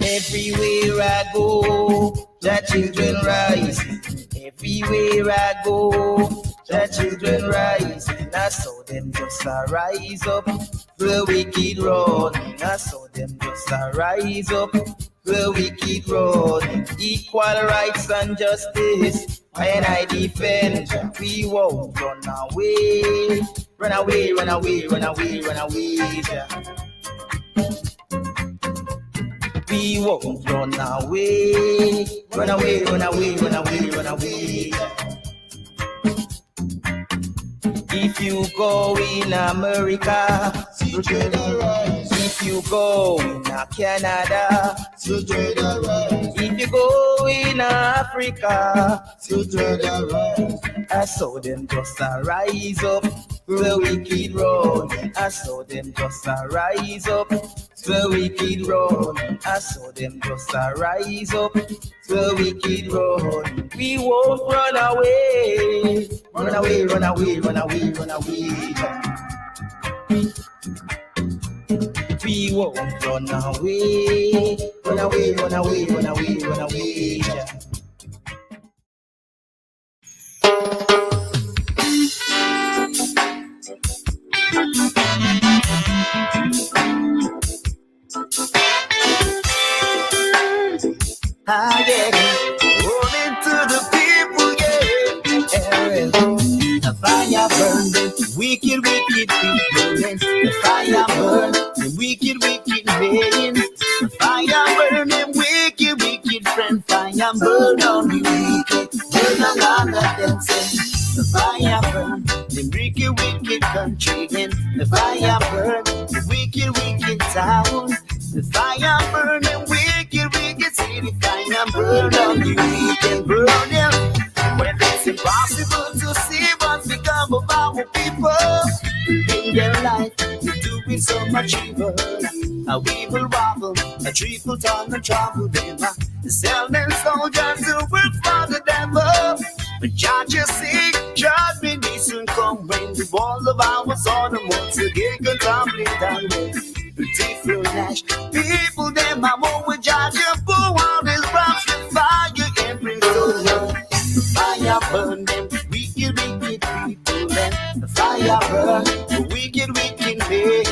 Everywhere I go, the children rise. Everywhere I go, the children rise. I saw them just rise up, the wicked run. I saw them just rise up, the wicked run. Equal rights and justice, when I defend, we won't run away. Run away, run away, run away, run away. We won't run away. Run away, run away, run away, run away. If you go in America, if you go in Canada, if you go in Africa, I saw them just rise up, the wicked run. I saw them just rise up, the wicked run. I saw them just rise up, the wicked run. We won't run away. Run away, run away, run away, run away. We won't run away. Run away, run away, run away, run away. Rolling to the people, the fire burn them, wicked, wicked people. The fire burn the wicked, wicked men. The fire burn them, wicked, wicked friend. Fire burn on the wicked, burn on them. The fire burn the wicked, wicked country. The fire burn the wicked, wicked town. The fire burn them, wicked, wicked city. Fire burn on the wicked, burn them. When it's impossible to see what's become of our people in their life, we do it so much evil. We will wobble, a triple tongue and trouble them. Sell them soldiers to work for the devil. But judges say, judgment may soon come when the walls of our sword and once again can tumble down with beautiful Nash. People, them are more with judge and pour out his rocks and fire and bring so the fire burn them, wicked, wicked people. Then the fire burn the wicked, wicked men.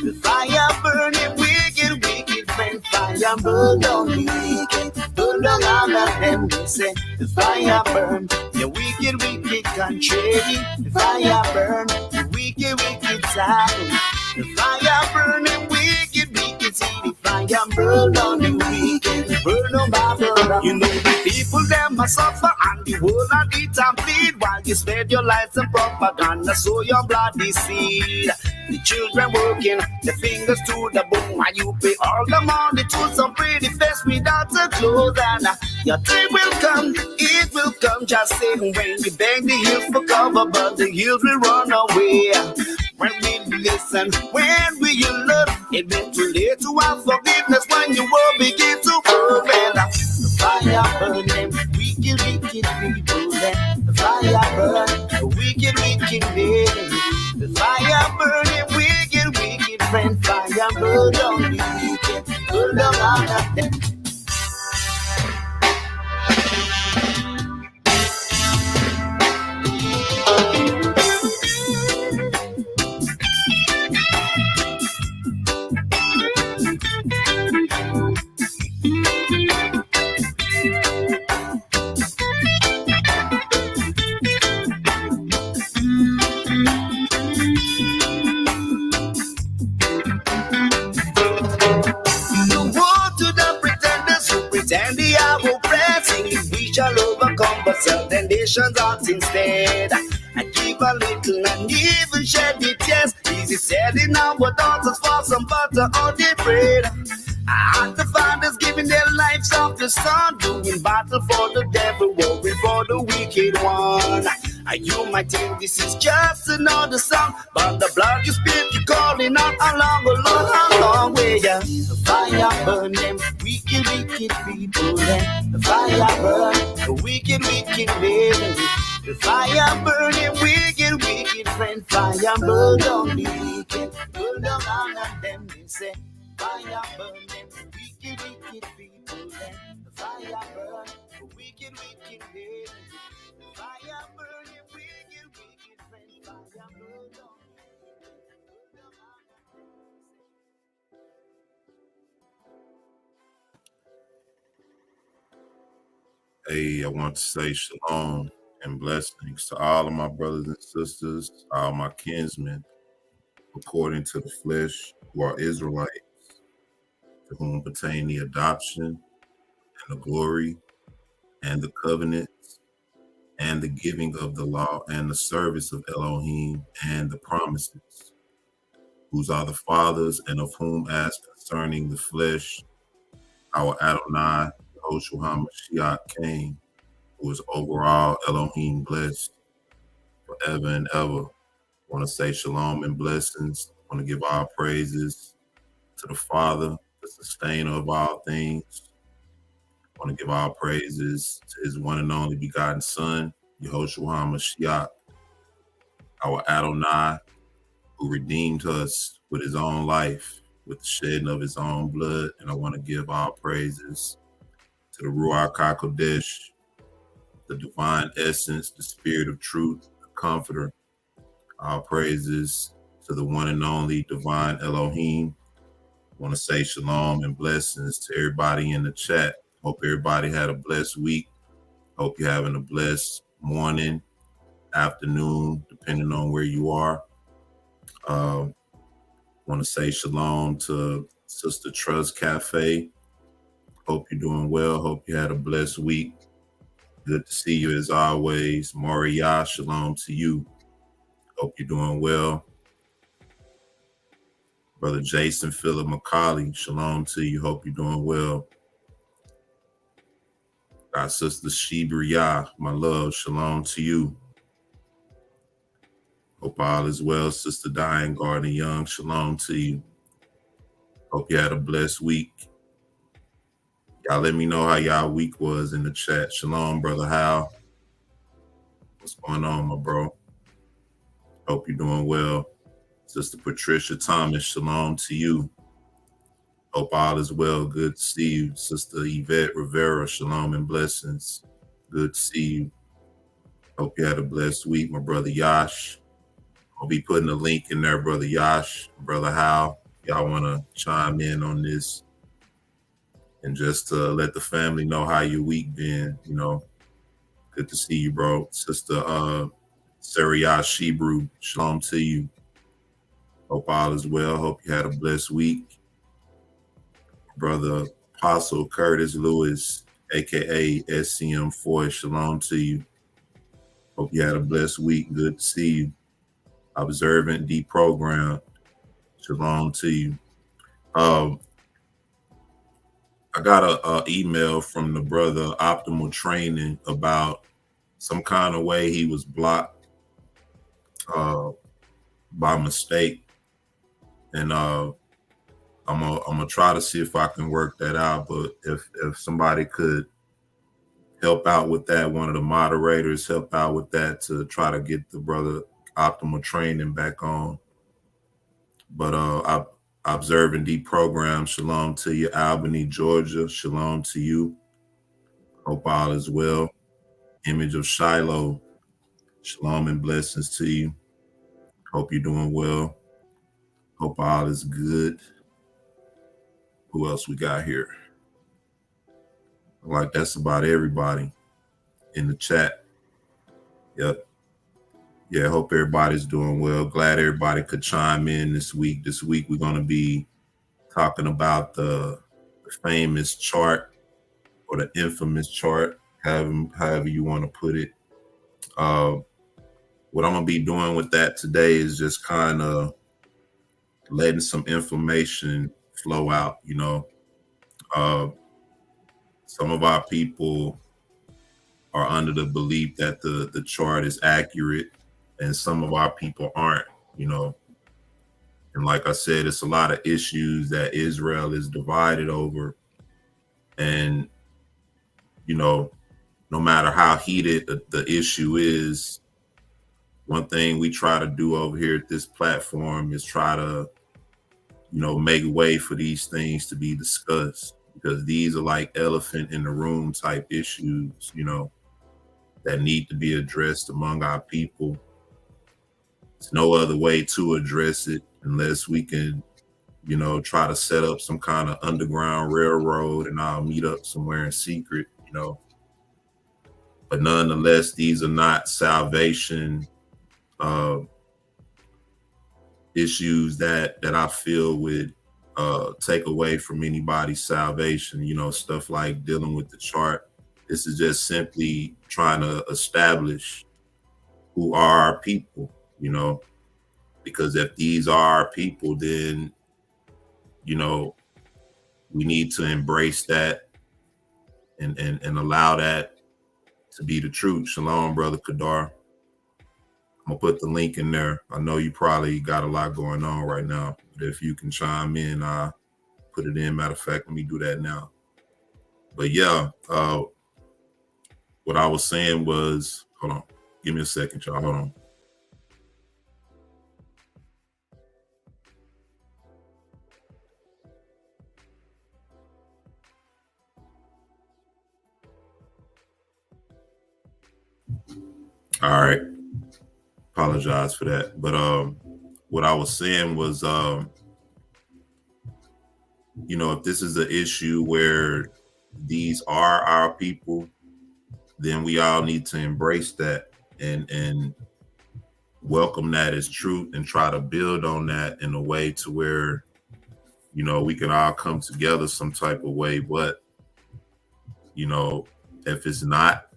The fire burn them, wicked, wicked men. Fire burn down the wicked, burn down all of them. They say the fire burn the wicked, wicked country. The fire burn the wicked, wicked town. The fire burn them, wicked, wicked city. Fire burn down the wicked, burn on Babylon. You know the people them must suffer and the world and eat and bleed while you spend your lives in propaganda. So your bloody seed. The children working, the fingers to the bone while you pay all the money to some pretty face without a clothes. And your day will come, it will come. Just say when you beg the hills for cover, but the hills will run away. When we listen, when we learn, it been too late to have forgiveness when you will begin to burn. The fire burn them, wicked, wicked people. The fire burn the wicked, wicked men. The fire burn them, wicked, wicked friend. Fire burn down the wicked, burn down all of them. And the arrow pressing, we shall overcome, but certain nations out instead. I give a little and even shed the tears. Easy said it now, but daughters for some butter on the bread. And the fathers giving their lives up to son, doing battle for the devil, warring for the wicked one. And you might think this is just another song, but the blood you spit, you're calling out a long way. Yeah. The fire burn them, wicked, wicked people. Then the fire burn the wicked, wicked men. The fire burn them, wicked, wicked friend. Fire burn down the wicked, burn down all of them. They say fire burn them, wicked, wicked. wicked people, let the fire burn. The wicked, wicked men. The fire burn them wicked, wicked friends. Fire burn them. Hey, I want to say shalom and blessings to all of my brothers and sisters, all my kinsmen, according to the flesh, who are Israelites, to whom pertain the adoption and the glory and the covenants and the giving of the law and the service of Elohim and the promises, whose are the fathers, and of whom as concerning the flesh, our Adonai, Yahushua HaMashiach came, who is over all Elohim blessed forever and ever. Want to say shalom and blessings. Want to give our praises to the Father, the sustainer of all things. Want to give our praises to his one and only begotten Son, Yahushua HaMashiach, our Adonai, who redeemed us with his own life, with the shedding of his own blood. And I want to give our praises to the Ruach HaKodesh, the divine essence, the spirit of truth, the comforter. Our praises to the one and only divine Elohim. I want to say shalom and blessings to everybody in the chat. Hope everybody had a blessed week. Hope you're having a blessed morning, afternoon, depending on where you are. Want to say shalom to Sister Trust Cafe. Hope you're doing well. Hope you had a blessed week. Good to see you as always. Moriah, shalom to you. Hope you're doing well. Brother Jason Philip McCauley, shalom to you. Hope you're doing well. Our sister Shibria, my love, shalom to you. Hope all is well. Sister Diane Gardner Young, shalom to you. Hope you had a blessed week. Y'all let me know how y'all week was in the chat. Shalom, Brother Hal. What's going on, my bro? Hope you're doing well. Sister Patricia Thomas, shalom to you. Hope all is well. Good to see you. Sister Yvette Rivera, shalom and blessings. Good to see you. Hope you had a blessed week, my brother Yash. I'll be putting a link in there, brother Yash, brother Hal. Y'all want to chime in on this and just let the family know how your week been. You know, good to see you, bro. Sister Sariyah Shebrew, shalom to you. Hope all is well. Hope you had a blessed week. Brother Apostle Curtis Lewis, aka SCM Foy, shalom to you. Hope you had a blessed week. Good to see you. Observant, deprogrammed, shalom to you. I got a email from the brother Optimal Training about some kind of way he was blocked by mistake, and I'm gonna try to see if I can work that out. But if somebody could help out with that, one of the moderators help out with that to try to get the brother Optimal Training back on. But I observing deprogram, shalom to you. Albany, Georgia, shalom to you. Hope all is well. Image of Shiloh, shalom and blessings to you. Hope you're doing well. Hope all is good. Who else we got here? Like that's about everybody in the chat. Yep. Yeah, hope everybody's doing well. Glad everybody could chime in this week. This week we're going to be talking about the famous chart or the infamous chart, however you want to put it. What I'm going to be doing with that today is just kind of letting some information flow out, you know. Some of our people are under the belief that the chart is accurate, and some of our people aren't, you know. And like I said, it's a lot of issues that Israel is divided over. And, you know, no matter how heated the issue is, one thing we try to do over here at this platform is try to, you know, make way for these things to be discussed. because these are like elephant in the room type issues, that need to be addressed among our people. There's no other way to address it unless we can, try to set up some kind of underground railroad and I'll meet up somewhere in secret, But nonetheless, these are not salvation issues that I feel would take away from anybody's salvation. Stuff like dealing with the chart. This is just simply trying to establish who are our people. Because if these are our people, then we need to embrace that and allow that to be the truth. Shalom, brother Kadar. I'm gonna put the link in there. I know you probably got a lot going on right now, but if you can chime in, put it in. Matter of fact, let me do that now. But yeah, what I was saying was, hold on, give me a second, y'all. Hold on. All right. Apologize for that. But what I was saying was, if this is an issue where these are our people, then we all need to embrace that and welcome that as truth and try to build on that in a way to where, we can all come together some type of way. But, if it's not,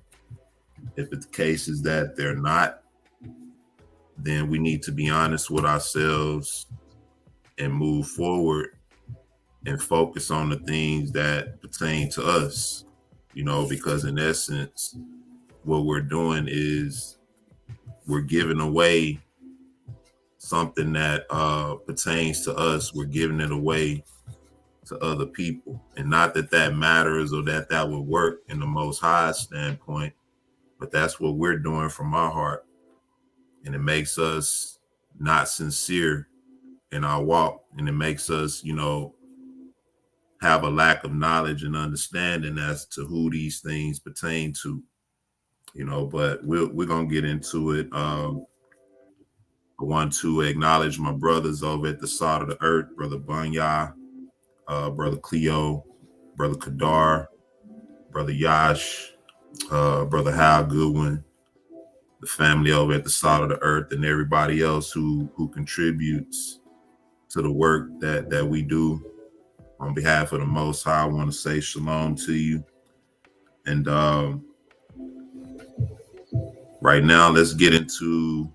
if the case is that they're not, then we need to be honest with ourselves and move forward and focus on the things that pertain to us, because in essence, what we're doing is we're giving away something that pertains to us. We're giving it away to other people. And not that matters or that would work in the Most High standpoint, but that's what we're doing from our heart. And it makes us not sincere in our walk. And it makes us, have a lack of knowledge and understanding as to who these things pertain to, but we're going to get into it. I want to acknowledge my brothers over at the side of the earth, Brother Banya, Brother Cleo, Brother Kadar, Brother Yash, Brother Hal Goodwin, the family over at the side of the earth, and everybody else who contributes to the work that we do. On behalf of the Most High, I want to say shalom to you. And right now, let's get into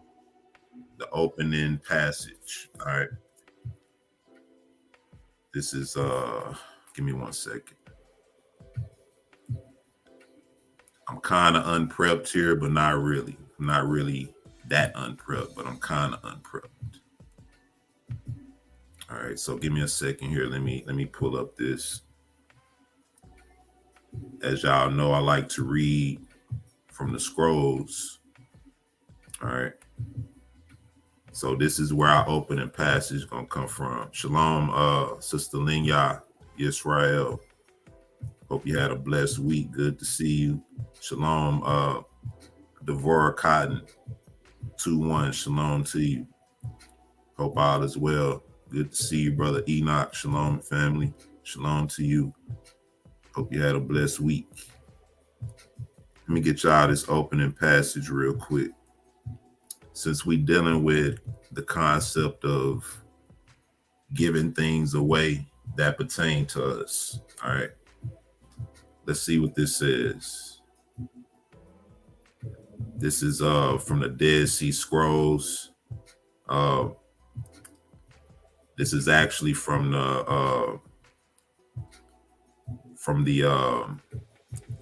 the opening passage. All right. This is, give me 1 second. I'm kind of unprepped here, but not really. I'm not really that unprepped, but I'm kind of unprepped. All right, so give me a second here. Let me pull up this. As y'all know, I like to read from the scrolls. All right. So this is where our opening passage is gonna come from. Shalom, Sister Linya, Israel. Hope you had a blessed week. Good to see you. Shalom, Devorah Cotton, 2-1. Shalom to you. Hope all is well. Good to see you, Brother Enoch. Shalom, family. Shalom to you. Hope you had a blessed week. Let me get y'all this opening passage real quick. Since we're dealing with the concept of giving things away that pertain to us. All right. Let's see what this says. This is from the Dead Sea Scrolls. This is actually from the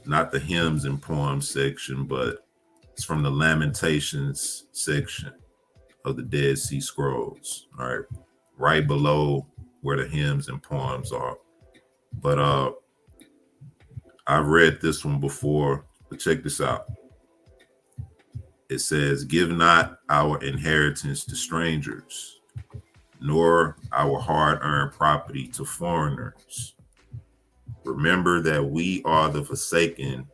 not the hymns and poems section, but it's from the Lamentations section of the Dead Sea Scrolls. All right, right below where the hymns and poems are. But I've read this one before, but check this out. It says, "Give not our inheritance to strangers, nor our hard-earned property to foreigners. Remember that we are the forsaken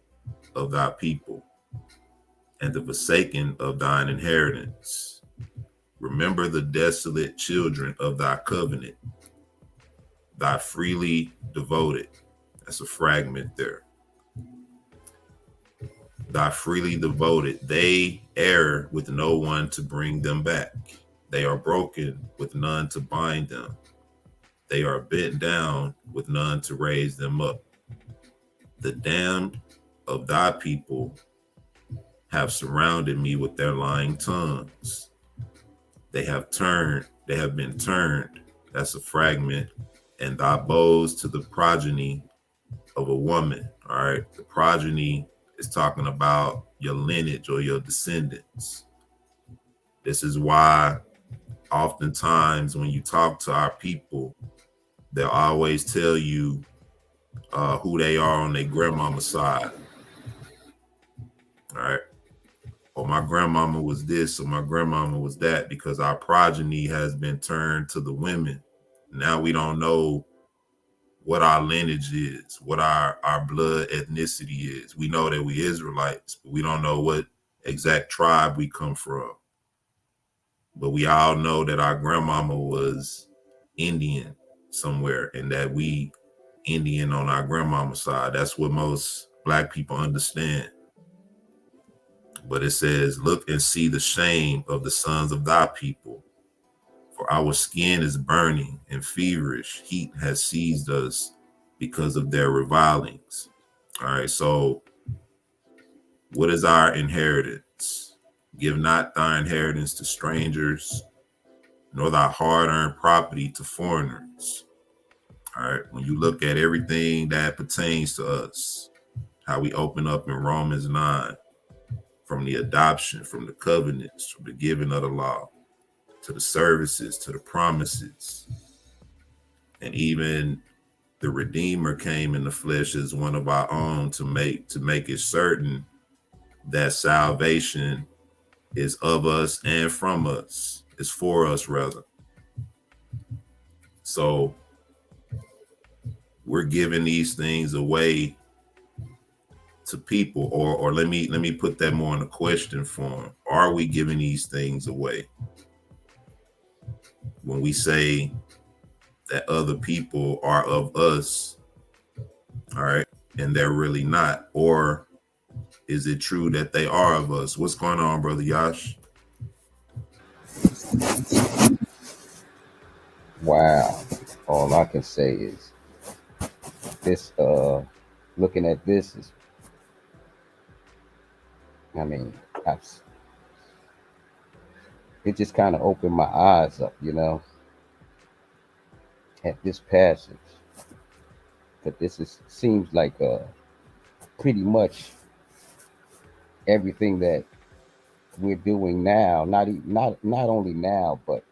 of thy people, and the forsaken of thine inheritance. Remember the desolate children of thy covenant, thy freely devoted. That's a fragment there. Thy freely devoted, they err with no one to bring them back. They are broken with none to bind them. They are bent down with none to raise them up. The damned of thy people have surrounded me with their lying tongues. They have been turned. That's a fragment. And thy bows to the progeny of a woman. All right. The progeny is talking about your lineage or your descendants. This is why oftentimes when you talk to our people, they'll always tell you who they are on their grandmama's side. All right. Or my grandmama was this, or my grandmama was that, because our progeny has been turned to the women. Now we don't know what our lineage is, what our blood ethnicity is. We know that we Israelites, but we don't know what exact tribe we come from. But we all know that our grandmama was Indian somewhere, and that we Indian on our grandmama's side. That's what most Black people understand. But it says, look and see the shame of the sons of thy people. For our skin is burning and feverish. Heat has seized us because of their revilings. All right. So what is our inheritance? Give not thy inheritance to strangers, nor thy hard-earned property to foreigners. All right. When you look at everything that pertains to us, how we open up in Romans 9, from the adoption, from the covenants, from the giving of the law, to the services, to the promises. And even the Redeemer came in the flesh as one of our own to make it certain that salvation is of us and from us, is for us rather. So we're giving these things away to people, or let me put that more in a question form. Are we giving these things away? When we say that other people are of us, all right, and they're really not, or is it true that they are of us? What's going on, Brother Yash? Wow. All I can say is this, looking at this is, I mean, it just kind of opened my eyes up, at this passage. But seems like pretty much everything that we're doing now, not only now, but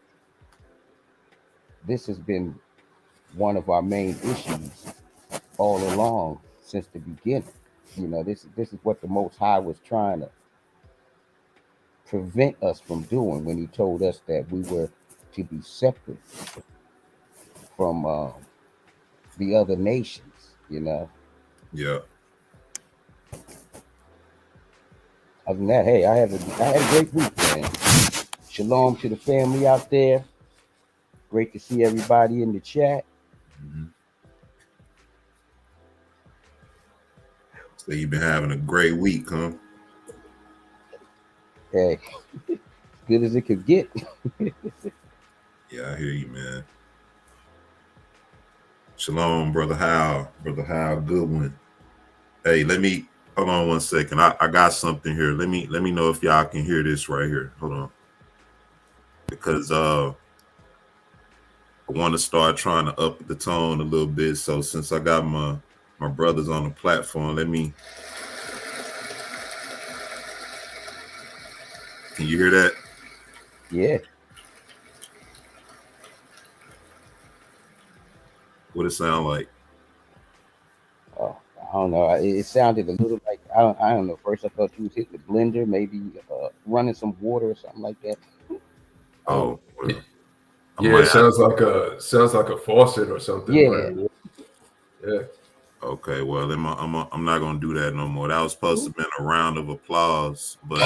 this has been one of our main issues all along since the beginning. This is what the Most High was trying to prevent us from doing when he told us that we were to be separate from the other nations. Yeah. Other than that, hey, I had a great week, man. Shalom to the family out there. Great to see everybody in the chat. Mm-hmm. So you've been having a great week, huh? Hey, as good as it could get. Yeah, I hear you, man. Shalom, Brother Hal. Brother Hal, good one. Hey, hold on one second. I got something here. Let me know if y'all can hear this right here. Hold on. Because I want to start trying to up the tone a little bit. So since I got my brothers on the platform, can you hear that? Yeah. What it sound like? Oh, I don't know. It sounded a little like I don't know. First, I thought you was hitting the blender, maybe running some water or something like that. Oh, well, yeah, it sounds like a faucet or something. Yeah. Right? Yeah. Okay, well, I'm not gonna do that no more. That was supposed to have been a round of applause, but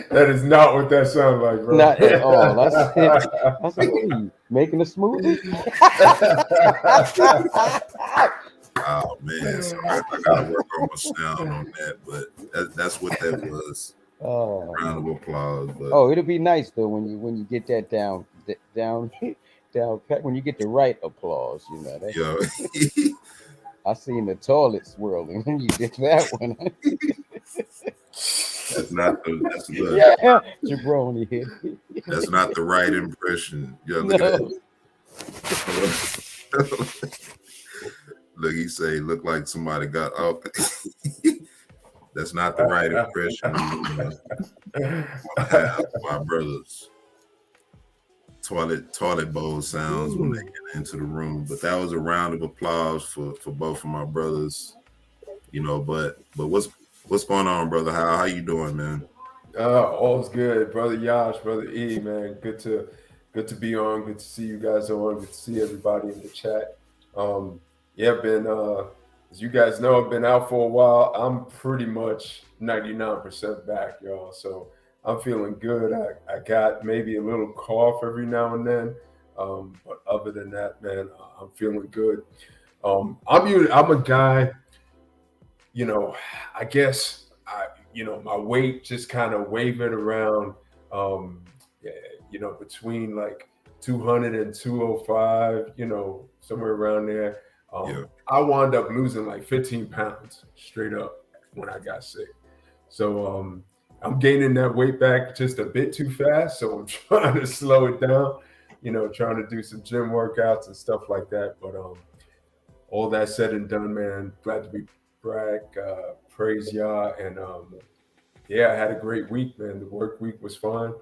That is not what that sounds like, bro. Not at all. I said, what are you making a smoothie? oh man, so I gotta work on my sound on that. But that's what that was. Oh, Round of applause. But oh, it'll be nice though when you get that down down pat. When you get the right applause, you know that's. yeah, I seen the toilet swirling when you did that one. that's not the Yeah, jabroni hit. that's not the right impression. Yeah, look at No. that. Look, he say, look like somebody got up. That's not the right impression. My brothers. Toilet bowl sounds when they get into the room. But that was a round of applause for both of my brothers. You know, but what's going on, brother? How you doing, man? All's good, brother Yash, brother E, man. Good to be on. Good to see you guys on. Good to see everybody in the chat. Yeah, been as you guys know, I've been out for a while. I'm pretty much 99% back, y'all. So I'm feeling good. I got maybe a little cough every now and then, but other than that, man, I'm feeling good. I'm a guy. You know, I guess my weight just kind of wavered around, yeah, between like 200 and 205, somewhere around there. Yeah. I wound up losing like 15 pounds straight up when I got sick. So I'm gaining that weight back just a bit too fast. So I'm trying to slow it down, trying to do some gym workouts and stuff like that. But all that said and done, man, glad to be back. Praise Yah. And yeah, I had a great week, man. The work week was fun.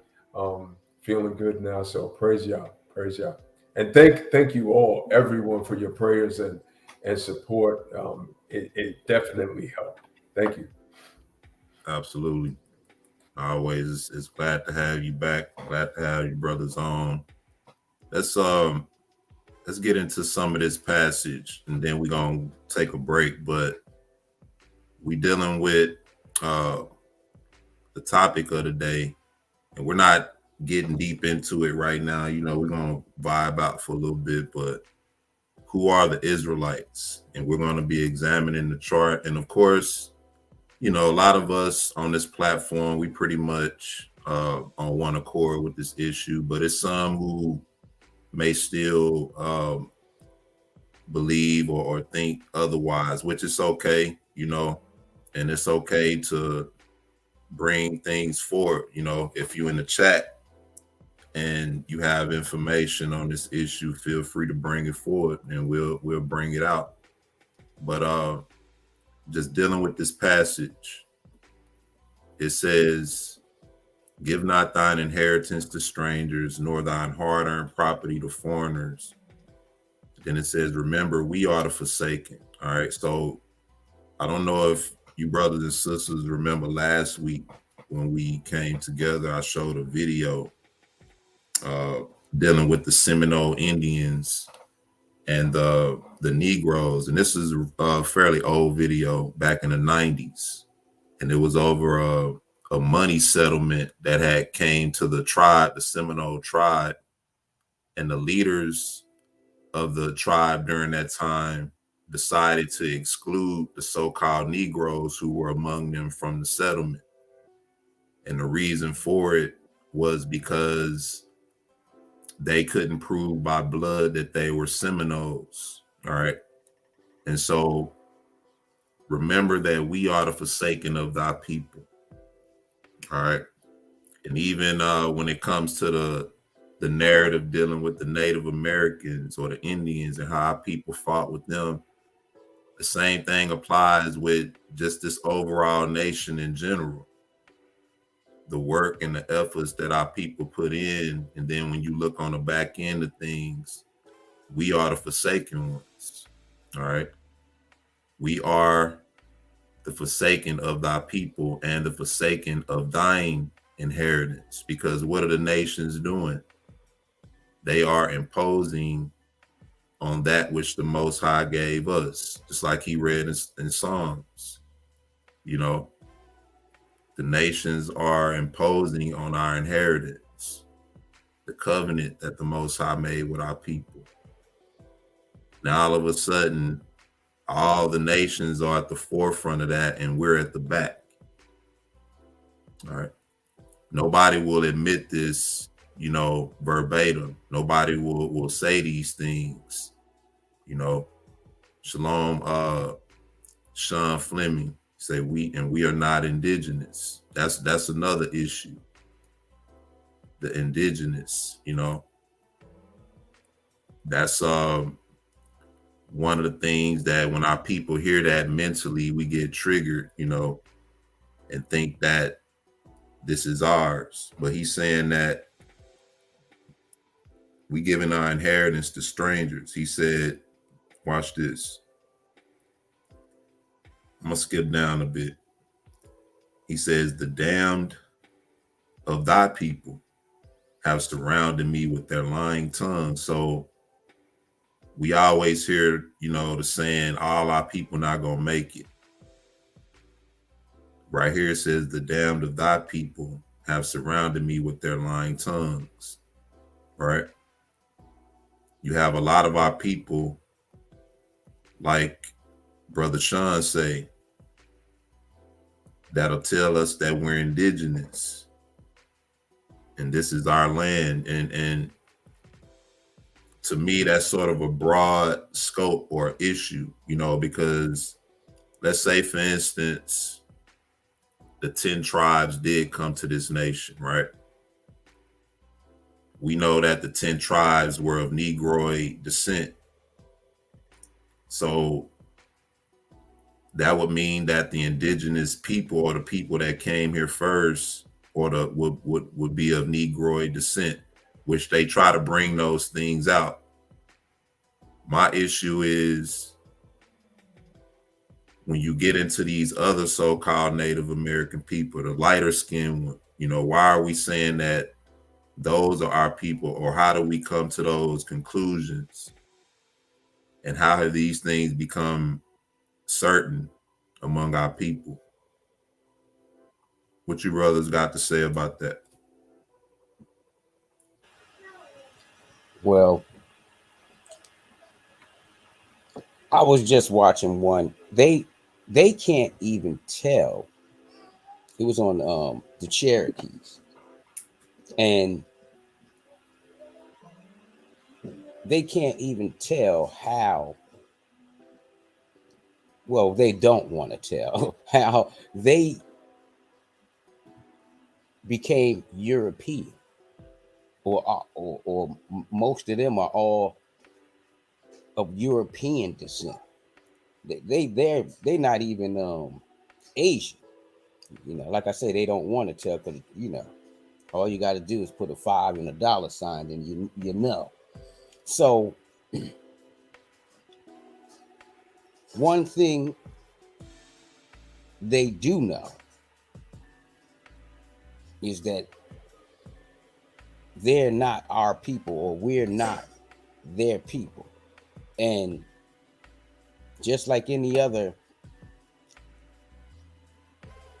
Feeling good now. So praise Yah. Praise Yah. And thank you all, everyone, for your prayers and support. It definitely helped. Thank you. Absolutely. Always is glad to have you back. Glad to have you brothers on. Let's get into some of this passage and then we're gonna take a break. But we dealing with the topic of the day, and we're not getting deep into it right now. We're gonna vibe out for a little bit, but who are the Israelites? And we're gonna be examining the chart. And of course, a lot of us on this platform, we pretty much on one accord with this issue, but it's some who may still believe or think otherwise, which is okay, and it's okay to bring things forward. If you're in the chat and you have information on this issue, feel free to bring it forward and we'll bring it out. But just dealing with this passage, it says, give not thine inheritance to strangers, nor thine hard-earned property to foreigners. Then it says, remember, we are the forsaken. All right. So I don't know if you brothers and sisters remember last week when we came together, I showed a video dealing with the Seminole Indians and the Negroes. And this is a fairly old video back in the 90s. And it was over a money settlement that had came to the tribe, the Seminole tribe, and the leaders of the tribe during that time decided to exclude the so-called Negroes who were among them from the settlement. And the reason for it was because they couldn't prove by blood that they were Seminoles. All right. And so remember that we are the forsaken of thy people. All right. And even when it comes to the narrative dealing with the Native Americans or the Indians and how our people fought with them, the same thing applies with just this overall nation in general. The work and the efforts that our people put in. And then when you look on the back end of things, we are the forsaken ones. All right. We are the forsaken of thy people and the forsaken of thine inheritance. Because what are the nations doing? they are imposing on that which the Most High gave us, just like he read in Psalms. You know, the nations are imposing on our inheritance, the covenant that the Most High made with our people. Now, all of a sudden, all the nations are at the forefront of that, and we're at the back. All right. Nobody will admit this, you know, verbatim. Nobody will say these things, you know. Shalom, Sean Fleming say we are not indigenous. That's another issue. The indigenous, you know. That's one of the things that when our people hear that mentally, we get triggered, you know, and think that this is ours. But he's saying that we giving our inheritance to strangers. He said, watch this. I'm gonna skip down a bit. He says, the damned of thy people have surrounded me with their lying tongue. So we always hear, you know, the saying, all our people not gonna make it. Right here it says, the damned of thy people have surrounded me with their lying tongues. Right? You have a lot of our people, like Brother Sean say, that'll tell us that we're indigenous and this is our land. And to me, that's sort of a broad scope or issue, you know, because let's say, for instance, the 10 tribes did come to this nation, right? We know that the 10 tribes were of Negroid descent. So that would mean that the indigenous people, or the people that came here first, or would be of Negroid descent, which they try to bring those things out. My issue is when you get into these other so-called Native American people, the lighter skinned, you know, why are we saying that those are our people, or how do we come to those conclusions? And how have these things become certain among our people? What you brothers got to say about that? Well, I was just watching one. They can't even tell. It was on the Cherokees, and they can't even tell how. Well, they don't want to tell how they became European, or most of them are all of European descent. They're not even Asian. You know, like I say, they don't want to tell because, you know, all you got to do is put a $5 and a $sign, and you know. So one thing they do know is that they're not our people, or we're not their people. And just like any other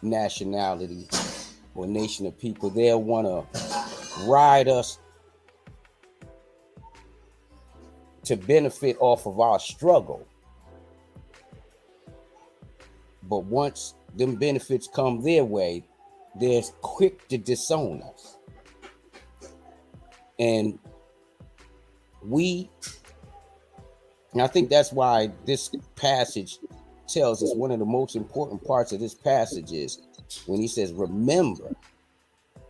nationality or nation of people, they'll want to ride us to benefit off of our struggle. But once them benefits come their way, they're quick to disown us. And I think that's why this passage tells us, one of the most important parts of this passage is when he says, remember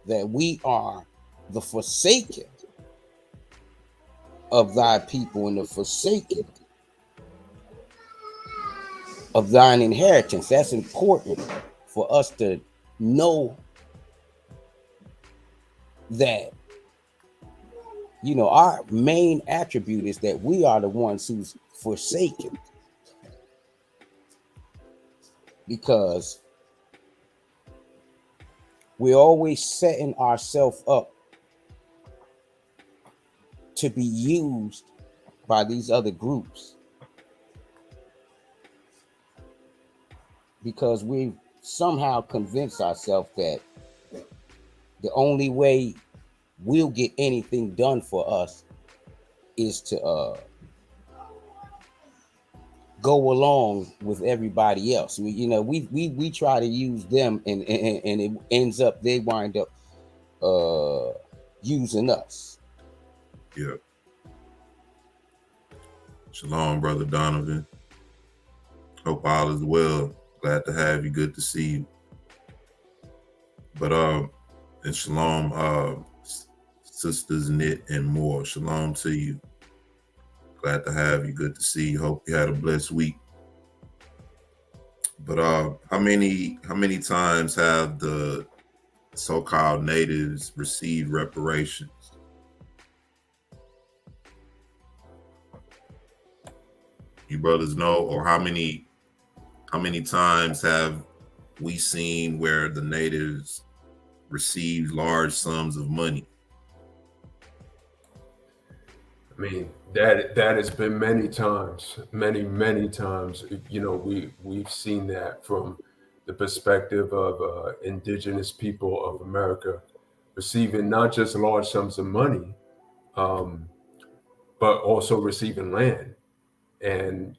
that we are the forsaken of thy people and the forsaken of thine inheritance. That's important for us to know that, you know, our main attribute is that we are the ones who's forsaken, because we're always setting ourselves up to be used by these other groups, because we've somehow convinced ourselves that the only way we'll get anything done for us is to go along with everybody else. We try to use them, and it ends up they wind up using us. Yeah. Shalom, Brother Donovan. Hope all is well. Glad to have you. Good to see you. But and shalom, sisters Knit and more. Shalom to you. Glad to have you. Good to see you. Hope you had a blessed week. But how many times have the so-called natives received reparations? You brothers know, or how many times have we seen where the natives received large sums of money? I mean, that has been many times, many times. We've seen that from the perspective of indigenous people of America receiving not just large sums of money, but also receiving land. And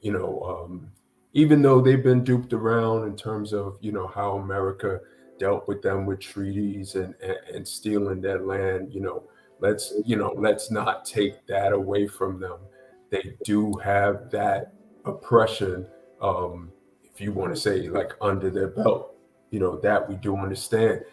even though they've been duped around in terms of how America dealt with them with treaties and stealing their land, let's not take that away from them. They do have that oppression, if you want to say, like, under their belt, that we do understand.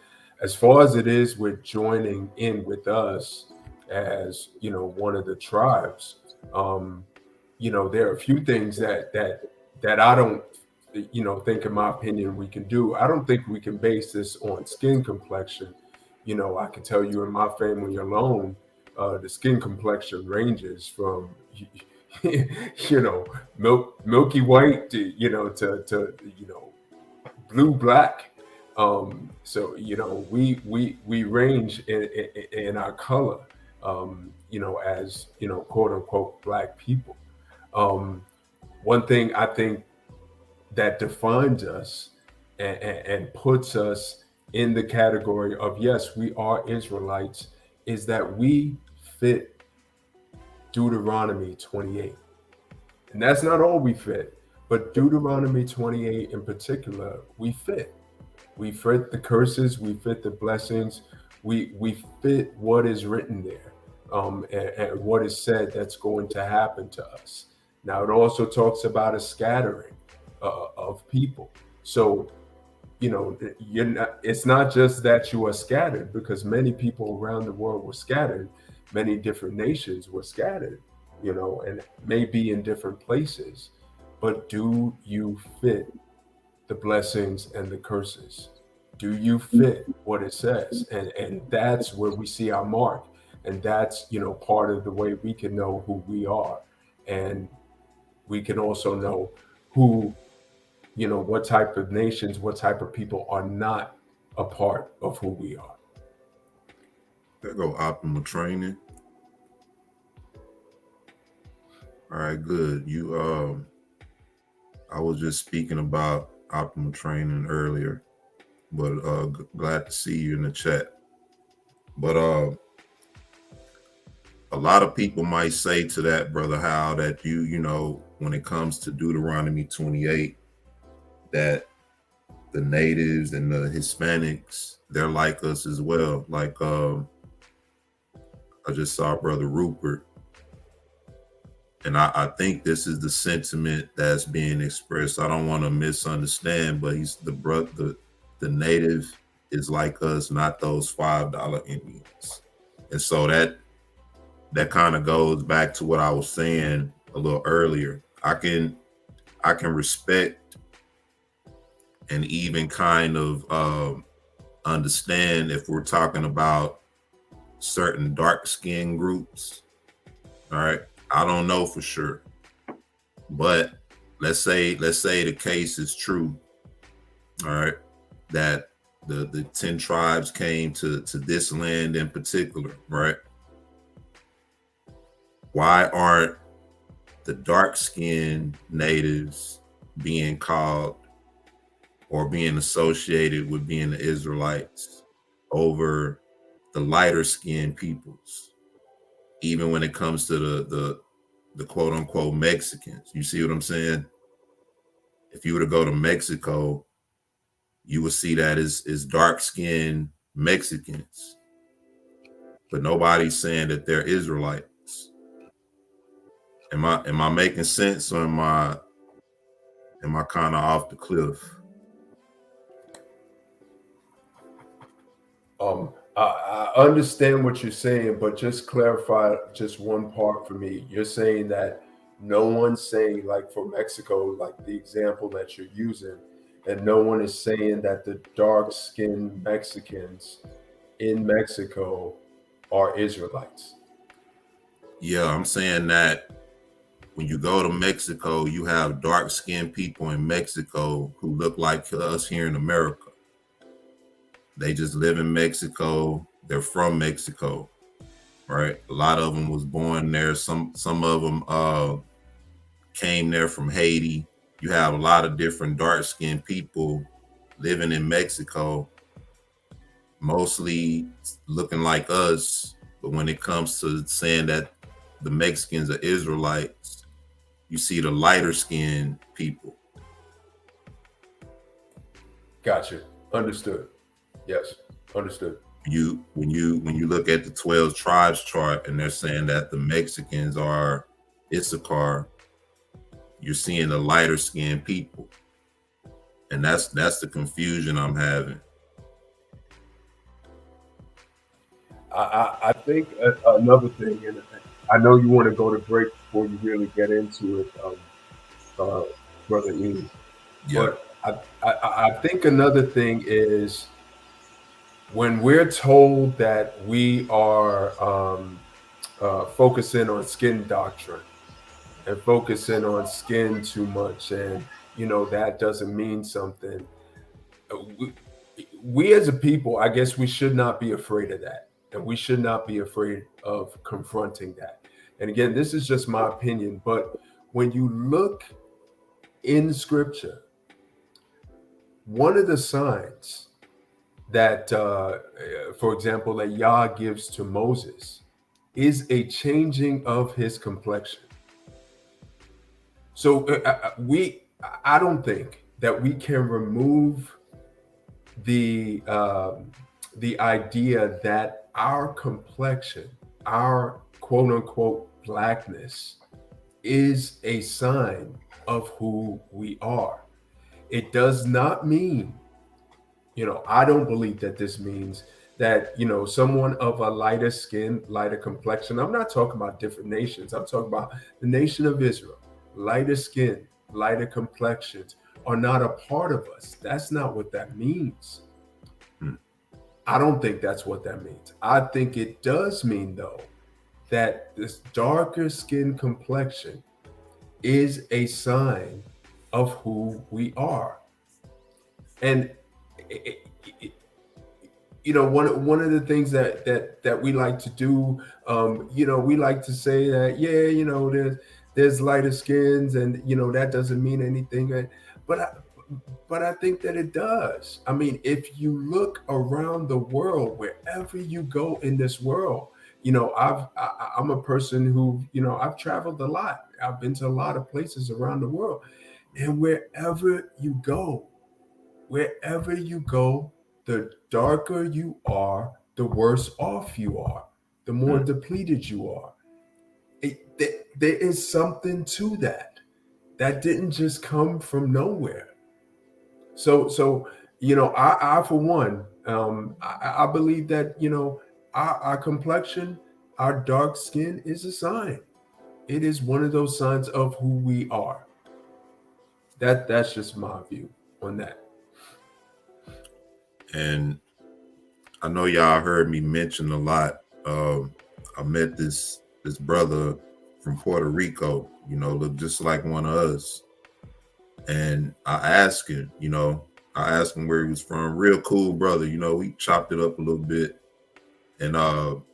As far as it is with joining in with us as one of the tribes, there are a few things that I don't think, in my opinion, we can do. I don't think we can base this on skin complexion. I can tell you, in my family alone, the skin complexion ranges from milky white to blue black. So we range in our color, as quote unquote Black people. One thing I think that defines us and puts us in the category of, yes, we are Israelites, is that we fit Deuteronomy 28. And that's not all we fit, but Deuteronomy 28 in particular, we fit. We fit the curses, we fit the blessings, we fit what is written there, and what is said that's going to happen to us. Now, it also talks about a scattering of people. So, it's not just that you are scattered, because many people around the world were scattered. Many different nations were scattered, and maybe in different places. But do you fit the blessings and the curses? Do you fit what it says? And that's where we see our mark. And that's, part of the way we can know who we are. And we can also know who, what type of nations, what type of people are not a part of who we are. There go optimal training. All right, good. I was just speaking about optimal training earlier, but glad to see you in the chat. But a lot of people might say to that, Brother Hal, that when it comes to Deuteronomy 28, that the natives and the Hispanics, they're like us as well. Like I just saw Brother Rupert, and I think this is the sentiment that's being expressed. I don't want to misunderstand, but he's the native is like us, not those $5 Indians. And so that kind of goes back to what I was saying a little earlier. I can respect and even kind of understand if we're talking about certain dark-skinned groups. All right, I don't know for sure, but let's say the case is true. All right, that the 10 tribes came to this land in particular, right? Why aren't the dark-skinned natives being called or being associated with being the Israelites over the lighter-skinned peoples, even when it comes to the quote-unquote Mexicans? You see what I'm saying? If you were to go to Mexico, you would see that it's dark-skinned Mexicans, but nobody's saying that they're Israelites. Am I making sense, or am I kind of off the cliff? I understand what you're saying, but just clarify just one part for me. You're saying that no one's saying, like for Mexico, like the example that you're using, and no one is saying that the dark-skinned Mexicans in Mexico are Israelites. Yeah, I'm saying that when you go to Mexico, you have dark-skinned people in Mexico who look like us here in America. They just live in Mexico. They're from Mexico, right? A lot of them was born there. Some of them came there from Haiti. You have a lot of different dark-skinned people living in Mexico, mostly looking like us. But when it comes to saying that the Mexicans are Israelites, you see the lighter skinned people. Gotcha. Understood. Yes. Understood. When you look at the 12 tribes chart and they're saying that the Mexicans are Issachar, you're seeing the lighter skinned people. And that's the confusion I'm having. I think another thing, and I know you want to go to break before you really get into it, Brother E. Yeah. But I think another thing is when we're told that we are focusing on skin doctrine and focusing on skin too much, and that doesn't mean something. We as a people, I guess we should not be afraid of that, and we should not be afraid of confronting that. And again, this is just my opinion, but when you look in scripture, one of the signs that, for example, that Yah gives to Moses is a changing of his complexion. So I don't think that we can remove the idea that our complexion, our quote unquote blackness, is a sign of who we are. It does not mean, I don't believe that this means that, someone of a lighter skin, lighter complexion, I'm not talking about different nations, I'm talking about the nation of Israel, lighter skin, lighter complexions are not a part of us. That's not what that means. I don't think that's what that means. I think it does mean, though, that this darker skin complexion is a sign of who we are. And one of the things that we like to do, we like to say that there's lighter skins, and that doesn't mean anything, but I think that it does. I mean, if you look around the world, wherever you go in this world, I'm a person who, I've traveled a lot. I've been to a lot of places around the world, and wherever you go, the darker you are, the worse off you are, the more depleted you are. There is something to that. That didn't just come from nowhere. So I for one, I believe that our complexion, our dark skin is a sign. It is one of those signs of who we are. That's just my view on that. And I know y'all heard me mention a lot. I met this brother from Puerto Rico, looked just like one of us. And I asked him, where he was from. Real cool brother, we chopped it up a little bit. And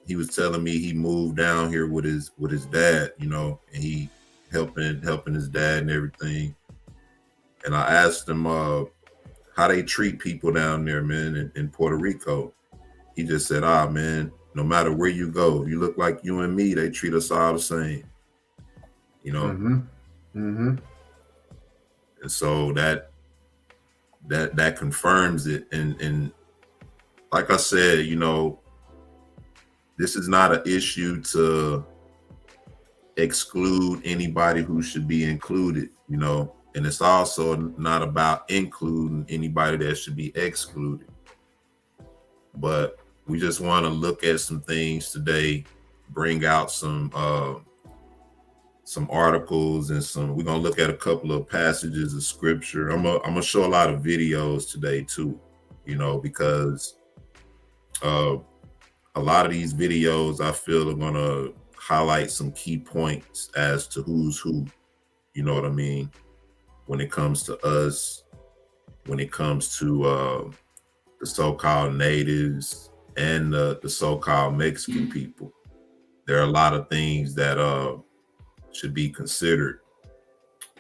he was telling me he moved down here with his dad, you know, and he helping his dad and everything. And I asked him how they treat people down there, man, in Puerto Rico. He just said, man, no matter where you go, you look like you and me, they treat us all the same. You know? Mm-hmm. Mm-hmm. And so that confirms it. And like I said, you know, this is not an issue to exclude anybody who should be included, you know, and it's also not about including anybody that should be excluded. But we just want to look at some things today, bring out some articles and we're going to look at a couple of passages of scripture. I'm gonna show a lot of videos today too, you know, because a lot of these videos I feel are going to highlight some key points as to who's who, you know what I mean, when it comes to us, when it comes to the so-called natives and the so-called Mexican people. There are a lot of things that should be considered.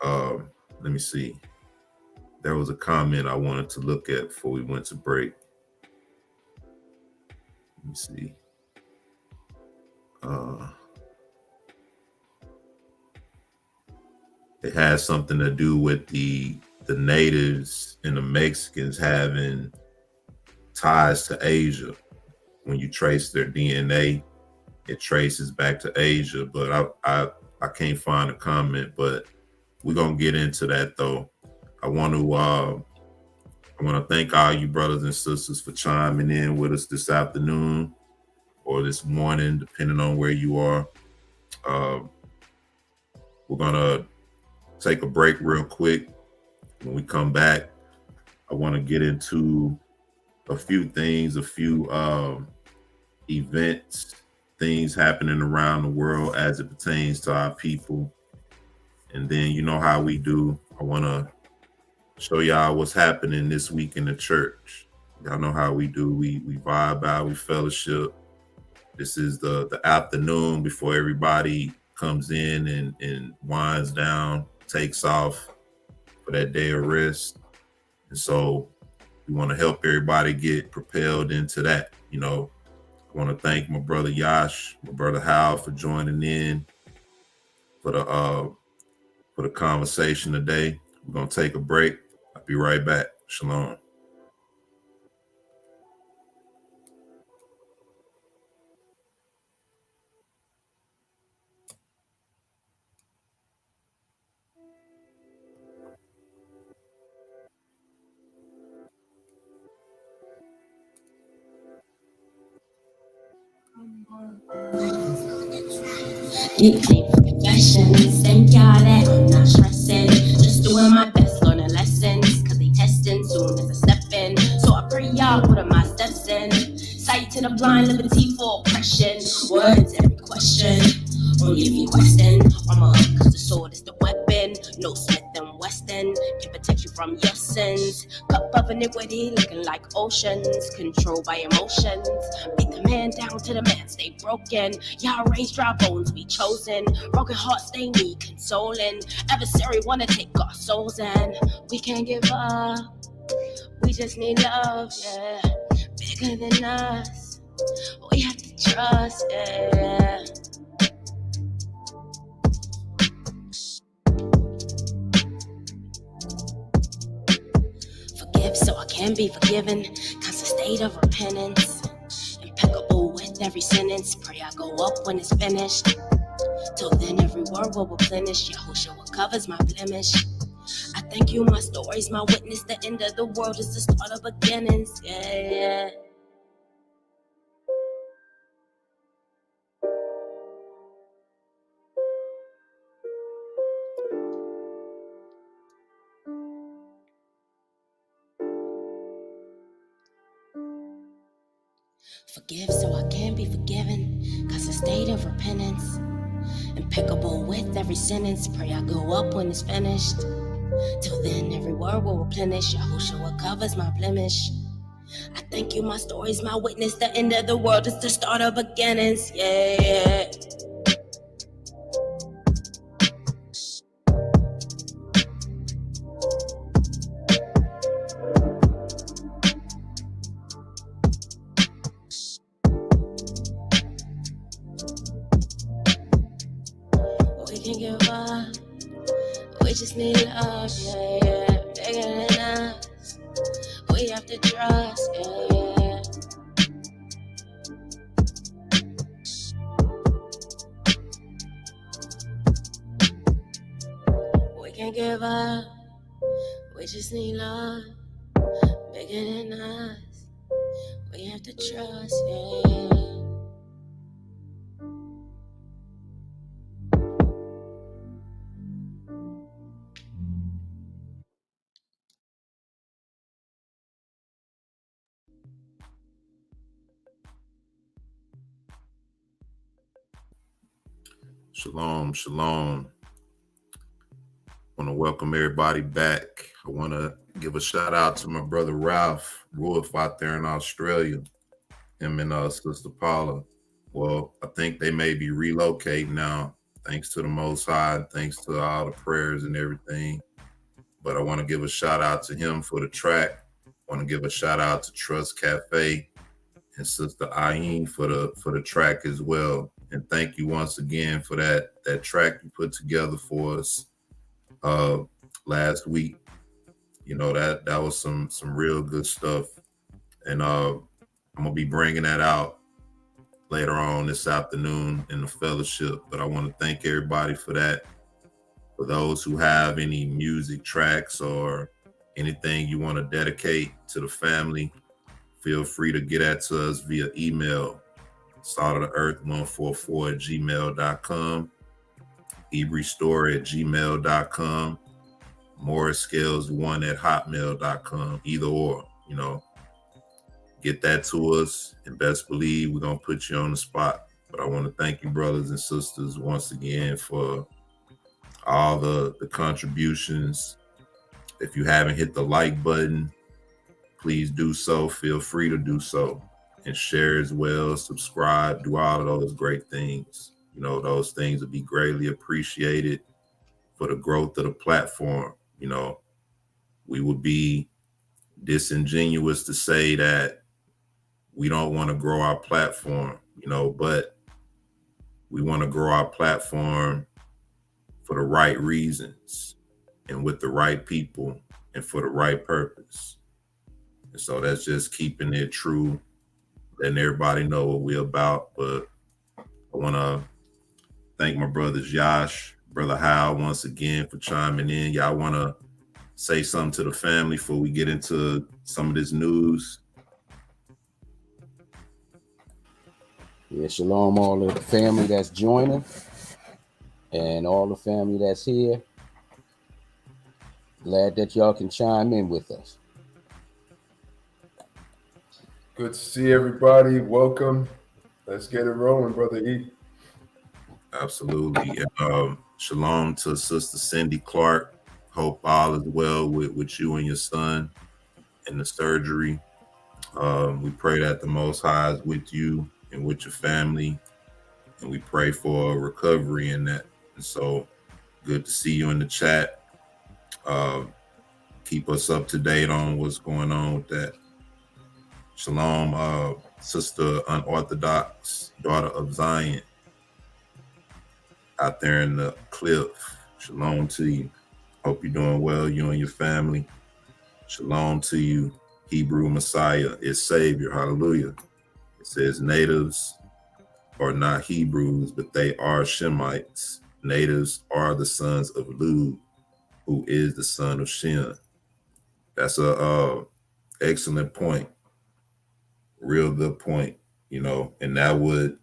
Let me see. There was a comment I wanted to look at before we went to break. Let me see. It has something to do with the natives and the Mexicans having ties to Asia. When you trace their DNA, it traces back to Asia. But I can't find a comment, but we're gonna get into that though. I want to thank all you brothers and sisters for chiming in with us this afternoon or this morning, depending on where you are. We're gonna take a break real quick. When we come back, I want to get into a few things, a few events, things happening around the world as it pertains to our people. And then you know how we do. I want to show y'all what's happening this week in the church. Y'all know how we do. We vibe out, we fellowship. This is the afternoon before everybody comes in and winds down, takes off for that day of rest. And so we want to help everybody get propelled into that. You know, I want to thank my brother Yash, my brother Hal for joining in for the conversation today. We're going to take a break. I'll be right back. Shalom. It came for confessions. Thank y'all that I'm not stressing. Just doing my best, learning lessons. Cause they testing soon as I step in. So I pray y'all putting my steps in. Sight to the blind, liberty for oppression. Words every question. Only if you question. Armor up cause the sword is the weapon. No Smith and Weston can protect you from your sins. Cup of iniquity looking like oceans. Controlled by emotions. Beat the man down to the man stay broken. Y'all raise dry bones be chosen. Broken hearts they need consoling. Adversary wanna take our souls and we can't give up. We just need love, yeah. Bigger than us. We have to trust, yeah. Forgive so I can be forgiven. Constant state of repentance. Impeccable with every sentence. Pray I go up when it's finished. Till then every word will replenish. Yahushua covers my blemish. I thank you, my story's my witness. The end of the world is the start of beginnings. Yeah, yeah. Forgive so I can be forgiven. Cause a state of repentance. Impeccable with every sentence. Pray I go up when it's finished. Till then every word will replenish. Yahushua covers my blemish. I thank you, my story's my witness. The end of the world is the start of beginnings. Yeah. We can give up. We just need love. Yeah. Bigger than us. We have to trust. Yeah. We can't give up. We just need love. Bigger than us. We have to trust. Yeah. Shalom, shalom. I want to welcome everybody back. I want to give a shout out to my brother Ralph Wolf out there in Australia. Him and Sister Paula. Well, I think they may be relocating now, thanks to the Most High, thanks to all the prayers and everything. But I want to give a shout out to him for the track. I want to give a shout out to Trust Cafe and Sister Ayin for the track as well. And thank you once again for that track you put together for us last week. You know, that was some real good stuff. And I'm gonna be bringing that out later on this afternoon in the fellowship. But I want to thank everybody for that. For those who have any music tracks or anything you want to dedicate to the family, feel free to get that to us via email, saltoftheearth144@gmail.com, hebrewstory@gmail.com, morriscales1@hotmail.com, either or, you know. Get that to us, and best believe we're going to put you on the spot. But I want to thank you, brothers and sisters, once again for all the contributions. If you haven't hit the like button, please do so. Feel free to do so. And share as well, subscribe, do all of those great things. You know, those things would be greatly appreciated for the growth of the platform. You know, we would be disingenuous to say that we don't want to grow our platform, you know, but we want to grow our platform for the right reasons and with the right people and for the right purpose. And so that's just keeping it true, letting everybody know what we're about. But I want to thank my brothers Yash, brother Hal, once again for chiming in. Y'all want to say something to the family before we get into some of this news? Yeah, shalom, all the family that's joining and all the family that's here. Glad that y'all can chime in with us. Good to see everybody. Welcome. Let's get it rolling, Brother E. Absolutely. And shalom to Sister Cindy Clark. Hope all is well with you and your son in the surgery. We pray that the Most High is with you and with your family, and we pray for a recovery in that. And so good to see you in the chat. Keep us up to date on what's going on with that. Shalom, Sister Unorthodox, daughter of Zion, out there in the cliff. Shalom to you. Hope you're doing well, you and your family. Shalom to you. Hebrew Messiah is Savior. Hallelujah. It says natives are not Hebrews, but they are Shemites. Natives are the sons of Lud, who is the son of Shem. That's a excellent point. Real good point, you know, and that would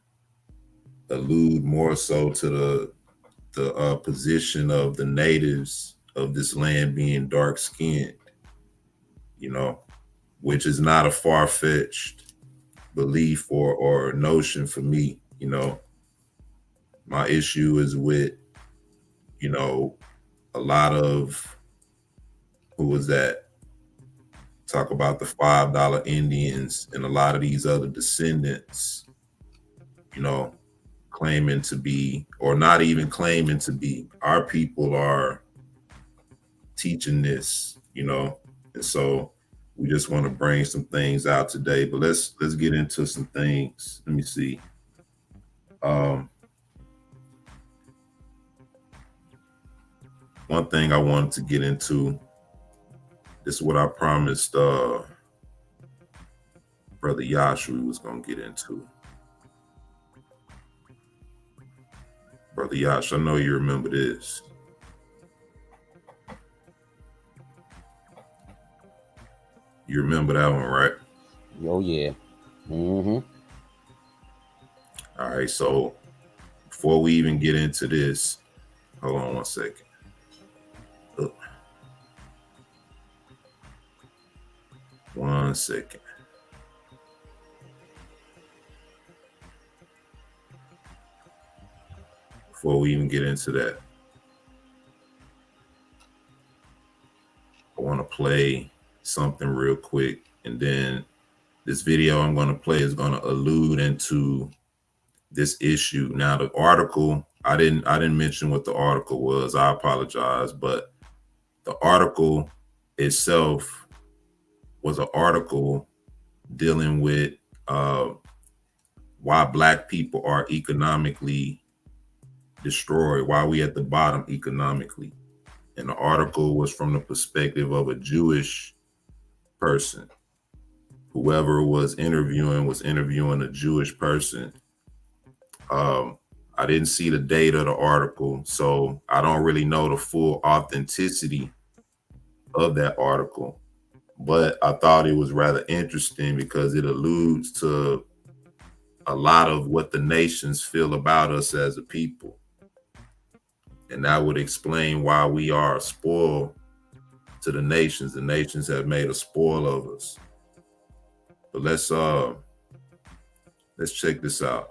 allude more so to the position of the natives of this land being dark-skinned, you know, which is not a far-fetched belief or notion for me. You know, my issue is with, you know, a lot of, who was that? talk about the $5 Indians and a lot of these other descendants, you know, claiming to be, or not even claiming to be. Our people are teaching this, you know, and so we just want to bring some things out today. But let's get into some things. Let me see. One thing I wanted to get into, this is what I promised Brother Yashua was going to get into. Brother Yash, I know you remember this. You remember that one, right? Oh, yeah. Mm-hmm. All right, so before we even get into this, hold on one second. Look. 1 second. Before we even get into that, I want to play something real quick, and then this video I'm going to play is going to allude into this issue. Now, the article, I didn't mention what the article was. I apologize, but the article itself was an article dealing with why Black people are economically destroyed, why we at the bottom economically. And the article was from the perspective of a Jewish person. Whoever was interviewing a Jewish person. I didn't see the date of the article, so I don't really know the full authenticity of that article. But I thought it was rather interesting because it alludes to a lot of what the nations feel about us as a people. And that would explain why we are a spoil to the nations. The nations have made a spoil of us. But let's check this out.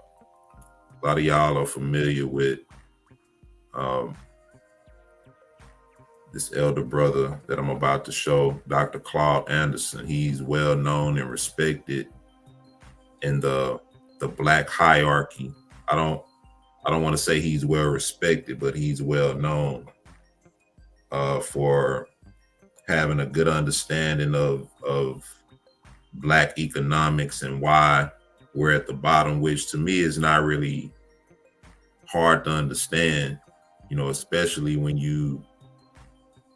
A lot of y'all are familiar with this elder brother that I'm about to show, Dr. Claude Anderson. He's well known and respected in the Black hierarchy. I don't want to say he's well respected, but he's well known for having a good understanding of Black economics and why we're at the bottom, which to me is not really hard to understand, you know, especially when you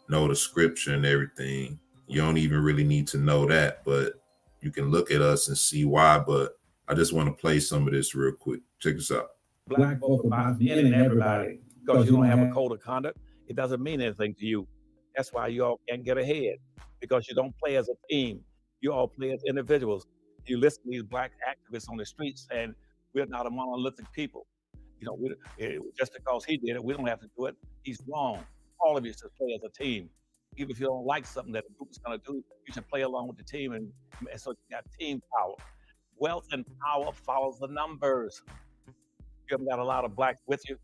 know the scripture and everything. You don't even really need to know that, but you can look at us and see why. But I just want to play some of this real quick. Check this out. Black folk about men and everybody, because you don't have a code of conduct, it doesn't mean anything to you. That's why you all can't get ahead, because you don't play as a team. You all play as individuals. You listen to these Black activists on the streets saying we're not a monolithic people. You know, just because he did it, we don't have to do it. He's wrong. All of you should play as a team. Even if you don't like something that the group is going to do, you should play along with the team, and so you got team power. Wealth and power follows the numbers. You haven't got a lot of Blacks with you.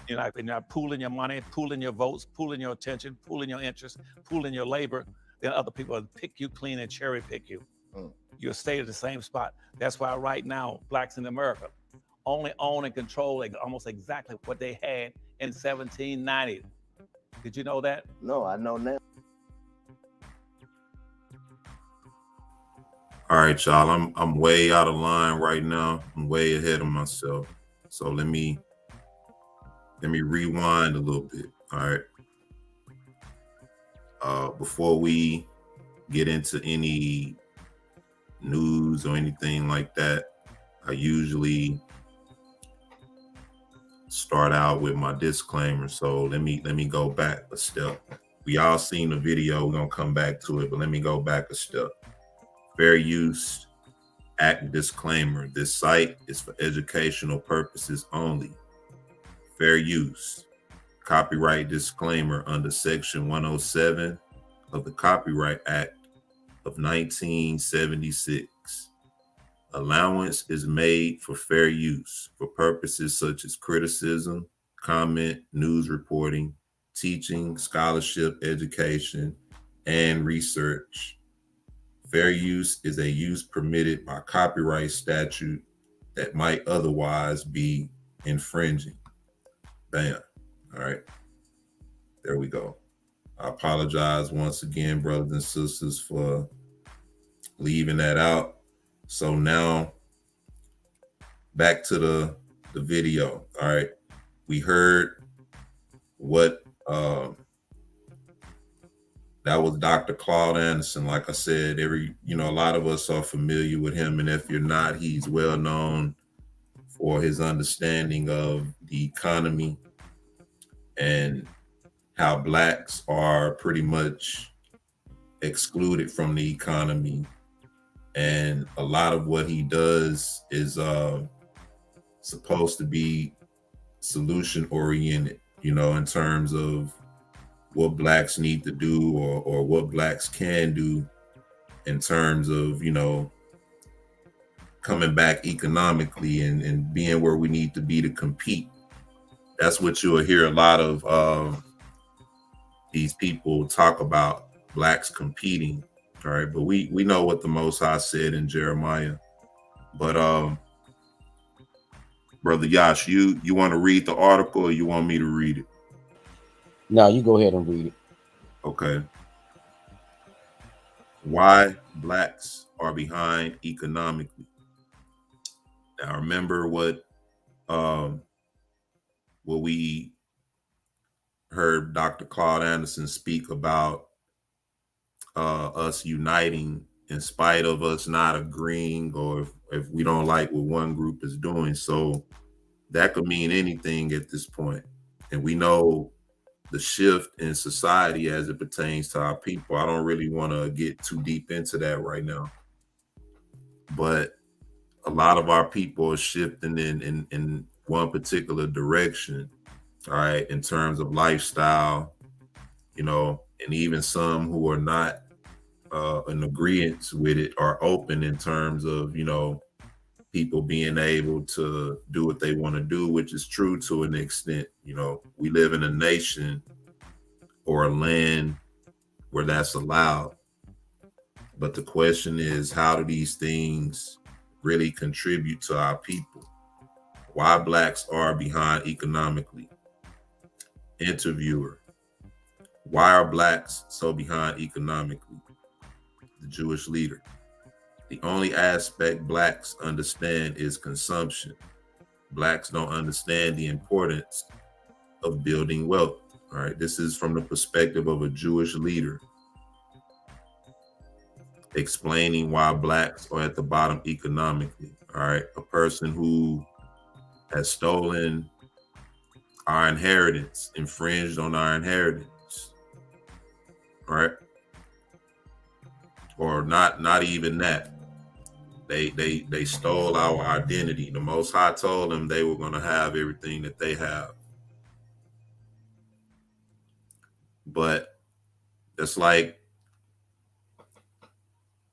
You're not pooling your money, pooling your votes, pooling your attention, pooling your interests, pooling your labor. Then other people will pick you clean and cherry pick you. You'll stay at the same spot. That's why right now, Blacks in America only own and control almost exactly what they had in 1790. Did you know that? No, I know now. All right, y'all. I'm way out of line right now. I'm way ahead of myself. So let me rewind a little bit. All right. Before we get into any news or anything like that, I usually start out with my disclaimer. So let me go back a step. We all seen the video. We're gonna come back to it, but let me go back a step. Fair Use Act disclaimer. This site is for educational purposes only. Fair use. Copyright disclaimer under Section 107 of the Copyright Act of 1976. Allowance is made for fair use for purposes such as criticism, comment, news reporting, teaching, scholarship, education, and research. Fair use is a use permitted by copyright statute that might otherwise be infringing. Bam. All right. There we go. I apologize once again, brothers and sisters, for leaving that out. So now back to the video. All right. We heard what that was Dr. Claude Anderson. Like I said, a lot of us are familiar with him, and if you're not, he's well known for his understanding of the economy and how blacks are pretty much excluded from the economy. And a lot of what he does is supposed to be solution oriented, in terms of what blacks need to do or what blacks can do in terms of, coming back economically and being where we need to be to compete. That's what you'll hear a lot of these people talk about, blacks competing. All right. But we know what the Most High said in Jeremiah. But Brother Yash, you want to read the article or you want me to read it? No, you go ahead and read it. Okay. Why blacks are behind economically. Now remember what we heard Dr. Claude Anderson speak about us uniting in spite of us not agreeing, or if we don't like what one group is doing. So that could mean anything at this point. And we know the shift in society as it pertains to our people. I don't really want to get too deep into that right now. But a lot of our people are shifting in one particular direction, all right, in terms of lifestyle, and even some who are not in agreement with it are open in terms of, people being able to do what they want to do, which is true to an extent. We live in a nation or a land where that's allowed. But the question is, how do these things really contribute to our people? Why blacks are behind economically? Interviewer: why are blacks so behind economically? The Jewish leader: the only aspect blacks understand is consumption. Blacks don't understand the importance of building wealth. All right, this is from the perspective of a Jewish leader explaining why blacks are at the bottom economically. All right, a person who has stolen our inheritance, infringed on our inheritance, all right, or not even that. They stole our identity. The Most High told them they were going to have everything that they have. But it's like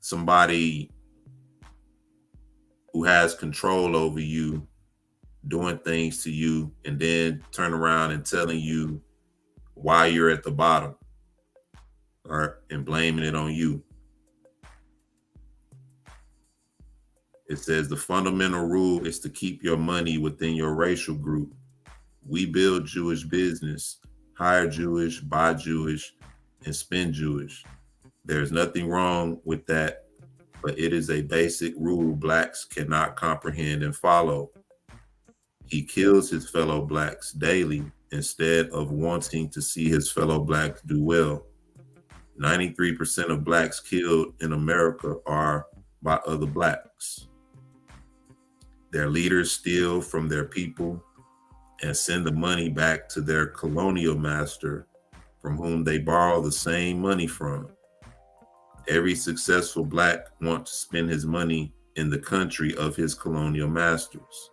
somebody who has control over you doing things to you and then turn around and telling you why you're at the bottom, all right, and blaming it on you. It says the fundamental rule is to keep your money within your racial group. We build Jewish business, hire Jewish, buy Jewish, and spend Jewish. There's nothing wrong with that, but it is a basic rule blacks cannot comprehend and follow. He kills his fellow blacks daily instead of wanting to see his fellow blacks do well. 93% of blacks killed in America are by other blacks. Their leaders steal from their people and send the money back to their colonial master, from whom they borrow the same money from. Every successful black wants to spend his money in the country of his colonial masters.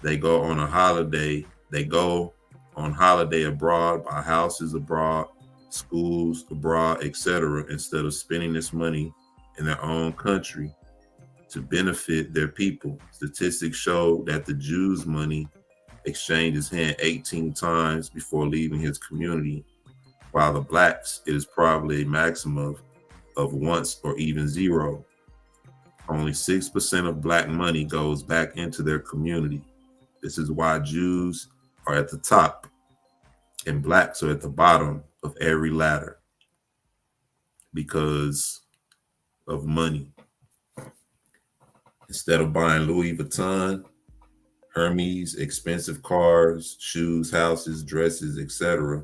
They go on holiday abroad, buy houses abroad, schools abroad, etc., instead of spending this money in their own country to benefit their people. Statistics show that the Jew's money exchanges hands 18 times before leaving his community, while the blacks, it is probably a maximum of once or even zero. Only 6% of black money goes back into their community. This is why Jews are at the top and blacks are at the bottom of every ladder, because of money. Instead of buying Louis Vuitton, Hermes, expensive cars, shoes, houses, dresses, etc.,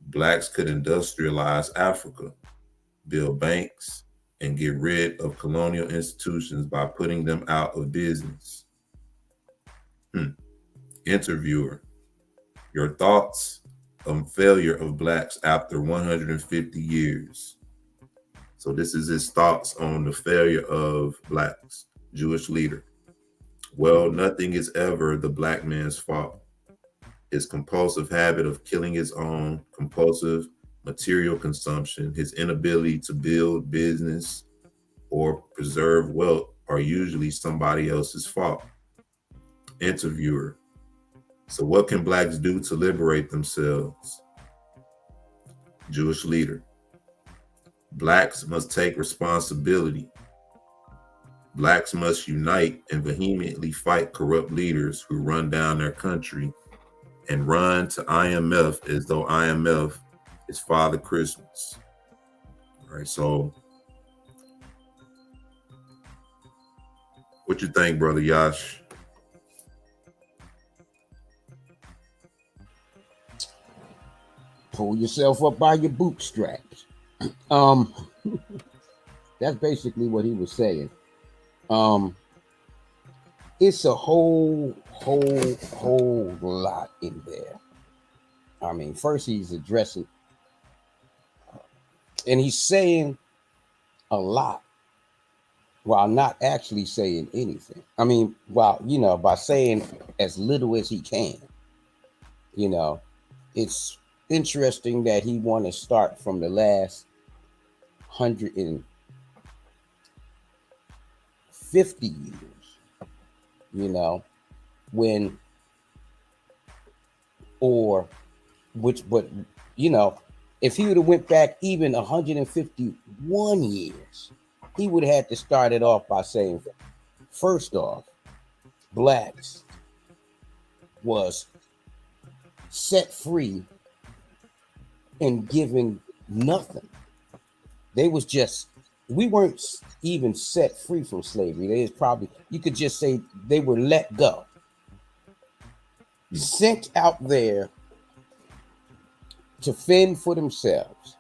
blacks could industrialize Africa, build banks, and get rid of colonial institutions by putting them out of business. Interviewer: your thoughts on failure of blacks after 150 years. So this is his thoughts on the failure of blacks. Jewish leader: well, nothing is ever the black man's fault. His compulsive habit of killing his own, compulsive material consumption, his inability to build business or preserve wealth are usually somebody else's fault. Interviewer: so what can blacks do to liberate themselves? Jewish leader: blacks must take responsibility. Blacks must unite and vehemently fight corrupt leaders who run down their country and run to IMF as though IMF is Father Christmas. All right, so what you think, Brother Yash? Pull yourself up by your bootstraps. That's basically what he was saying. It's a whole lot in there. I mean, first he's addressing, and he's saying a lot while not actually saying anything. I mean, by saying as little as he can. It's interesting that he want to start from the last 150 years, if he would have went back even 151 years, he would have had to start it off by saying, first off, blacks was set free and given nothing. We weren't even set free from slavery. You could just say they were let go, sent out there to fend for themselves.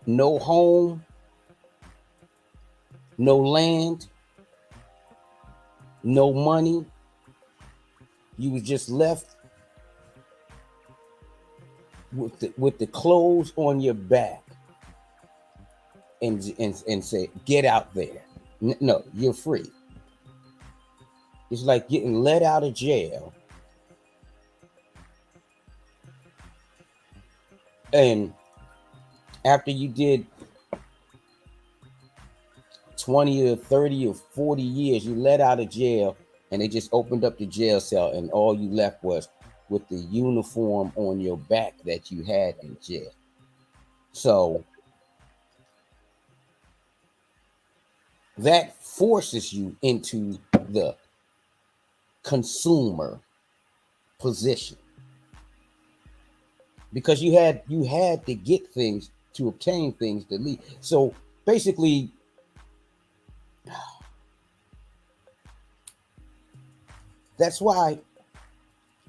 No home, no land, no money. You was just left with the clothes on your back and say, get out there. No, you're free. It's like getting let out of jail and after you did 20 or 30 or 40 years, you let out of jail and they just opened up the jail cell and all you left was with the uniform on your back that you had in jail. So that forces you into the consumer position because you had to get things to obtain things to leave. So basically, that's why,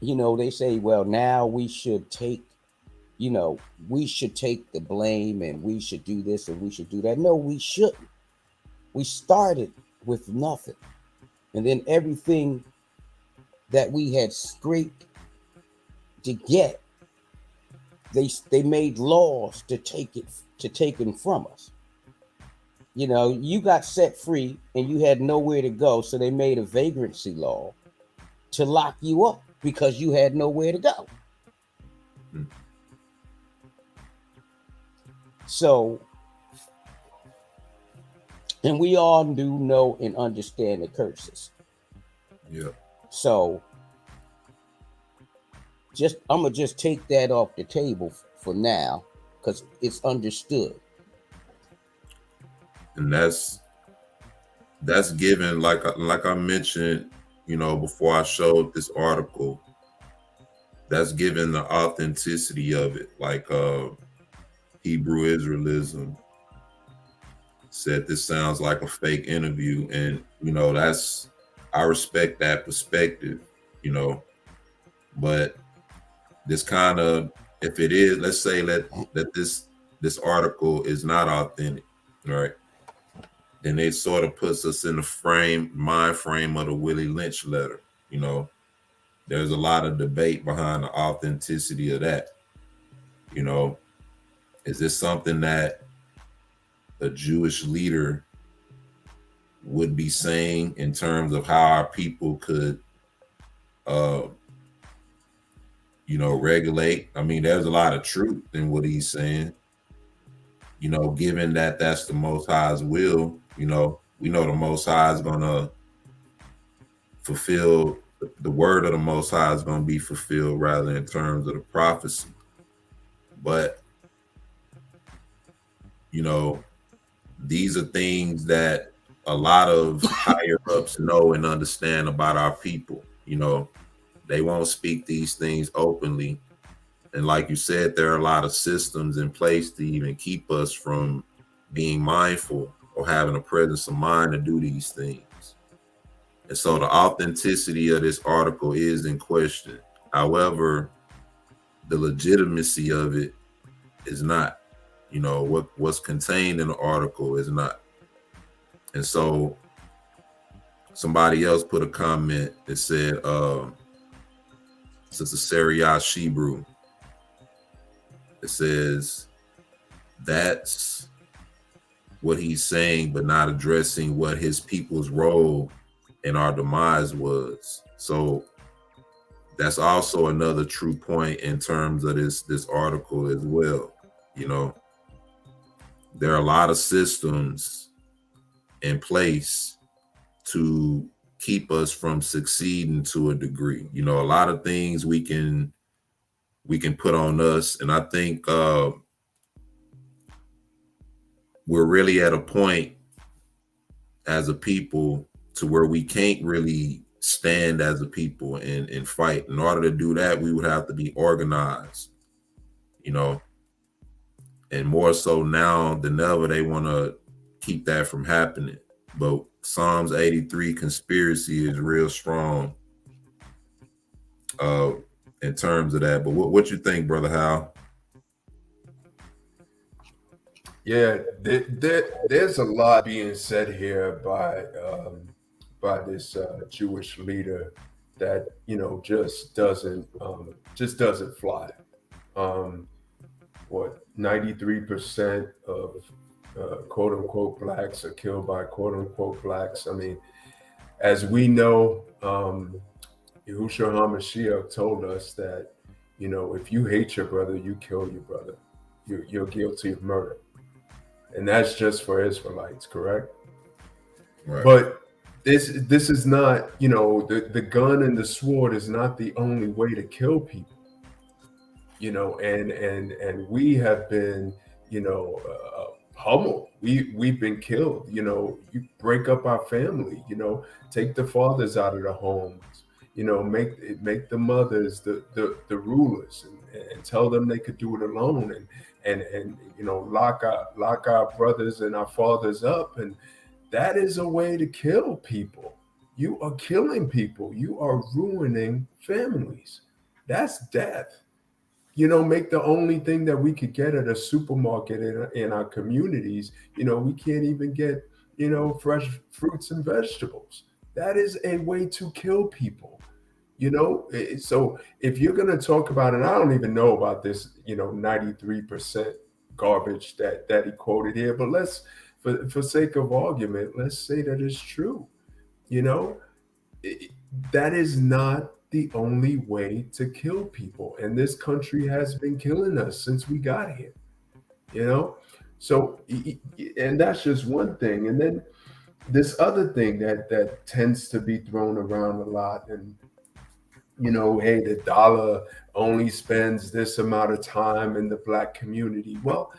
they say, well, now we should take the blame and we should do this and we should do that. No, we shouldn't. We started with nothing. And then everything that we had scraped to get, they made laws to take it from us. You got set free and you had nowhere to go, so they made a vagrancy law to lock you up because you had nowhere to go. So, and we all do know and understand the curses. Yeah. So, I'm gonna just take that off the table for now because it's understood. And that's given, like I mentioned, before I showed this article, that's given the authenticity of it. Like Hebrew Israelism said this sounds like a fake interview, and that's, I respect that perspective, but this kind of, if it is, let's say that this article is not authentic, right? Then it sort of puts us in the mind frame of the Willie Lynch letter. There's a lot of debate behind the authenticity of that. Is this something that a Jewish leader would be saying in terms of how our people could, regulate? I mean, there's a lot of truth in what he's saying, given that that's the Most High's will. We know the Most High is going to fulfill, the word of the Most High is going to be fulfilled rather in terms of the prophecy. But, these are things that a lot of higher ups know and understand about our people. They won't speak these things openly. And like you said, there are a lot of systems in place to even keep us from being mindful or having a presence of mind to do these things. And so the authenticity of this article is in question. However, the legitimacy of it is not. What's contained in the article is not. And so somebody else put a comment that said, Sister Sariyah Shebrew, it says, that's what he's saying, but not addressing what his people's role in our demise was. So that's also another true point in terms of this article as well. There are a lot of systems in place to keep us from succeeding to a degree. A lot of things we can put on us, and I think we're really at a point as a people to where we can't really stand as a people and fight. In order to do that, we would have to be organized, and more so now than ever, they want to keep that from happening. But Psalms 83 conspiracy is real strong in terms of that. But what you think, Brother Hal? Yeah, there's a lot being said here by this Jewish leader that just doesn't fly. What 93% of quote unquote blacks are killed by quote unquote blacks. I mean, as we know, Yahushua HaMashiach told us that if you hate your brother, you kill your brother. You're guilty of murder. And that's just for Israelites, correct? Right. But this is not, the gun and the sword is not the only way to kill people. And we have been, pummeled. We've been killed. You break up our family. Take the fathers out of the homes. Make the mothers the rulers, and tell them they could do it alone, and lock our brothers and our fathers up, and that is a way to kill people. You are killing people. You are ruining families. That's death. Make the only thing that we could get at a supermarket in our communities. We can't even get fresh fruits and vegetables. That is a way to kill people. So if you're going to talk about, and I don't even know about this, 93% garbage that he quoted here, but let's, for sake of argument, let's say that it's true. That is not the only way to kill people. And this country has been killing us since we got here, So, and that's just one thing. And then this other thing that tends to be thrown around a lot, and hey, the dollar only spends this amount of time in the black community. Well,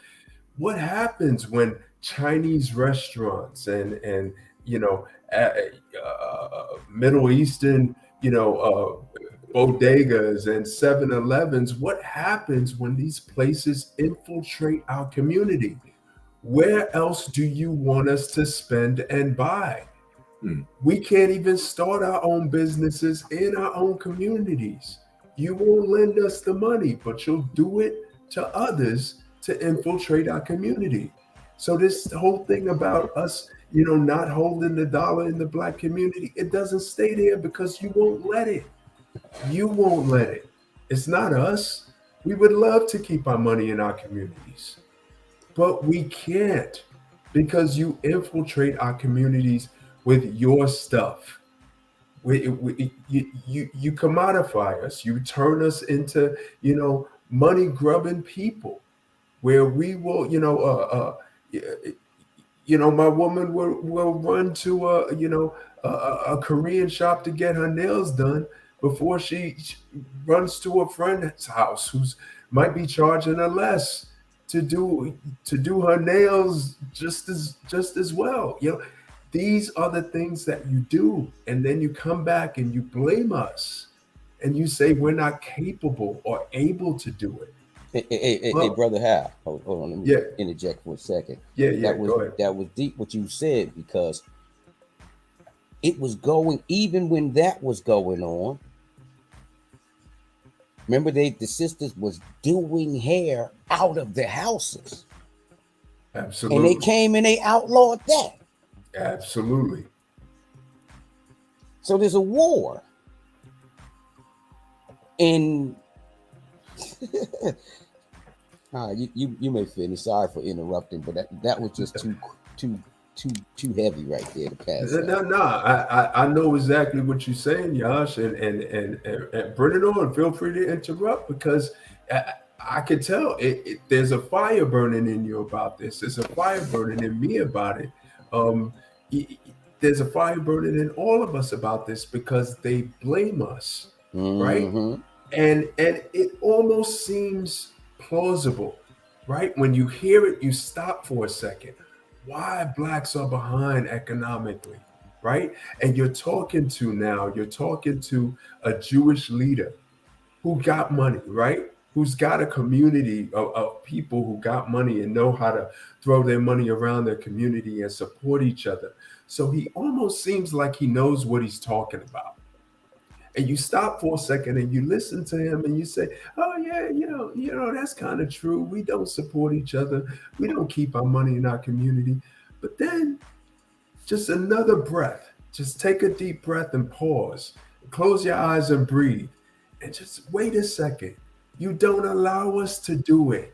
What happens when Chinese restaurants and you know Middle Eastern bodegas and 7-Elevens, what happens when these places infiltrate our community? Where else do you want us to spend and buy? We can't even start our own businesses in our own communities. You won't lend us the money, but you'll do it to others to infiltrate our community. So this whole thing about us, not holding the dollar in the Black community, it doesn't stay there because you won't let it. You won't let it. It's not us. We would love to keep our money in our communities, but we can't because you infiltrate our communities with your stuff. You commodify us. You turn us into, money grubbing people where we will, my woman will run to a Korean shop to get her nails done before she runs to a friend's house who's might be charging her less to do her nails just as well. These are the things that you do, and then you come back and you blame us, and you say we're not capable or able to do it. Hey, brother Hal, hold on, let me interject for a second. Yeah, go ahead. That was deep what you said, because it was going, even when that was going on. Remember, the sisters was doing hair out of their houses. Absolutely. And they came and they outlawed that. Absolutely. So there's a war. And you may finish. Sorry for interrupting, but that was just too heavy right there to pass. No. I know exactly what you're saying, Yash, and bring it on. Feel free to interrupt, because I can tell there's a fire burning in you about this. There's a fire burning in me about it. There's a fire burning in all of us about this because they blame us, right? And it almost seems plausible, right? When you hear it, you stop for a second. Why Blacks are behind economically, right? And you're talking to a Jewish leader who got money, right? Who's got a community of people who got money and know how to throw their money around their community and support each other. So he almost seems like he knows what he's talking about. And you stop for a second and you listen to him and you say, oh yeah, that's kind of true. We don't support each other. We don't keep our money in our community. But then just another breath, just take a deep breath and pause, close your eyes and breathe, and just wait a second. You don't allow us to do it.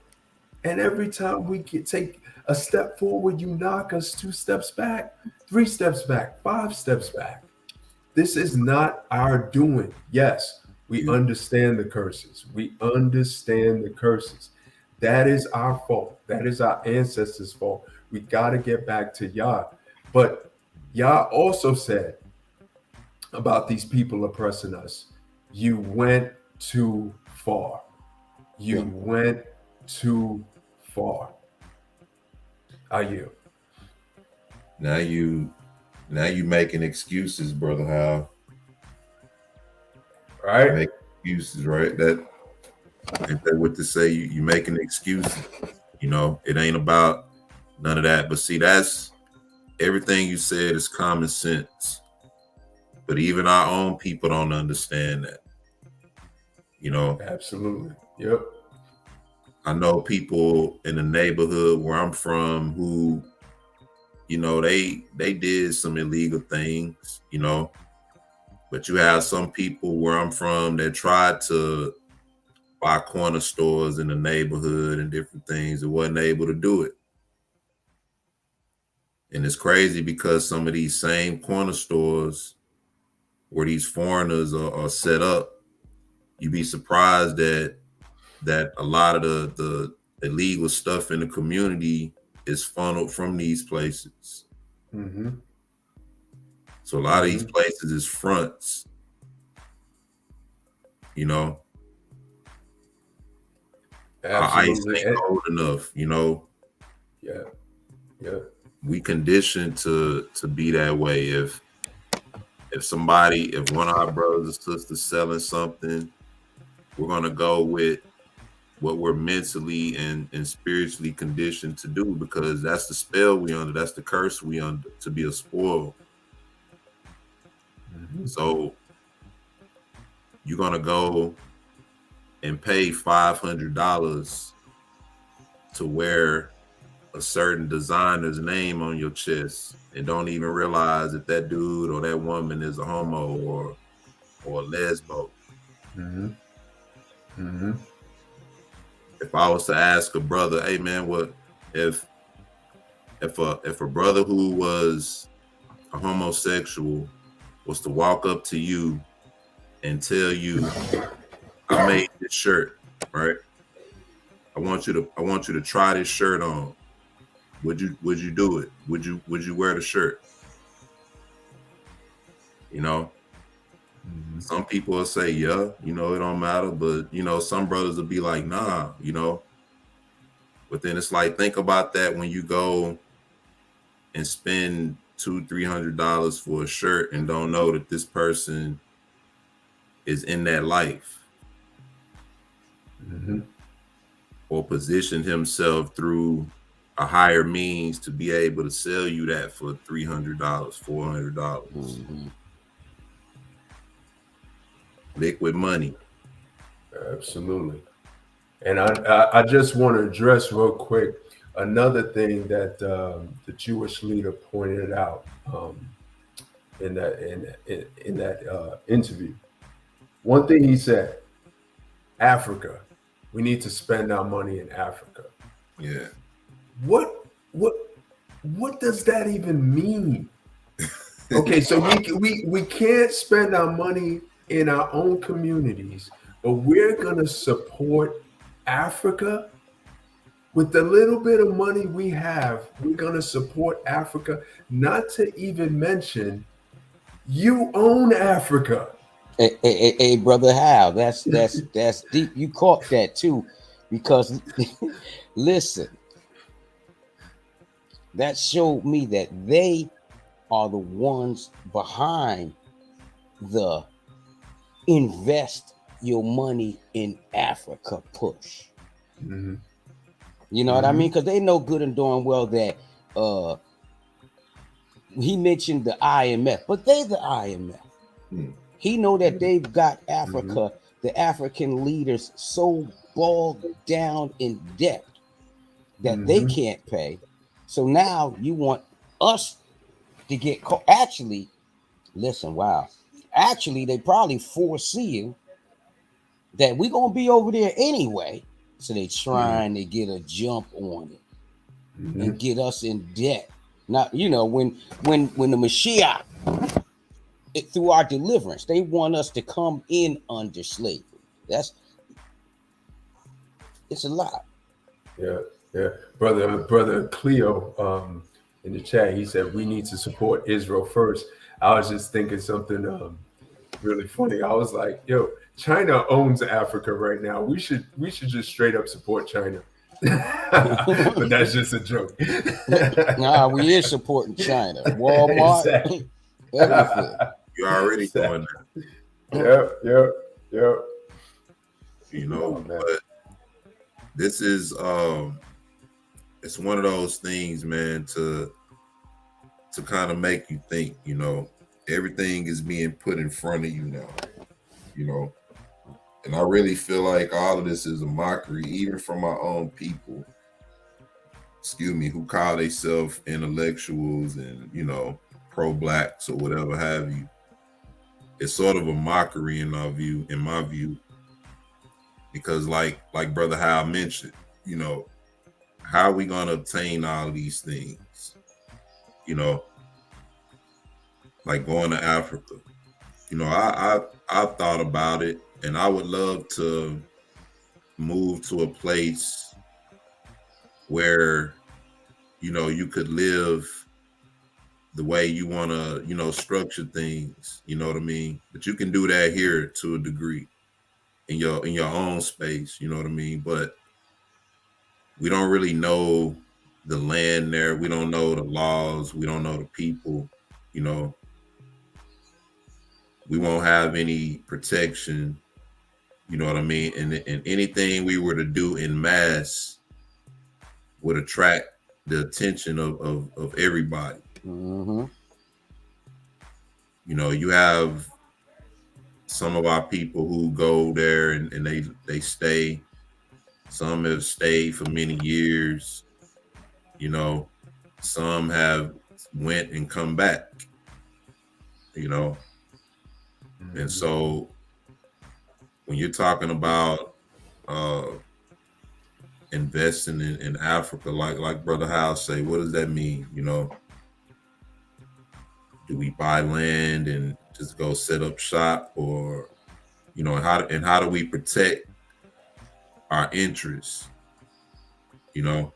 And every time we take a step forward, you knock us 2 steps back, 3 steps back, 5 steps back. This is not our doing. Yes, we understand the curses. We understand the curses. That is our fault. That is our ancestors' fault. We got to get back to Yah. But Yah also said about these people oppressing us, you went too far. You went too far. Are you? Now you making excuses, brother Hal. Right? Make excuses, right? That what to say. You making excuses. It ain't about none of that. But see, that's everything you said is common sense. But even our own people don't understand that. Absolutely. Yep. I know people in the neighborhood where I'm from who, they did some illegal things, but you have some people where I'm from that tried to buy corner stores in the neighborhood and different things and wasn't able to do it. And it's crazy because some of these same corner stores where these foreigners are set up, you'd be surprised that a lot of the illegal stuff in the community is funneled from these places. Mm-hmm. So a lot of these places is fronts, Absolutely. Our ice ain't cold enough, Yeah. We conditioned to be that way. If one of our brothers or sisters selling something, we're gonna go with what we're mentally and spiritually conditioned to do, because that's the spell we under, that's the curse we under, to be a spoil. So you're gonna go and pay $500 to wear a certain designer's name on your chest and don't even realize that that dude or that woman is a homo or a lesbo. If I was to ask a brother, hey man, what if a brother who was a homosexual was to walk up to you and tell you, I made this shirt, right? I want you to try this shirt on. Would you do it? Would you wear the shirt? You know, some people will say, yeah, you know, it don't matter, but you know, some brothers will be like, nah, you know. But then it's like, think about that when you go and spend $200-300 for a shirt and don't know that this person is in that life, or positioned himself through a higher means to be able to sell you that for $300, $400. Liquid money. Absolutely. And I just want to address real quick another thing that the Jewish leader pointed out in that interview. One thing he said: Africa, we need to spend our money in Africa. Yeah. What does that even mean? Okay, so we can't spend our money in our own communities, but we're gonna support Africa. With the little bit of money we have, we're gonna support Africa. Not to even mention, you own Africa. Hey, brother Hal, that's deep. You caught that too, because listen, that showed me that they are the ones behind the invest your money in Africa push. You know what I mean? Because they know good and darn well that he mentioned the IMF, but they the IMF. He know that they've got Africa, the African leaders, so bogged down in debt that they can't pay. So now you want us to get caught. Actually, listen, wow. Actually, they probably foreseeing that we're gonna be over there anyway. So they trying to get a jump on it and get us in debt. Now, you know, when the Mashiach, through our deliverance, they want us to come in under slavery. It's a lot. Yeah. Brother Cleo in the chat, he said we need to support Israel first. I was just thinking something really funny. I was like, yo, China owns Africa right now. We should just straight up support China. But that's just a joke. Nah, we is supporting China, Walmart, Exactly. everything. You're already doing that. Yep. You know, but this is it's one of those things, man, to kind of make you think. You know, everything is being put in front of you now. You know, and I really feel like all of this is a mockery, even from my own people. Excuse me, who call themselves intellectuals and, you know, pro-blacks or whatever have you. It's sort of a mockery in my view, because like Brother Hal mentioned, you know, how are we gonna obtain all these things? You know, like going to Africa. You know, I've thought about it, and I would love to move to a place where, you know, you could live the way you want to, you know, structure things, you know what I mean? But you can do that here to a degree in your own space, you know what I mean? But we don't really know the land there. We don't know the laws. We don't know the people. You know, we won't have any protection. You know what I mean? And anything we were to do in mass would attract the attention of everybody. Mm-hmm. You know, you have some of our people who go there and they stay. Some have stayed for many years. You know, some have went and come back. You know, and so when you're talking about investing in Africa, like Brother House say, what does that mean? You know, do we buy land and just go set up shop, or you know, how do we protect our interests? You know,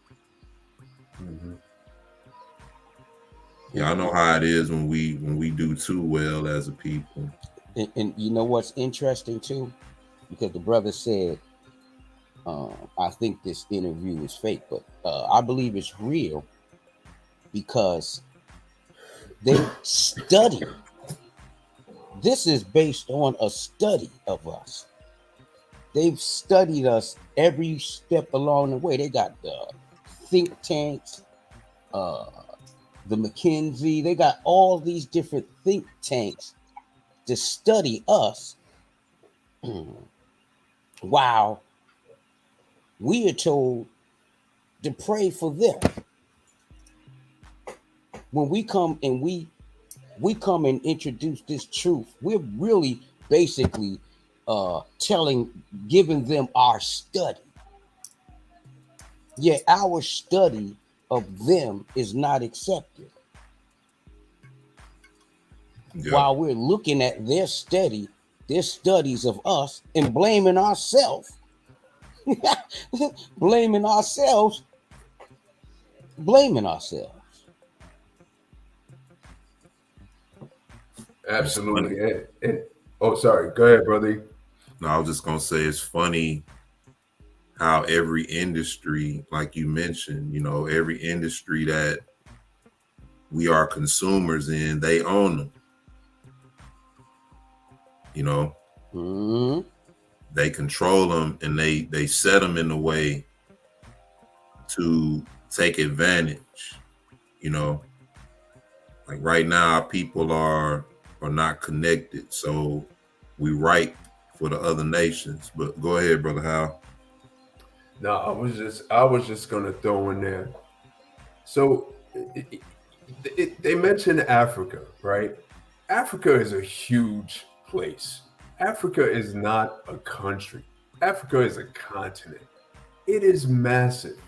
yeah, I know how it is when we do too well as a people. And you know what's interesting too, because the brother said, I think this interview is fake, but I believe it's real because they study. This is based on a study of us. They've studied us every step along the way. They got the think tanks, the McKinsey. They got all these different think tanks to study us. While we are told to pray for them. When we come and we come and introduce this truth, we're really basically giving them our study. Yet our study of them is not accepted. Yeah. While we're looking at their studies of us and blaming ourselves. blaming ourselves. Absolutely. And oh, sorry. Go ahead, brother. No, I was just gonna say it's funny how every industry, like you mentioned, you know, every industry that we are consumers in, they own them. You know, they control them and they set them in a way to take advantage. You know, like right now, people are not connected, so we write for the other nations. But go ahead, Brother Hal. No, I was just gonna throw in there. So they mentioned Africa, right? Africa is a huge place. Africa is not a country. Africa is a continent. It is massive.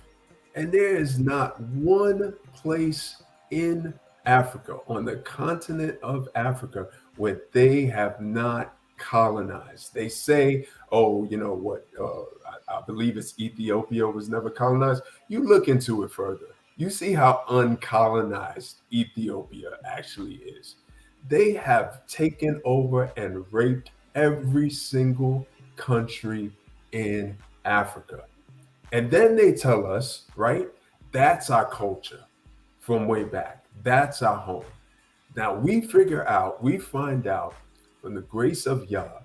And there is not one place in Africa, on the continent of Africa, where they have not colonized. They say, oh, you know what, I believe it's Ethiopia was never colonized. You look into it further. You see how uncolonized Ethiopia actually is. They have taken over and raped every single country in Africa. And then they tell us, right, that's our culture from way back. That's our home. Now we find out from the grace of Yah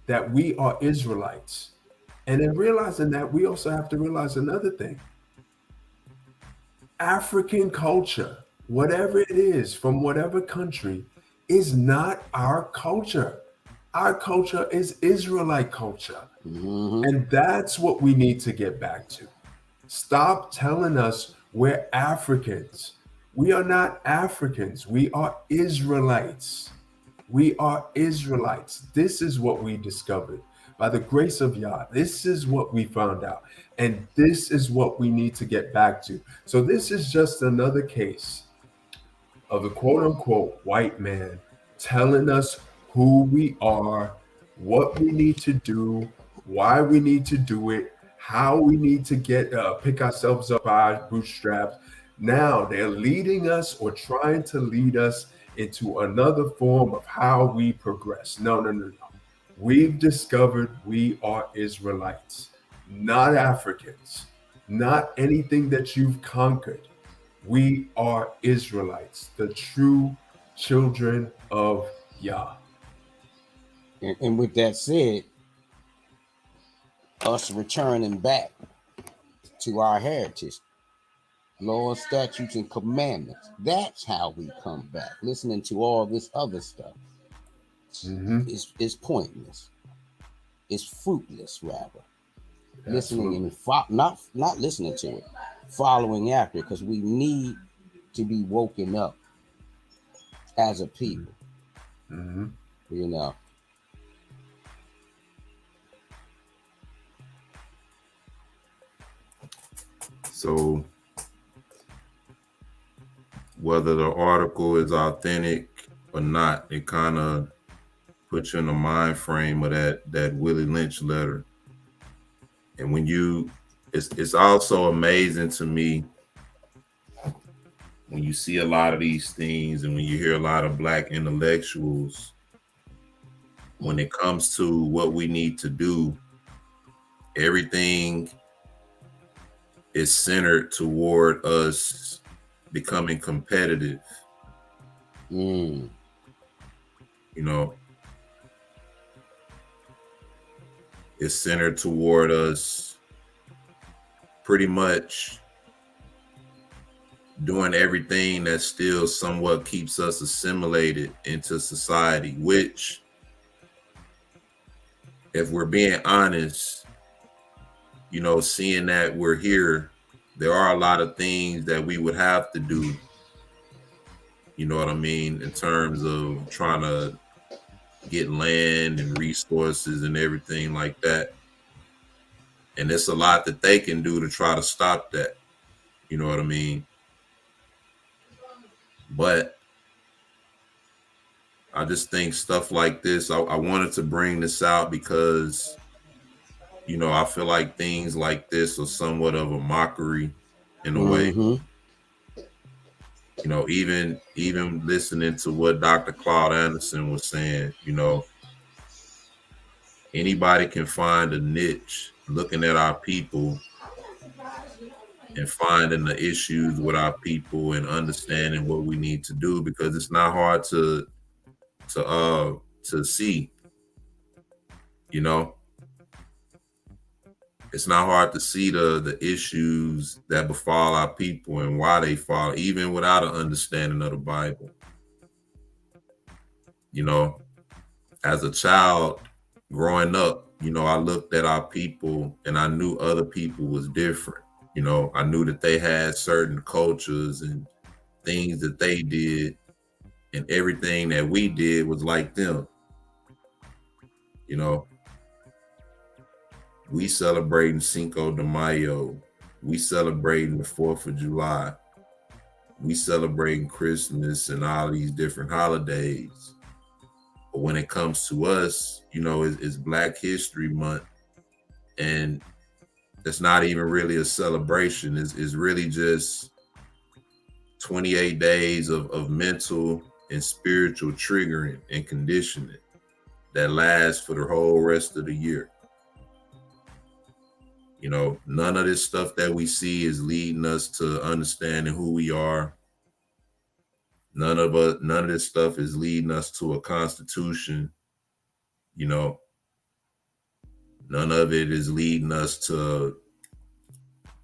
that we are Israelites. And in realizing that, we also have to realize another thing. African culture, whatever it is, from whatever country, is not our culture. Our culture is Israelite culture. And that's what we need to get back to. Stop telling us we're Africans. We are not Africans. We are Israelites. We are Israelites. This is what we discovered. By the grace of Yah, this is what we found out. And this is what we need to get back to. So this is just another case of the quote unquote white man telling us who we are, what we need to do, why we need to do it, how we need to get pick ourselves up by our bootstraps. Now they're leading us or trying to lead us into another form of how we progress. No. We've discovered we are Israelites, not Africans, not anything that you've conquered. We are Israelites, the true children of Yah. And with that said, us returning back to our heritage, laws, statutes, and commandments. That's how we come back. Listening to all this other stuff is pointless. It's fruitless, rather. Listening and not listening to it, following after it, because we need to be woken up as a people. You know. So whether the article is authentic or not, it kind of puts you in the mind frame of that Willie Lynch letter. And when it's also amazing to me when you see a lot of these things and when you hear a lot of Black intellectuals, when it comes to what we need to do, everything is centered toward us becoming competitive. You know, it's centered toward us pretty much doing everything that still somewhat keeps us assimilated into society, which, if we're being honest, you know, seeing that we're here, there are a lot of things that we would have to do, you know what I mean, in terms of trying to get land and resources and everything like that. And it's a lot that they can do to try to stop that, you know what I mean? But I just think stuff like this, I wanted to bring this out because, you know, I feel like things like this are somewhat of a mockery in a way. You know, even listening to what Dr. Claude Anderson was saying, you know, anybody can find a niche looking at our people and finding the issues with our people and understanding what we need to do, because it's not hard to see, you know. It's not hard to see the issues that befall our people and why they fall, even without an understanding of the Bible. You know, as a child growing up, you know, I looked at our people and I knew other people was different. You know, I knew that they had certain cultures and things that they did, and everything that we did was like them. You know, we celebrating Cinco de Mayo. We celebrating the 4th of July. We celebrating Christmas and all these different holidays. But when it comes to us, you know, it's Black History Month. And it's not even really a celebration. It's really just 28 days of mental and spiritual triggering and conditioning that lasts for the whole rest of the year. You know, none of this stuff that we see is leading us to understanding who we are. None of this stuff is leading us to a constitution. You know, none of it is leading us to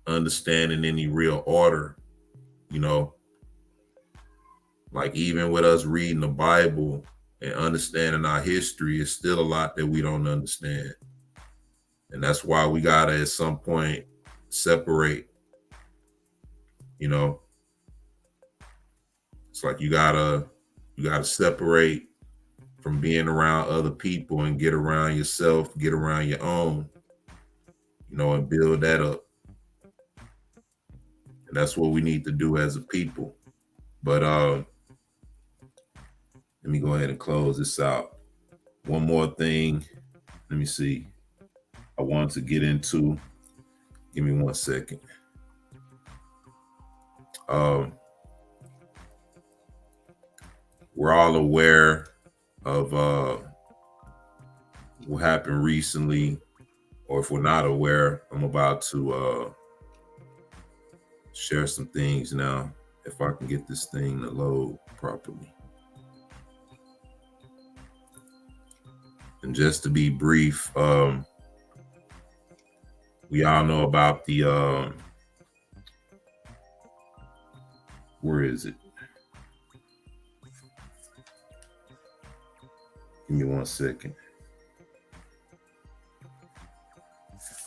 understanding any real order. You know, like even with us reading the Bible and understanding our history, it's still a lot that we don't understand. And that's why we gotta at some point separate. You know, it's like you gotta separate from being around other people and get around yourself, get around your own, you know, and build that up. And that's what we need to do as a people. But let me go ahead and close this out. One more thing. Let me see. I want to get into. Give me 1 second. We're all aware of what happened recently, or if we're not aware, I'm about to share some things now. if I can get this thing to load properly. And just to be brief, we all know about the, where is it? Give me 1 second.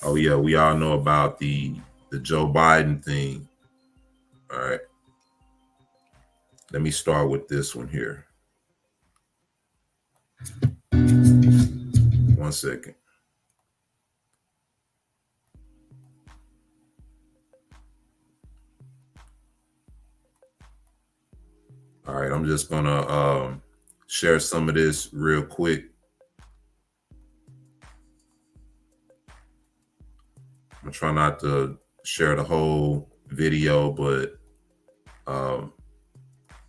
Oh yeah, we all know about the Joe Biden thing. All right. Let me start with this one here. 1 second. All right, I'm just gonna share some of this real quick. I'm gonna try not to share the whole video, but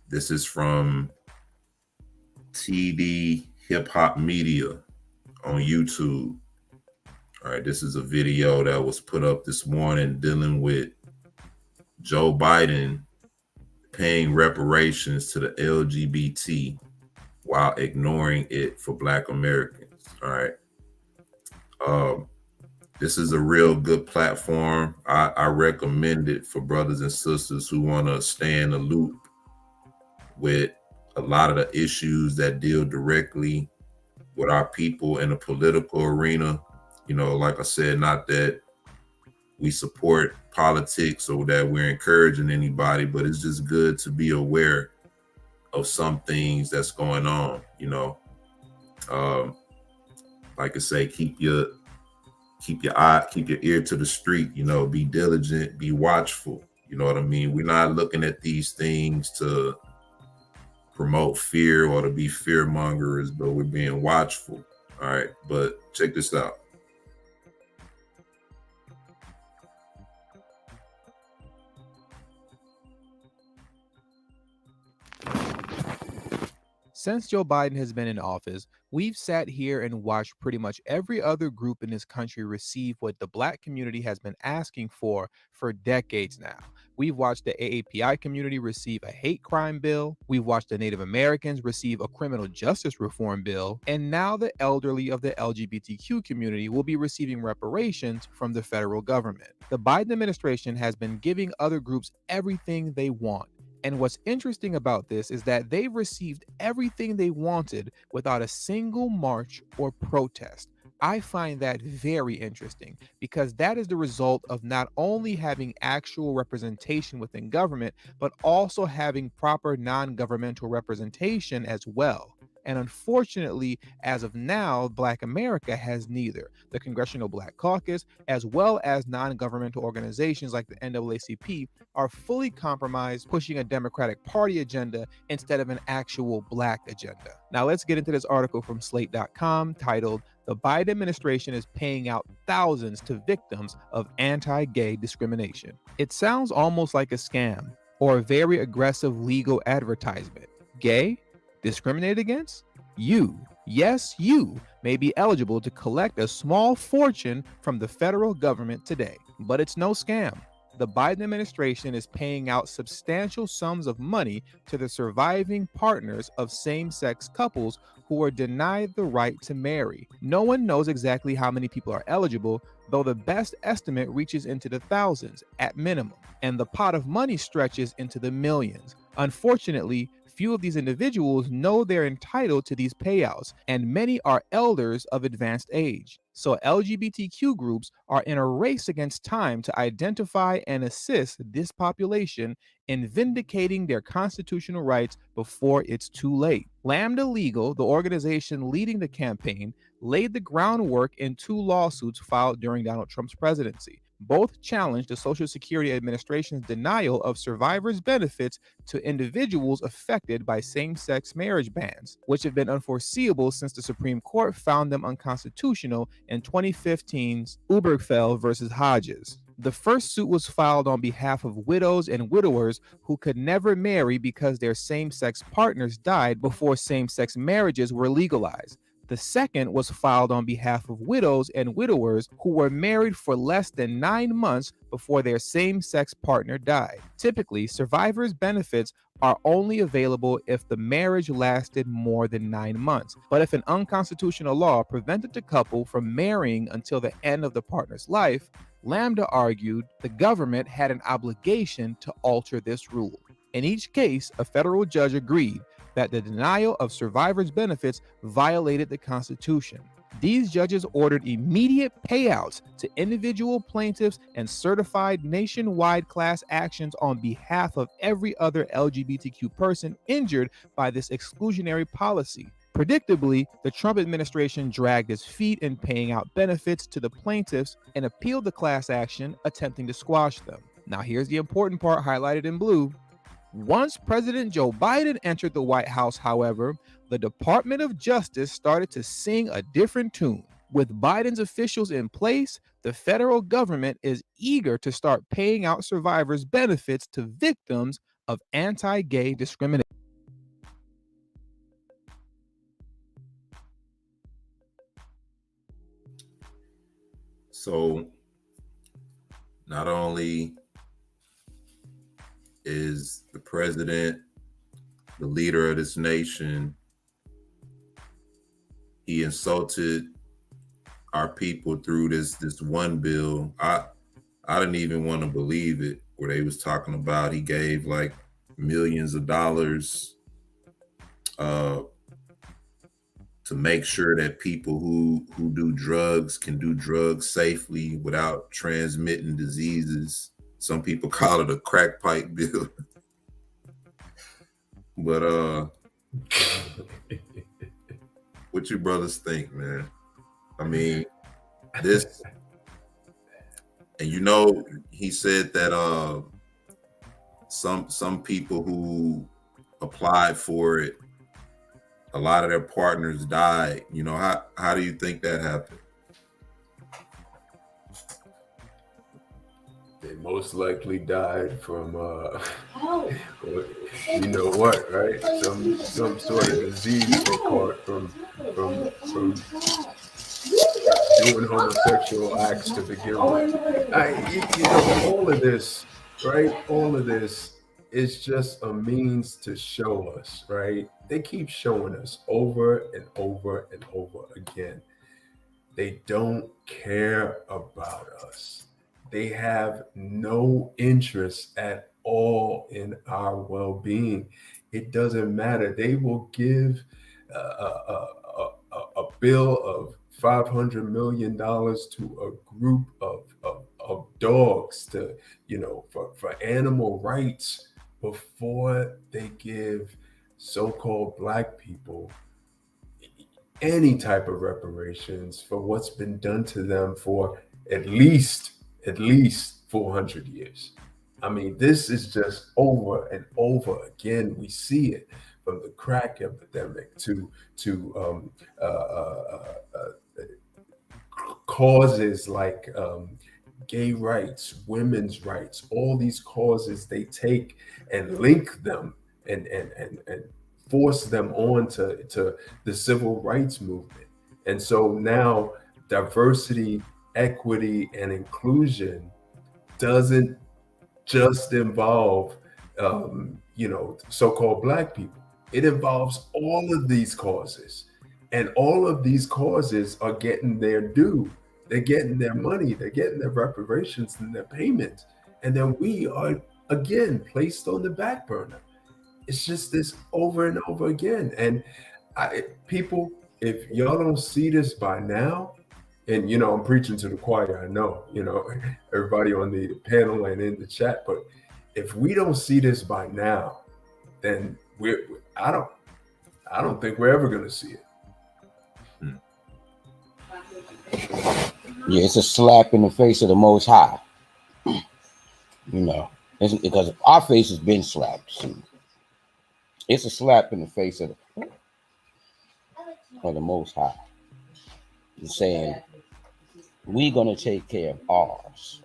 this is from TD Hip Hop Media on YouTube. All right, this is a video that was put up this morning dealing with Joe Biden paying reparations to the LGBT while ignoring it for Black Americans. All right. This is a real good platform. I recommend it for brothers and sisters who want to stay in the loop with a lot of the issues that deal directly with our people in the political arena. You know, like I said, not that we support politics or that we're encouraging anybody, but it's just good to be aware of some things that's going on, you know. Like I say, keep your ear to the street, you know, be diligent, be watchful. You know what I mean? We're not looking at these things to promote fear or to be fear mongers, but we're being watchful. All right. But check this out. Since Joe Biden has been in office, we've sat here and watched pretty much every other group in this country receive what the Black community has been asking for decades now. We've watched the AAPI community receive a hate crime bill. We've watched the Native Americans receive a criminal justice reform bill. And now the elderly of the LGBTQ community will be receiving reparations from the federal government. The Biden administration has been giving other groups everything they want. And what's interesting about this is that they've received everything they wanted without a single march or protest. I find that very interesting because that is the result of not only having actual representation within government, but also having proper non-governmental representation as well. And unfortunately, as of now, Black America has neither. The Congressional Black Caucus, as well as non-governmental organizations like the NAACP, are fully compromised, pushing a Democratic Party agenda instead of an actual Black agenda. Now let's get into this article from Slate.com titled, "The Biden Administration is Paying Out Thousands to Victims of Anti-Gay Discrimination." It sounds almost like a scam or a very aggressive legal advertisement. Gay? Discriminated against? You, yes, you may be eligible to collect a small fortune from the federal government today. But it's no scam. The Biden administration is paying out substantial sums of money to the surviving partners of same-sex couples who are denied the right to marry. No one knows exactly how many people are eligible, though the best estimate reaches into the thousands at minimum, and the pot of money stretches into the millions. Unfortunately, few of these individuals know they're entitled to these payouts, and many are elders of advanced age. So LGBTQ groups are in a race against time to identify and assist this population in vindicating their constitutional rights before it's too late. Lambda Legal, the organization leading the campaign, laid the groundwork in 2 lawsuits filed during Donald Trump's presidency. Both challenged the Social Security Administration's denial of survivors' benefits to individuals affected by same-sex marriage bans, which have been unforeseeable since the Supreme Court found them unconstitutional in 2015's Obergefell versus Hodges. The first suit was filed on behalf of widows and widowers who could never marry because their same-sex partners died before same-sex marriages were legalized. The second was filed on behalf of widows and widowers who were married for less than 9 months before their same-sex partner died. Typically, survivors' benefits are only available if the marriage lasted more than 9 months. But if an unconstitutional law prevented the couple from marrying until the end of the partner's life, Lambda argued the government had an obligation to alter this rule. In each case, a federal judge agreed that the denial of survivors' benefits violated the Constitution. These judges ordered immediate payouts to individual plaintiffs and certified nationwide class actions on behalf of every other LGBTQ person injured by this exclusionary policy. Predictably, the Trump administration dragged its feet in paying out benefits to the plaintiffs and appealed the class action, attempting to squash them. Now, here's the important part highlighted in blue. Once President Joe Biden entered the White House, however, the Department of Justice started to sing a different tune. With Biden's officials in place, the federal government is eager to start paying out survivors' benefits to victims of anti-gay discrimination. So not only is the president the leader of this nation, he insulted our people through this one bill. I didn't even want to believe it, where they was talking about he gave like millions of dollars to make sure that people who do drugs can do drugs safely without transmitting diseases. Some people call it a crack pipe bill. But what you brothers think, man? I mean, this, and you know, he said that some people who applied for it, a lot of their partners died. You know, how do you think that happened? They most likely died from you know what, right? Some sort of disease they caught from doing homosexual acts to begin with. You know, all of this, right? All of this is just a means to show us, right? They keep showing us over and over and over again. They don't care about us. They have no interest at all in our well-being. It doesn't matter. They will give a bill of $500 million to a group of dogs to, you know, for animal rights before they give so-called Black people any type of reparations for what's been done to them for at least 400 years. I mean, this is just over and over again. We see it from the crack epidemic to causes like gay rights, women's rights, all these causes they take and link them and force them on to the civil rights movement. And so now diversity, equity, and inclusion doesn't just involve you know, so-called Black people. It involves all of these causes, and all of these causes are getting their due. They're getting their money, they're getting their reparations and their payments, and then we are again placed on the back burner. It's just this over and over again. And people, if y'all don't see this by now, and you know, I'm preaching to the choir, I know, you know, everybody on the panel and in the chat, but if we don't see this by now, then I don't think we're ever going to see it. Yeah, it's a slap in the face of the Most High. You know, it's because our face has been slapped. So it's a slap in the face of the Most High. He's saying, we're going to take care of ours.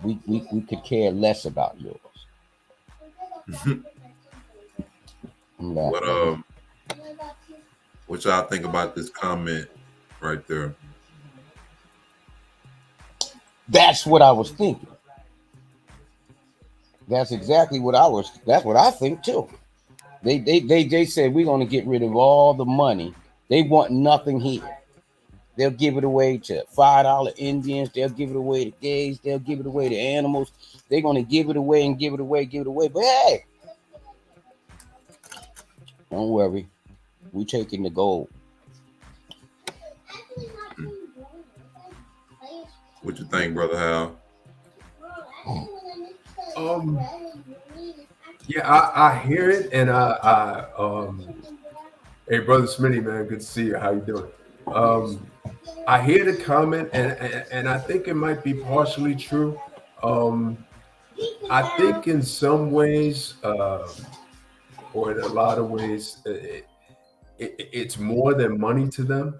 We could care less about yours. What y'all think about this comment right there? That's what I was thinking. That's exactly what that's what I think too. They said we're gonna get rid of all the money. They want nothing here. They'll give it away to $5 Indians, they'll give it away to gays, they'll give it away to animals. They're gonna give it away and give it away. But hey, don't worry, we taking the gold. What you think, Brother Hal? Yeah, I hear it, and hey, Brother Smitty, man, good to see you. How you doing? I hear the comment, and I think it might be partially true. I think in some ways, or in a lot of ways, it's more than money to them.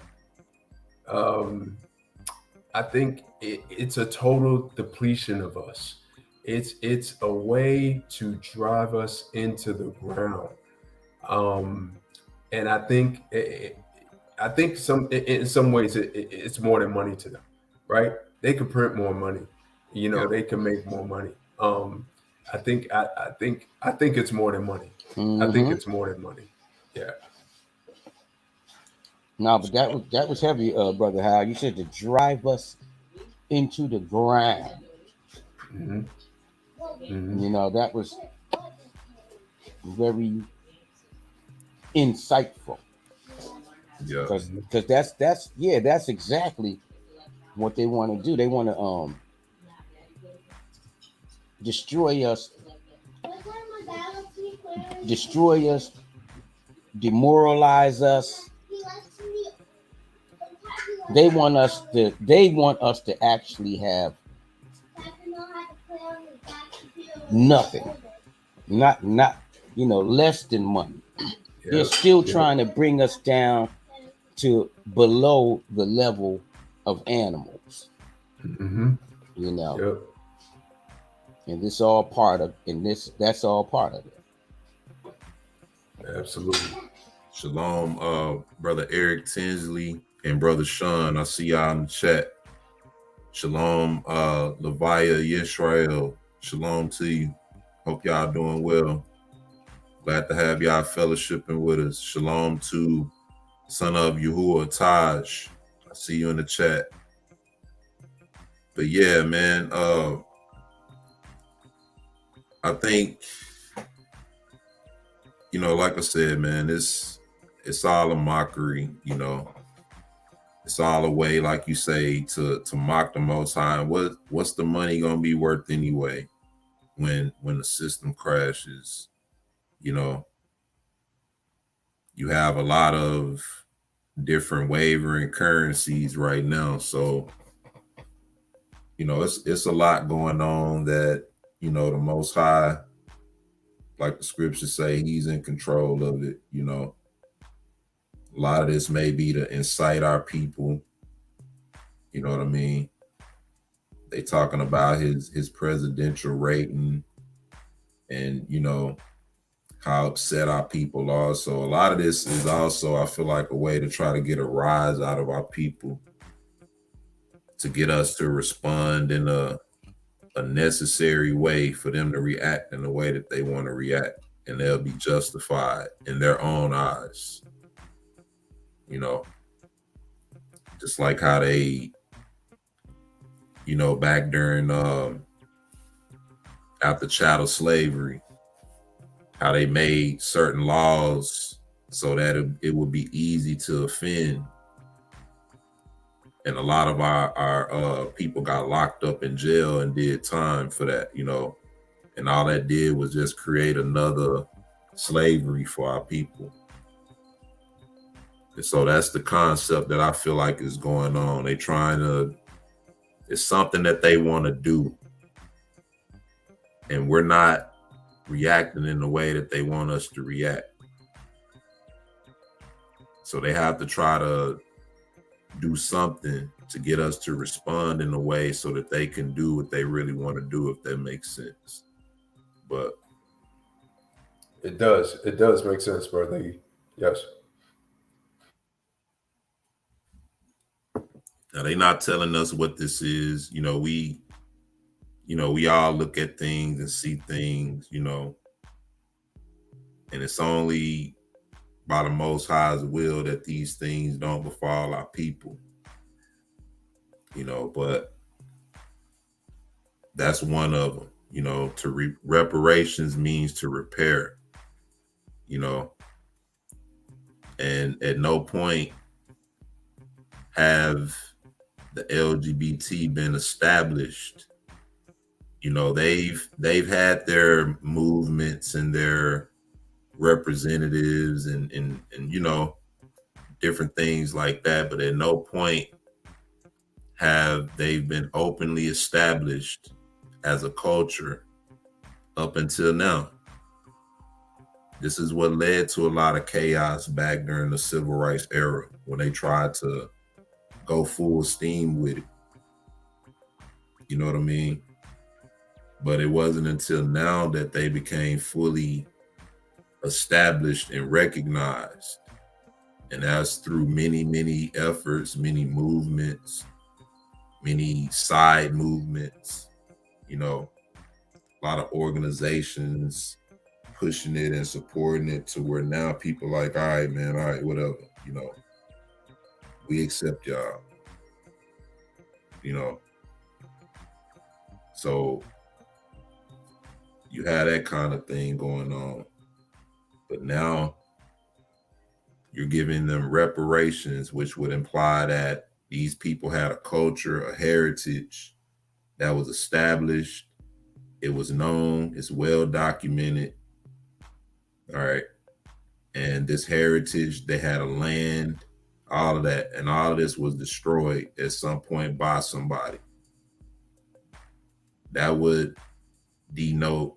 I think it's a total depletion of us. It's a way to drive us into the ground. And I think in some ways it's more than money to them, right? They could print more money, they can make more money. I think it's more than money. Mm-hmm. I think it's more than money. Yeah. No, but that was heavy, Brother Hal. You said to drive us into the ground. Mm-hmm. Mm-hmm. That was very insightful. Yeah, because that's exactly what they want to do. They want to destroy us, demoralize us. They want us to actually have nothing, not less than money. They're still trying to bring us down to below the level of animals. Mm-hmm. Yep. And that's all part of it. Absolutely. Shalom, Brother Eric Tinsley and Brother Sean. I see y'all in the chat. Shalom, Leviah Yisrael. Shalom to you. Hope y'all doing well. Glad to have y'all fellowshipping with us. Shalom to son of Yahuwah, Taj. I see you in the chat. But yeah, man, I think, like I said, man, it's all a mockery, It's all a way, like you say, to mock the Most High. What's the money gonna be worth anyway when the system crashes? You have a lot of different wavering currencies right now, so it's a lot going on that the Most High, like the scriptures say, He's in control of it. A lot of this may be to incite our people. You know what I mean? They talking about his presidential rating and how upset our people are. So a lot of this is also, I feel like, a way to try to get a rise out of our people, to get us to respond in a necessary way for them to react in the way that they want to react, and they'll be justified in their own eyes. Just like how they, back during after chattel slavery, how they made certain laws so that it would be easy to offend. And a lot of our people got locked up in jail and did time for that, and all that did was just create another slavery for our people. And so that's the concept that I feel like is going on. It's something that they want to do, and we're not reacting in the way that they want us to react. So they have to try to do something to get us to respond in a way so that they can do what they really want to do, if that makes sense. But it does make sense, brother. Yes. Now they not telling us what this is. We all look at things and see things, and it's only by the Most High's will that these things don't befall our people. But that's one of them. Reparations means to repair. And at no point have the LGBT been established. They've had their movements and their representatives and different things like that, but at no point have they been openly established as a culture up until now. This is what led to a lot of chaos back during the civil rights era when they tried to go full steam with it. You know what I mean? But it wasn't until now that they became fully established and recognized. And that's through many, many efforts, many movements, many side movements, a lot of organizations pushing it and supporting it to where now people like, all right, man, all right, whatever, we accept y'all, So you had that kind of thing going on. But now you're giving them reparations, which would imply that these people had a culture, a heritage that was established. It was known, it's well documented. All right. And this heritage, they had a land, all of that. And all of this was destroyed at some point by somebody. That would denote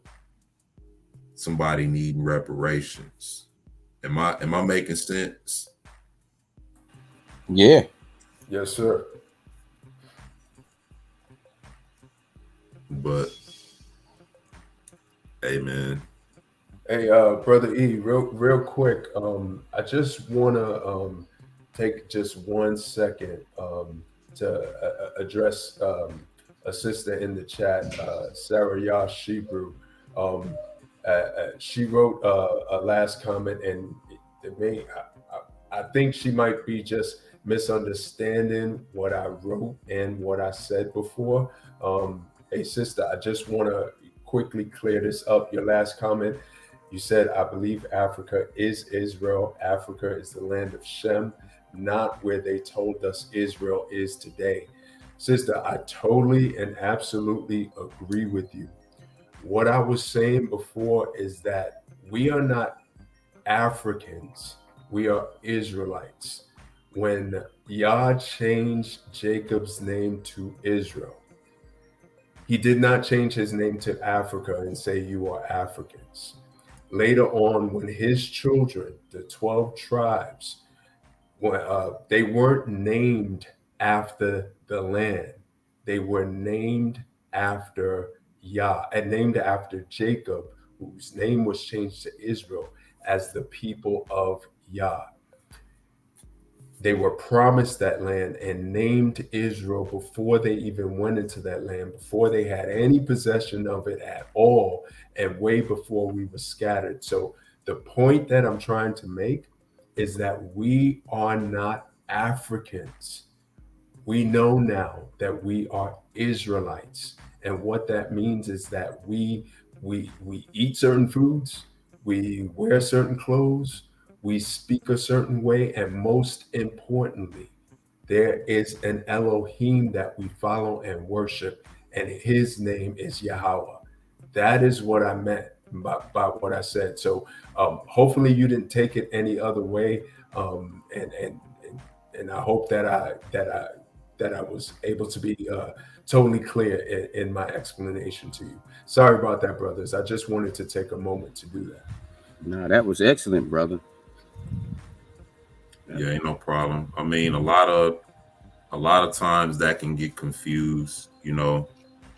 somebody needing reparations. Am I making sense? Yeah. Yes, sir. But hey, man. Hey, Brother E, real quick. I just want to take just 1 second to address a sister in the chat, Sarah Yash Shebrew. She wrote a last comment, and I think she might be just misunderstanding what I wrote and what I said before. Hey, sister, I just want to quickly clear this up. Your last comment, you said, I believe Africa is Israel. Africa is the land of Shem, not where they told us Israel is today. Sister, I totally and absolutely agree with you. What I was saying before is that we are not Africans, we are Israelites. When Yah changed Jacob's name to Israel, he did not change his name to Africa and say you are Africans. Later on, when his children, the 12 tribes, they weren't named after the land. They were named after Yah, and named after Jacob, whose name was changed to Israel as the people of Yah. They were promised that land and named Israel before they even went into that land, before they had any possession of it at all, and way before we were scattered. So the point that I'm trying to make is that we are not Africans. We know now that we are Israelites. And what that means is that we eat certain foods, we wear certain clothes, we speak a certain way, and most importantly, there is an Elohim that we follow and worship, and his name is Yahweh. That is what I meant by what I said. So hopefully you didn't take it any other way, and I hope that I was able to be totally clear in my explanation to you. Sorry about that, brothers. I just wanted to take a moment to do that. No, that was excellent, brother. Yeah, ain't no problem. I mean, a lot of times that can get confused,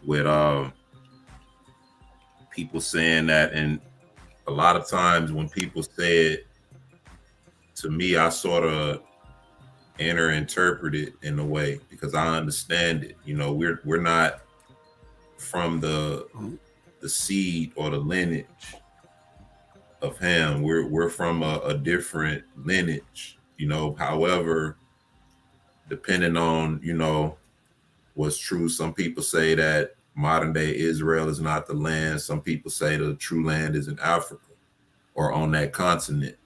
with people saying that, and a lot of times when people say it to me, I sort of interpret it in a way, because I understand it. You know, we're not from the seed or the lineage of Ham. We're from a different lineage, you know. However, depending on, you know, what's true, some people say that modern day Israel is not the land. Some people say the true land is in Africa or on that continent.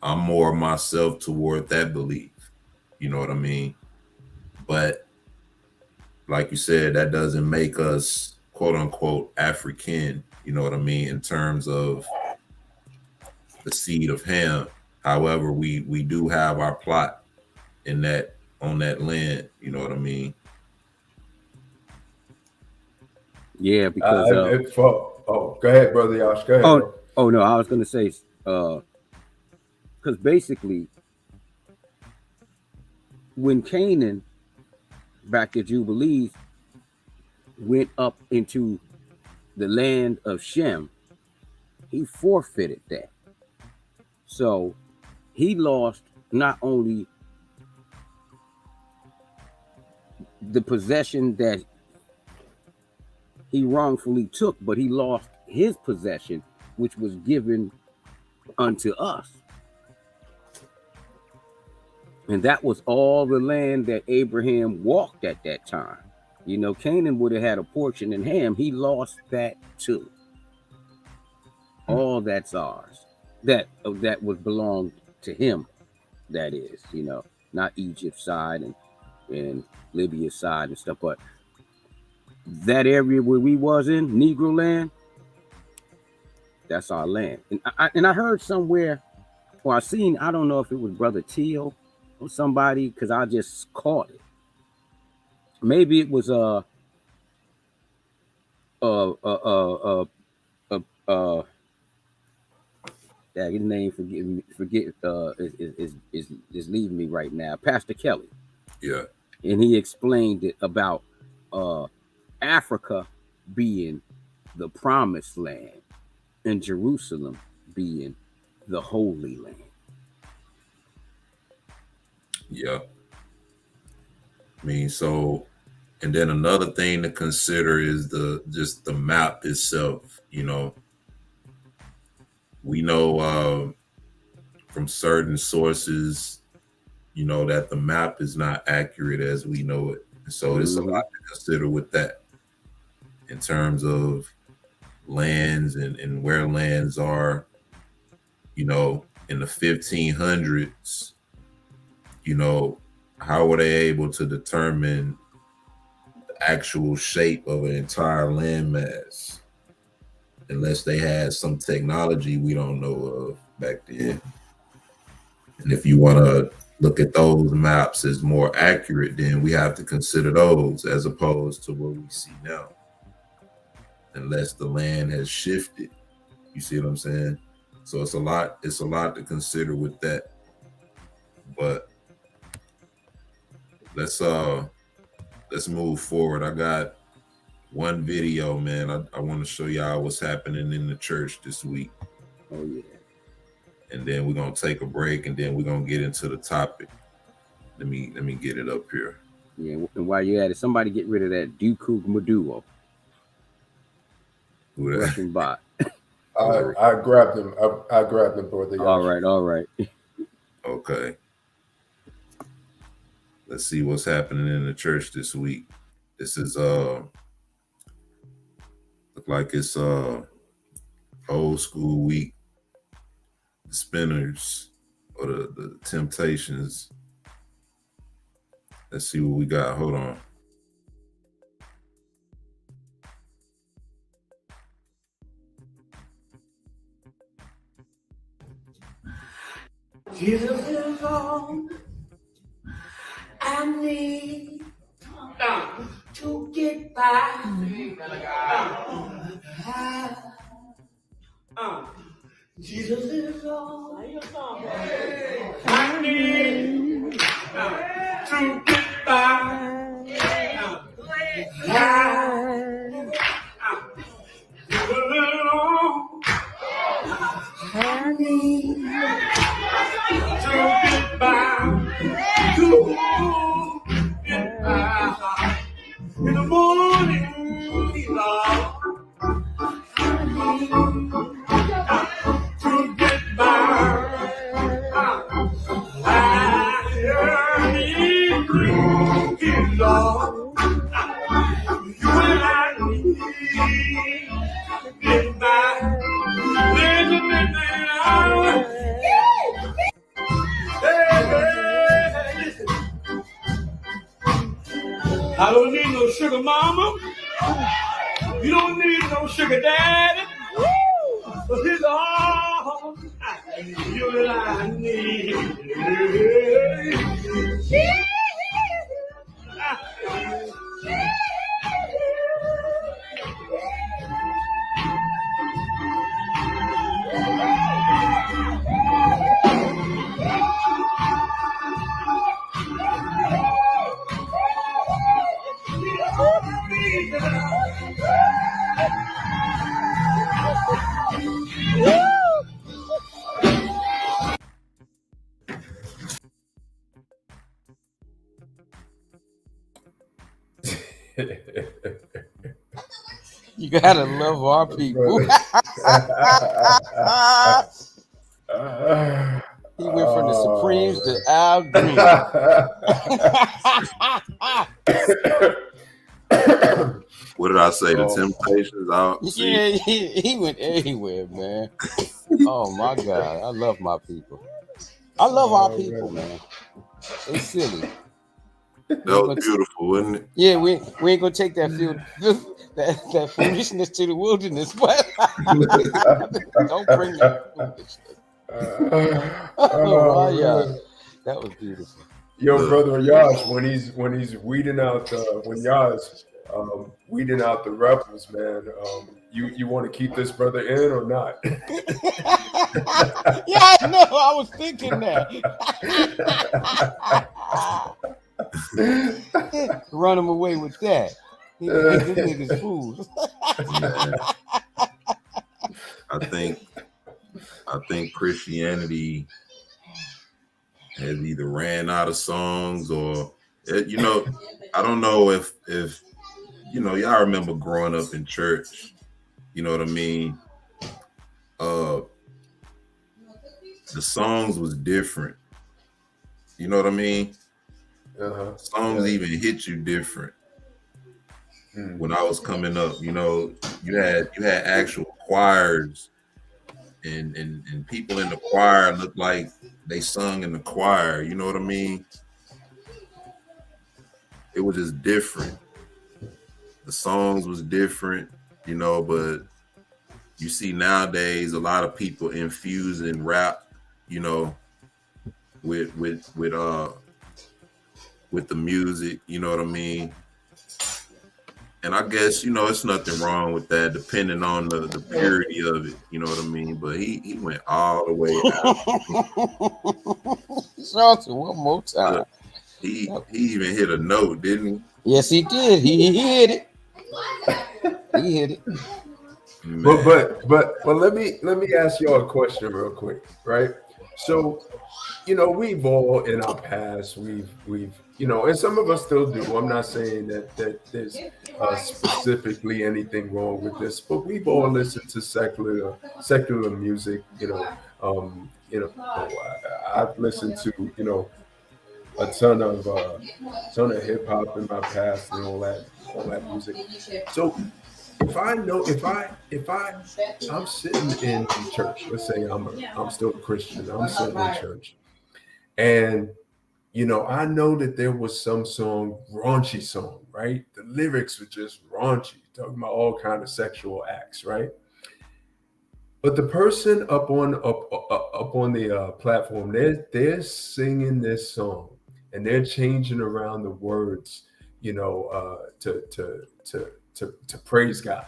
I'm more myself toward that belief. You know what I mean? But like you said, that doesn't make us quote unquote African, you know what I mean, in terms of the seed of Ham. However, we do have our plot in that, on that land, you know what I mean? Yeah, because go ahead, brother Yash. Go ahead, bro. Oh no, I was gonna say because basically when Canaan back at Jubilees went up into the land of Shem, he forfeited that. So he lost not only the possession that he wrongfully took, but he lost his possession, which was given unto us. And that was all the land that Abraham walked at that time. You know, Canaan would have had a portion in Ham. He lost that too. All that's ours. That was belonged to him. That is, you know, not Egypt's side and Libya's side and stuff, but that area where we was in, Negro land, that's our land. And I heard somewhere, or I seen, I don't know if it was Brother Teal or somebody, because I just caught it. Maybe it was his name is leaving me right now. Pastor Kelly. Yeah. And he explained it about Africa being the promised land and Jerusalem being the holy land. Yeah. I mean, so, and then another thing to consider is just the map itself. You know, we know from certain sources, you know, that the map is not accurate as we know it. So it's a lot to consider with that in terms of lands and where lands are. You know, in the 1500s, you know, how were they able to determine the actual shape of an entire landmass unless they had some technology we don't know of back then? And if you want to look at those maps as more accurate, then we have to consider those as opposed to what we see now, unless the land has shifted. You see what I'm saying? So it's a lot to consider with that. But let's move forward. I got one video, man. I want to show y'all what's happening in the church this week. Oh yeah. And then we're gonna take a break, and then we're gonna get into the topic. Let me get it up here. Yeah, and while you're at it, somebody get rid of that Dooku Maduo. Russian bot. I grabbed him. I grabbed him, brother. All right. Okay. Let's see what's happening in the church this week. This is look like it's old school week. The Spinners or the Temptations. Let's see what we got. Hold on. Jesus is all I need to get by. Jesus is all I need to get by. I need to get by. To get by. There's a midnight hour. Hey, listen. I don't need no sugar mama. You don't need no sugar daddy. But here's all you and I need. You gotta love our people. He went from the Supremes to Al Green. What did I say? The Temptations out. Yeah, he went everywhere, man. Oh my God, I love my people. I love our people, man. They silly. That was beautiful, wasn't it? Yeah, we ain't gonna take that that foolishness to the wilderness, but don't bring that foolishness. Oh, yeah, that was beautiful. Yo, brother Yash, when he's weeding out when Yash weeding out the rebels, man, you want to keep this brother in or not? Yeah, I know. I was thinking that. Run him away with that. This nigga's fools. I think Christianity has either ran out of songs or, you know, I don't know if you know, y'all remember growing up in church, you know what I mean? The songs was different. You know what I mean? Songs even hit you different. When I was coming up, you know, you had actual choirs and people in the choir looked like they sung in the choir, you know what I mean? It was just different. The songs was different, you know, but you see nowadays a lot of people infusing rap, you know, with the music, you know what I mean? And I guess, you know, it's nothing wrong with that, depending on the purity of it, you know what I mean? But he went all the way out. Shout to one more time. He even hit a note, didn't he? Yes, he did. He hit it. He hit it. But let me ask y'all a question real quick, right? So, you know, we've all in our past, we've you know, and some of us still do. I'm not saying that there's specifically anything wrong with this, but we've all listened to secular music. You know, I've listened to, you know, a ton of hip hop in my past and all that music. So if I'm sitting in church, let's say I'm still a Christian, I'm sitting in church, and you know, I know that there was some raunchy song, right? The lyrics were just raunchy, talking about all kind of sexual acts, right? But the person up on the platform, they're singing this song and they're changing around the words, you know, to praise God.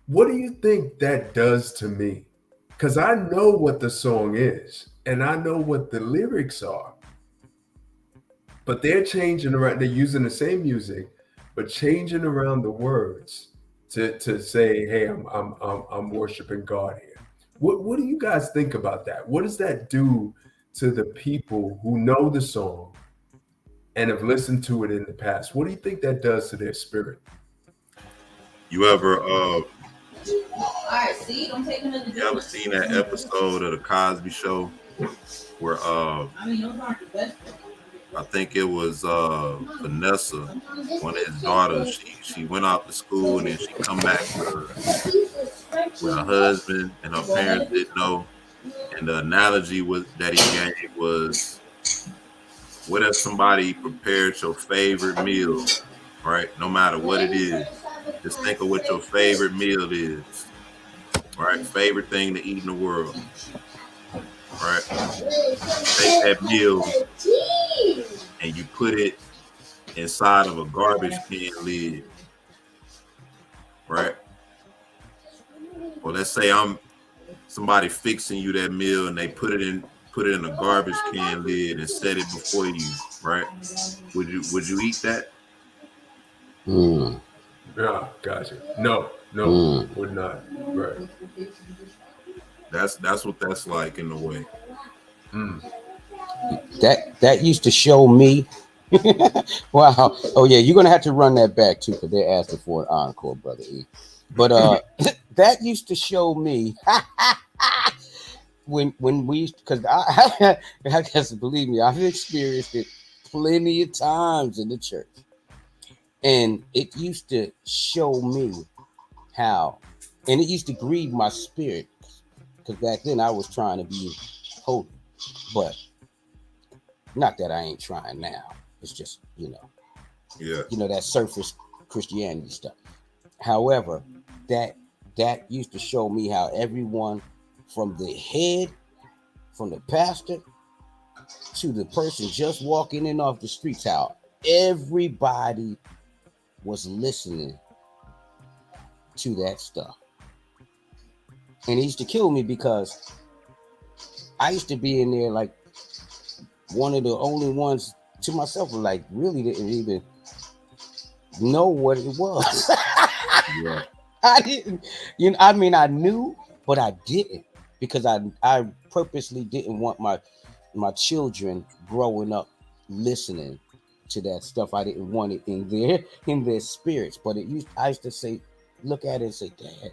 What do you think that does to me? Because I know what the song is and I know what the lyrics are. But they're changing around, they're using the same music, but changing around the words to say, hey, I'm worshiping God here. What do you guys think about that? What does that do to the people who know the song and have listened to it in the past? What do you think that does to their spirit? You ever seen that episode of the Cosby Show where I think it was Vanessa, one of his daughters. She went off to school and then she come back with her husband, and her parents didn't know. And the analogy that he gave was, what if somebody prepared your favorite meal, right? No matter what it is, just think of what your favorite meal is, right? Favorite thing to eat in the world, right? Take that meal and you put it inside of a garbage can lid, right? Or let's say somebody fixing you that meal and they put it in a garbage can lid and set it before you, right? Would you eat that? Yeah, gotcha. No, would not. Right. That's what that's like in a way. That used to show me. Wow. Oh yeah, you're gonna have to run that back too, because they're asking for an encore, brother E. But that used to show me when we, because I guess, believe me, I've experienced it plenty of times in the church, and it used to show me how, and it used to grieve my spirit, because back then I was trying to be holy, but not that I ain't trying now. It's just, that surface Christianity stuff. However, that used to show me how everyone, from the head, from the pastor to the person just walking in off the streets, how everybody was listening to that stuff. And it used to kill me, because I used to be in there like one of the only ones to myself who like really didn't even know what it was. Yeah. I didn't, I mean, I knew, but I didn't, because I purposely didn't want my children growing up listening to that stuff. I didn't want it in their spirits. But I used to say, look at it and say, Dad,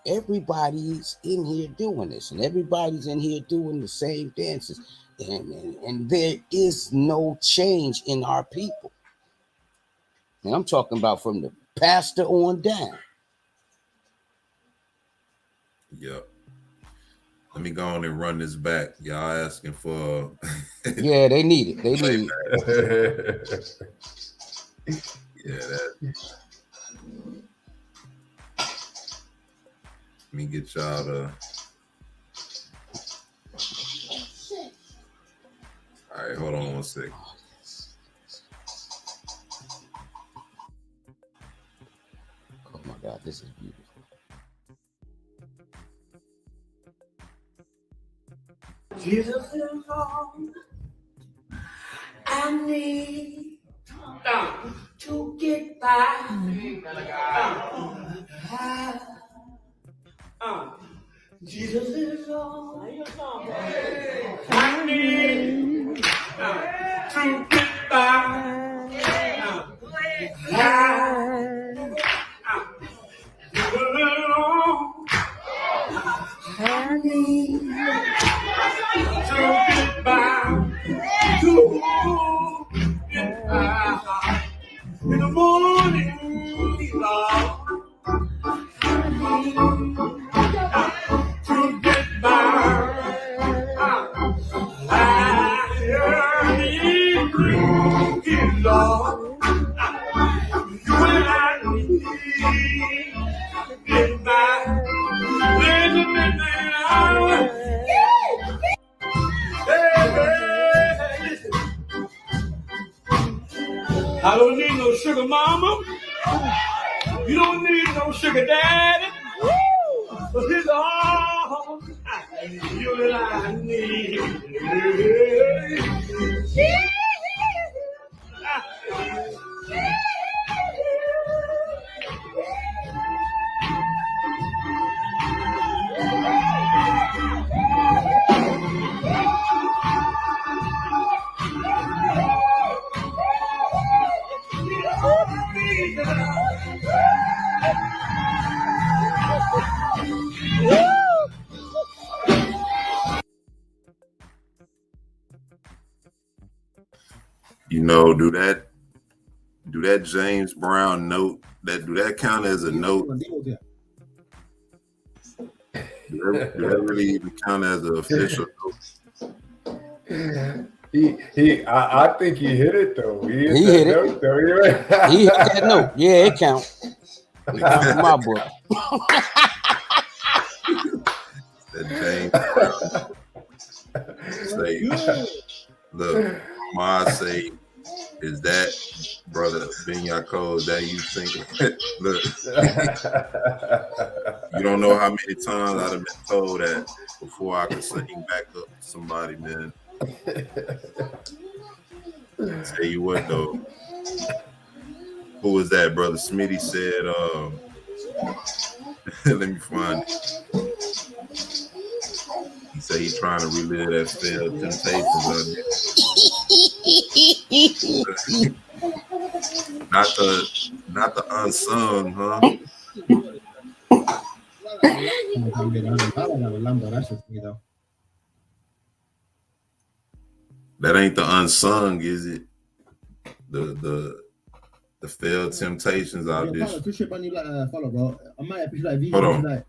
everybody's in here doing this, and everybody's in here doing the same dances, and there is no change in our people. And I'm talking about from the pastor on down. Yep. Let me go on and run this back. Y'all asking for Yeah, they need it. They need it. Yeah, that. Let me get y'all to. All right, hold on one second. Oh my God, this is beautiful. Jesus is all I need to get by. Jesus is all I need to get by. I need to get by. To get by. In the morning, Lord, to get by. I need you, Lord, when I need to get by. There's a midnight hour. Hey, I don't need no sugar mama. You don't need no sugar daddy. But it's all you that I need. know, do that James Brown note, do that count as a note? Do that really even count as an official note? I think he hit it though. He hit that it. note though. He hit that note. Yeah, it count. It count in my book. That James Brown say, look, Ma say, is that brother Ben Yaakov? Is that you singing? Look, you don't know how many times I'd have been told that before I could sing back up to somebody, man. Tell you what though, who was that? Brother Smitty said, let me find it. He said he's trying to relive that failed temptations. Not the unsung, huh? That ain't the unsung, is it? The failed temptations out there. Hold on.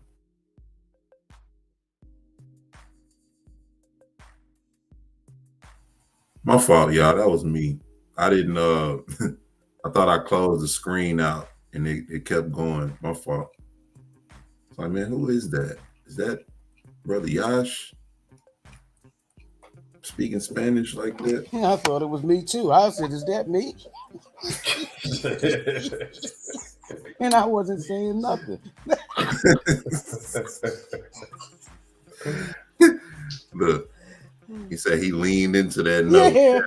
My fault, y'all. That was me. I didn't I thought I closed the screen out and it kept going. My fault. So like, man, who is that? Is that Brother Yash speaking Spanish like that? Yeah, I thought it was me too. I said, is that me? And I wasn't saying nothing. Look, he said he leaned into that note. Yeah.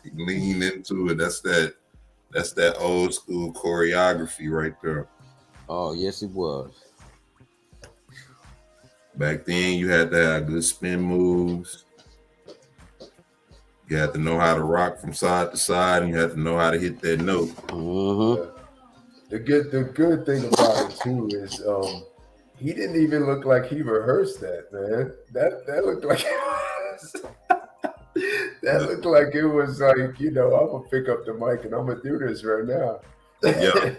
He leaned into it. That's that old school choreography right there. Oh, yes, it was. Back then, you had to have good spin moves. You had to know how to rock from side to side, and you had to know how to hit that note. Mm-hmm. The good thing about it too is he didn't even look like he rehearsed that, man. That looked like that looked like it was like, I'm gonna pick up the mic and I'm gonna do this right now. Yeah,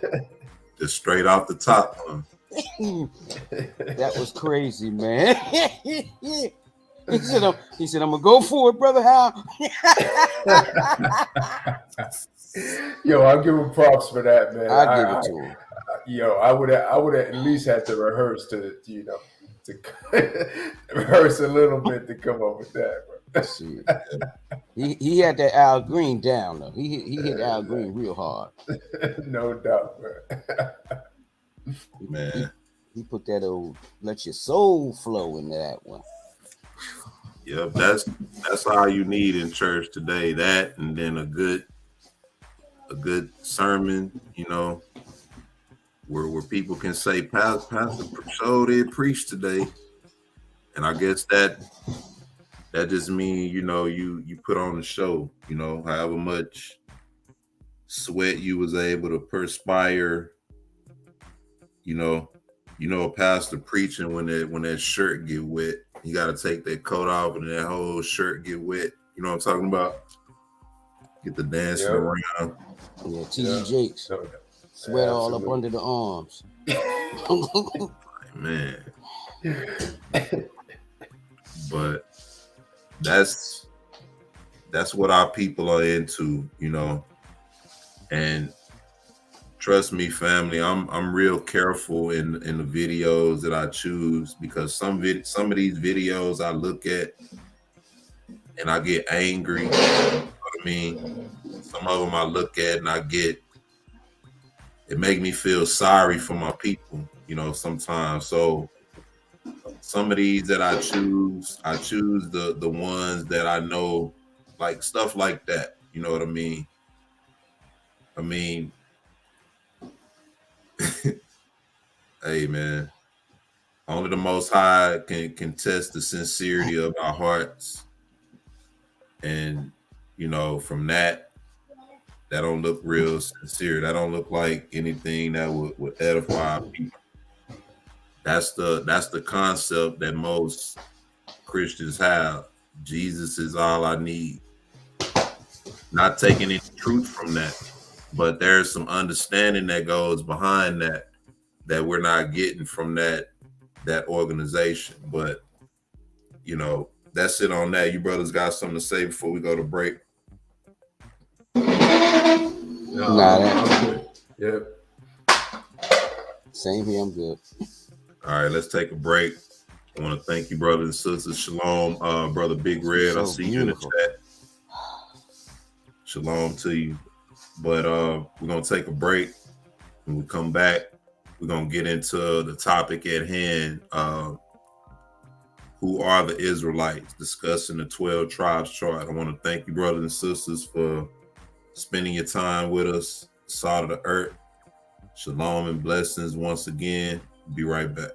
just straight off the top, huh? That was crazy, man. He said, I'm gonna go for it, brother Hal. Yo, I'll give him props for that, man. I give it to him. I would have at least had to rehearse to rehearse a little bit to come up with that, bro. See, he had that Al Green down though. He hit Al Green real hard. No doubt, man. He put that old let your soul flow into that one. Yep, that's all you need in church today. That and then a good sermon, where people can say, Pastor so did preach today. And I guess that just means, you put on the show, however much sweat you was able to perspire, a pastor preaching when that shirt get wet. You got to take that coat off and that whole shirt get wet. You know what I'm talking about? Get the dancing around. Yeah, T.D. Jakes. Sweat all up under the arms. Man. But that's what our people are into, and trust me, family, I'm real careful in the videos that I choose, because some of these videos I look at and I get angry. You know what I mean? Some of them I look at and it make me feel sorry for my people, sometimes. So some of these that I choose the ones that I know, like stuff like that. You know what I mean? Hey man, only the Most High can test the sincerity of our hearts, and from that don't look real sincere. That don't look like anything that would edify people. That's the concept that most Christians have. Jesus is all I need. Not taking any truth from that, but there's some understanding that goes behind that we're not getting from that organization. But you know, that's it on that. You brothers got something to say before we go to break? I'm good. Yep. Same here. I'm good. All right, let's take a break. I want to thank you, brothers and sisters. Shalom, brother Big Red. I see you in the chat. Shalom to you. But we're gonna take a break. When we come back, we're gonna get into the topic at hand. Who are the Israelites? Discussing the 12 tribes chart. I want to thank you, brothers and sisters, for spending your time with us. Salt of the earth. Shalom and blessings once again. Be right back.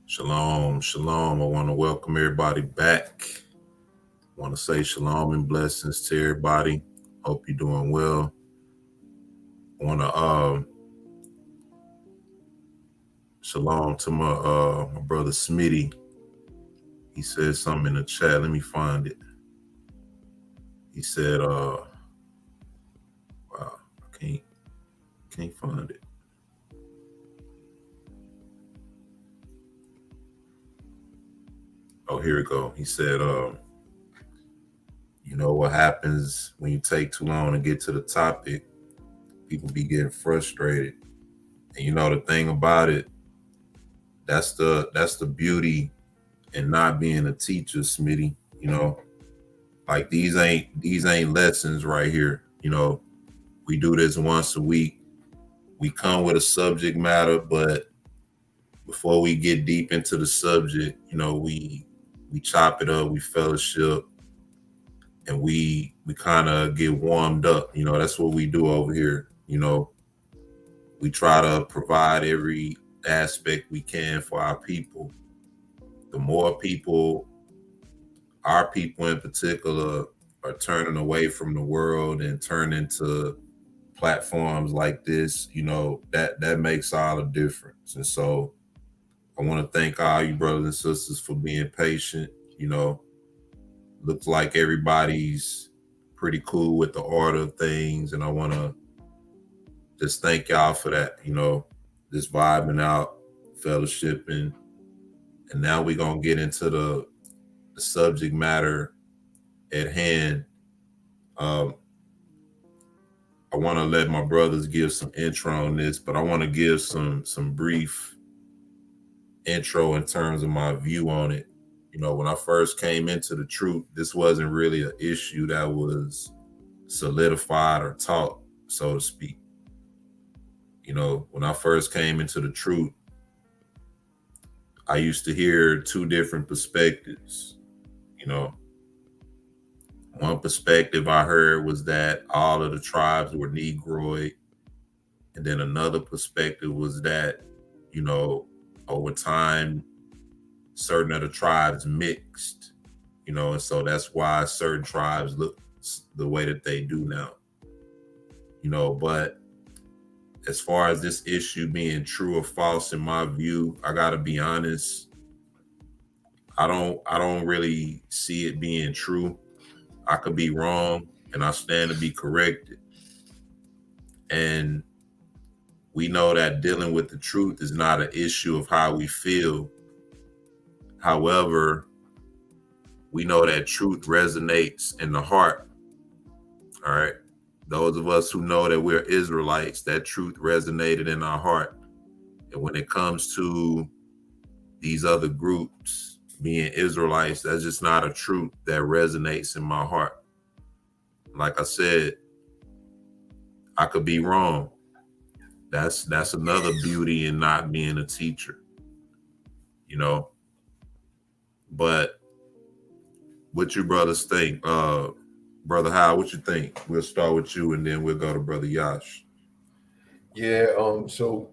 Shalom, shalom. I want to welcome everybody back. I want to say shalom and blessings to everybody. Hope you're doing well. I want to Shalom to my brother Smitty. He said something in the chat. Let me find it. He said, wow, I can't find it. Oh, here we go. He said, you know what happens when you take too long to get to the topic? People be getting frustrated. And you know the thing about it, that's the beauty in not being a teacher, Smitty. You know, like these ain't lessons right here. You know, we do this once a week. We come with a subject matter, but before we get deep into the subject, you know, we chop it up, we fellowship, and we kind of get warmed up. You know, that's what we do over here. You know, we try to provide every aspect we can for our people. The more people, our people in particular, are turning away from the world and turning to platforms like this, you know, that makes all the difference. And so I want to thank all you brothers and sisters for being patient. You know, looks like everybody's pretty cool with the order of things, and I want to just thank y'all for that. You know, just vibing out, fellowshipping, and now we're gonna get into the subject matter at hand. I want to let my brothers give some intro on this, but I want to give some brief intro in terms of my view on it. You know, when I first came into the truth, this wasn't really an issue that was solidified or taught, so to speak. You know, when I first came into the truth, I used to hear two different perspectives. You know, one perspective I heard was that all of the tribes were Negroid. And then another perspective was that, you know, over time, certain of the tribes mixed, you know, and so that's why certain tribes look the way that they do now. You know, but as far as this issue being true or false, in my view, I gotta be honest, I don't really see it being true. I could be wrong, and I stand to be corrected. And we know that dealing with the truth is not an issue of how we feel. However, we know that truth resonates in the heart. All right. Those of us who know that we're Israelites, that truth resonated in our heart. And when it comes to these other groups being Israelites, that's just not a truth that resonates in my heart. Like I said, I could be wrong. That's another beauty in not being a teacher, you know. But what you brothers think? Brother Howard, what you think? We'll start with you and then we'll go to Brother Yash. Yeah, so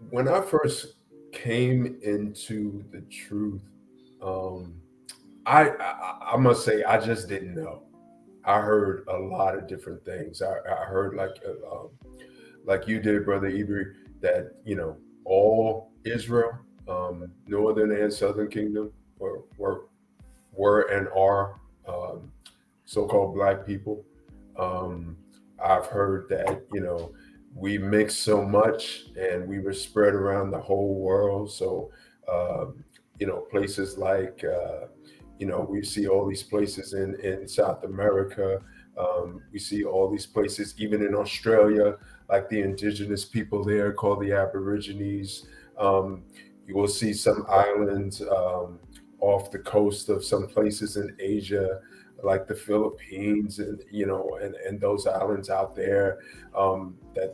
when I first came into the truth, I must say I just didn't know. I heard a lot of different things. I heard like you did, Brother Ibri, that all Israel, northern and southern kingdom, were and are so-called black people. I've heard that we mixed so much and we were spread around the whole world. So places like we see all these places in South America. We see all these places even in Australia, like the indigenous people there called the Aborigines. You will see some islands off the coast of some places in Asia, like the Philippines, and those islands out there, that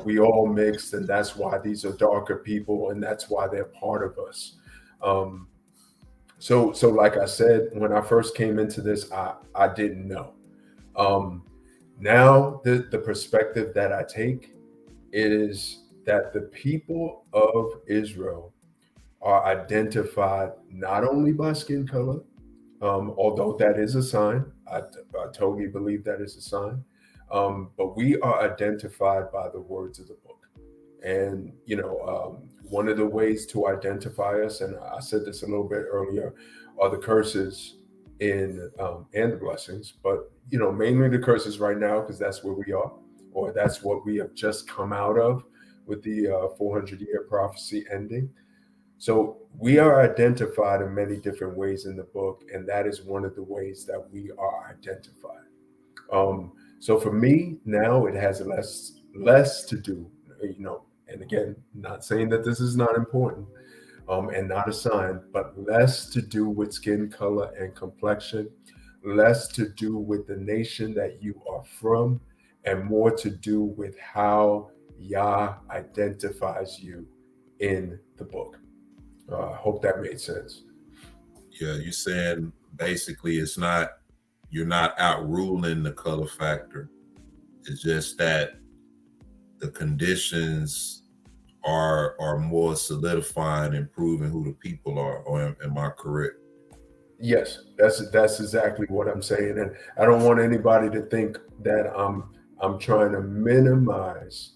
we all mixed, and that's why these are darker people, and that's why they're part of us. So like I said, when I first came into this, I didn't know. Now the perspective that I take is that the people of Israel are identified not only by skin color, although that is a sign. I totally believe that is a sign. But we are identified by the words of the book. And, one of the ways to identify us, and I said this a little bit earlier, are the curses and the blessings, but, mainly the curses right now, because that's where we are, or that's what we have just come out of with the 400-year prophecy ending. So we are identified in many different ways in the book, and that is one of the ways that we are identified. So for me now, it has less to do, and again, not saying that this is not important, and not a sign, but less to do with skin color and complexion, less to do with the nation that you are from, and more to do with how Yah identifies you in the book. I hope that made sense. Yeah, you're saying basically you're not outruling the color factor. It's just that the conditions are more solidifying and proving who the people are. Or am I correct? Yes, that's exactly what I'm saying, and I don't want anybody to think that I'm trying to minimize,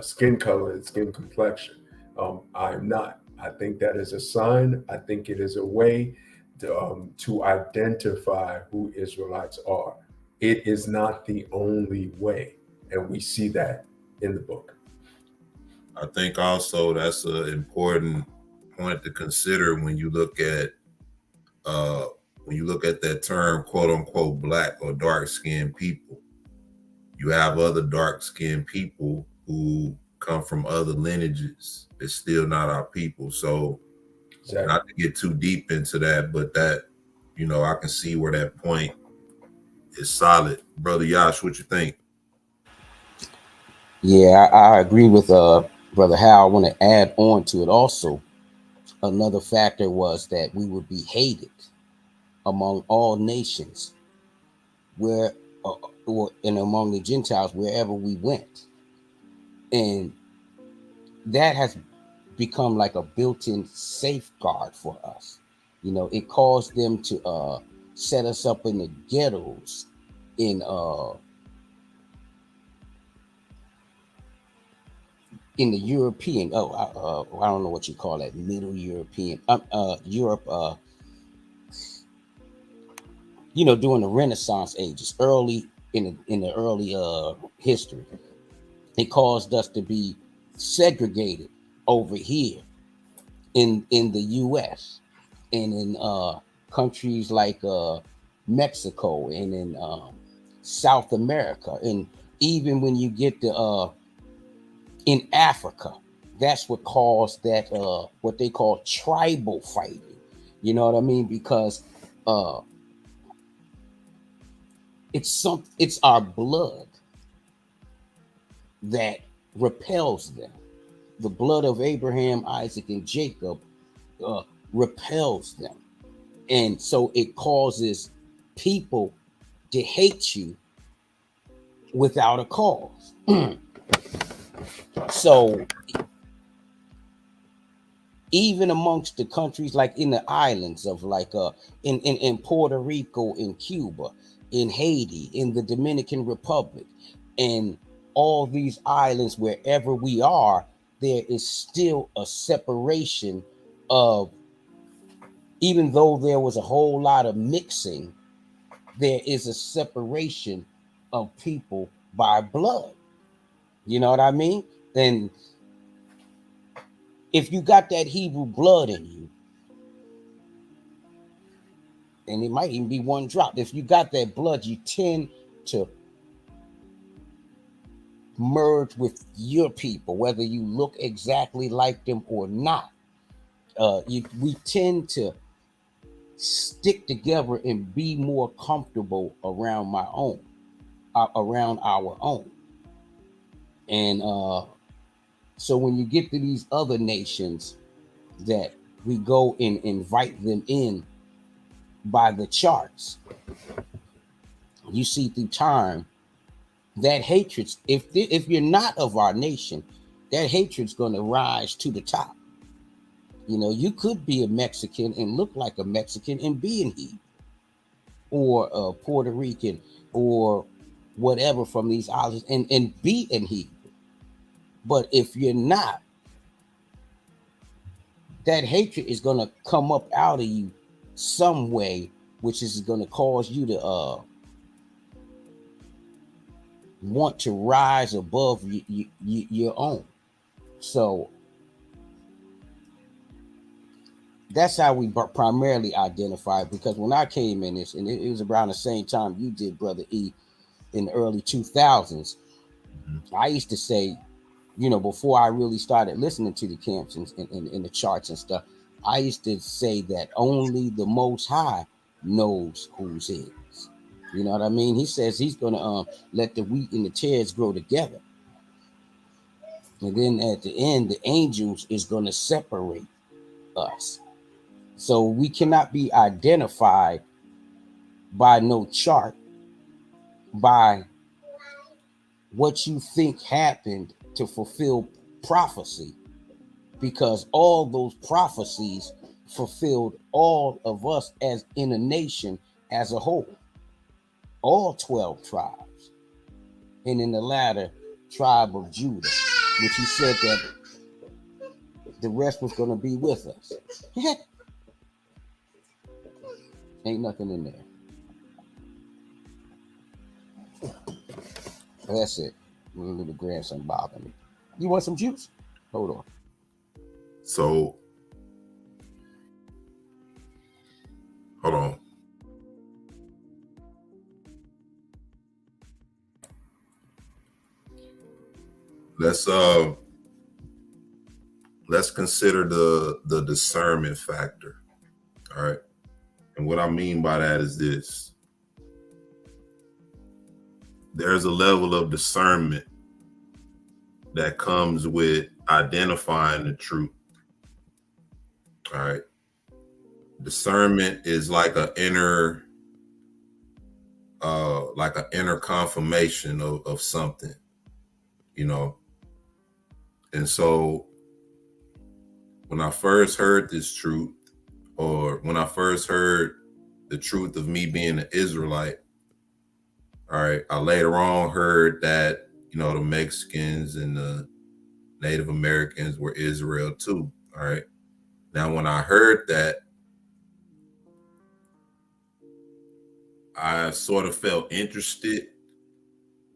skin color and skin complexion. I'm not. I think that is a sign. I think it is a way to identify who Israelites are. It is not the only way, and we see that in the book. I think also that's an important point to consider when you look at that term, quote unquote, black or dark skinned people. You have other dark skinned people who come from other lineages. It's still not our people. So Exactly. not to get too deep into that, but that, I can see where that point is solid. Brother Yash, what you think? Yeah, I agree with Brother Hal. I want to add on to it also. Another factor was that we would be hated among all nations, where and among the Gentiles wherever we went, and that has become like a built-in safeguard for us. It caused them to set us up in the ghettos in the European, I don't know what you call that, Middle European, Europe, during the Renaissance ages, early in the early history. It caused us to be segregated over here in the U.S. and in countries like Mexico and in South America, and even when you get to in Africa, that's what caused that what they call tribal fighting. You know what I mean? Because it's our blood that repels them. The blood of Abraham, Isaac, and Jacob repels them, and so it causes people to hate you without a cause. So even amongst the countries like in the islands of like in Puerto Rico, in Cuba, in Haiti, in the Dominican Republic, and all these islands, wherever we are, there is still a separation of, even though there was a whole lot of mixing, there is a separation of people by blood. You know what I mean? And if you got that Hebrew blood in you, and it might even be one drop, if you got that blood, you tend to merge with your people, whether you look exactly like them or not. We tend to stick together and be more comfortable around around our own. And so when you get to these other nations that we go and invite them in by the charts, you see through time that hatred, if you're not of our nation, that hatred's going to rise to the top. You could be a Mexican and look like a Mexican and be in Hebrew, or a Puerto Rican, or whatever from these islands, and be in Hebrew. But if you're not, that hatred is going to come up out of you some way, which is going to cause you to want to rise above your own. So that's how we primarily identify, because when I came in this, and it was around the same time you did, Brother E, in the early 2000s, I used to say, you know, before I really started listening to the camps and the charts and stuff, I used to say that only the Most High knows whose his. You know what I mean? He says he's going to let the wheat and the tares grow together. And then at the end, the angels is going to separate us. So we cannot be identified by no chart, by what you think happened to fulfill prophecy, because all those prophecies fulfilled all of us as in a nation as a whole, all 12 tribes, and in the latter tribe of Judah, which he said that the rest was going to be with us. Ain't nothing in there. That's it. My little grandson bothering me. You want some juice? Hold on. So, hold on. Let's consider the discernment factor. All right. And what I mean by that is this. There's a level of discernment that comes with identifying the truth. All right. Discernment is like an inner confirmation of something, you know. And so when I first heard this truth, or when I first heard the truth of me being an Israelite, all right, I later on heard that, you know, the Mexicans and the Native Americans were Israel too. All right. Now, when I heard that, I sort of felt interested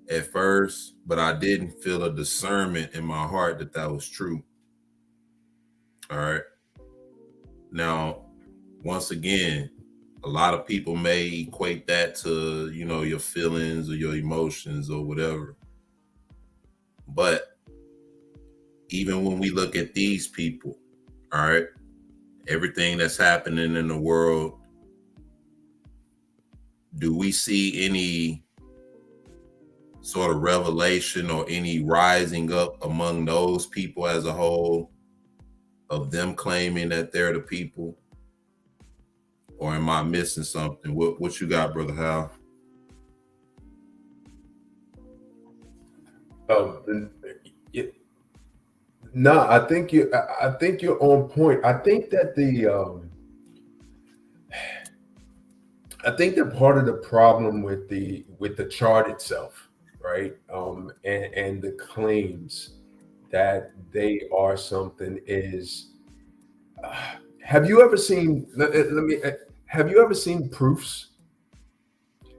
at first, but I didn't feel a discernment in my heart that that was true. All right. Now, once again, a lot of people may equate that to, you know, your feelings or your emotions or whatever. But even when we look at these people, all right, everything that's happening in the world, do we see any sort of revelation or any rising up among those people as a whole of them claiming that they're the people? Or am I missing something? What you got, Brother Hal? No, I think you're on point. I think that part of the problem with the chart itself, right, and the claims that they are something is, have you ever seen? Have you ever seen proofs?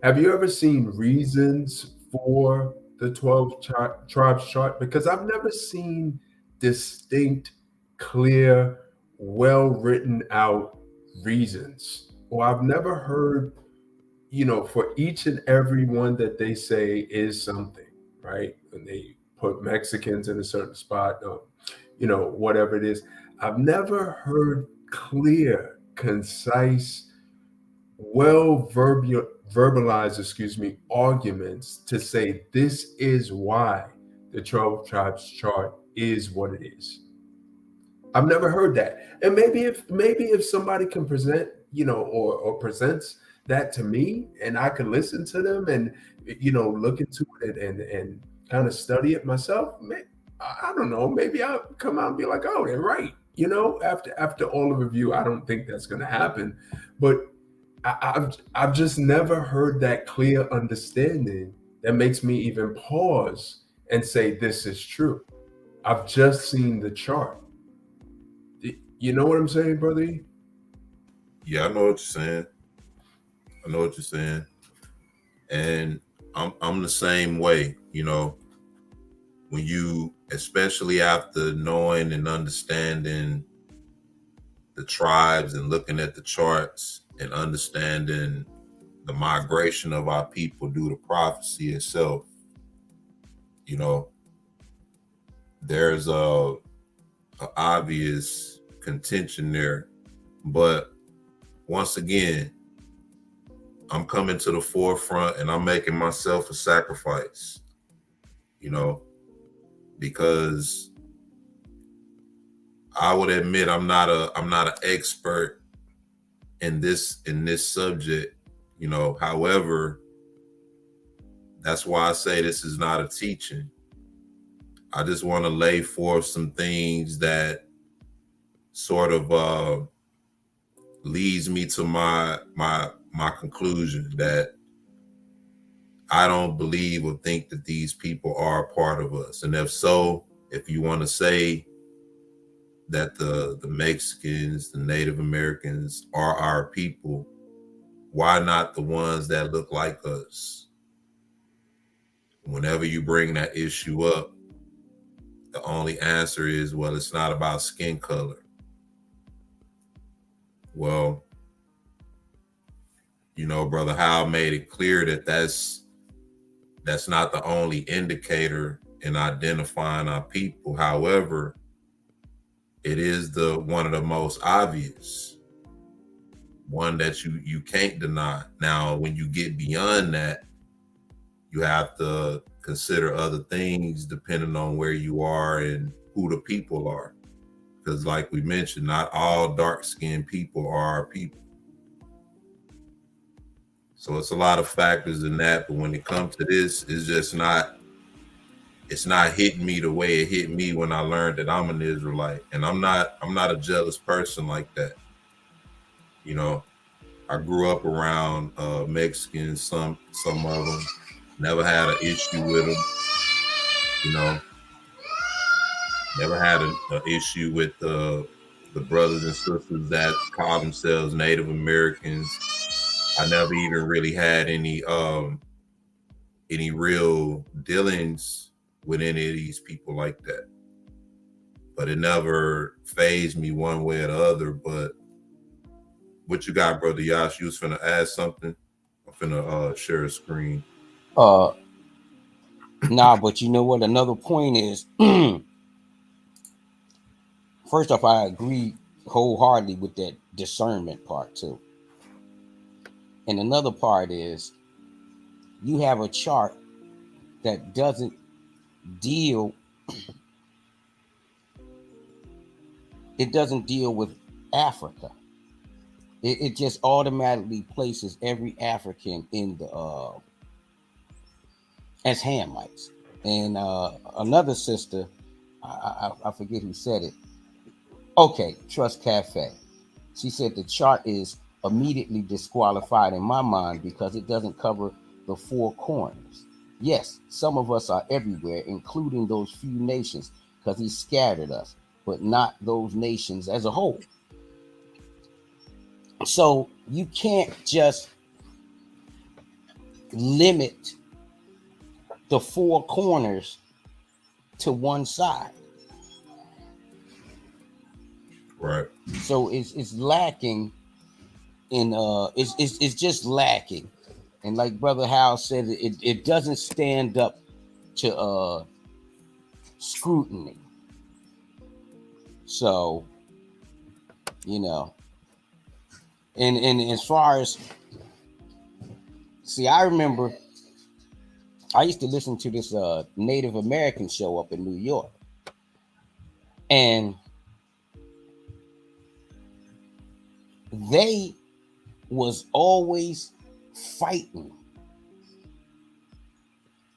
Have you ever seen reasons for the 12 tribes chart? Because I've never seen distinct, clear, well written out reasons, or I've never heard, you know, for each and every one that they say is something, right? And they put Mexicans in a certain spot, you know, whatever it is. I've never heard clear, concise, well verbalized, arguments to say this is why the 12 tribes chart is what it is. I've never heard that. And maybe if somebody can present, you know, or presents that to me, and I can listen to them and, you know, look into it and kind of study it myself, I don't know, maybe I'll come out and be like, oh, they're right. You know, after all the review, I don't think that's going to happen. But I've just never heard that clear understanding that makes me even pause and say this is true. I've just seen the chart. You know what I'm saying, brother E? Yeah, I know what you're saying. I know what you're saying. And I'm the same way, you know, when you, especially after knowing and understanding the tribes and looking at the charts and understanding the migration of our people due to prophecy itself, you know, there's a obvious contention there. But once again, I'm coming to the forefront and I'm making myself a sacrifice, you know, because I would admit I'm not an expert in this subject, you know. However, that's why I say this is not a teaching. I just want to lay forth some things that sort of leads me to my conclusion that I don't believe or think that these people are a part of us. And if so, if you want to say that the Mexicans, the Native Americans are our people, why not the ones that look like us? Whenever you bring that issue up, the only answer is, well, it's not about skin color. Well, you know, Brother Howell made it clear that that's not the only indicator in identifying our people. However, it is the one of the most obvious, one that you can't deny. Now, when you get beyond that, you have to consider other things depending on where you are and who the people are. Because like we mentioned, not all dark-skinned people are our people. So it's a lot of factors in that, but when it comes to this, it's just not, it's not hitting me the way it hit me when I learned that I'm an Israelite. And I'm not a jealous person like that. You know, I grew up around Mexicans, some of them, never had an issue with them, you know, never had an issue with the brothers and sisters that call themselves Native Americans. I never even really had any real dealings with any of these people like that. But it never fazed me one way or the other. But what you got, Brother Yash? You was finna add something? I'm finna share a screen. Nah, but you know what? Another point is, first off, I agree wholeheartedly with that discernment part too. And another part is, you have a chart that doesn't deal, it doesn't deal with Africa. It just automatically places every African in the as Hamites. And another sister, I forget who said it. Okay, Trust Cafe. She said the chart is immediately disqualified in my mind because it doesn't cover the four corners. Yes, some of us are everywhere, including those few nations, because he scattered us, but not those nations as a whole. So you can't just limit the four corners to one side. Right. So it's lacking in it's just lacking. And like Brother Howell said, it doesn't stand up to scrutiny. So, you know, and as far as, see, I remember I used to listen to this Native American show up in New York, and they was always fighting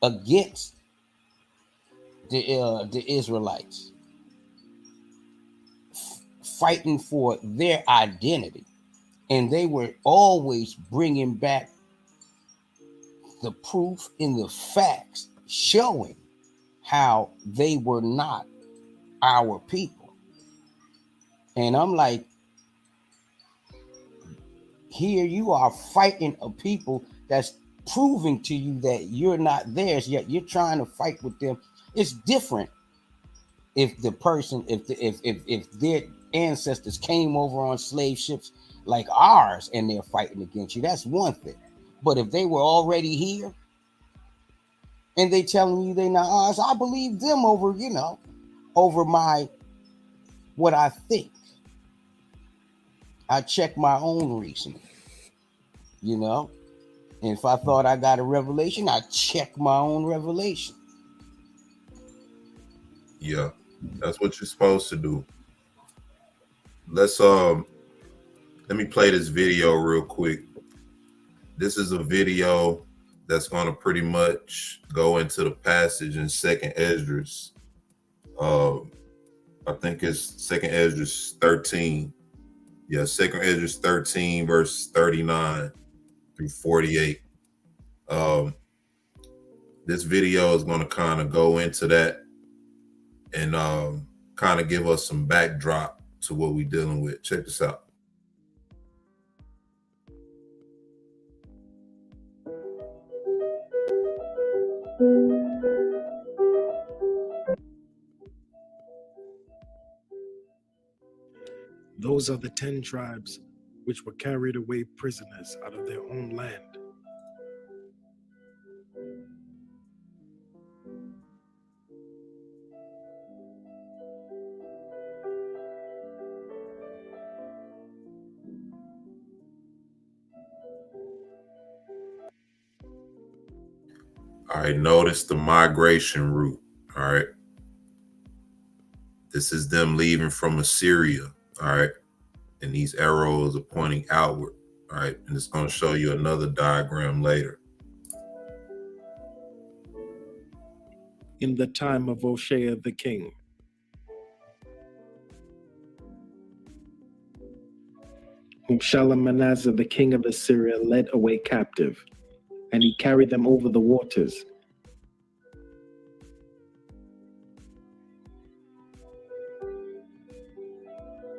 against the Israelites, fighting for their identity, and they were always bringing back the proof in the facts showing how they were not our people. And I'm like, here you are fighting a people that's proving to you that you're not theirs, yet you're trying to fight with them. It's different if the person, if their ancestors came over on slave ships like ours and they're fighting against you. That's one thing. But if they were already here and they telling you they not ours, I believe them over, over my what I think. I check my own reasoning, And if I thought I got a revelation, I check my own revelation. Yeah, that's what you're supposed to do. Let me play this video real quick. This is a video that's going to pretty much go into the passage in Second Esdras. I think it's Second Esdras 13. Yeah, Second Esdras 13, verse 39 through 48. This video is going to kind of go into that and kind of give us some backdrop to what we're dealing with. Check this out. Those are the 10 tribes which were carried away prisoners out of their own land. All right, notice the migration route. All right. This is them leaving from Assyria. All right. And these arrows are pointing outward. All right. And it's going to show you another diagram later. In the time of Hoshea the king, whom Shalmaneser the king of Assyria led away captive, and he carried them over the waters.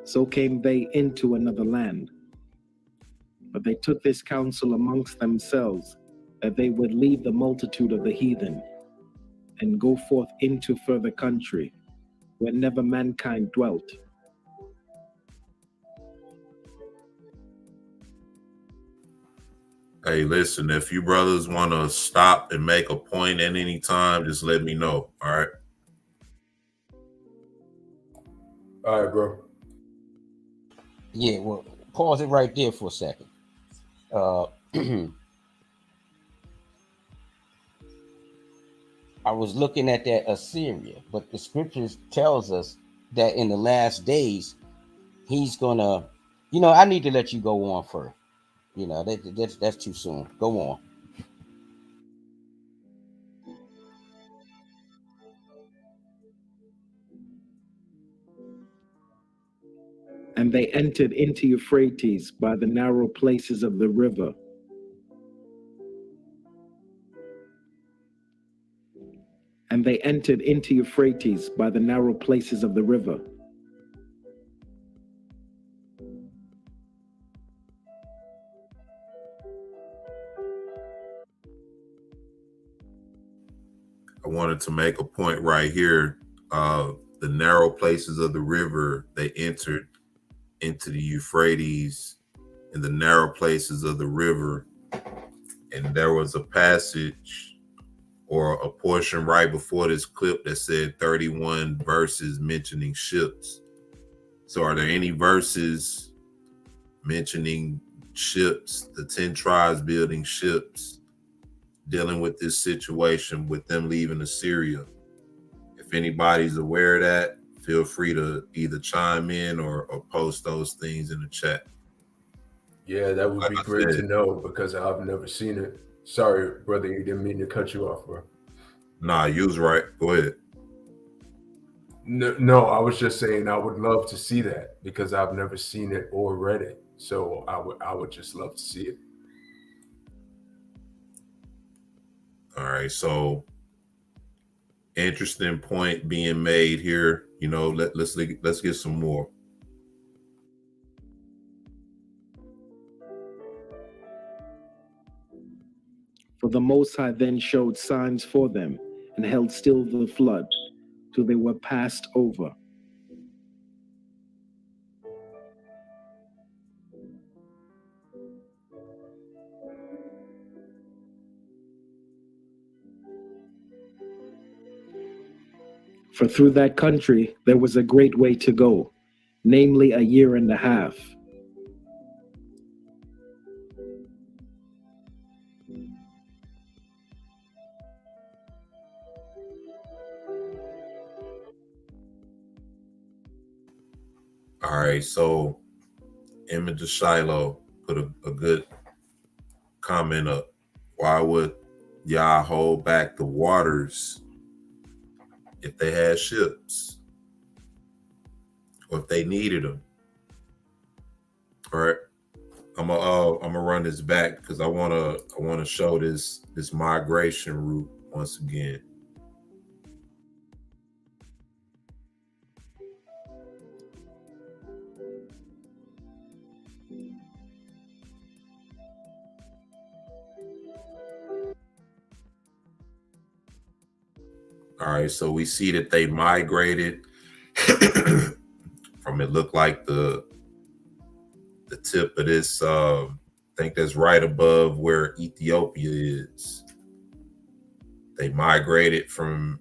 So came they into another land. But they took this counsel amongst themselves, that they would leave the multitude of the heathen, and go forth into further country, where never mankind dwelt. Hey, listen, if you brothers want to stop and make a point at any time, just let me know. All right. All right, bro. Yeah, well, pause it right there for a second. I was looking at that Assyria, but the scriptures tells us that in the last days, he's gonna, I need to let you go on first. That's too soon. Go on. And they entered into Euphrates by the narrow places of the river. And they entered into Euphrates by the narrow places of the river. I wanted to make a point right here. The narrow places of the river, they entered into the Euphrates in the narrow places of the river. And there was a passage or a portion right before this clip that said 31 verses mentioning ships. So are there any verses mentioning ships, the 10 tribes building ships, dealing with this situation with them leaving Assyria? If anybody's aware of that, feel free to either chime in or post those things in the chat. Yeah, that would be great to know because I've never seen it. Sorry, brother, you didn't mean to cut you off, bro. Nah, you was right. Go ahead. No, I was just saying I would love to see that because I've never seen it or read it. So I would just love to see it. All right, so interesting point being made here. You know, let's get some more. For the Most High then showed signs for them, and held still the flood, till they were passed over. For through that country there was a great way to go, namely 1.5 years. All right, so Image of Shiloh put a good comment up. Why would Yah hold back the waters if they had ships or if they needed them? All right, I'm gonna run this back because I wanna show this migration route once again. All right, so we see that they migrated from, it looked like the tip of this, I think that's right above where Ethiopia is. They migrated from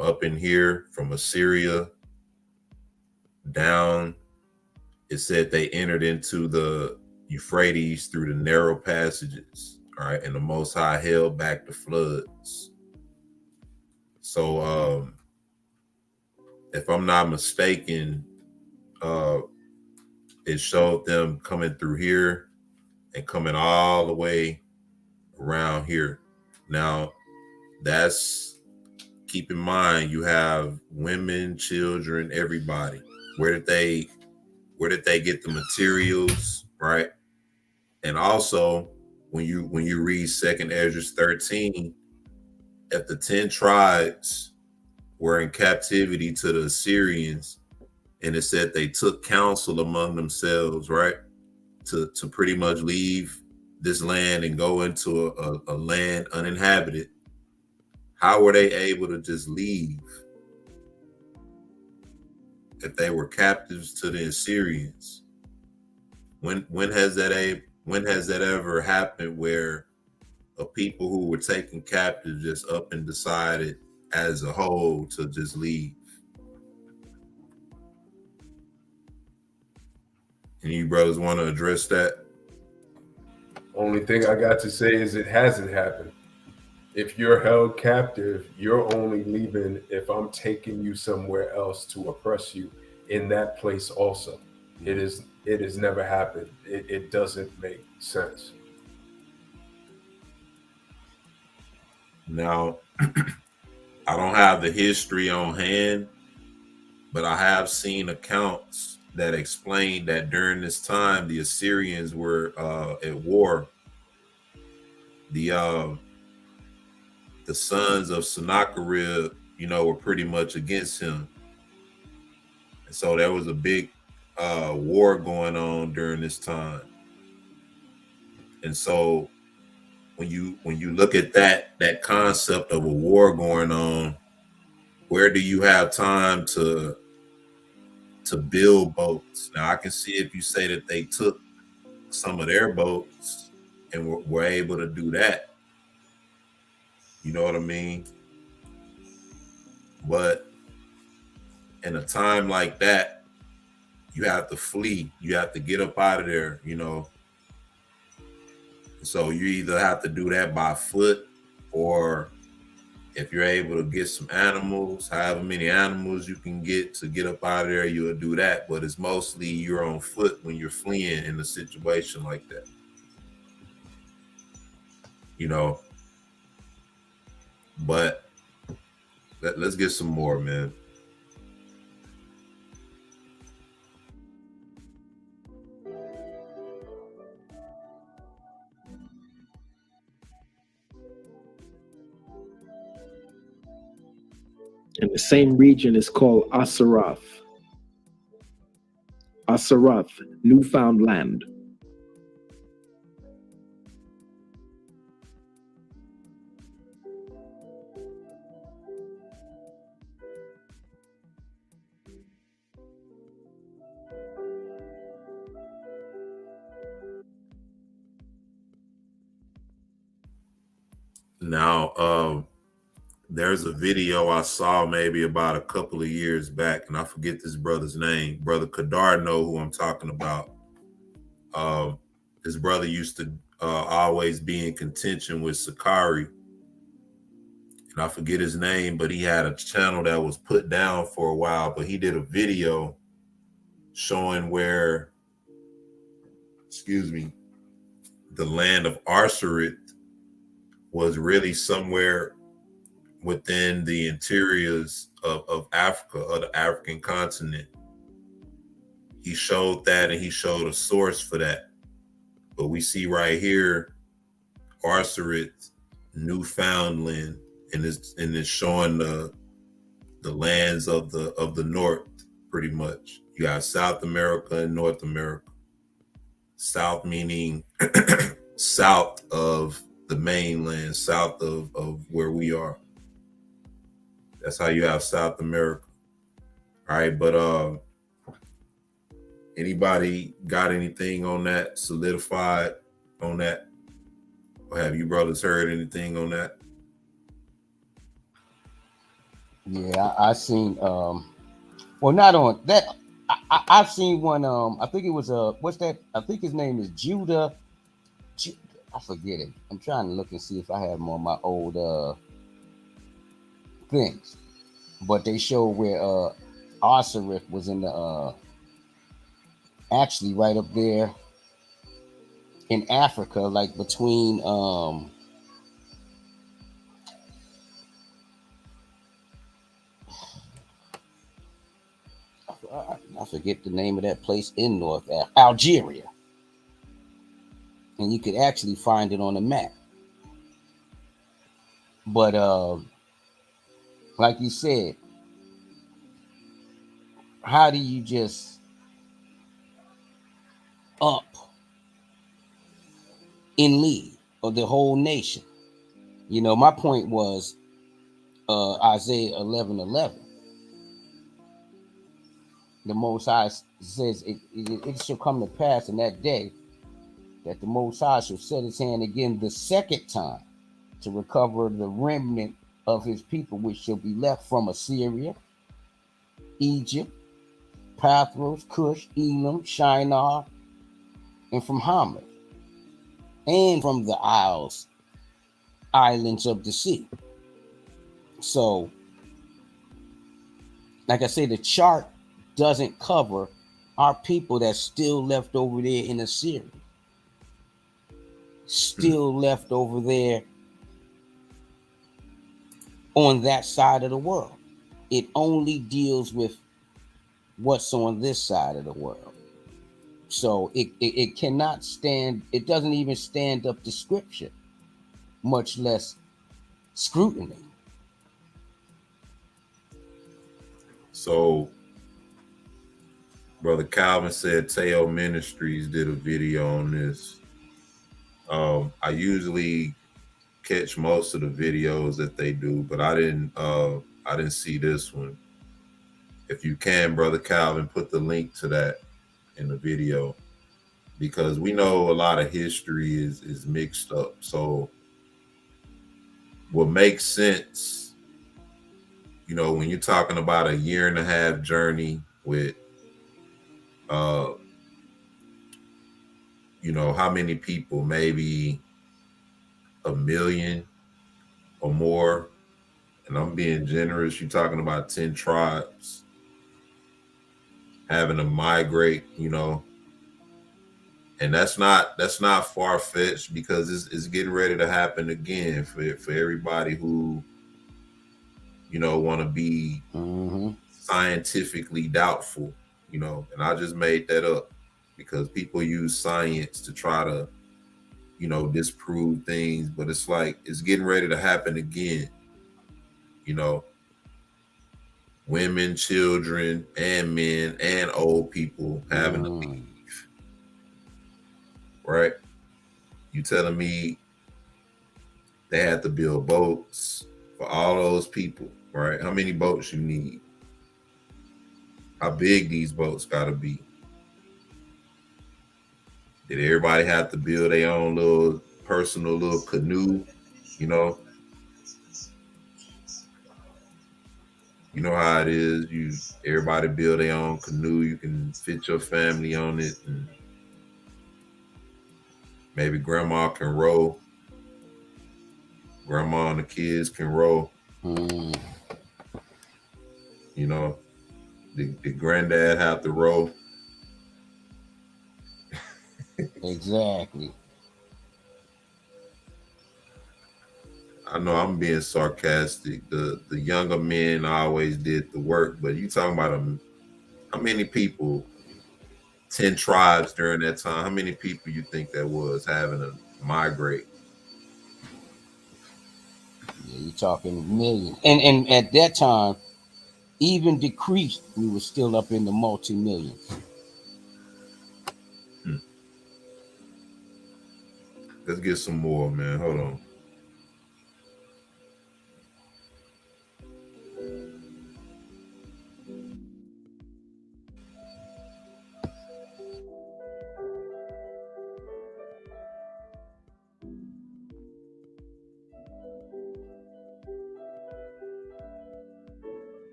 up in here, from Assyria down. It said they entered into the Euphrates through the narrow passages. All right, and the Most High held back the floods. So if I'm not mistaken, it showed them coming through here and coming all the way around here. Now, that's, keep in mind, you have women, children, everybody. Where did they get the materials, right? And also, when you read 2nd Ezra 13, if the 10 tribes were in captivity to the Assyrians, and it said they took counsel among themselves, right, to pretty much leave this land and go into a land uninhabited, how were they able to just leave if they were captives to the Assyrians? When has that ever happened where a people who were taken captive just up and decided as a whole to just leave? And you brothers want to address that? Only thing I got to say is it hasn't happened. If you're held captive, you're only leaving if I'm taking you somewhere else to oppress you in that place also. It has never happened. It doesn't make sense. Now, I don't have the history on hand, but I have seen accounts that explain that during this time the Assyrians were at war. The sons of Sennacherib, were pretty much against him, and so there was a big war going on during this time. And so when you look at that concept of a war going on, where do you have time to build boats? Now, I can see if you say that they took some of their boats and were able to do that. You know what I mean? But in a time like that, you have to flee. You have to get up out of there, So you either have to do that by foot, or if you're able to get some animals, however many animals you can get to get up out of there, you'll do that. But it's mostly you're on foot when you're fleeing in a situation like that. But let's get some more, man. And the same region is called Asaroth. Asaroth, Newfoundland. Now, there's a video I saw maybe about a couple of years back, and I forget this brother's name. Brother Kadar know who I'm talking about. His brother used to always be in contention with Sakari, and I forget his name, but he had a channel that was put down for a while, but he did a video showing where, the land of Arsarit was really somewhere within the interiors of Africa, or the African continent. He showed that, and he showed a source for that. But we see right here, Arsarit, Newfoundland, and it's showing the lands of the north, pretty much. You got South America and North America. South meaning south of the mainland, south of where we are. That's how you have South America. All right, but anybody got anything on that solidified on that? Or have you brothers heard anything on that? Yeah, I seen well, not on that. I've seen one. I think it was what's that? I think his name is Judah. I forget it. I'm trying to look and see if I have him on my old things. But they show where Osiris was in the actually right up there in Africa, like between I forget the name of that place in North Algeria, and you could actually find it on the map. But like you said, how do you just up in lead of the whole nation? You know, my point was Isaiah 11:11. The Most High says it shall come to pass in that day that the Most High shall set his hand again the second time to recover the remnant of his people, which shall be left from Assyria, Egypt, Pathros, Cush, Elam, Shinar, and from Hamath, and from the islands of the sea. So, like I say, the chart doesn't cover our people that's still left over there in Assyria, still left over there on that side of the world. It only deals with what's on this side of the world. So it cannot stand, it doesn't even stand up to scripture, much less scrutiny. So Brother Calvin said Teo Ministries did a video on this. I usually catch most of the videos that they do, but I didn't see this one. If you can, Brother Calvin, put the link to that in the video, because we know a lot of history is mixed up. So what makes sense, you know, when you're talking about a 1.5-year journey with you know, how many people? Maybe 1 million or more. And I'm being generous. You're talking about 10 tribes having to migrate, you know. And that's not far-fetched, because it's getting ready to happen again for everybody who, you know, want to be scientifically doubtful, you know. And I just made that up because people use science to try to, you know, disprove things, but it's like it's getting ready to happen again, you know. women, children, and men and old people having to leave. Right? You telling me they had to build boats for all those people, right? How many boats you need? How big these boats gotta be? Did everybody have to build their own little personal little canoe? You know how it is. Everybody build their own canoe. You can fit your family on it, and maybe grandma can row. Grandma and the kids can row. You know, did granddad have to row? Exactly. I know I'm being sarcastic. The younger men always did the work, but you talking about how many people? 10 tribes during that time. How many people you think that was having to migrate? Yeah, you're talking millions. And at that time, even decreased, we were still up in the multi-millions. Let's get some more, man. Hold on.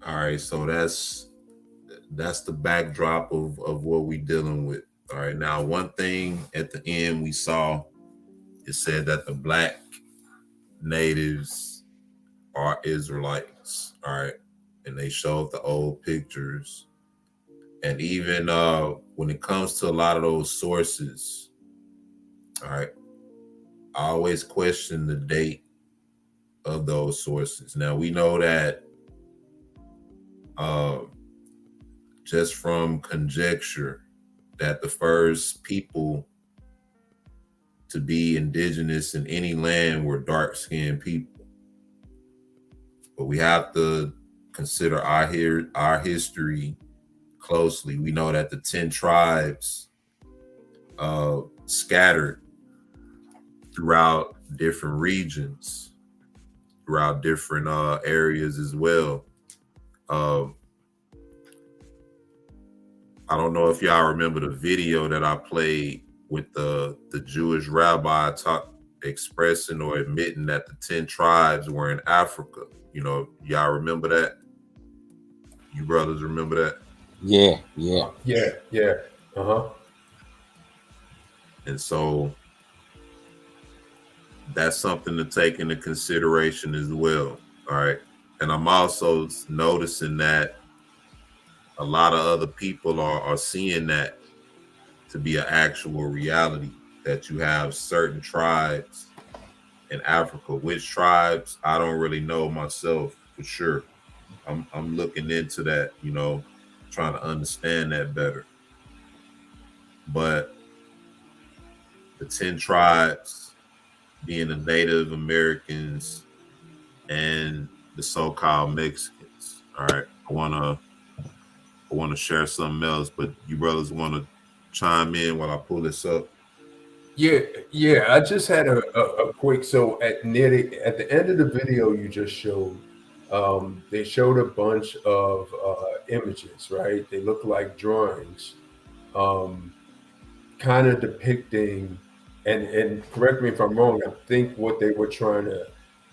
All right, so that's the backdrop of what we dealing with. All right, now one thing at the end we saw, it said that the black natives are Israelites. All right, and they showed the old pictures, and even when it comes to a lot of those sources, all right, I always question the date of those sources. Now we know that just from conjecture that the first people to be indigenous in any land were dark-skinned people. But we have to consider our history closely. We know that the 10 tribes scattered throughout different regions, throughout different areas as well. I don't know if y'all remember the video that I played with the Jewish rabbi expressing or admitting that the 10 tribes were in Africa. You know, y'all remember that? You brothers remember that? Yeah. Yeah. And so that's something to take into consideration as well. All right. And I'm also noticing that a lot of other people are seeing that to be an actual reality, that you have certain tribes in Africa. Which tribes, I don't really know myself for sure. I'm looking into that, you know, trying to understand that better. But the 10 tribes being the Native Americans and the so-called Mexicans. All right. I wanna share something else, but you brothers wanna chime in while I pull this up? Yeah. I just had a quick. So at the end of the video you just showed, they showed a bunch of images, right? They look like drawings, kind of depicting. And correct me if I'm wrong. I think what they were trying to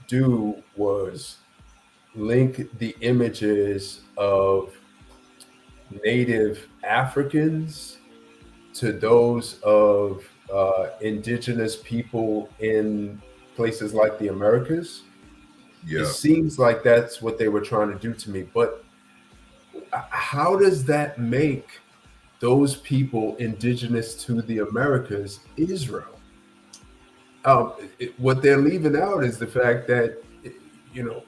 do was link the images of native Africans to those of indigenous people in places like the Americas. It Yeah, seems like that's what they were trying to do to me. But how does that make those people indigenous to the Americas Israel? What they're leaving out is the fact that,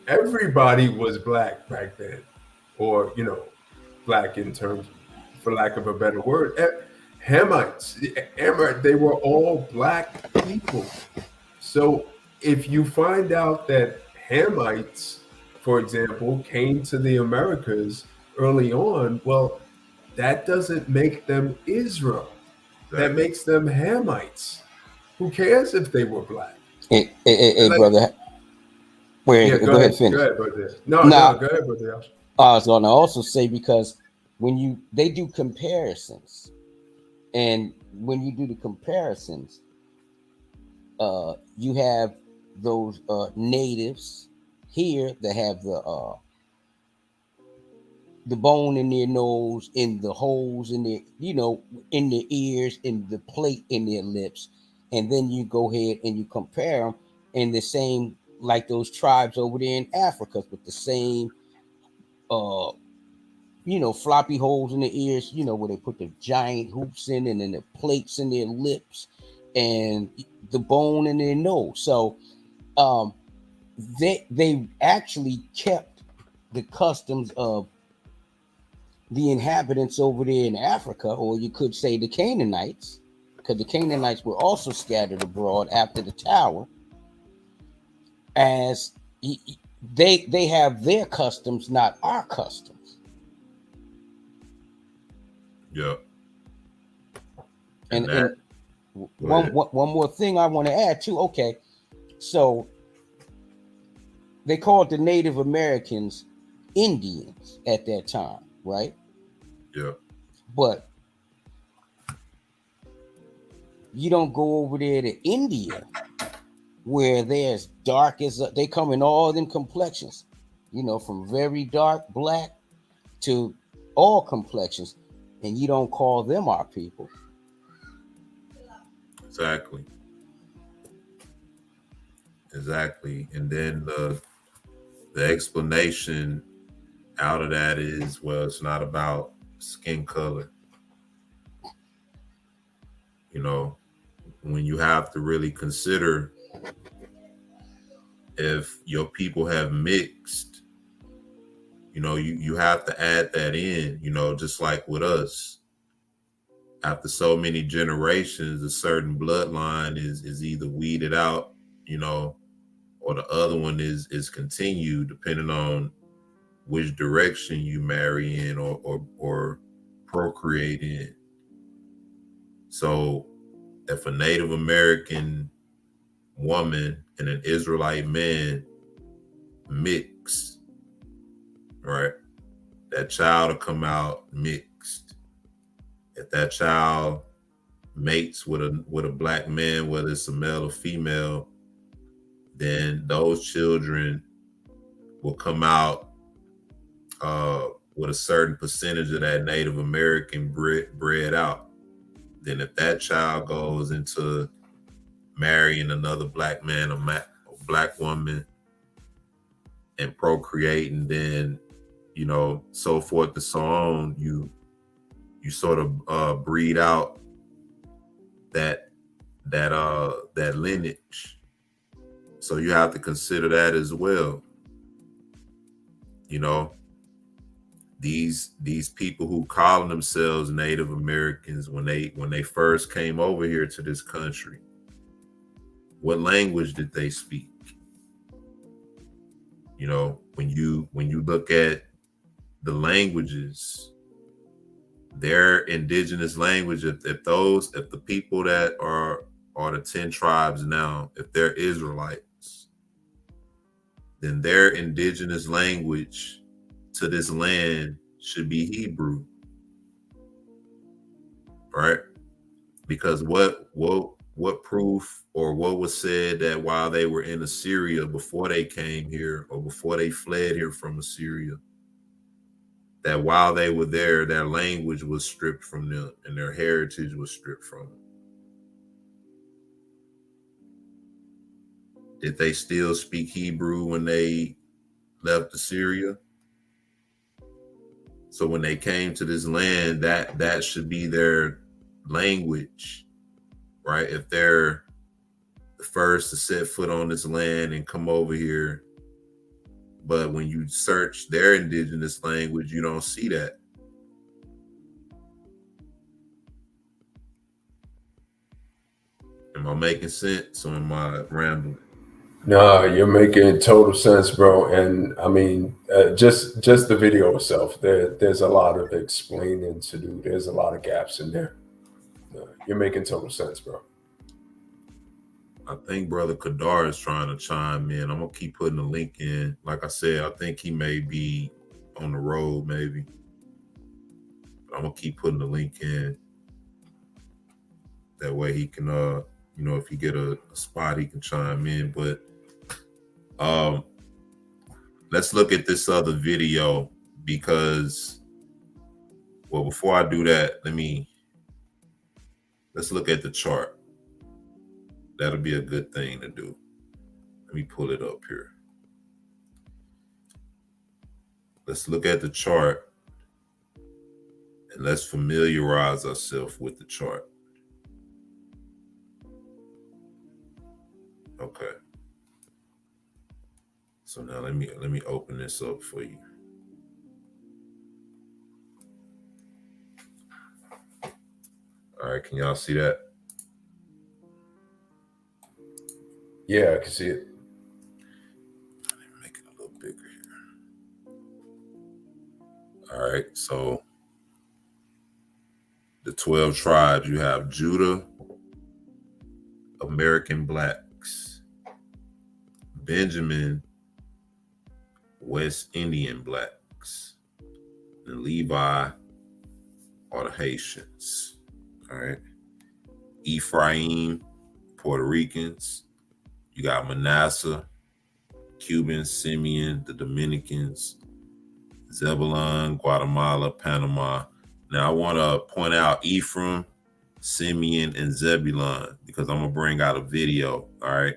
everybody was black back then, or, black in terms, for lack of a better word. Hamites, they were all black people. So if you find out that Hamites, for example, came to the Americas early on, well, that doesn't make them Israel. That exactly. makes them Hamites. Who cares if they were black? Hey, Like, brother, yeah, go ahead, go finish. ahead, brother. No, Now, go ahead, brother. I was gonna also say, because when they do comparisons, and when you do the comparisons, you have those natives here that have the bone in their nose, in the holes in their, in their ears, in the plate in their lips, and then you go ahead and you compare them in the same, like those tribes over there in Africa with the same uh floppy holes in the ears, where they put the giant hoops in, and then the plates in their lips, and the bone in their nose. So um they actually kept the customs of the inhabitants over there in Africa, or you could say the Canaanites, because the Canaanites were also scattered abroad after the tower, as they have their customs, not our customs. Yeah. And one more thing I want to add too. Okay, so they called the Native Americans Indians at that time, right? Yeah. But you don't go over there to India, where they're as dark as they come in all them complexions, from very dark black to all complexions, and you don't call them our people. Exactly. And then the explanation out of that is, well, it's not about skin color. When you have to really consider if your people have mixed, you have to add that in, just like with us. After so many generations, a certain bloodline is either weeded out, or the other one is continued, depending on which direction you marry in or procreate in. So if a Native American woman and an Israelite man mix, right, that child will come out mixed. If that child mates with a black man, whether it's a male or female, then those children will come out with a certain percentage of that Native American bred out. Then if that child goes into marrying another black man or black woman and procreating, then so forth and so on, you sort of breed out that lineage. So you have to consider that as well. These people who call themselves Native Americans, when they first came over here to this country, what language did they speak? When you look at the languages, their indigenous language, if the people that are or the 10 tribes now, if they're Israelites, then their indigenous language to this land should be Hebrew, right? Because what proof or what was said that while they were in Assyria before they came here or before they fled here from Assyria, that while they were there, their language was stripped from them and their heritage was stripped from them? Did they still speak Hebrew when they left Assyria? So when they came to this land, that should be their language, right? If they're the first to set foot on this land and come over here, but when you search their indigenous language, you don't see that. Am I making sense or am I rambling? No, you're making total sense, bro. And I mean, just the video itself, there's a lot of explaining to do. There's a lot of gaps in there. You're making total sense, bro. I think Brother Kadar is trying to chime in. I'm gonna keep putting the link in. Like I said, I think he may be on the road, maybe. But I'm gonna keep putting the link in. That way he can, if he get a spot, he can chime in. But let's look at this other video because, well, before I do that, let's look at the chart. That'll be a good thing to do. Let me pull it up here. Let's look at the chart and let's familiarize ourselves with the chart. Okay. So now let me open this up for you. All right, can y'all see that? Yeah, I can see it. Let me make it a little bigger here. All right, so the 12 tribes, you have Judah, American blacks, Benjamin, West Indian blacks, and Levi are the Haitians. All right. Ephraim, Puerto Ricans. You got Manasseh, Cubans, Simeon, the Dominicans, Zebulun, Guatemala, Panama. Now I want to point out Ephraim, Simeon, and Zebulun because I'm going to bring out a video. All right.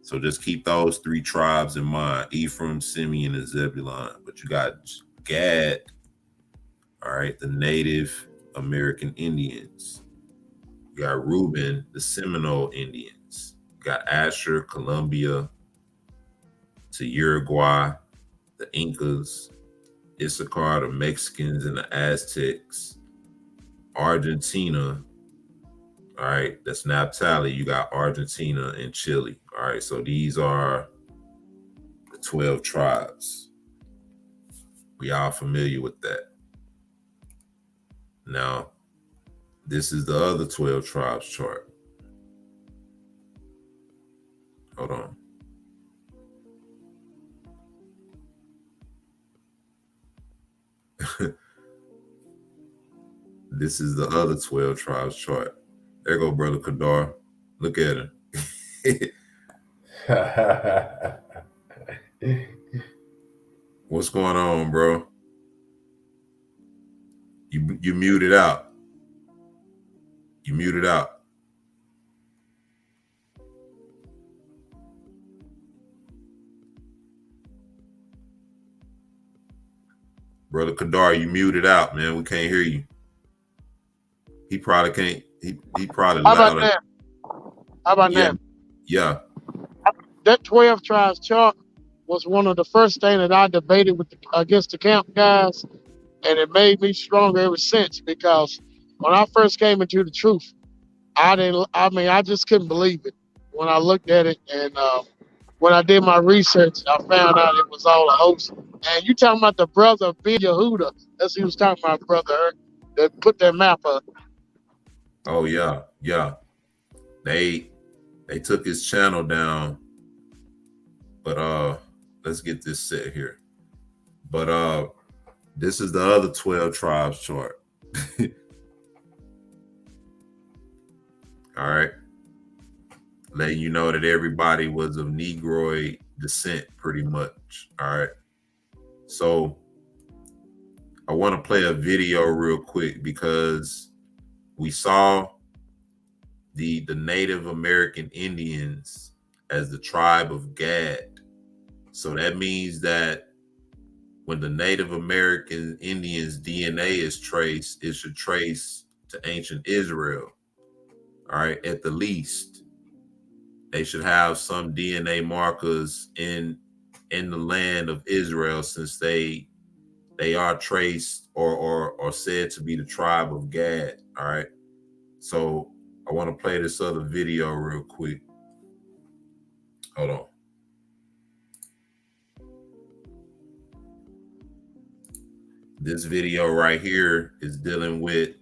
So just keep those 3 tribes in mind: Ephraim, Simeon, and Zebulun. But you got Gad, all right, the Native American Indians. You got Reuben, the Seminole Indians. You got Asher, Colombia, to Uruguay, the Incas. Issachar, the Mexicans and the Aztecs. Argentina, all right, that's Naphtali. You got Argentina and Chile. All right, so these are the 12 tribes. We all familiar with that. Now, this is the other 12 tribes chart. Hold on. This is the other 12 tribes chart. There go Brother Kadar. Look at him. What's going on, bro? You muted out. You muted out. Brother Kadar, you muted out, man. We can't hear you. He probably can't. He probably How louder. about that? How about that? Yeah. That 12 tribes chart was one of the first things that I debated against the camp guys, and it made me stronger ever since, because when I first came into the truth, I just couldn't believe it when I looked at it. And when I did my research, I found out it was all a hoax. And you talking about the brother of Ben Yehuda, that's who he was talking about, brother, that put that map up. Oh, yeah. Yeah. They took his channel down, but let's get this set here. But this is the other 12 tribes chart. All right. Letting you know that everybody was of Negroid descent pretty much. All right. So I want to play a video real quick because we saw the Native American Indians as the tribe of Gad. So that means that when the Native American Indians' DNA is traced, it should trace to ancient Israel. All right, at the least, they should have some DNA markers in the land of Israel, since they are traced or said to be the tribe of Gad. All right, so I want to play this other video real quick. Hold on. This video right here is dealing with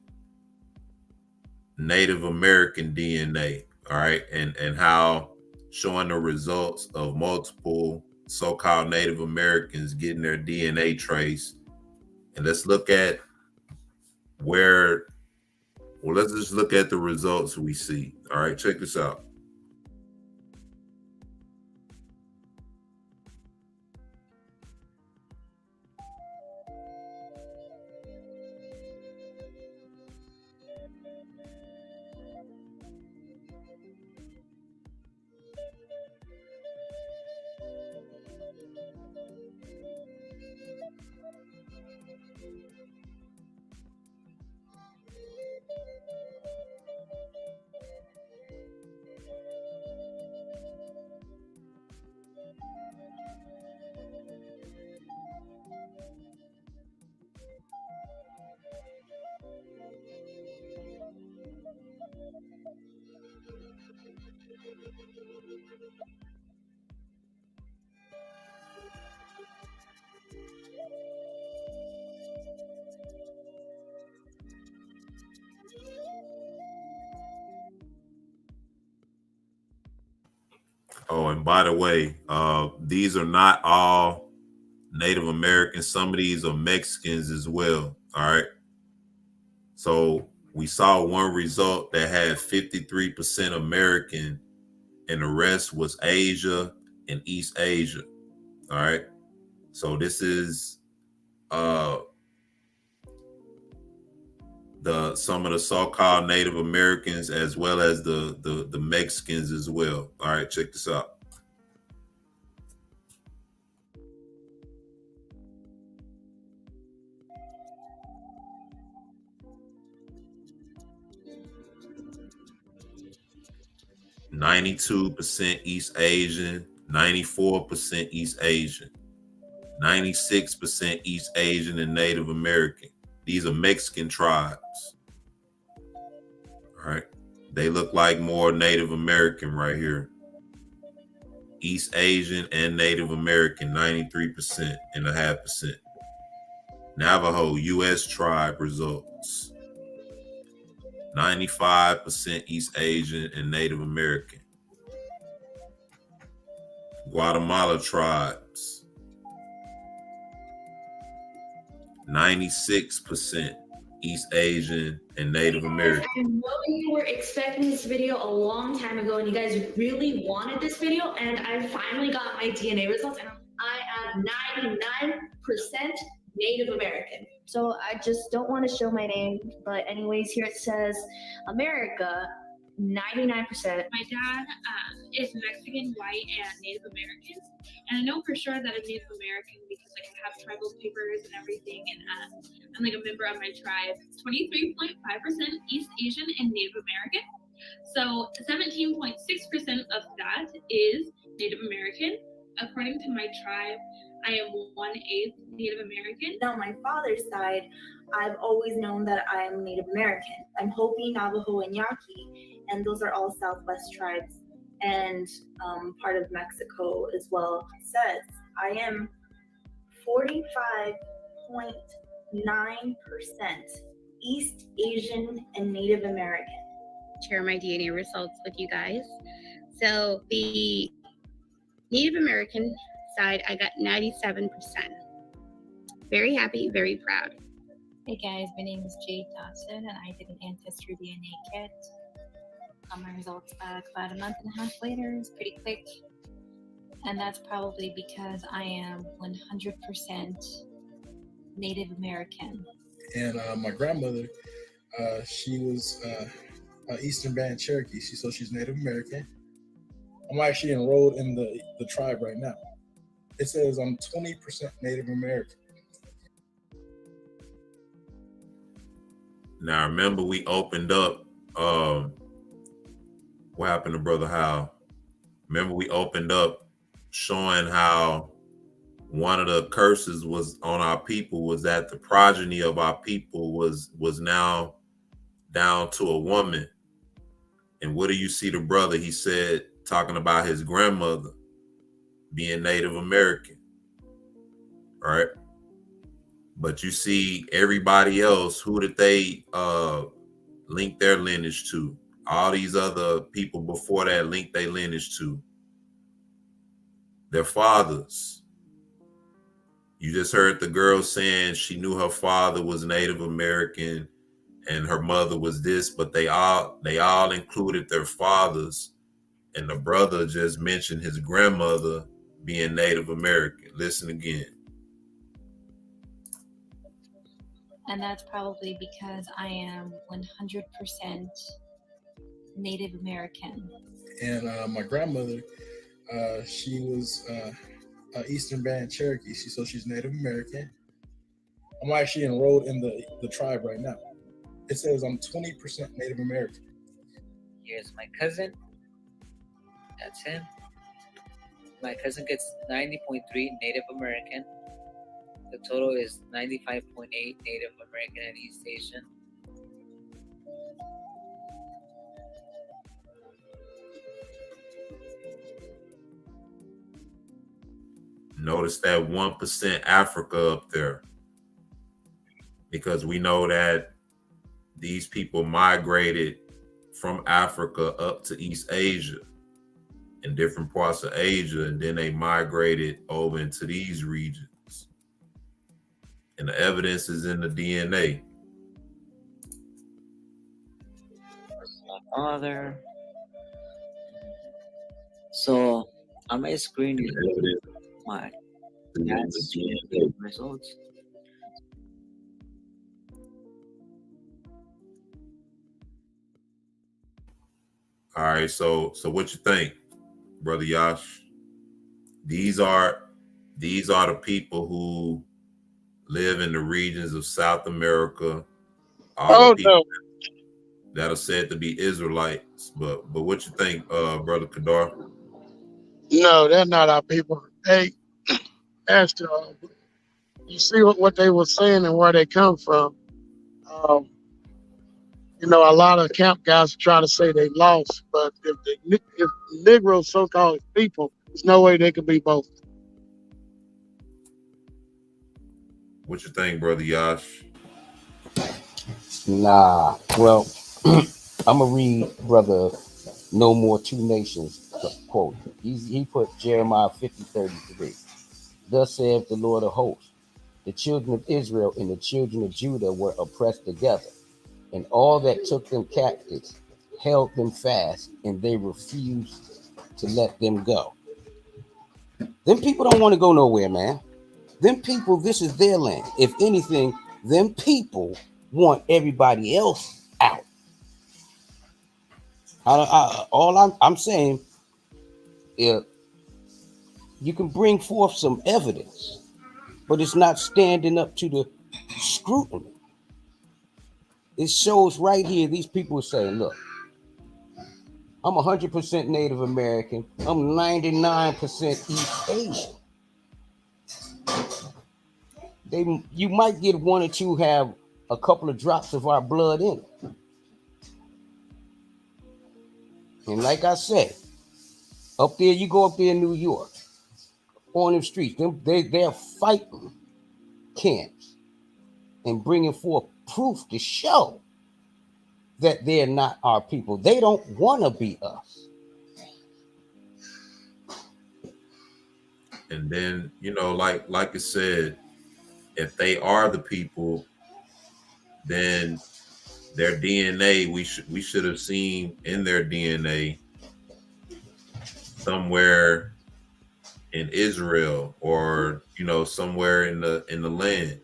Native American DNA, all right, and how showing the results of multiple so-called Native Americans getting their DNA traced. And let's look at let's just look at the results we see. All right, check this out. Oh, and by the way, these are not all Native Americans. Some of these are Mexicans as well. All right. So we saw one result that had 53% American, and the rest was Asia and East Asia. All right. So this is some of the so-called Native Americans, as well as the Mexicans as well. All right, check this out. %92 East Asian, 94% East Asian, 96% East Asian and Native American. These are Mexican tribes. All right. They look like more Native American right here. East Asian and Native American, 93.5%. Navajo, U.S. tribe results. 95% East Asian and Native American. Guatemala tribes. 96% East Asian and Native American. I know you were expecting this video a long time ago and you guys really wanted this video, and I finally got my DNA results, and I am 99% Native American. So I just don't want to show my name, but anyways, here it says America, 99%. My dad is Mexican, white, and Native American. And I know for sure that I'm Native American because I have tribal papers and everything, and I'm like a member of my tribe. 23.5% East Asian and Native American. So 17.6% of that is Native American. According to my tribe, I am 1/8 Native American. On my father's side, I've always known that I am Native American. I'm Hopi, Navajo, and Yaqui, and those are all Southwest tribes and part of Mexico as well. It says I am 45.9% East Asian and Native American. share my DNA results with you guys. So the Native American side, I got 97%. Very happy, very proud. Hey guys, my name is Jade Dawson and I did an ancestry DNA kit. Got my results back about a month and a half later. It's pretty quick. And that's probably because I am 100% Native American. And my grandmother, she was Eastern Band Cherokee, so she's Native American. I'm actually enrolled in the tribe right now. It says I'm 20% Native American. Now, remember we opened up, what happened to Brother Hal? Remember we opened up showing how one of the curses was on our people was that the progeny of our people was now down to a woman. And what do you see the brother? He said, talking about his grandmother being Native American, right? But you see everybody else, who did they link their lineage to? All these other people before that linked their lineage to their fathers. You just heard the girl saying she knew her father was Native American and her mother was this, but they all included their fathers. And the brother just mentioned his grandmother being Native American. Listen again. And that's probably because I am 100% Native American. And my grandmother, she was Eastern Band Cherokee, so she's Native American. I'm actually enrolled in the tribe right now. It says I'm 20% Native American. Here's my cousin. That's him. My cousin gets 90.3 Native American. The total is 95.8 Native American and East Asian. Notice that 1% Africa up there, because we know that these people migrated from Africa up to East Asia and different parts of Asia, and then they migrated over into these regions. And the evidence is in the DNA. My father. So on my screen is my dad's DNA results. All right, so what you think, Brother Yash? These are the people who live in the regions of South America. All the people that are said to be Israelites. But what you think, Brother Kadar? No, they're not our people. Hey, Pastor, you see what they were saying and where they come from. You know, a lot of camp guys try to say they lost, but if Negroes, so-called people, there's no way they could be both. What you think, Brother Yash? Nah, well, I'm gonna read Brother No More Two Nations quote. He put Jeremiah 50:33. Thus saith the Lord of hosts, the children of Israel and the children of Judah were oppressed together, and all that took them captives held them fast, and they refused to let them go. Them people don't want to go nowhere, man. Them people, this is their land. If anything, them people want everybody else out. All I'm saying, you can bring forth some evidence, but it's not standing up to the scrutiny. It shows right here, these people are saying, look, I'm 100% Native American. I'm 99% East Asian. You might get one or two have a couple of drops of our blood in it. And like I said, up there, you go up there in New York, on the streets, they're fighting camps and bringing forth proof to show that they're not our people. They don't want to be us. And then, you know, like I said, if they are the people, then their DNA, we should have seen in their DNA somewhere in Israel, or you know, somewhere in the land.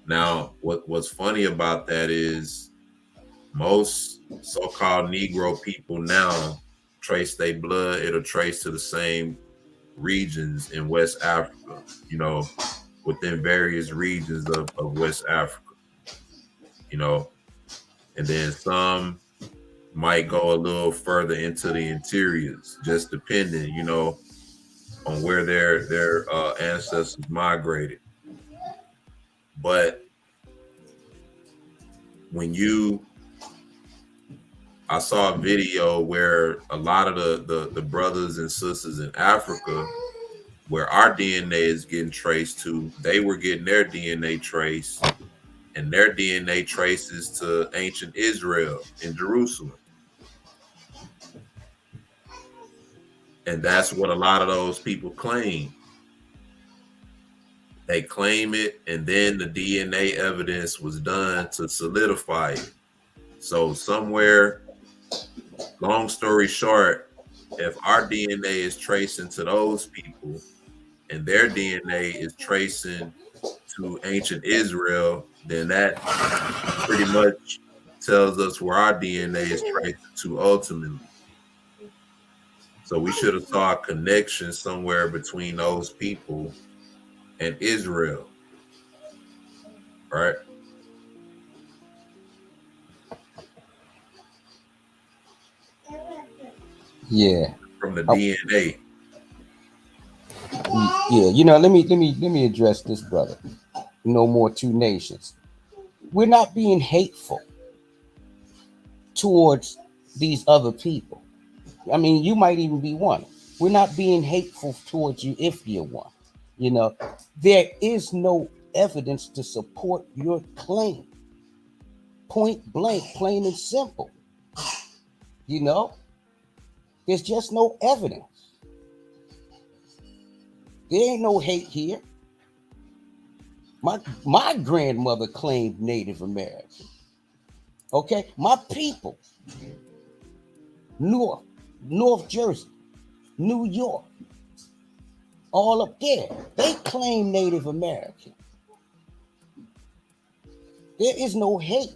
Now, what's funny about that is most so-called Negro people now trace their blood, it'll trace to the same regions in West Africa, you know, within various regions of West Africa, you know, and then some might go a little further into the interiors, just depending, you know, on where their ancestors migrated. But when I saw a video where a lot of the brothers and sisters in Africa, where our DNA is getting traced to, they were getting their DNA traced, and their DNA traces to ancient Israel in Jerusalem. And that's what a lot of those people claim. They claim it, and then the DNA evidence was done to solidify it. So somewhere, long story short, if our DNA is tracing to those people and their DNA is tracing to ancient Israel, then that pretty much tells us where our DNA is tracing to ultimately. So we should have saw a connection somewhere between those people and Israel, right? Yeah. From the DNA. Yeah, you know, let me address this, brother. No more two nations. We're not being hateful towards these other people. I mean, you might even be one. We're not being hateful towards you if you're one. You know, there is no evidence to support your claim. Point blank, plain and simple. You know, there's just no evidence. There ain't no hate here. My grandmother claimed Native American. Okay, my people, North Jersey, New York, all up there, they claim Native American. There is no hate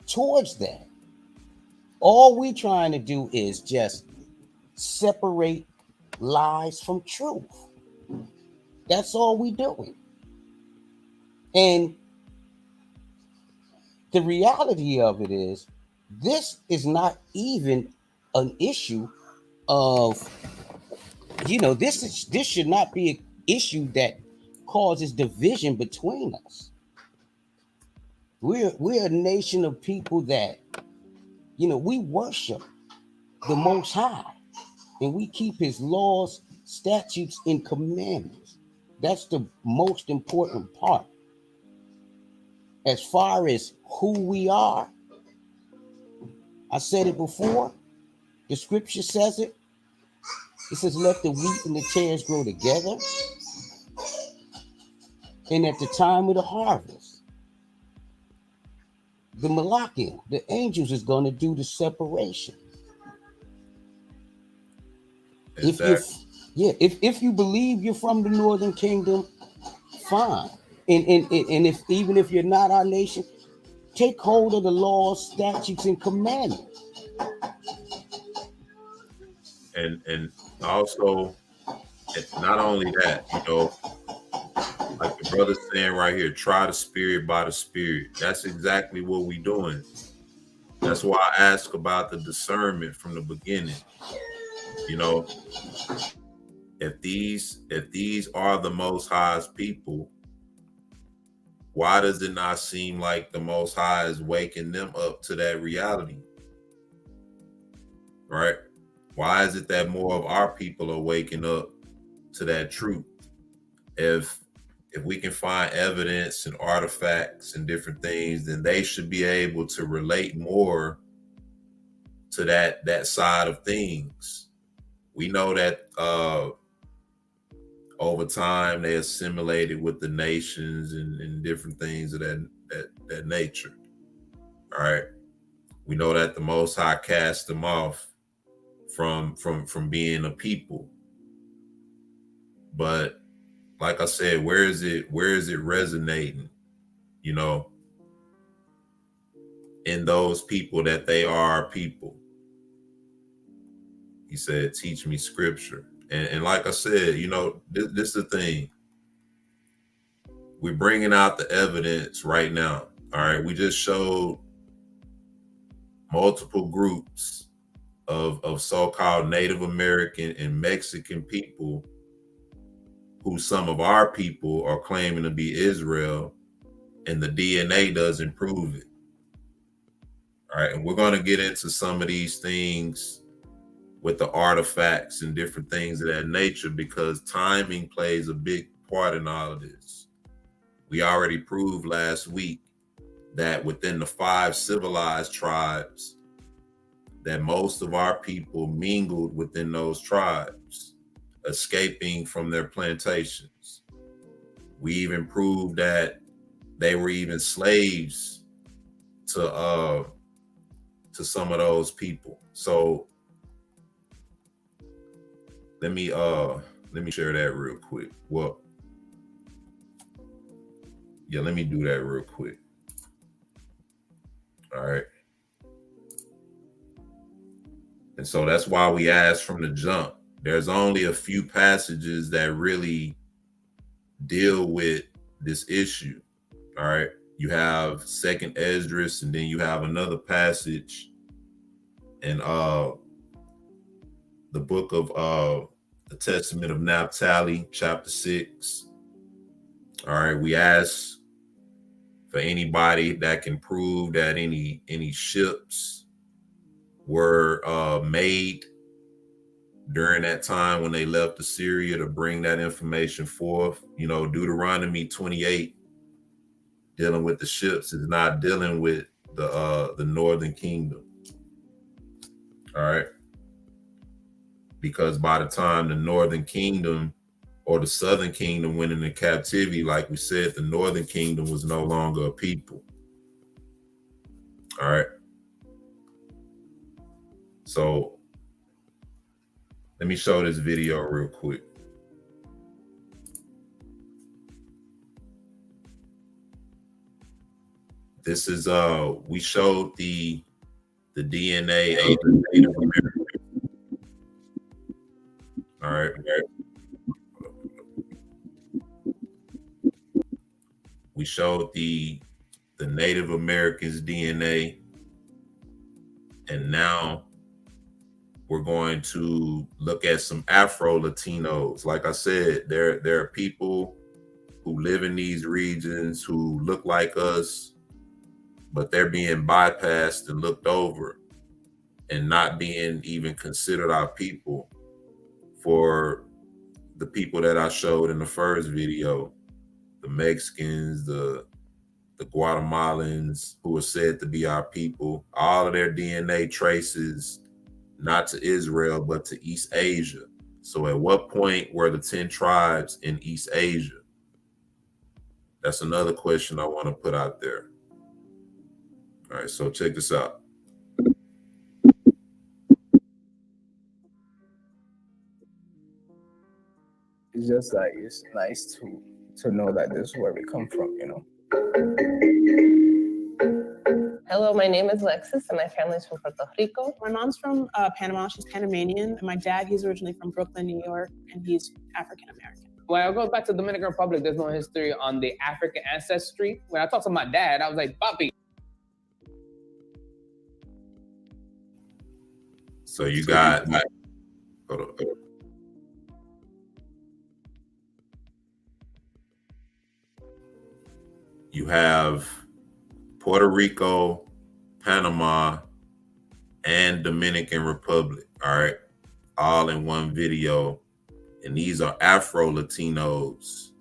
towards that. All we trying to do is just separate lies from truth. That's all we doing. And the reality of it is, this is not even an issue of, you know, this should not be an issue that causes division between us. We're a nation of people that, you know, we worship the Most High, and we keep His laws, statutes, and commandments. That's the most important part. As far as who we are, I said it before, the scripture says it. It says, let the wheat and the tares grow together. And at the time of the harvest, the Malakim, the angels, is going to do the separation. If you believe you're from the Northern Kingdom, fine. And if even if you're not our nation, take hold of the laws, statutes, and commandments. And also, not only that, you know, like the brother's saying right here, try the spirit by the spirit. That's exactly what we're doing. That's why I ask about the discernment from the beginning. You know, if these are the Most High's people, why does it not seem like the Most High is waking them up to that reality? Right? Why is it that more of our people are waking up to that truth? If if we can find evidence and artifacts and different things, then they should be able to relate more to that side of things. We know that over time they assimilated with the nations and different things of that nature. All right. We know that the Most High cast them off from being a people. But like I said, where is it resonating, you know, in those people that they are people? He said, teach me scripture. And like I said, you know, this is the thing. We're bringing out the evidence right now. All right. We just showed multiple groups of so-called Native American and Mexican people who some of our people are claiming to be Israel, and the DNA doesn't prove it. All right. And we're going to get into some of these things with the artifacts and different things of that nature, because timing plays a big part in all of this. We already proved last week that within the 5 civilized tribes, that most of our people mingled within those tribes, escaping from their plantations. We even proved that they were even slaves to some of those people. So let me share that real quick. Well, yeah, let me do that real quick. All right. And so that's why we asked from the jump. There's only a few passages that really deal with this issue. All right. You have 2nd Esdras, and then you have another passage in the book of the Testament of Naphtali, chapter 6. All right. We asked for anybody that can prove that any ships were made during that time when they left Assyria, to bring that information forth. You know, Deuteronomy 28, dealing with the ships, is not dealing with the northern kingdom. All right. Because by the time the northern kingdom or the southern kingdom went into captivity, like we said, the northern kingdom was no longer a people. All right. So let me show this video real quick. This is we showed the DNA of the Native Americans. All right. We showed the Native Americans DNA, and now we're going to look at some Afro-Latinos. Like I said, there are people who live in these regions who look like us, but they're being bypassed and looked over and not being even considered our people. For the people that I showed in the first video, the Mexicans, the Guatemalans, who are said to be our people, all of their DNA traces not to Israel, but to East Asia. So at what point were the 10 tribes in East Asia? That's another question I want to put out there. All right, so check this out. It's just like, it's nice to know that this is where we come from, you know. Hello, my name is Lexis, and my family's from Puerto Rico. My mom's from Panama. She's Panamanian. And my dad, he's originally from Brooklyn, New York, and he's African American. When I go back to Dominican Republic, there's no history on the African ancestry. When I talked to my dad, I was like, Papi. So you got, hold on. You have Puerto Rico, Panama, and Dominican Republic, all right, all in one video. And these are Afro-Latinos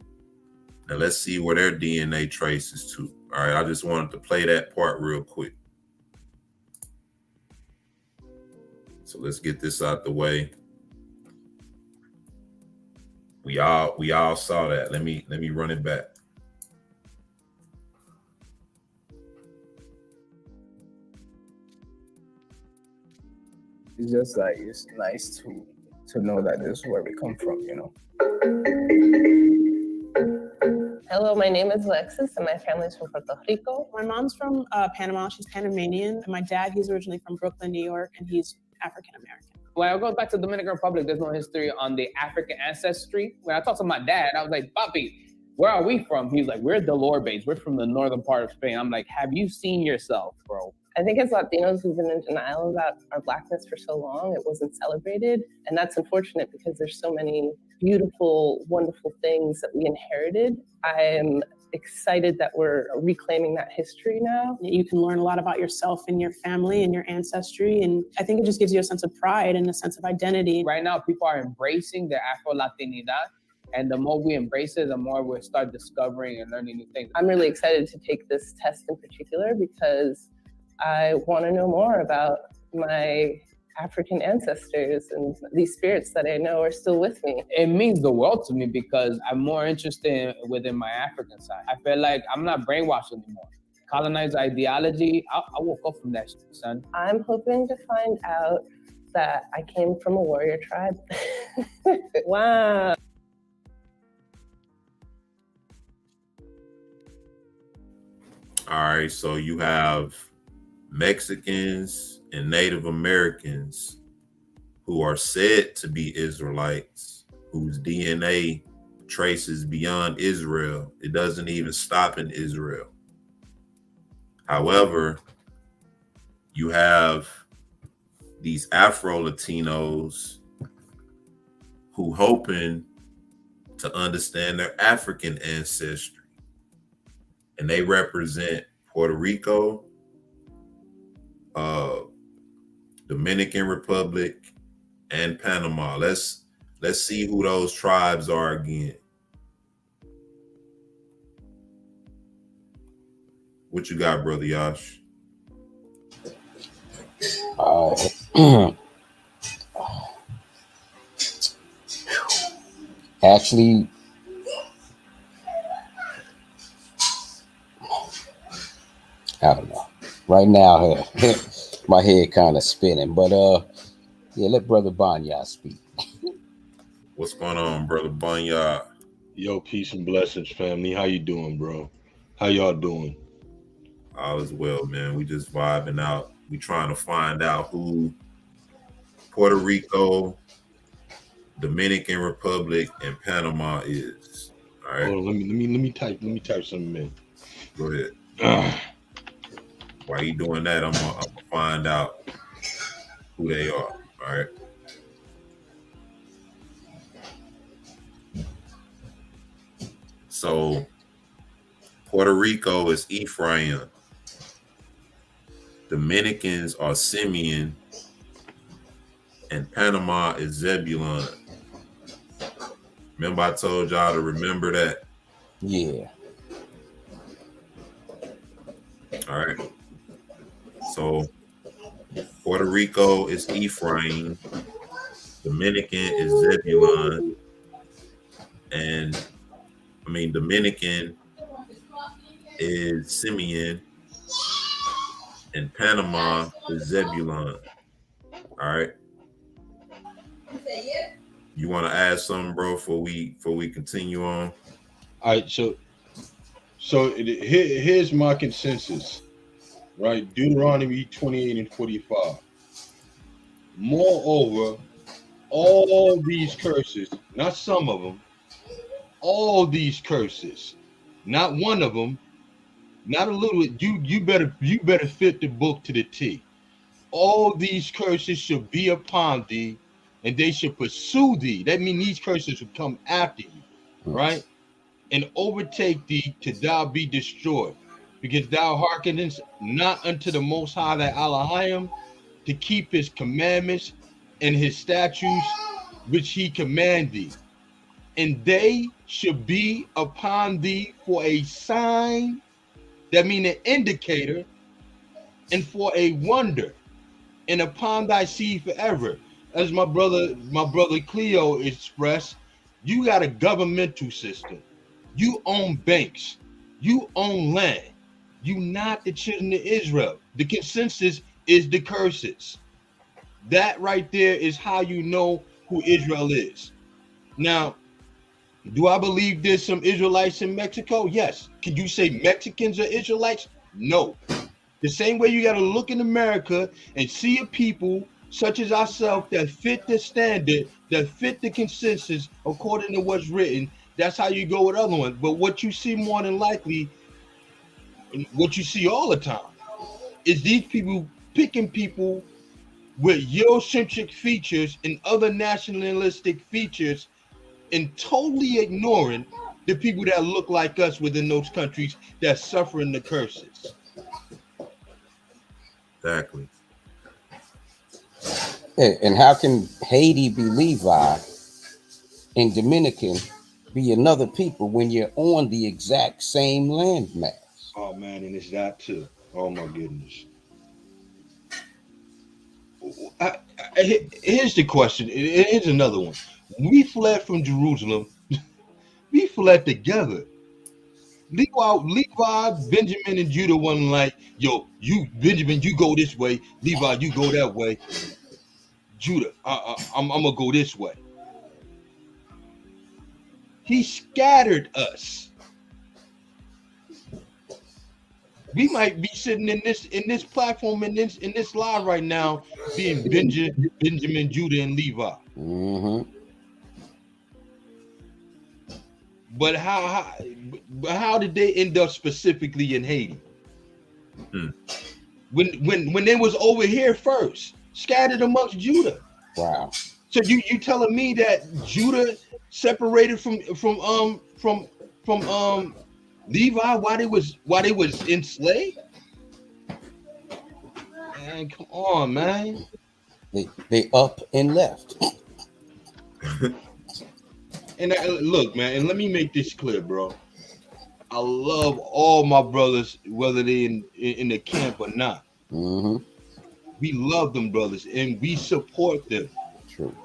And let's see where their DNA traces to. All right, I just wanted to play that part real quick. So let's get this out the way. We all saw that. Let me run it back. It's just like it's nice to know that this is where we come from, you know. Hello, my name is Alexis, and my family's from Puerto Rico. My mom's from Panama. She's Panamanian. And my dad, he's originally from Brooklyn, New York, and he's African American. When I go back to Dominican Republic, there's no history on the African ancestry. When I talked to my dad, I was like, Papi, where are we from? He's like, we're Dolores. We're from the northern part of Spain. I'm like, have you seen yourself, bro? I think as Latinos, we've been in denial about our Blackness for so long. It wasn't celebrated. And that's unfortunate because there's so many beautiful, wonderful things that we inherited. I am excited that we're reclaiming that history now. You can learn a lot about yourself and your family and your ancestry. And I think it just gives you a sense of pride and a sense of identity. Right now, people are embracing their Afro-Latinidad. And the more we embrace it, the more we'll start discovering and learning new things. I'm really excited to take this test in particular because I want to know more about my African ancestors and these spirits that I know are still with me. It means the world to me because I'm more interested within my African side. I feel like I'm not brainwashed anymore. Colonized ideology, I woke up from that shit, son. I'm hoping to find out that I came from a warrior tribe. Wow. All right, so you have Mexicans and Native Americans who are said to be Israelites, whose DNA traces beyond Israel. It doesn't even stop in Israel. However, you have these Afro-Latinos who hoping to understand their African ancestry. And they represent Puerto Rico, Dominican Republic, and Panama. Let's see who those tribes are again. What you got, Brother Yash? Actually, I don't know. Right now, my head kind of spinning. But yeah, let Brother Banya speak. What's going on, Brother Banya? Yo, peace and blessings, family. How you doing, bro? How y'all doing? All is well, man. We just vibing out. We trying to find out who Puerto Rico, Dominican Republic, and Panama is. All right. Hold on, let me type something in. Go ahead. While you doing that, I'm gonna find out who they are. All right. So Puerto Rico is Ephraim. Dominicans are Simeon, and Panama is Zebulon. Remember I told y'all to remember that? Yeah. All right. So Puerto Rico is Ephraim, Dominican is Zebulon, and Dominican is Simeon, and Panama is Zebulon. All right. You want to add something, bro, before we continue on? All right, so here's my consensus, right? Deuteronomy 28 and 45. Moreover, all these curses, not some of them, all these curses, not one of them, not a little. You better fit the book to the T. All these curses shall be upon thee, and they shall pursue thee. That means these curses will come after you, right? And overtake thee till thou be destroyed, because thou hearkenest not unto the Most High thy Elohim to keep his commandments and his statutes which he command thee. and they should be upon thee for a sign, that mean an indicator, and for a wonder, and upon thy seed forever. As my brother Cleo expressed, you got a governmental system. You own banks. You own land. You not the children of Israel. The consensus is the curses. That right there is how you know who Israel is. Now, do I believe there's some Israelites in Mexico? Yes. Can you say Mexicans are Israelites? No. The same way you got to look in America and see a people such as ourselves that fit the standard, that fit the consensus according to what's written. That's how you go with other ones. But what you see more than likely, what you see all the time, is these people picking people with Eurocentric features and other nationalistic features and totally ignoring the people that look like us within those countries that's suffering the curses. Exactly. And how can Haiti be Levi and Dominican be another people when you're on the exact same landmass? Oh man, and it's that too. Oh my goodness. Here's the question. Here's another one. We fled from Jerusalem. We fled together. Levi, Benjamin, and Judah wasn't like, yo, you Benjamin, you go this way. Levi, you go that way. Judah, I'm gonna go this way. He scattered us. We might be sitting in this platform in this live right now, being Benjamin, Judah, and Levi. Mm-hmm. But how did they end up specifically in Haiti? When they was over here first, scattered amongst Judah. Wow. So you telling me that Judah separated from Levi while they was enslaved? Man, come on, man. They up and left. And look, man, and let me make this clear, bro. I love all my brothers, whether they in the camp or not. Mm-hmm. We love them brothers, and we support them. True.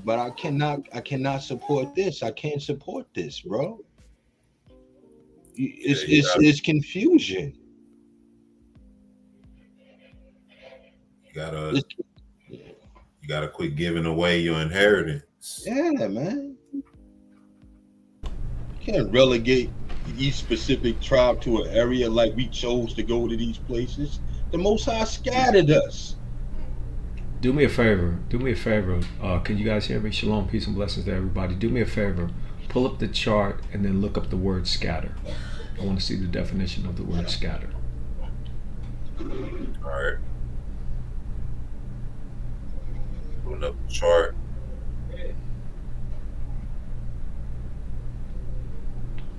But I cannot support this. I can't support this, bro. It's confusion. You gotta quit giving away your inheritance. Yeah, man. You can't relegate each specific tribe to an area like we chose to go to these places. The Most High scattered us. Do me a favor. Can you guys hear me? Shalom, peace, and blessings to everybody. Do me a favor. Pull up the chart and then look up the word scatter. I want to see the definition of the word scatter. All right. Pulling up the chart.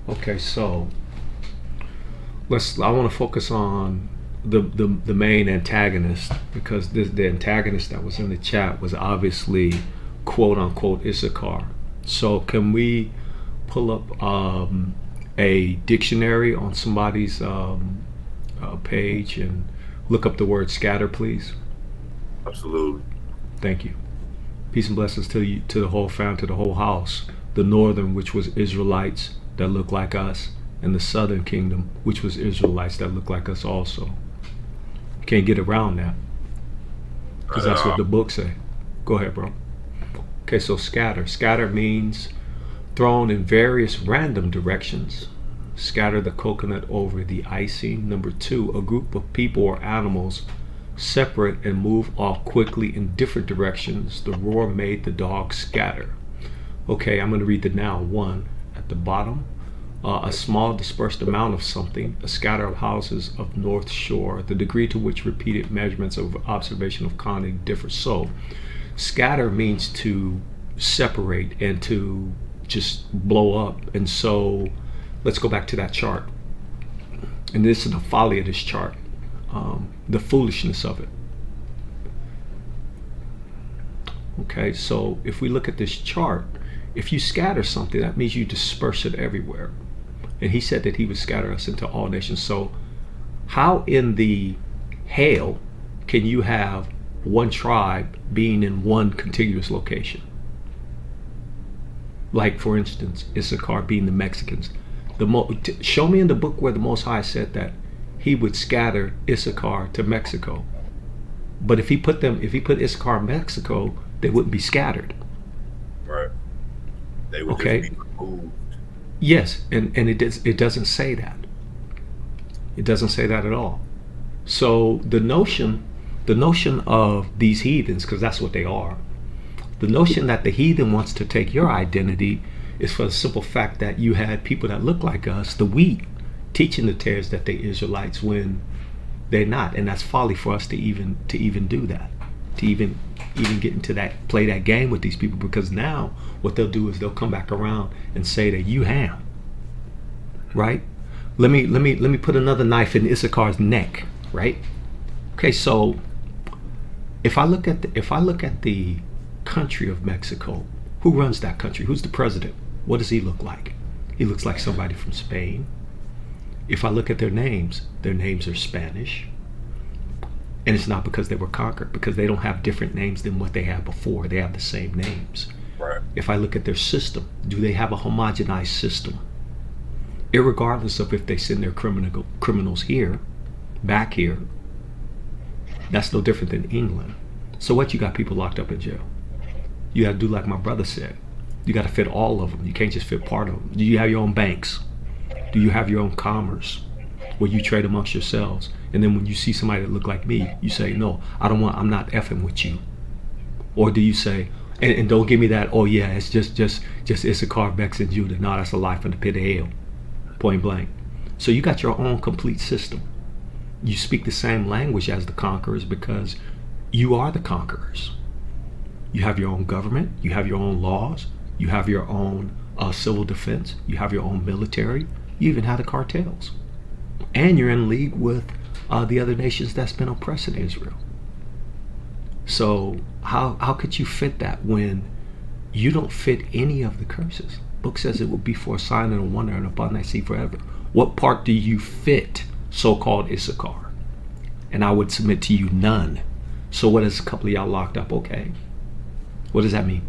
Okay, so I want to focus on the main antagonist, because the antagonist that was in the chat was obviously quote unquote Issachar. So can we pull up a dictionary on somebody's page and look up the word scatter, please? Absolutely. Thank you. Peace and blessings to you, to the whole family, to the whole house. The northern, which was Israelites that look like us, and the southern kingdom, which was Israelites that look like us also. You can't get around that, because that's what the book say. Go ahead, bro. Okay, so scatter. Scatter means thrown in various random directions. Scatter the coconut over the icing. Number 2, a group of people or animals separate and move off quickly in different directions. The roar made the dog scatter. Okay, I'm going to read the noun 1 at the bottom. A small dispersed amount of something, a scatter of houses of North Shore, the degree to which repeated measurements of observation of quantity differ. So, scatter means to separate and to just blow up. And so, let's go back to that chart. And this is the folly of this chart, the foolishness of it. Okay, so if we look at this chart, If you scatter something, that means you disperse it everywhere. And he said that he would scatter us into all nations. So how in the hell can you have one tribe being in one contiguous location? Like, for instance, Issachar being the Mexicans. Show me in the book where the Most High said that he would scatter Issachar to Mexico. But if he put Issachar in Mexico, they wouldn't be scattered. Right. They would just be removed. Yes, and it doesn't say that. It doesn't say that at all. So the notion of these heathens, because that's what they are, the notion that the heathen wants to take your identity is for the simple fact that you had people that look like us, the wheat, teaching the tares that they're Israelites when they're not, and that's folly for us to even do that, to even get into that, play that game with these people, because now what they'll do is they'll come back around and say that you Ham, right? Let me put another knife in Issachar's neck, right? Okay, so if I look at the country of Mexico, who runs that country? Who's the president? What does he look like? He looks like somebody from Spain. If I look at their names are Spanish. And it's not because they were conquered, because they don't have different names than what they had before. They have the same names. Right. If I look at their system, do they have a homogenized system? Irregardless of if they send their criminals here, back here, that's no different than England. So what, you got people locked up in jail? You got to do like my brother said. You got to fit all of them. You can't just fit part of them. Do you have your own banks? Do you have your own commerce where you trade amongst yourselves? And then when you see somebody that look like me, you say, no, I'm not effing with you. Or do you say, and don't give me that, oh yeah, it's just Issachar, Bex, and Judah. No, that's a lie from the pit of hell. Point blank. So you got your own complete system. You speak the same language as the conquerors because you are the conquerors. You have your own government, you have your own laws, you have your own civil defense, you have your own military, you even have the cartels. And you're in league with the other nations that's been oppressing Israel. So how could you fit that when you don't fit any of the curses? Book says it will be for a sign and a wonder and upon thy seed forever. What part do you fit, so-called Issachar? And I would submit to you, none. So what is a couple of y'all locked up? Okay. What does that mean?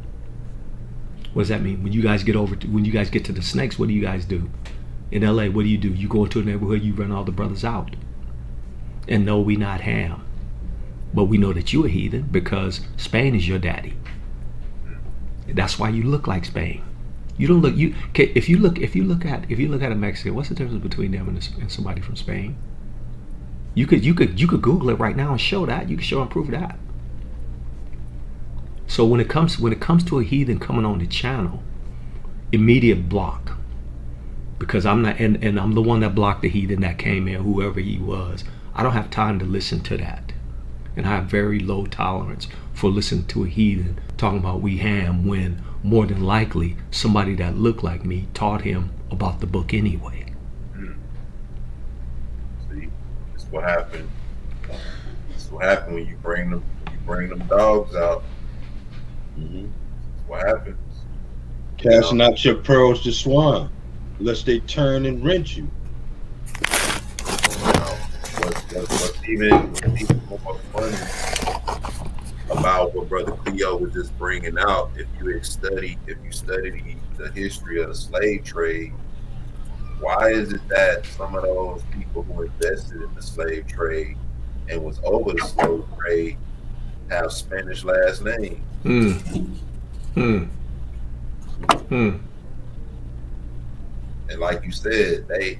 What does that mean? When you guys get to the snakes, what do you guys do? In LA, what do? You go into a neighborhood, you run all the brothers out. And no, we not Ham. But we know that you a heathen because Spain is your daddy. That's why you look like Spain. You don't look, if you look at a Mexican, what's the difference between them and somebody from Spain? You could Google it right now and show that. You can show and prove that. So when it comes to a heathen coming on the channel, immediate block. Because I'm not, and I'm the one that blocked the heathen that came in, whoever he was. I don't have time to listen to that. And I have very low tolerance for listening to a heathen talking about we Ham when more than likely somebody that looked like me taught him about the book anyway. See, that's what happened. That's what happened when you bring them dogs out. Mm-hmm. That's what happens. Casting out your pearls to swine, lest they turn and rent you. What's even more funny about what Brother Cleo was just bringing out, if you study the history of the slave trade, why is it that some of those people who invested in the slave trade and was over the slave trade have Spanish last names? And like you said, they,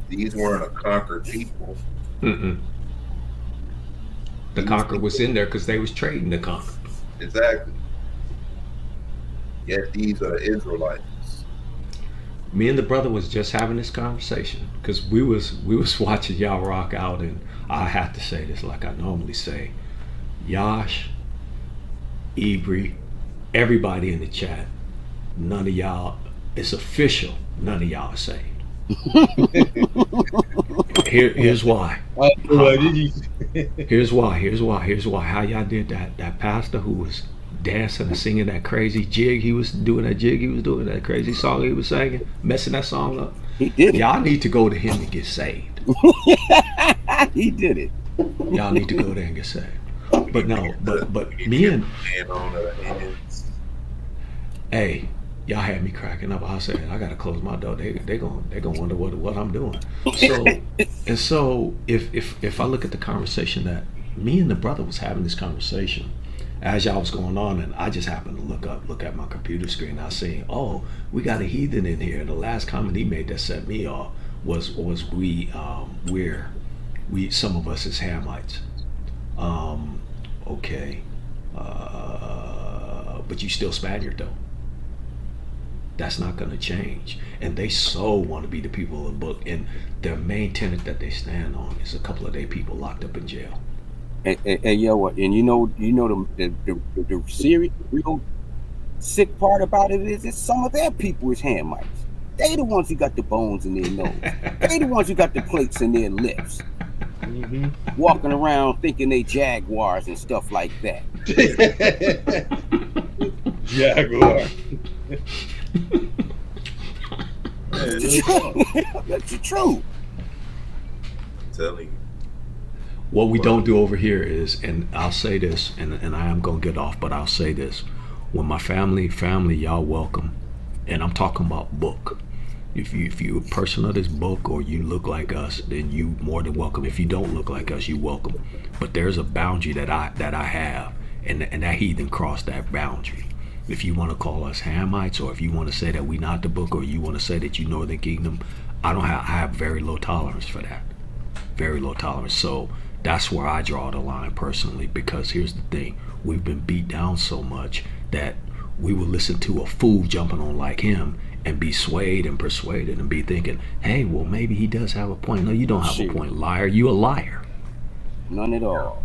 these weren't a conquered people. The conquered was in there because they was trading the conquered. Exactly. Yet these are the Israelites. Me and the brother was just having this conversation because we was watching y'all rock out, and I have to say this like I normally say. Yash, Ibri, everybody in the chat, none of y'all, it's official, none of y'all are saved. Here's why. Here's why. How y'all did that. That pastor who was dancing and singing that crazy jig he was doing, that crazy song he was singing, messing that song up. He did it. Y'all need to go to him and get saved. He did it. Y'all need to go there and get saved. But no, but me and hey, y'all had me cracking up. I said I gotta close my door. They gonna wonder what I'm doing. So if I look at the conversation that me and the brother was having this conversation as y'all was going on, and I just happened to look at my computer screen. I see, oh, we got a heathen in here. And the last comment he made that set me off was we some of us is Hamites. Okay, but you still Spaniard though. That's not going to change. And they so want to be the people of the book, and their main tenet that they stand on is a couple of their people locked up in jail. And you know what? And you know the serious, real sick part about it is some of their people is Hamites. They the ones who got the bones in their nose. They the ones who got the plates in their lips. Walking around thinking they jaguars and stuff like that. Jaguar. That's the truth. I'm telling you. What we don't do over here is, and I'll say this, and I am gonna get off, but I'll say this: when my family, y'all welcome, and I'm talking about book. If you're a person of this book or you look like us, then you more than welcome. If you don't look like us, you welcome. But there's a boundary that I have, and that heathen crossed that boundary. If you want to call us Hamites, or if you want to say that we not the book, or you want to say that you Northern Kingdom, I have very low tolerance for that. Very low tolerance. So that's where I draw the line personally, because here's the thing: we've been beat down so much that we will listen to a fool jumping on like him and be swayed and persuaded and be thinking, hey, well, maybe he does have a point. No, you don't have a point, liar. You a liar. None at all.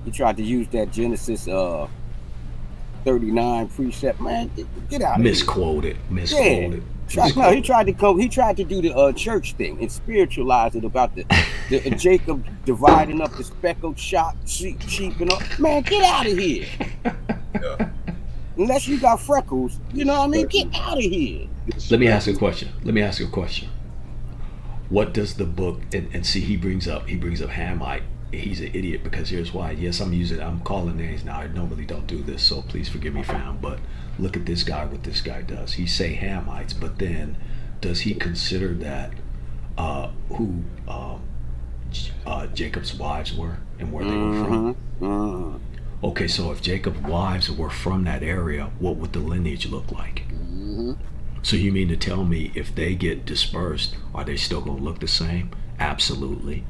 He tried to use that Genesis 39 precept, man. Get out of Misquoted. here. No, he tried to do the church thing and spiritualize it about the Jacob dividing up the speckled sheep and all. Man, get out of here. Yeah. Unless you got freckles, you know what I mean? Get out of here. Let me ask you a question. What does the book, and see, he brings up Hamite. He's an idiot, because here's why. Yes, I'm calling names now. I normally don't do this, so please forgive me, fam. But look at this guy, what this guy does. He say Hamites, but then does he consider that who Jacob's wives were and where they were from? Okay, so if Jacob's wives were from that area, what would the lineage look like? So you mean to tell me if they get dispersed, are they still gonna look the same? Absolutely.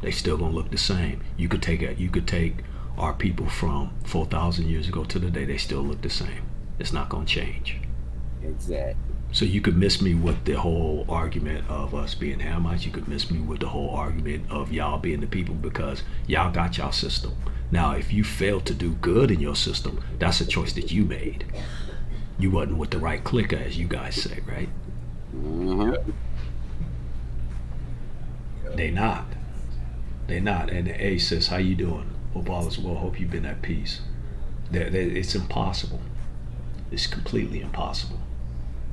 They still gonna look the same. You could take our people from 4,000 years ago to today, they still look the same. It's not gonna change. Exactly. So you could miss me with the whole argument of us being Hamites. You could miss me with the whole argument of y'all being the people, because y'all got y'all system. Now, if you fail to do good in your system, that's a choice that you made. You wasn't with the right clicker, as you guys say, right? They not. And hey, sis, how you doing? Hope all is well. Hope you've been at peace. It's impossible. It's completely impossible.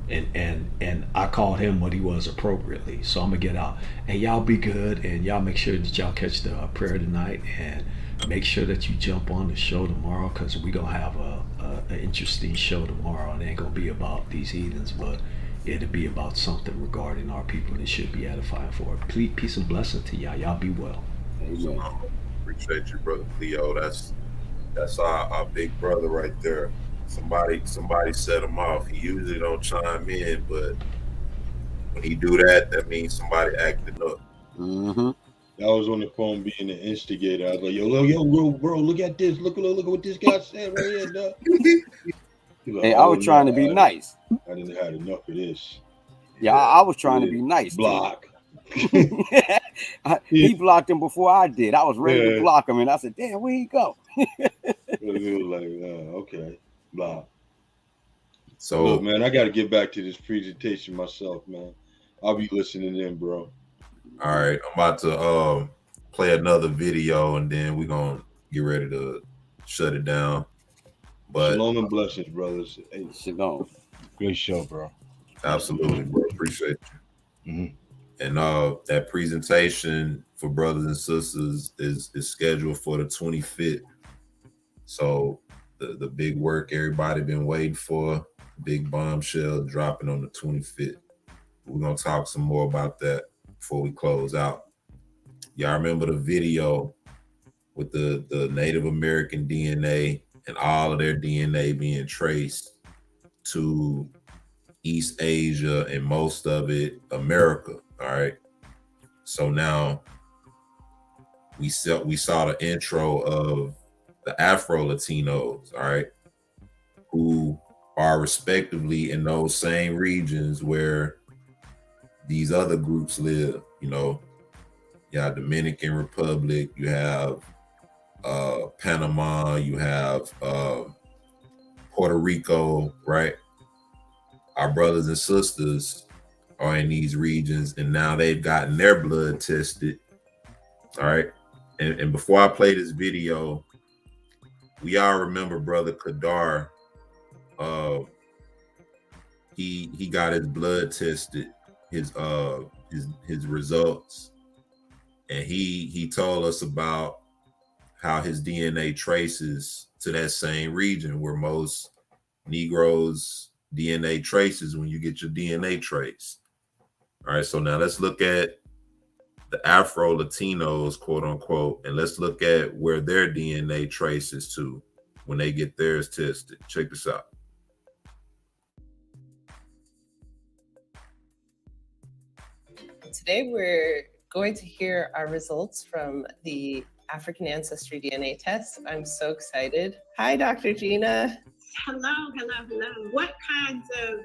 And I called him what he was appropriately. So I'm gonna get out. And y'all be good, and y'all make sure that y'all catch the prayer tonight, and make sure that you jump on the show tomorrow, because we're gonna have an interesting show tomorrow. And it ain't gonna be about these heathens, but it'll be about something regarding our people, and it should be edifying for it. Please, peace and blessing to y'all. Y'all be well. Amen. Appreciate you, brother Leo. That's our big brother right there. Somebody set him off. He usually don't chime in, but when he do that, that means somebody acting up. I was on the phone being an instigator. I was like, yo, bro, look at this. Look at what this guy said right here, dog. Like, hey, I was trying to be nice. I didn't have enough of this. Yeah, I was trying to be nice. Block. He blocked him before I did. I was ready to block him, and I said, damn, where he go? He was like, okay, block. So, look, man, I got to get back to this presentation myself, man. I'll be listening in, bro. All right, I'm about to play another video, and then we're gonna get ready to shut it down. But Shalom and blessings, brothers. Hey, Shalom. Great show, bro. Absolutely, bro. Appreciate you. Mhm. And that presentation for brothers and sisters is scheduled for the 25th. So the big work everybody been waiting for, big bombshell dropping on the 25th. We're gonna talk some more about that before we close out. Y'all remember the video with the Native American DNA and all of their DNA being traced to East Asia and most of it America. All right. So now we saw the intro of the Afro Latinos, all right, who are respectively in those same regions where these other groups live. You know, you have Dominican Republic, you have Panama, you have Puerto Rico, right? Our brothers and sisters are in these regions, and now they've gotten their blood tested. All right. And before I play this video, we all remember Brother Kadar. He got his blood tested, his results, and he told us about how his DNA traces to that same region where most Negroes' DNA traces when you get your DNA trace. All right, so now let's look at the Afro Latinos, quote unquote, and let's look at where their DNA traces to when they get theirs tested. Check this out. Today we're going to hear our results from the African Ancestry DNA test. I'm so excited. Hi, Dr. Gina. Hello. What kinds of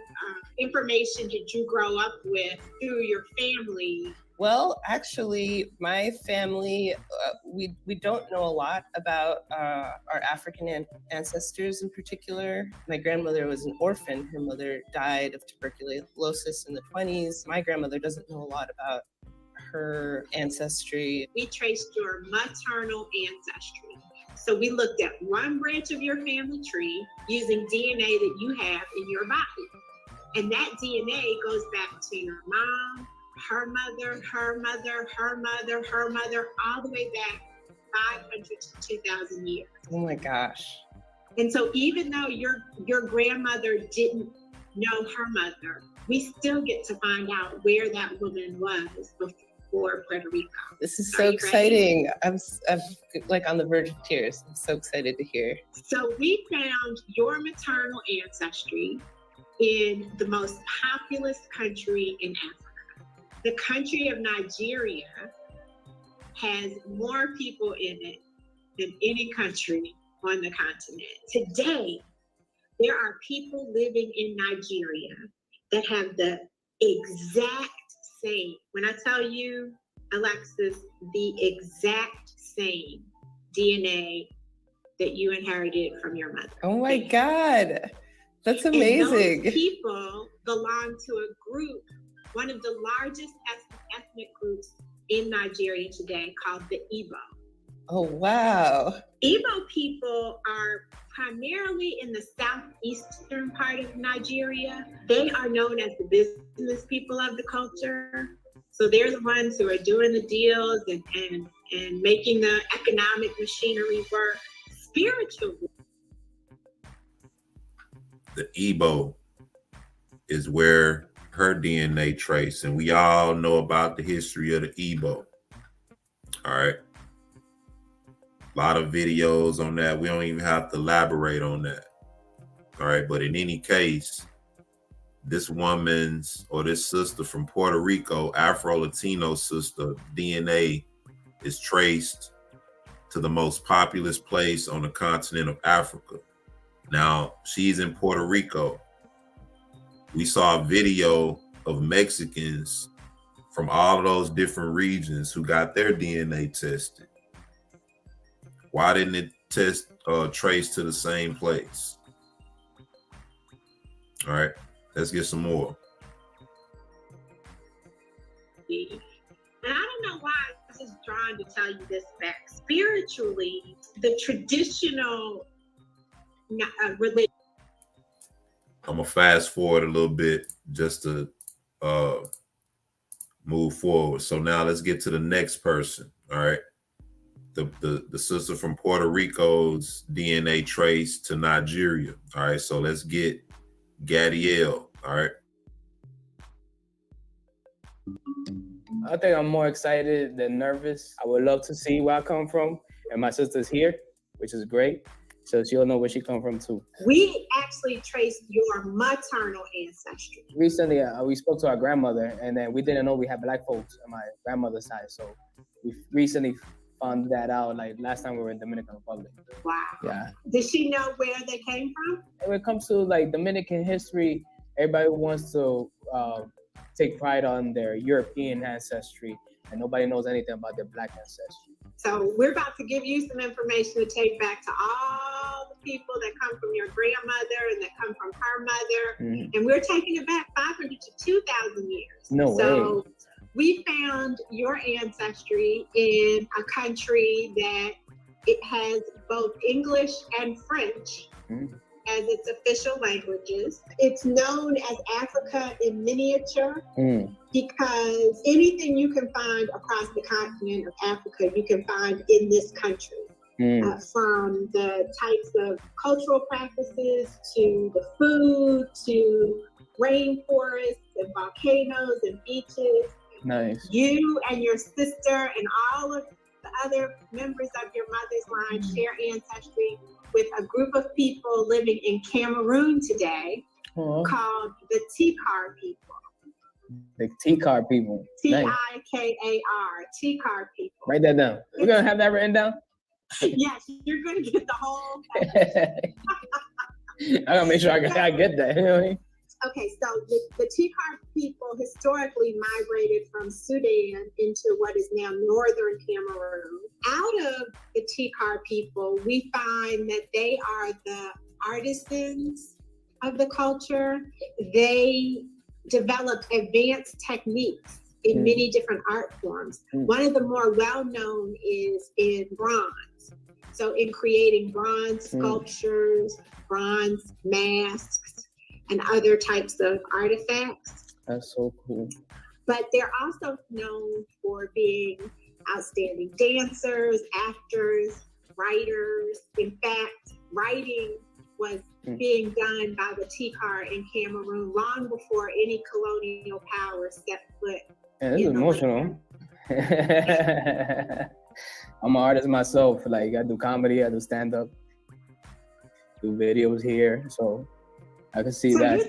information did you grow up with through your family? Well, actually, my family, we don't know a lot about our African ancestors in particular. My grandmother was an orphan. Her mother died of tuberculosis in the 20s. My grandmother doesn't know a lot about her ancestry. We traced your maternal ancestry. So we looked at one branch of your family tree using DNA that you have in your body. And that DNA goes back to your mom, her mother, her mother, her mother, her mother, all the way back 500 to 2,000 years. Oh my gosh. And so even though your grandmother didn't know her mother, we still get to find out where that woman was before Puerto Rico. This is so exciting. I'm like on the verge of tears. I'm so excited to hear. So we found your maternal ancestry in the most populous country in Africa. The country of Nigeria has more people in it than any country on the continent. Today, there are people living in Nigeria that have the exact same, when I tell you, Alexis, the exact same DNA that you inherited from your mother. Oh my God, that's amazing. And those people belong to a group, one of the largest ethnic groups in Nigeria today, called the Igbo. Oh, wow. Igbo people are primarily in the southeastern part of Nigeria. They are known as the business people of the culture. So they're the ones who are doing the deals and making the economic machinery work. Spiritually, The Igbo is where her DNA trace, and we all know about the history of the Igbo. All right. A lot of videos on that. We don't even have to elaborate on that. All right. But in any case, this woman's or this sister from Puerto Rico, Afro-Latino sister, DNA is traced to the most populous place on the continent of Africa. Now, she's in Puerto Rico. We saw a video of Mexicans from all of those different regions who got their DNA tested. Why didn't it trace to the same place? All right, let's get some more. and I don't know why just trying to tell you this fact. Spiritually, the traditional religion. I'm gonna fast forward a little bit just to move forward. So now let's get to the next person. All right. The sister from Puerto Rico's DNA traced to Nigeria. All right. So let's get Gadiel. All right. I think I'm more excited than nervous. I would love to see where I come from, and my sister's here, which is great. So she'll know where she come from too. We actually traced your maternal ancestry. Recently, we spoke to our grandmother, and then we didn't know we had black folks on my grandmother's side. So we recently found that out, like last time we were in Dominican Republic. Wow. Yeah. Did she know where they came from? And when it comes to like Dominican history, everybody wants to take pride on their European ancestry, and nobody knows anything about their black ancestry. So we're about to give you some information to take back to all the people that come from your grandmother and that come from her mother. And we're taking it back 500 to 2,000 years. No so way. We found your ancestry in a country that it has both English and French as its official languages. It's known as Africa in miniature because anything you can find across the continent of Africa, you can find in this country. From the types of cultural practices to the food to rainforests and volcanoes and beaches. Nice. You and your sister and all of the other members of your mother's line share ancestry with a group of people living in Cameroon today called the Tikar people. The Tikar people. Nice. Tikar, Tikar people. Write that down. We're gonna have that written down. Yes, you're gonna get the whole. I gotta make sure I get that. You know what I mean? Okay, so the Tikar people historically migrated from Sudan into what is now northern Cameroon. Out of the Tikar people, we find that they are the artisans of the culture. They developed advanced techniques in many different art forms. One of the more well-known is in bronze. So in creating bronze sculptures, bronze masks, and other types of artifacts. That's so cool. But they're also known for being outstanding dancers, actors, writers. In fact, writing was being done by the Tikar in Cameroon long before any colonial power stepped foot. And this is emotional. I'm an artist myself. Like I do comedy, I do stand-up, do videos here, so I can see that.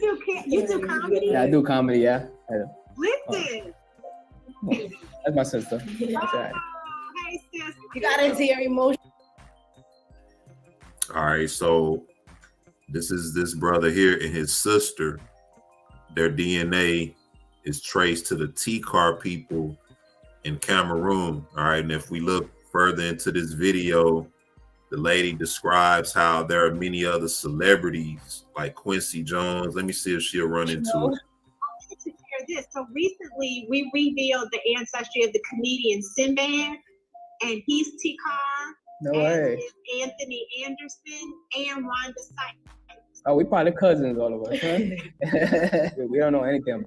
You do comedy? Yeah, I do comedy, yeah. Listen. That's my sister. That's right. Hey, sis. You got into your emotion. All right, so this is this brother here and his sister. Their DNA is traced to the Tikar people in Cameroon. All right, and if we look further into this video, the lady describes how there are many other celebrities like Quincy Jones. Let me see if she'll run into it. I wanted to share this. So recently, we revealed the ancestry of the comedian Sinbad, and he's Tikar. No way. Anthony Anderson and Wanda Sykes. Oh, we probably cousins, all of us, huh? We don't know anything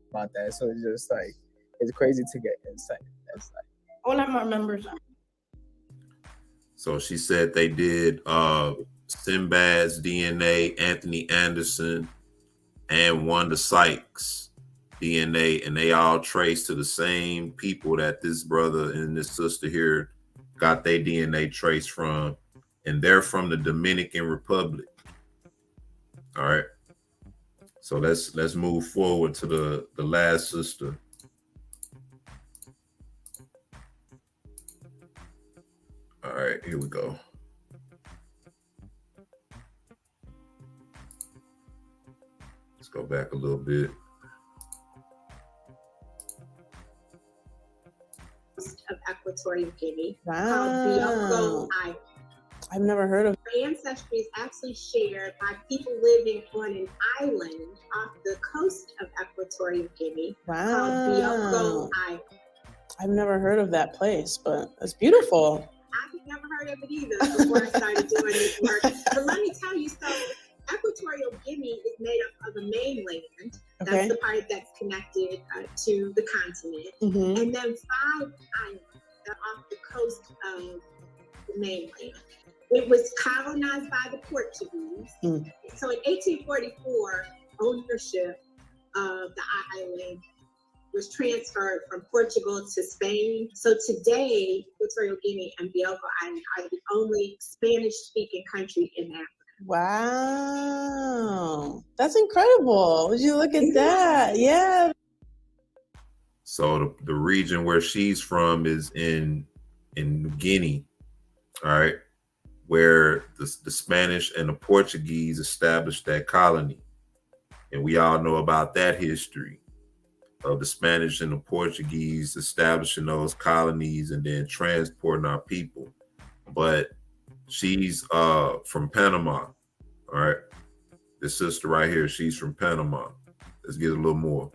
about that, so it's just like it's crazy to get insight. That's like all of our members are. So she said they did Sinbad's DNA, Anthony Anderson, and Wanda Sykes DNA, and they all traced to the same people that this brother and this sister here got their DNA traced from, and they're from the Dominican Republic. All right. So let's move forward to the last sister. All right, here we go. Let's go back a little bit. Of Equatorial Guinea. Wow. I've never heard of. Ancestry is actually shared by people living on an island off the coast of Equatorial Guinea called Bioko Island. I've never heard of that place, but it's beautiful. I've never heard of it either before I started doing this work. But let me tell you, so Equatorial Guinea is made up of a mainland. That's Okay. the part that's connected to the continent. Mhm. And then 5 islands that are off the coast of the mainland. It was colonized by the Portuguese. So in 1844, ownership of the island was transferred from Portugal to Spain. So today, Equatorial Guinea and Bioko Island are the only Spanish-speaking country in Africa. Wow, that's incredible. Would you look at that? Yeah. So the region where she's from is in New Guinea, all right, where the Spanish and the Portuguese established that colony. And we all know about that history of the Spanish and the Portuguese establishing those colonies and then transporting our people. But she's from Panama, all right? This sister right here, she's from Panama. Let's get a little more.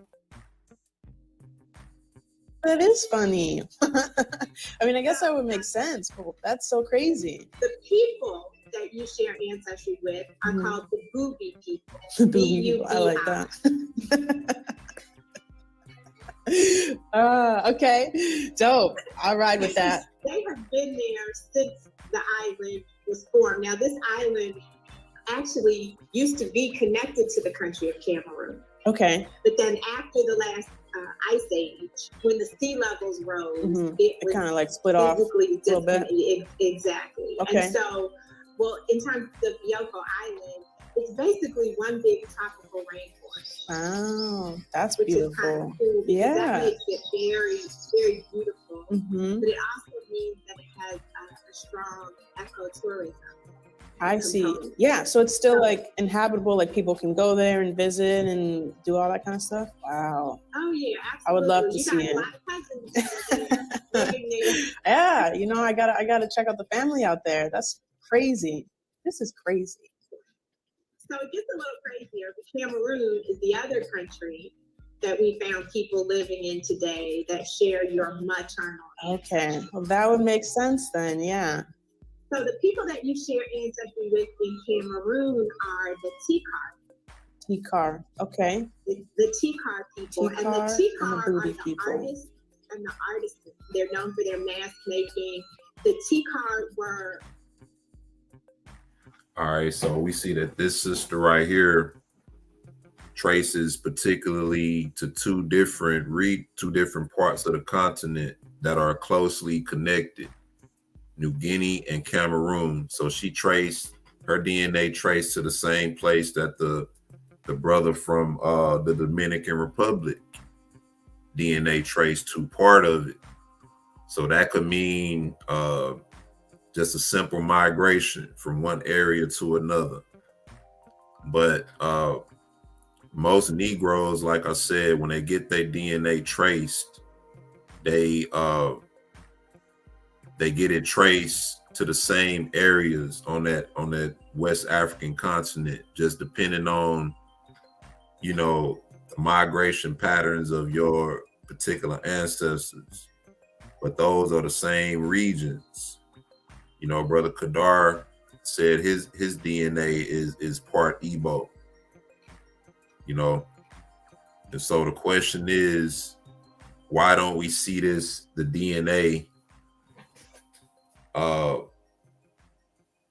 That is funny. I mean, I guess that would make sense, but that's so crazy. The people that you share ancestry with are called the Bubi people. The Bubi people, I like that. Okay, dope. I'll ride with that. They have been there since the island was formed. Now, this island actually used to be connected to the country of Cameroon. Okay. But then after the last ice age, when the sea levels rose, it kind of like split off a little bit. Exactly. Okay. And so, well, in terms of Bioko Island, it's basically one big tropical rainforest. Oh, that's which beautiful. Is kind of cool. Yeah. That makes it very, very beautiful. Mhm. But it also means that it has a strong ecotourism. I see. Yeah, so it's still like inhabitable, like people can go there and visit and do all that kind of stuff. Wow. Oh yeah, absolutely. I would love to You see got it. a lot of cousins living there. Yeah, you know, I gotta check out the family out there. That's crazy. This is crazy. So it gets a little crazier. But Cameroon is the other country that we found people living in today that share your maternal. Okay, well that would make sense then. Yeah. So the people that you share ancestry with in Cameroon are the Tikar. Tikar, okay. The Tikar people. And the Tikar are the artists and the artisans. They're known for their mask making. The Tikar were... All right, so we see that this sister right here traces particularly to two different parts of the continent that are closely connected. New Guinea and Cameroon. So she traced her DNA traced to the same place that the brother from the Dominican Republic DNA traced to part of it. So that could mean just a simple migration from one area to another. But most Negroes, like I said, when they get their DNA traced, they get it traced to the same areas on that West African continent, just depending on, you know, the migration patterns of your particular ancestors. But those are the same regions. You know, Brother Kadar said his DNA is part Igbo. You know, and so the question is, why don't we see the DNA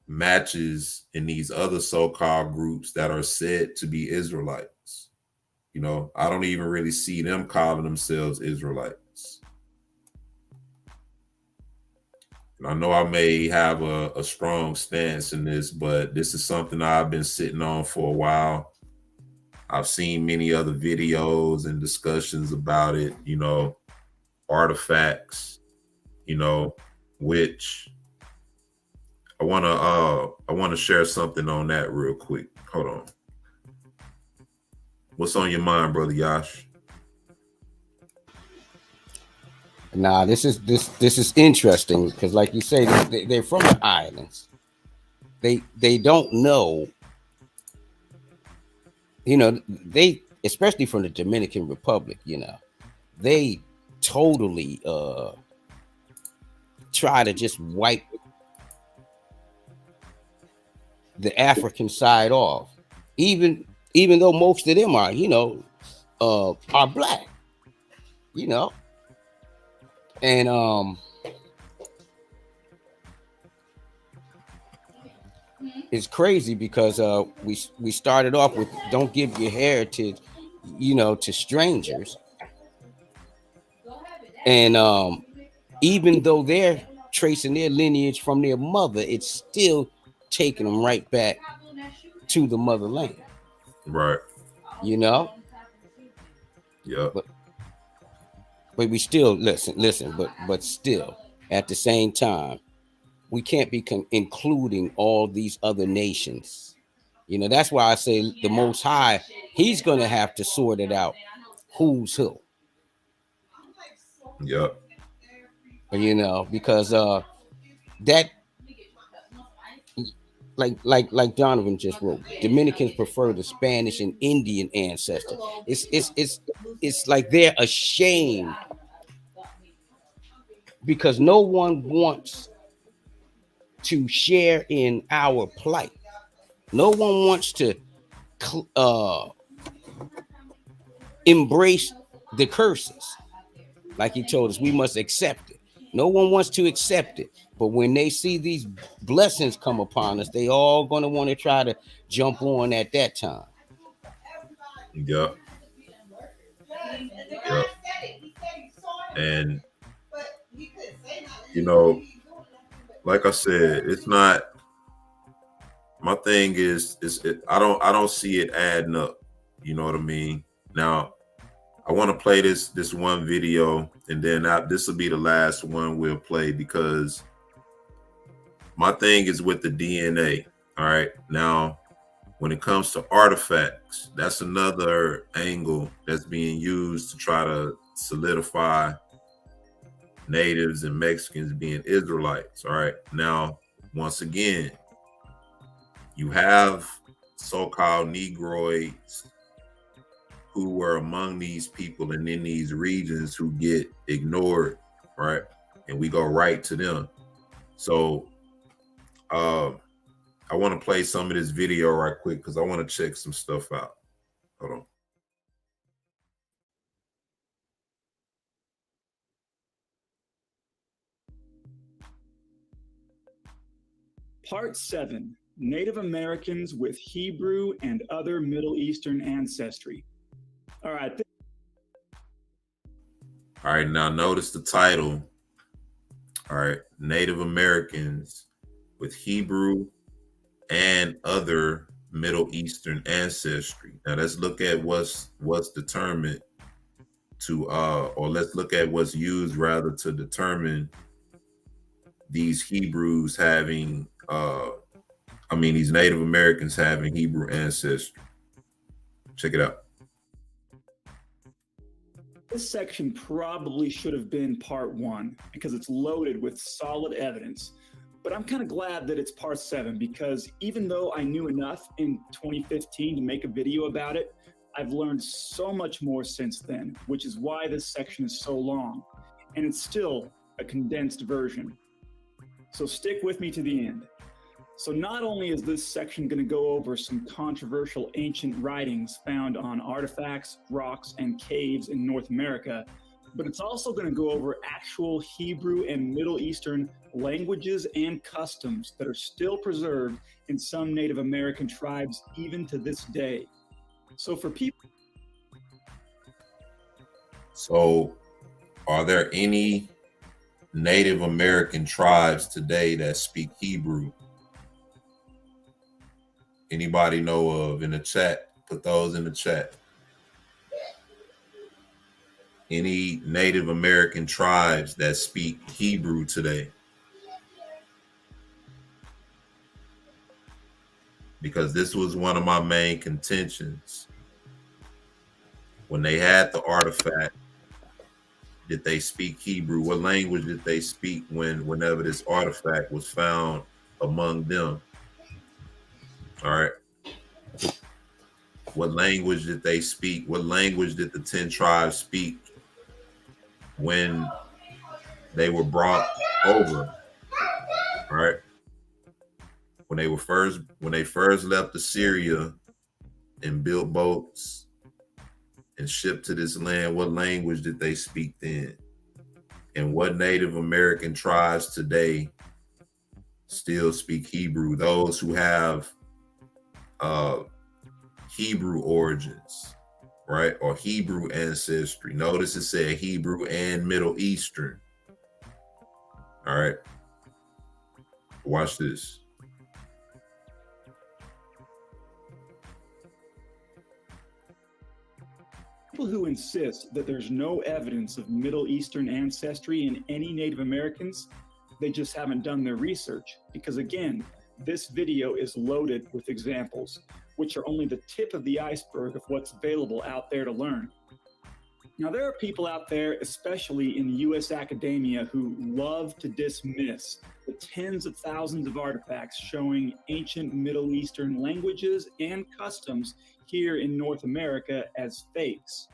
matches in these other so-called groups that are said to be Israelites? You know, I don't even really see them calling themselves Israelites. And I know I may have a strong stance in this, but this is something I've been sitting on for a while. I've seen many other videos and discussions about it, you know, artifacts, you know, which I want to share something on that real quick. Hold on. What's on your mind, Brother Yash? Nah, this is interesting because, like you say, they're from the islands. They don't know. You know, they, especially from the Dominican Republic, you know, they totally try to just wipe the African side off, even though most of them are, are black, and it's crazy because we started off with don't give your heritage, to strangers, and even though they're tracing their lineage from their mother, it's still taking them right back to the motherland. Right. Yeah. But we still listen, but still at the same time, we can't be including all these other nations. That's why I say the Most High, he's going to have to sort it out. Who's who? Yep. Because that, like Donovan just wrote, Dominicans prefer the Spanish and Indian ancestor. It's like they're ashamed because no one wants to share in our plight. No one wants to embrace the curses. Like he told us, we must accept it. No one wants to accept it. But when they see these blessings come upon us, they all going to want to try to jump on at that time. Yep. Yep. And, like I said, it's not, my thing is I don't see it adding up. You know what I mean? Now, I want to play this one video, and then this will be the last one we'll play, because my thing is with the DNA. All right. Now, when it comes to artifacts, that's another angle that's being used to try to solidify natives and Mexicans being Israelites. All right. Now, once again, you have so-called Negroids who were among these people and in these regions who get ignored, right? And we go right to them. So I want to play some of this video right quick because I want to check some stuff out. Hold on. Part 7, Native Americans with Hebrew and other Middle Eastern ancestry. All right. All right, now notice the title. All right, Native Americans with Hebrew and other Middle Eastern ancestry. Now let's look at what's determined to or let's look at what's used rather to determine these Hebrews having these Native Americans having Hebrew ancestry. Check it out. This section probably should have been part 1 because it's loaded with solid evidence. But I'm kind of glad that it's part 7 because even though I knew enough in 2015 to make a video about it, I've learned so much more since then, which is why this section is so long. And it's still a condensed version. So stick with me to the end. So not only is this section going to go over some controversial ancient writings found on artifacts, rocks, and caves in North America, but it's also going to go over actual Hebrew and Middle Eastern languages and customs that are still preserved in some Native American tribes even to this day. So for people... So are there any Native American tribes today that speak Hebrew? Anybody know of in the chat? Put those in the chat. Any Native American tribes that speak Hebrew today? Because this was one of my main contentions. When they had the artifact, did they speak Hebrew? What language did they speak whenever this artifact was found among them? All right. What language did they speak? What language did the 10 tribes speak when they were brought over, right? When they first left Assyria and built boats and shipped to this land, what language did they speak then? And what Native American tribes today still speak Hebrew? Those who have Hebrew origins, right? Or Hebrew ancestry. Notice it said Hebrew and Middle Eastern. All right. Watch this. People who insist that there's no evidence of Middle Eastern ancestry in any Native Americans, they just haven't done their research. Because again, this video is loaded with examples, which are only the tip of the iceberg of what's available out there to learn. Now, there are people out there, especially in US academia, who love to dismiss the tens of thousands of artifacts showing ancient Middle Eastern languages and customs here in North America as fakes.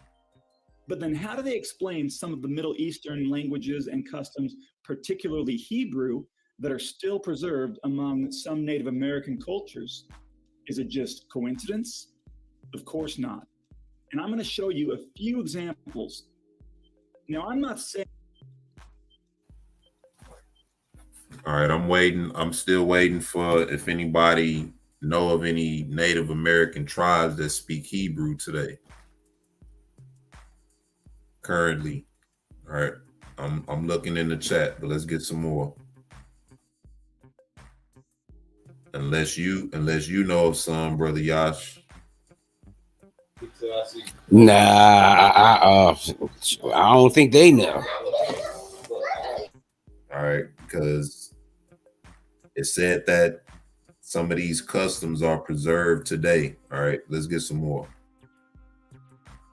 But then how do they explain some of the Middle Eastern languages and customs, particularly Hebrew, that are still preserved among some Native American cultures? Is it just coincidence? Of course not. And I'm going to show you a few examples. Now, I'm not saying... All right, I'm still waiting for if anybody know of any Native American tribes that speak Hebrew today. Currently. All right. I'm looking in the chat, but let's get some more. Unless you know of some, Brother Yash. Nah, I don't think they know. All right, because it said that some of these customs are preserved today. All right, let's get some more.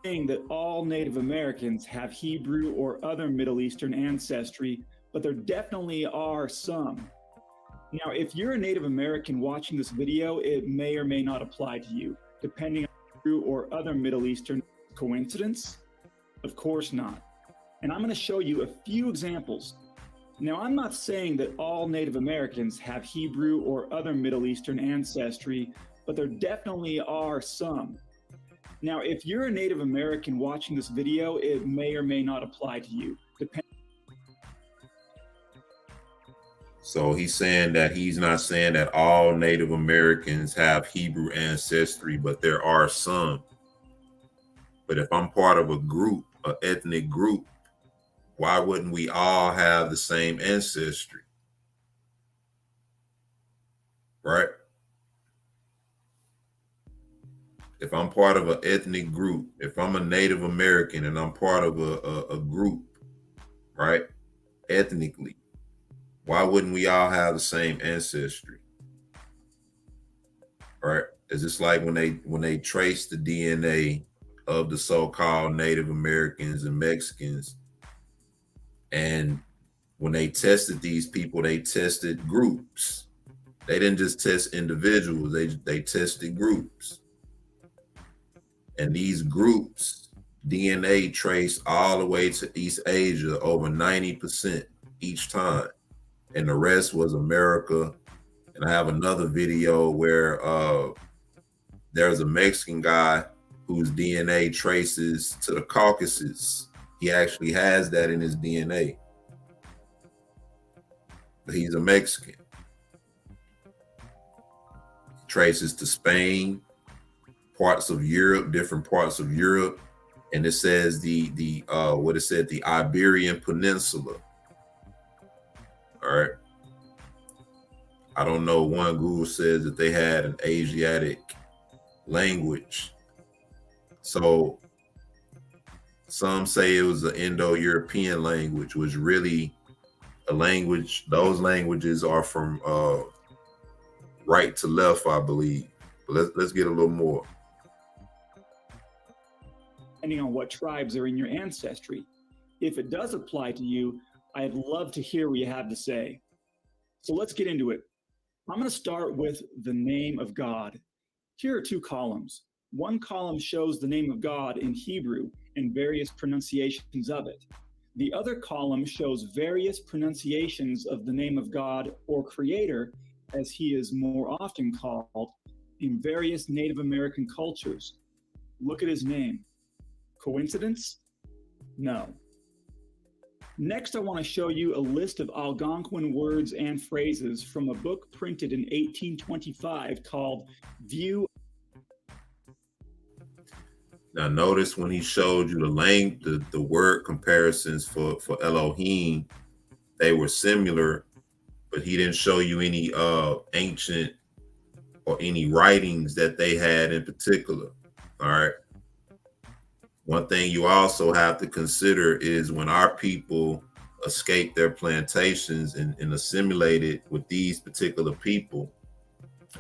Saying that all Native Americans have Hebrew or other Middle Eastern ancestry, but there definitely are some. Now, if you're a Native American watching this video, it may or may not apply to you, depending on Hebrew or other Middle Eastern. Coincidence? Of course not. And I'm going to show you a few examples. Now, I'm not saying that all Native Americans have Hebrew or other Middle Eastern ancestry, but there definitely are some. Now, if you're a Native American watching this video, it may or may not apply to you. So he's saying that he's not saying that all Native Americans have Hebrew ancestry, but there are some. But if I'm part of a group, an ethnic group, why wouldn't we all have the same ancestry? Right? If I'm part of an ethnic group, if I'm a Native American and I'm part of a group, right, ethnically, why wouldn't we all have the same ancestry? Right? It's just like when they trace the DNA of the so-called Native Americans and Mexicans, and when they tested these people, they tested groups. They didn't just test individuals, they tested groups. And these groups, DNA traced all the way to East Asia, over 90% each time. And the rest was America. And I have another video where there's a Mexican guy whose DNA traces to the Caucasus. He actually has that in his DNA. But he's a Mexican. Traces to Spain, parts of Europe, different parts of Europe. And it says the Iberian Peninsula. All right. I don't know. One Google says that they had an Asiatic language. So some say it was an Indo-European language, which really a language. Those languages are from right to left, I believe. But let's get a little more. Depending on what tribes are in your ancestry. If it does apply to you, I'd love to hear what you have to say. So let's get into it. I'm going to start with the name of God. Here are two columns. One column shows the name of God in Hebrew and various pronunciations of it. The other column shows various pronunciations of the name of God or Creator, as he is more often called, in various Native American cultures. Look at his name. Coincidence? No. Next, I want to show you a list of Algonquin words and phrases from a book printed in 1825 called View. Now, notice when he showed you the word comparisons for Elohim, they were similar, but he didn't show you any ancient or any writings that they had in particular. All right. One thing you also have to consider is when our people escaped their plantations and assimilated with these particular people,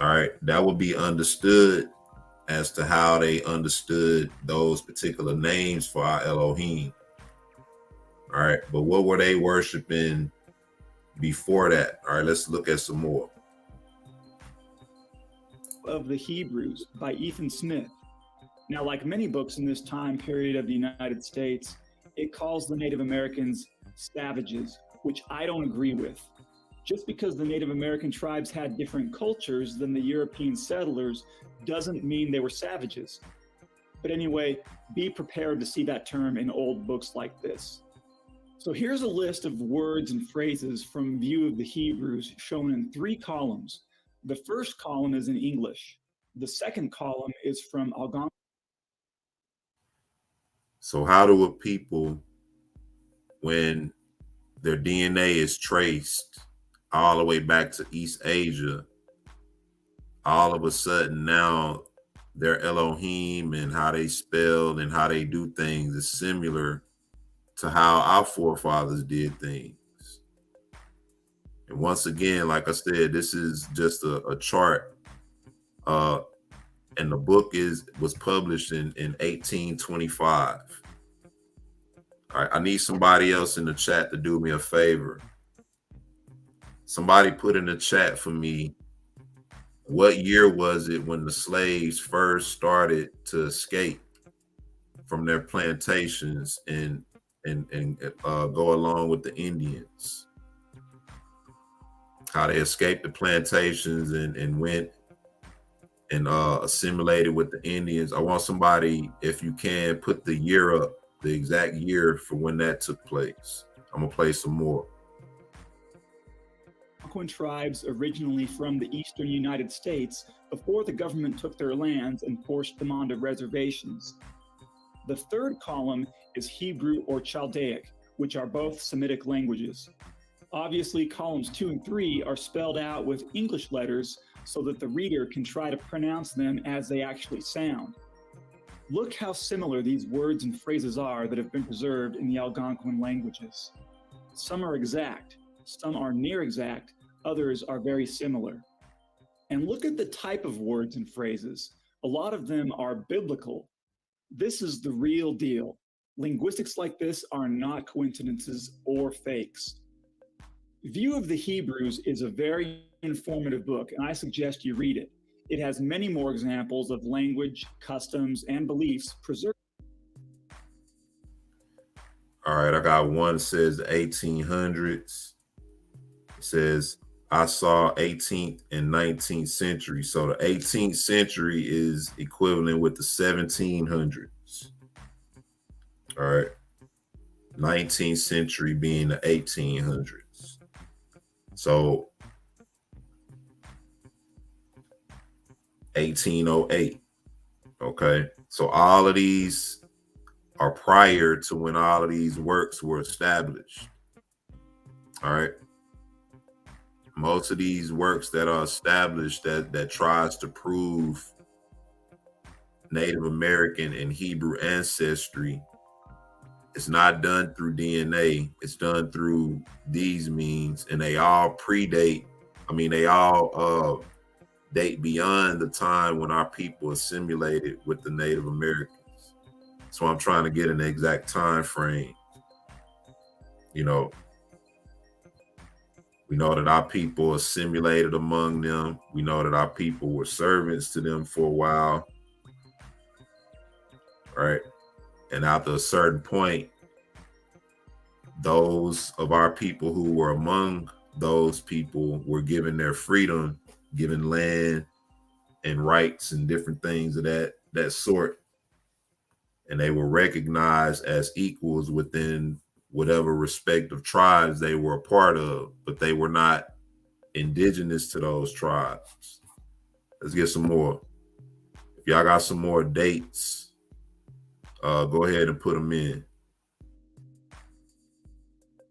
all right, that would be understood as to how they understood those particular names for our Elohim. All right, but what were they worshiping before that? All right, let's look at some more. Of the Hebrews by Ethan Smith. Now, like many books in this time period of the United States, it calls the Native Americans savages, which I don't agree with. Just because the Native American tribes had different cultures than the European settlers doesn't mean they were savages. But anyway, be prepared to see that term in old books like this. So here's a list of words and phrases from View of the Hebrews shown in 3 columns. The first column is in English. The second column is from Algonquin. So how do a people, when their DNA is traced all the way back to East Asia, all of a sudden now their Elohim and how they spell and how they do things is similar to how our forefathers did things? And once again, like I said, this is just a chart. And the book was published in 1825. All right, I need somebody else in the chat to do me a favor. Somebody put in the chat for me, what year was it when the slaves first started to escape from their plantations and go along with the Indians? How they escaped the plantations and went and assimilated with the Indians. I want somebody, if you can, put the year up, the exact year for when that took place. I'm gonna play some more. Algonquin tribes originally from the eastern United States before the government took their lands and forced them onto reservations. The third column is Hebrew or Chaldaic, which are both Semitic languages. Obviously, columns 2 and 3 are spelled out with English letters so that the reader can try to pronounce them as they actually sound. Look how similar these words and phrases are that have been preserved in the Algonquin languages. Some are exact, some are near exact, others are very similar. And look at the type of words and phrases. A lot of them are biblical. This is the real deal. Linguistics like this are not coincidences or fakes. View of the Hebrews is a very informative book, and I suggest you read it. It has many more examples of language, customs, and beliefs preserved. All right, I got one that says the 1800s. It says, I saw 18th and 19th century. So the 18th century is equivalent with the 1700s. All right. 19th century being the 1800s. So 1808. Okay. So all of these are prior to when all of these works were established. All right. Most of these works that are established that tries to prove Native American and Hebrew ancestry, it's not done through DNA. It's done through these means, and they all predate. I mean, they all date beyond the time when our people assimilated with the Native Americans. So I'm trying to get an exact time frame. You know, we know that our people assimilated among them. We know that our people were servants to them for a while. Right. And after a certain point, those of our people who were among those people were given their freedom, given land and rights and different things of that sort. And they were recognized as equals within whatever respective tribes they were a part of, but they were not indigenous to those tribes. Let's get some more. If y'all got some more dates, go ahead and put them in.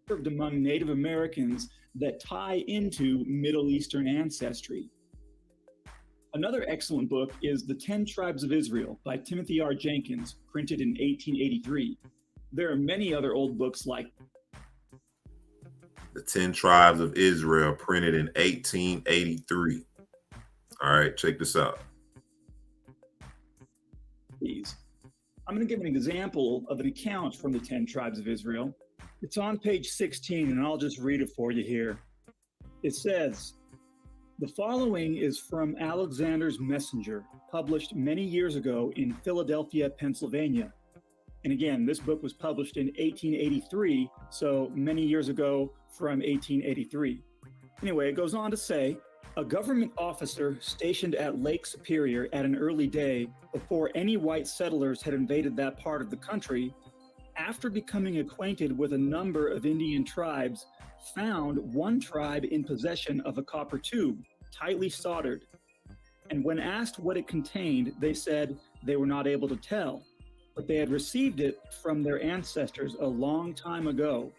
Among Native Americans that tie into Middle Eastern ancestry. Another excellent book is The 10 Tribes of Israel by Timothy R. Jenkins, printed in 1883. There are many other old books like The 10 Tribes of Israel, printed in 1883. All right, check this out. these. I'm going to give an example of an account from the 10 Tribes of Israel. It's on page 16, and I'll just read it for you here. It says, "The following is from Alexander's Messenger, published many years ago in Philadelphia, Pennsylvania." And again, this book was published in 1883, so many years ago from 1883. Anyway, it goes on to say, "A government officer stationed at Lake Superior at an early day, before any white settlers had invaded that part of the country, after becoming acquainted with a number of Indian tribes, found one tribe in possession of a copper tube, tightly soldered. And when asked what it contained, they said they were not able to tell, but they had received it from their ancestors a long time ago.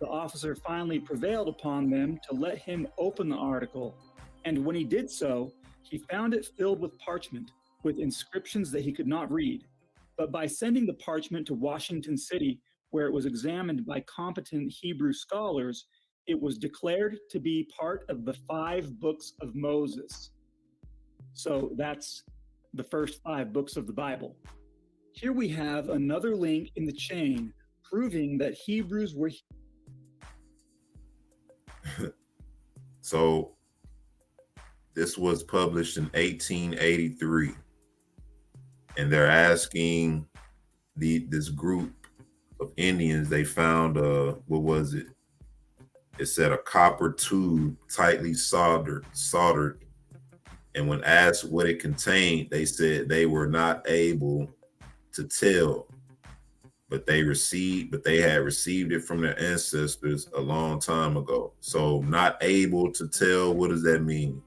The officer finally prevailed upon them to let him open the article, and when he did so, he found it filled with parchment, with inscriptions that he could not read. But by sending the parchment to Washington City, where it was examined by competent Hebrew scholars, it was declared to be part of the 5 books of Moses." So that's the first 5 books of the Bible. Here we have another link in the chain proving that Hebrews were... So this was published in 1883, and they're asking this group of Indians, they found what was it? It said a copper tube tightly soldered, and when asked what it contained, they said they were not able to tell, but they had received it from their ancestors a long time ago. So not able to tell, what does that mean?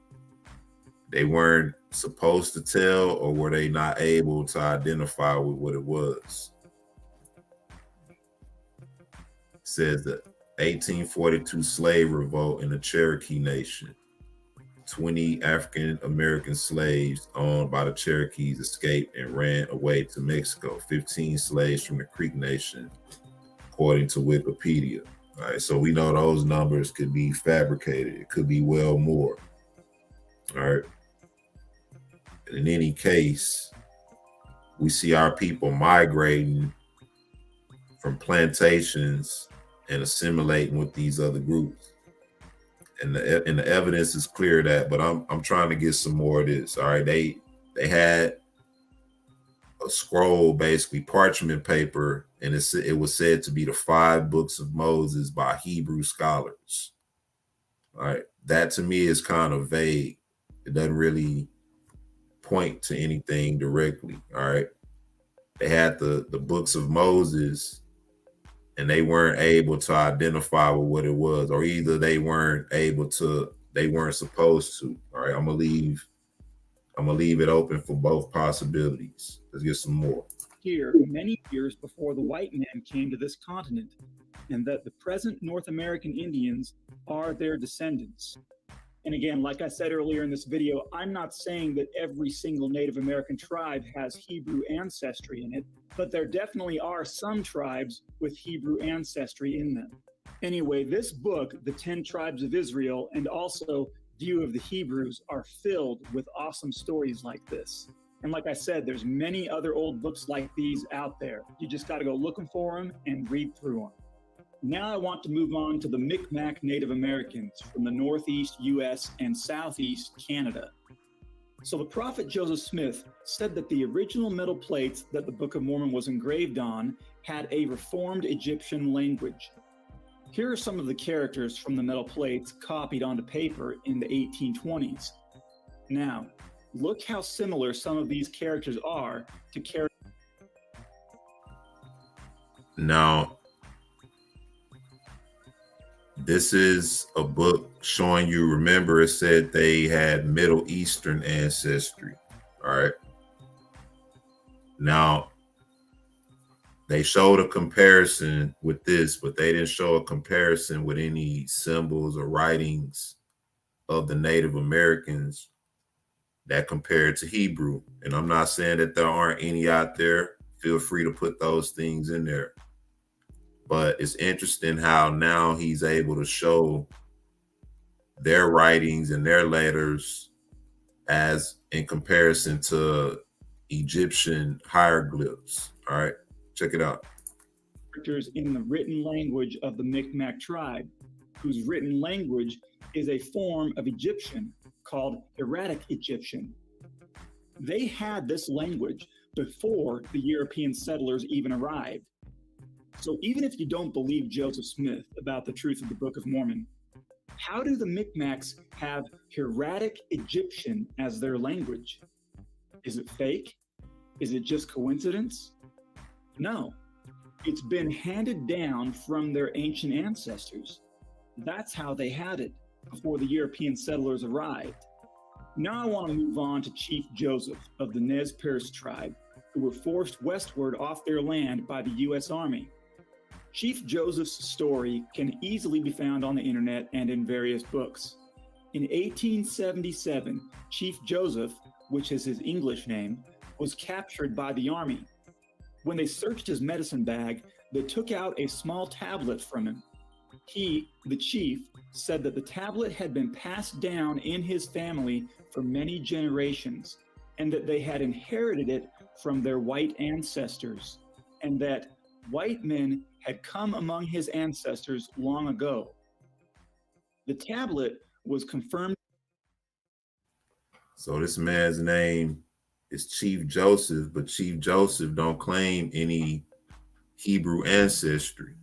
They weren't supposed to tell, or were they not able to identify with what it was? It says the 1842 slave revolt in the Cherokee Nation. 20 African American slaves owned by the Cherokees escaped and ran away to Mexico. 15 slaves from the Creek Nation, according to Wikipedia. All right, so we know those numbers could be fabricated. It could be well more. All right. In any case, we see our people migrating from plantations and assimilating with these other groups. And the evidence is clear that, but I'm trying to get some more of this. All right, they had a scroll, basically parchment paper, and it was said to be the 5 books of Moses by Hebrew scholars. All right, that to me is kind of vague. It doesn't really point to anything directly. All right, they had the books of Moses, and they weren't able to identify with what it was, or either they weren't supposed to. All right, I'm gonna leave it open for both possibilities. Let's get some more. Here many years before the white man came to this continent, and that the present North American Indians are their descendants. And again, like I said earlier in this video, I'm not saying that every single Native American tribe has Hebrew ancestry in it, but there definitely are some tribes with Hebrew ancestry in them. Anyway, this book, The 10 Tribes of Israel, and also View of the Hebrews, are filled with awesome stories like this. And like I said, there's many other old books like these out there. You just got to go looking for them and read through them. Now I want to move on to the Micmac Native Americans from the Northeast US and Southeast Canada. So the prophet Joseph Smith said that the original metal plates that the Book of Mormon was engraved on had a reformed Egyptian language. Here are some of the characters from the metal plates copied onto paper in the 1820s. Now, look how similar some of these characters are to characters. Now, this is a book showing you, remember it said they had Middle Eastern ancestry, all right? Now, they showed a comparison with this, but they didn't show a comparison with any symbols or writings of the Native Americans that compared to Hebrew. And I'm not saying that there aren't any out there. Feel free to put those things in there. But it's interesting how now he's able to show their writings and their letters as in comparison to Egyptian hieroglyphs. All right, check it out. Characters in the written language of the Micmac tribe, whose written language is a form of Egyptian called Hieratic Egyptian. They had this language before the European settlers even arrived. So even if you don't believe Joseph Smith about the truth of the Book of Mormon, how do the Micmacs have Hieratic Egyptian as their language? Is it fake? Is it just coincidence? No, it's been handed down from their ancient ancestors. That's how they had it before the European settlers arrived. Now I want to move on to Chief Joseph of the Nez Perce tribe, who were forced westward off their land by the U.S. Army. Chief Joseph's story can easily be found on the internet and in various books. In 1877, Chief Joseph, which is his English name, was captured by the Army. When they searched his medicine bag, they took out a small tablet from him. He, the chief, said that the tablet had been passed down in his family for many generations, and that they had inherited it from their white ancestors, and that white men had come among his ancestors long ago. The tablet was confirmed. So this man's name is Chief Joseph, but Chief Joseph don't claim any Hebrew ancestry.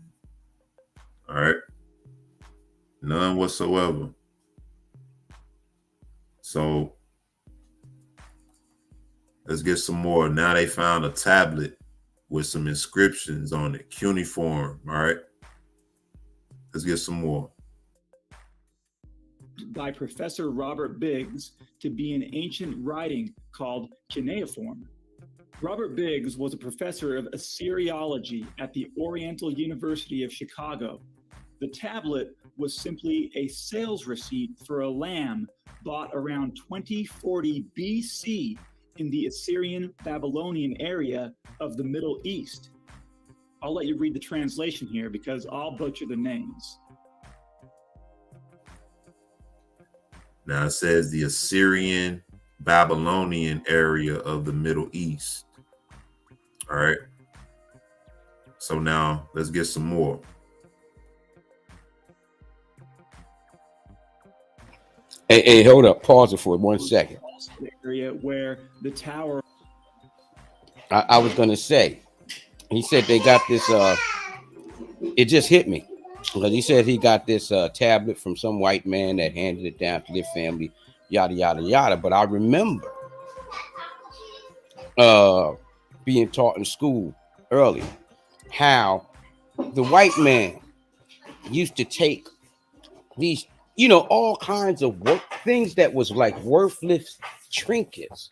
All right. None whatsoever. So let's get some more. Now they found a tablet with some inscriptions on it, cuneiform. All right. Let's get some more. By Professor Robert Biggs to be an ancient writing called cuneiform. Robert Biggs was a professor of Assyriology at the Oriental University of Chicago. The tablet was simply a sales receipt for a lamb bought around 2040 BC in the Assyrian Babylonian area of the Middle East. I'll let you read the translation here because I'll butcher the names. Now it says the Assyrian Babylonian area of the Middle East. All right. So now let's get some more. Hey, hold up. Pause it for 1 second. The area where the tower. I was going to say, he said they got this, it just hit me. Because he said he got this tablet from some white man that handed it down to their family, yada, yada, yada. But I remember being taught in school early how the white man used to take these, you know, all kinds of things that was like worthless trinkets.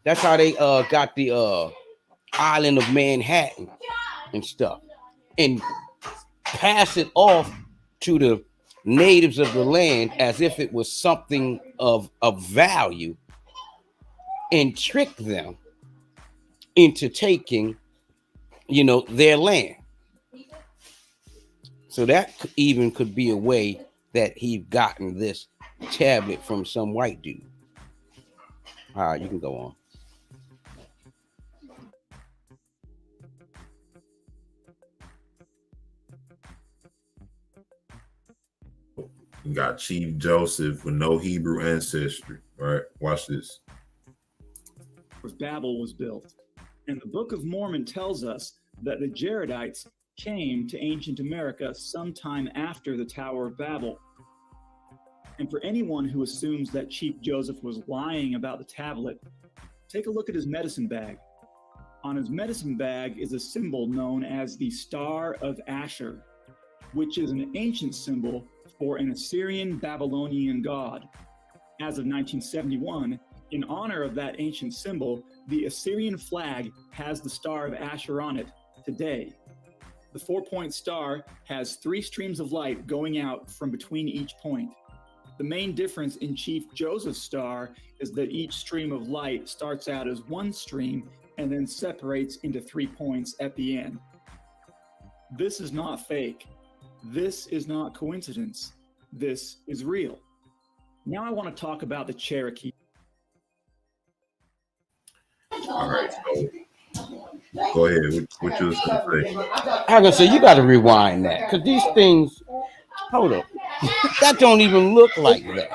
That's how they got the island of Manhattan and stuff, and pass it off to the natives of the land as if it was something of value, and trick them into taking, you know, their land. So that even could be a way that he gotten this tablet from some white dude. All right, you can go on. You got Chief Joseph with no Hebrew ancestry. All right, watch this. Babel was built. And the Book of Mormon tells us that the Jaredites came to ancient America sometime after the Tower of Babel. And for anyone who assumes that Chief Joseph was lying about the tablet, take a look at his medicine bag. On his medicine bag is a symbol known as the Star of Asher, which is an ancient symbol for an Assyrian Babylonian god. As of 1971, in honor of that ancient symbol, the Assyrian flag has the Star of Asher on it today. The 4-point star has 3 streams of light going out from between each point. The main difference in Chief Joseph's star is that each stream of light starts out as one stream and then separates into 3 points at the end. This is not fake. This is not coincidence. This is real. Now I want to talk about the Cherokee. All right, so go ahead. What you was gonna say? I'm gonna say you got to rewind that because these things. Hold up, that don't even look like that.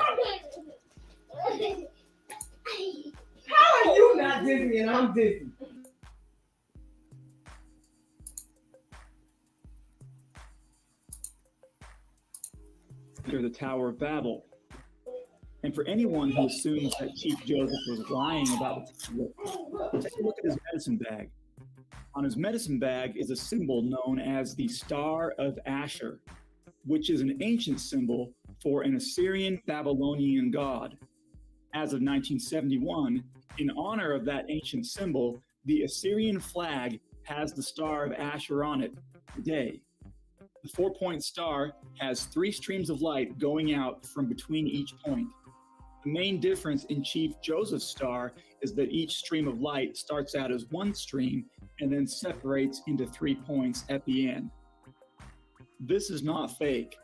How are you not Disney and I'm Disney? Near the Tower of Babel. And for anyone who assumes that Chief Joseph was lying about the tablet, take a look at his medicine bag. On his medicine bag is a symbol known as the Star of Asher, which is an ancient symbol for an Assyrian Babylonian god. As of 1971, in honor of that ancient symbol, the Assyrian flag has the Star of Asher on it today. The 4-point star has 3 streams of light going out from between each point. The main difference in Chief Joseph's star is that each stream of light starts out as one stream and then separates into 3 points at the end. This is not fake.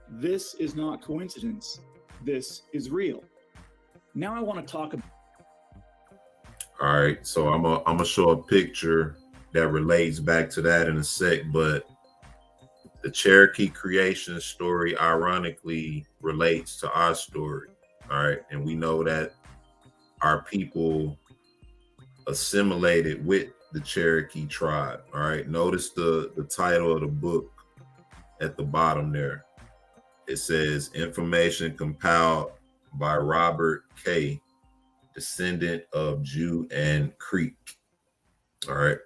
This is not coincidence. This is real. Now I want to talk about. All right, so I'm gonna show a picture that relates back to that in a sec, but the Cherokee creation story ironically relates to our story. All right, and we know that our people assimilated with the Cherokee tribe. All right, notice the title of the book at the bottom there. It says information compiled by Robert K., descendant of Jew and Creek. All right,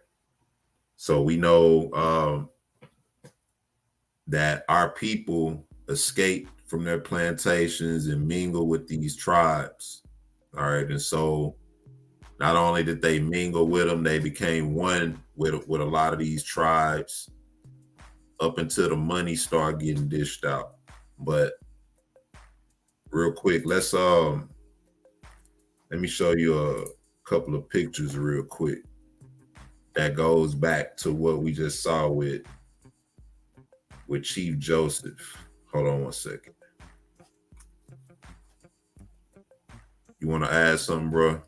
so we know that our people escaped from their plantations and mingle with these tribes. All right, and so not only did they mingle with them, they became one with a lot of these tribes up until the money started getting dished out. But real quick, let me show you a couple of pictures real quick that goes back to what we just saw with Chief Joseph. Hold on one second. You want to add something, bro?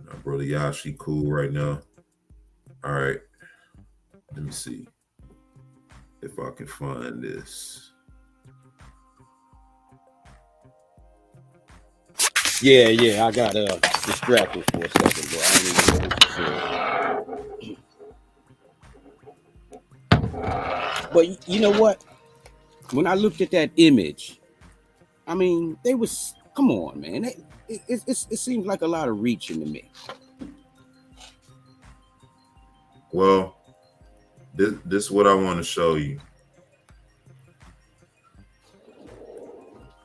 No, brother Yashi, cool right now. All right. Let me see if I can find this. Yeah, I got distracted for a second, bro. I didn't even know what you said. But you know what? When I looked at that image, I mean, they was, come on, man. It seems like a lot of reaching to me. Well, this is what I want to show you.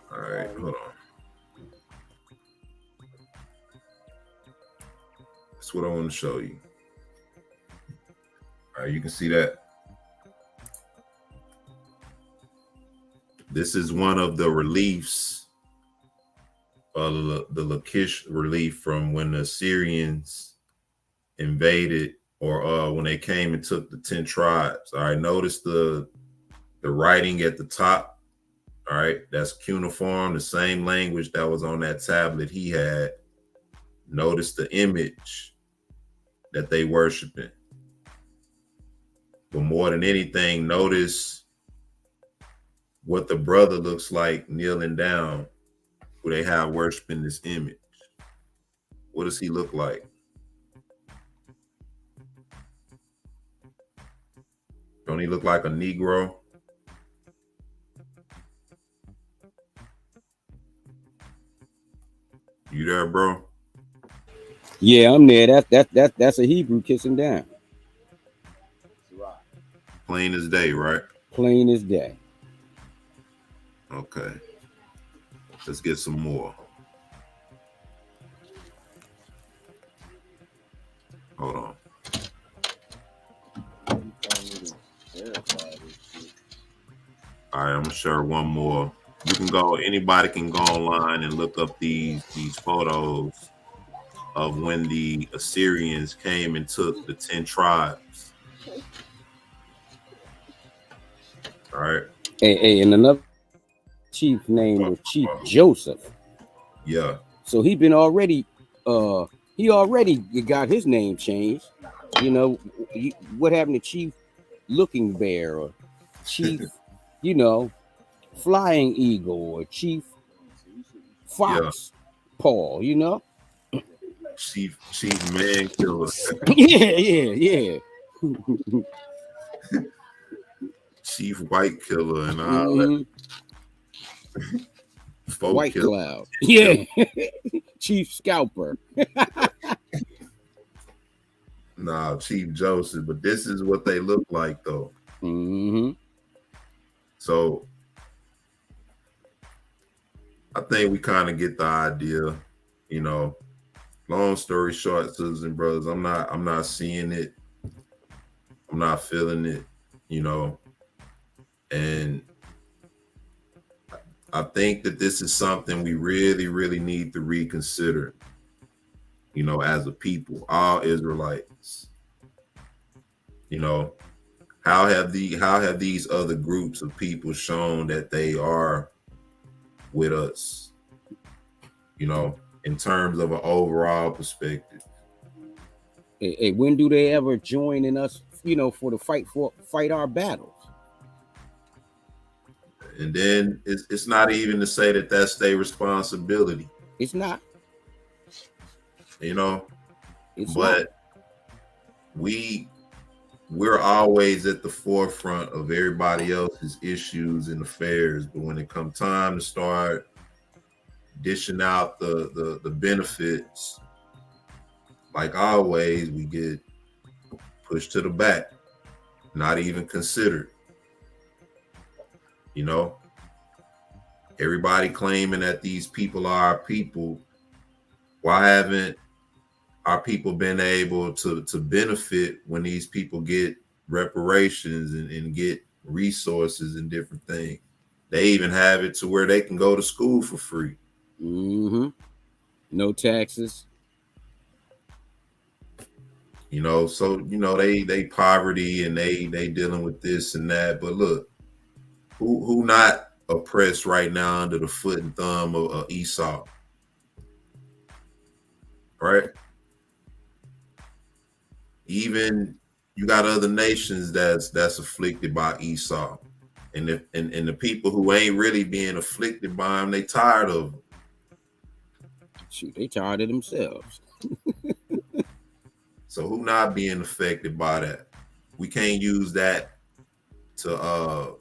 All right, hold on. That's what I want to show you. All right, you can see that. This is one of the reliefs, the Lachish relief from when the Assyrians invaded, or when they came and took the 10 tribes. All right, notice the writing at the top. All right, that's cuneiform, the same language that was on that tablet he had. Notice the image that they worshiping. But more than anything, notice what the brother looks like kneeling down, who they have worshiping this image. What does he look like? Don't he look like a Negro? You there, bro? Yeah, I'm there. That's a Hebrew kissing down. Plain as day, right? Plain as day. Okay. Let's get some more. Hold on. All right, I'm gonna share one more. You can go. Anybody can go online and look up these photos of when the Assyrians came and took the 10 tribes. All right. Hey, and another chief name was Chief Joseph. Yeah. So he already got his name changed. You know, what happened to Chief Looking Bear or Chief, you know, Flying Eagle or Chief Fox Paul, you know? Chief Man Killer. yeah. Chief White Killer and all that. White killer. Cloud. Yeah. Chief Scalper. Nah, Chief Joseph, but this is what they look like though. So I think we kind of get the idea, you know. Long story short, sisters and brothers, I'm not seeing it. I'm not feeling it, you know. And I think that this is something we really, really need to reconsider, you know, as a people, all Israelites. You know, how have these other groups of people shown that they are with us, you know, in terms of an overall perspective? Hey, when do they ever join in us, you know, for the fight our battles? And then it's not even to say that that's their responsibility. It's not. You know, it's but we're always at the forefront of everybody else's issues and affairs. But when it comes time to start dishing out the benefits, like always, we get pushed to the back, not even considered. You know, everybody claiming that these people are our people. Why haven't our people been able to benefit when these people get reparations and get resources and different things? They even have it to where they can go to school for free. No taxes. You know, so you know they poverty and they dealing with this and that. But look, who not oppressed right now under the foot and thumb of Esau? Right? Even you got other nations that's afflicted by Esau, and the people who ain't really being afflicted by him, they tired of him. Shoot, they tired of themselves. So who not being affected by that? We can't use that to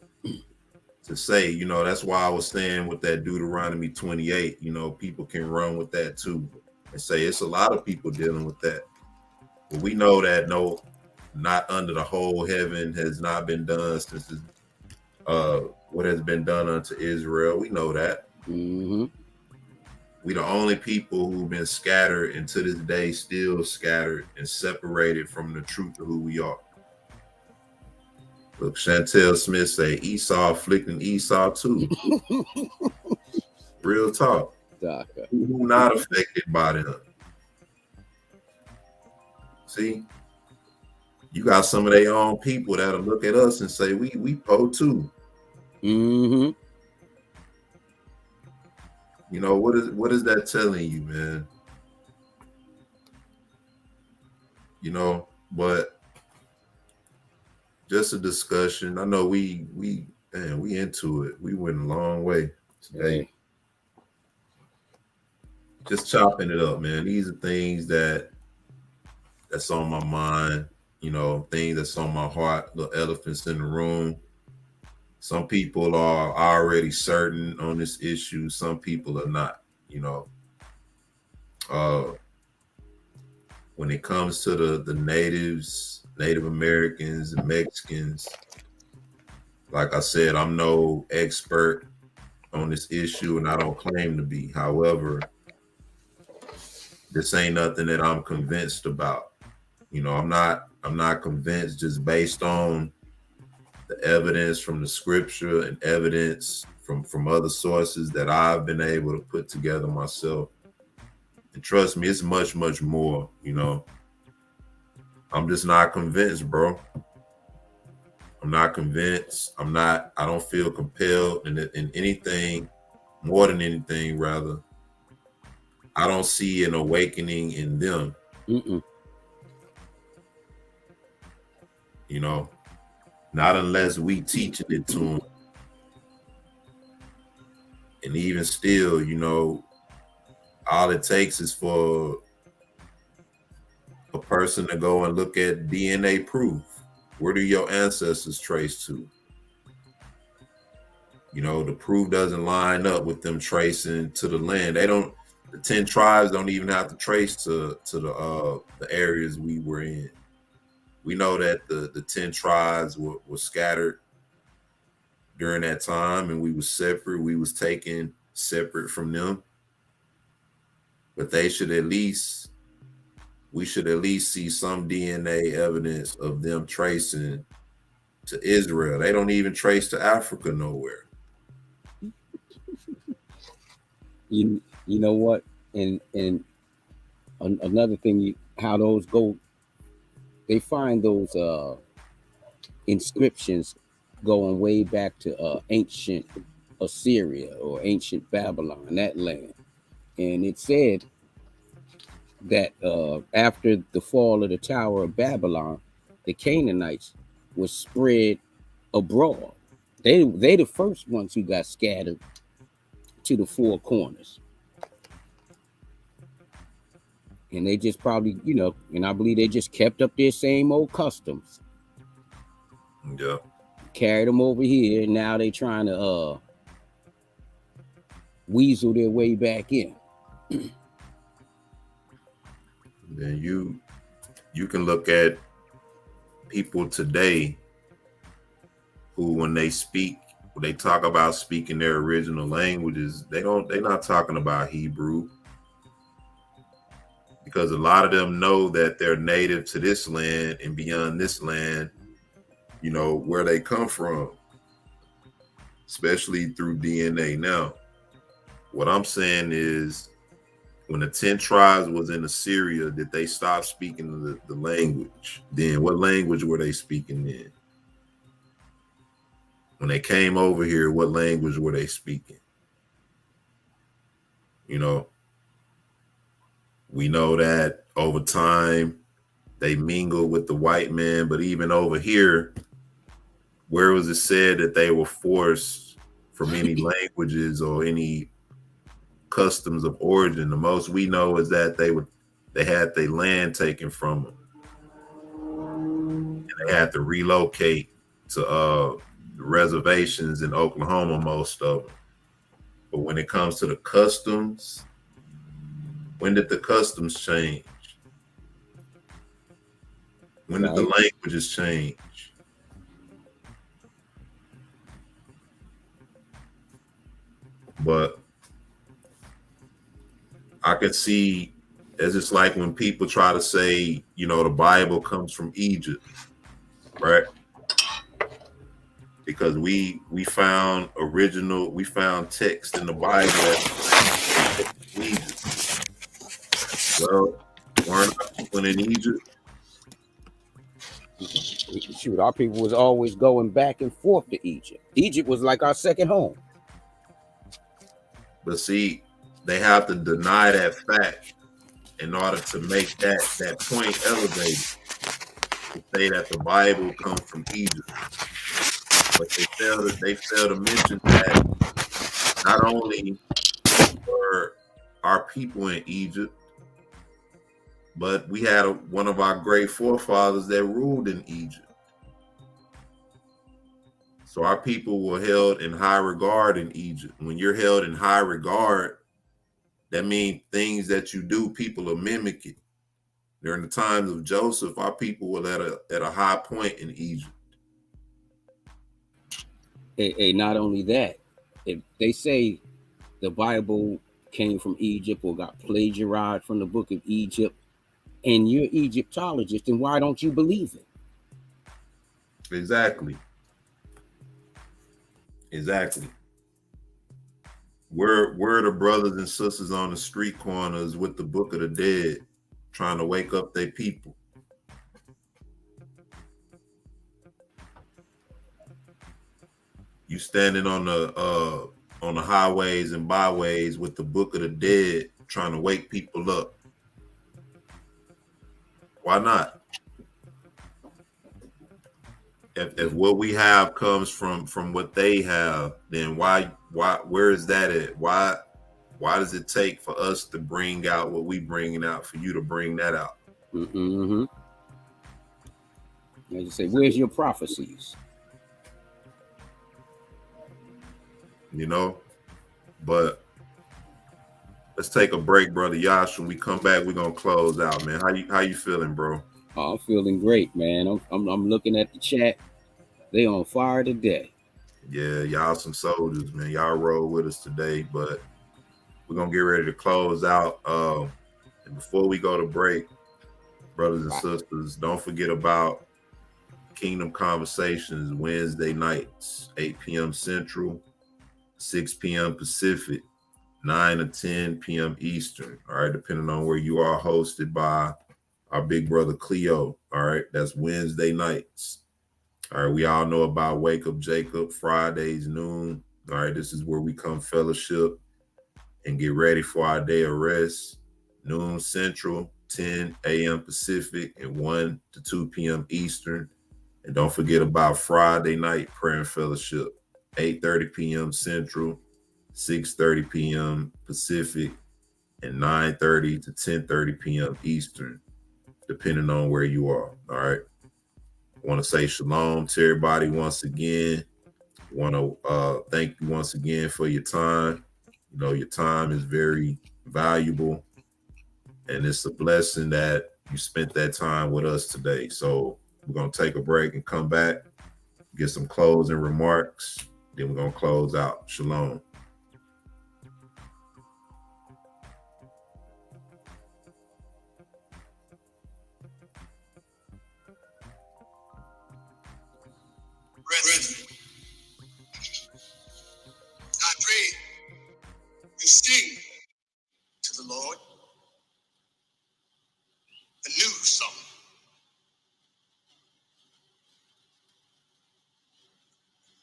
say, you know, that's why I was saying with that Deuteronomy 28, you know, people can run with that too and say it's a lot of people dealing with that. But we know that no, not under the whole heaven has not been done since what has been done unto Israel. We know that. We the only people who've been scattered and to this day still scattered and separated from the truth of who we are. Look, Chantel Smith say Esau afflicting Esau too. Real talk. Who not affected by them? See, you got some of their own people that'll look at us and say we po too. You know, what is that telling you, man? You know, but just a discussion. I know we into it. We went a long way today. just chopping it up, man. These are things that's on my mind, you know, things that's on my heart, the elephants in the room. Some people are already certain on this issue. Some people are not, you know. When it comes to the natives, Native Americans and Mexicans, like I said, I'm no expert on this issue and I don't claim to be. However, this ain't nothing that I'm convinced about. You know, I'm not convinced just based on the evidence from the scripture and evidence from other sources that I've been able to put together myself. And trust me, it's much, much more, you know. I'm just not convinced, bro. I'm not convinced. I don't feel compelled in anything, more than anything, rather. I don't see an awakening in them. Mm-mm. You know, not unless we teaching it to them. And even still, you know, all it takes is for a person to go and look at DNA proof. Where do your ancestors trace to? You know, the proof doesn't line up with them tracing to the land. They don't. The 10 tribes don't even have to trace to the areas we were in. We know that the 10 tribes were scattered during that time, and we was separate. We was taken separate from them. But we should at least see some DNA evidence of them tracing to Israel. They don't even trace to Africa nowhere. You know what? And another thing, how those go, they find those inscriptions going way back to ancient Assyria or ancient Babylon, that land. And it said that after the fall of the Tower of Babylon, the Canaanites was spread abroad. They the first ones who got scattered to the four corners. And they just probably, you know, and I believe they just kept up their same old customs. Yeah. Carried them over here, and now they trying to weasel their way back in. Then you can look at people today who, when they speak, when they talk about speaking their original languages, they're not talking about Hebrew, because a lot of them know that they're native to this land and beyond this land, you know, where they come from, especially through DNA. Now, what I'm saying is, when the 10 tribes was in Assyria, did they stop speaking the language? Then what language were they speaking then? When they came over here, what language were they speaking? You know, we know that over time they mingled with the white man, but even over here, where was it said that they were forced from any languages or any customs of origin? The most we know is that they had their land taken from them, and they had to relocate to reservations in Oklahoma, most of them. But when it comes to the customs, when did the customs change? When did the languages change? But I could see, it's just like when people try to say, you know, the Bible comes from Egypt, right? Because we found text in the Bible that Egypt. Well, weren't our people in Egypt? Shoot, our people was always going back and forth to Egypt. Egypt was like our second home. But see, they have to deny that fact in order to make that point elevated, to say that the Bible comes from Egypt. But they fail to mention that not only were our people in Egypt, but we had one of our great forefathers that ruled in Egypt. So our people were held in high regard in Egypt. When you're held in high regard, that means things that you do, people will mimic it. During the times of Joseph, our people were at a high point in Egypt. Hey, not only that, if they say the Bible came from Egypt or got plagiarized from the book of Egypt, and you're Egyptologist, then why don't you believe it? Exactly. We're the brothers and sisters on the street corners with the Book of the Dead, trying to wake up their people. You standing on the highways and byways with the Book of the Dead, trying to wake people up. Why not? If what we have comes from what they have, then where is that at? Why does it take for us to bring out what we bringing out for you to bring that out? Mm-hmm. As you say, where's your prophecies? You know, but let's take a break, brother Yash. When we come back, we're gonna close out, man. How you feeling, bro? Oh, I'm feeling great, man. I'm looking at the chat. They on fire today. Yeah, y'all some soldiers, man. Y'all roll with us today, but we're gonna get ready to close out. And before we go to break, brothers and sisters, don't forget about Kingdom Conversations Wednesday nights, 8 p.m. Central, 6 p.m. Pacific, 9 to 10 p.m. Eastern. All right, depending on where you are, hosted by our big brother Cleo. All right, that's Wednesday nights. All right, we all know about Wake Up Jacob, Fridays, noon. All right, this is where we come fellowship and get ready for our day of rest. Noon Central, 10 a.m. Pacific, and 1 to 2 p.m. Eastern. And don't forget about Friday night prayer and fellowship, 8:30 p.m. Central, 6:30 p.m. Pacific, and 9:30 to 10:30 p.m. Eastern, depending on where you are. All right. I want to say shalom to everybody once again. Want to thank you once again for your time. You know, your time is very valuable, and it's a blessing that you spent that time with us today. So we're going to take a break and come back, get some closing remarks. Then we're going to close out. Shalom. Brethren, I pray we sing to the Lord a new song.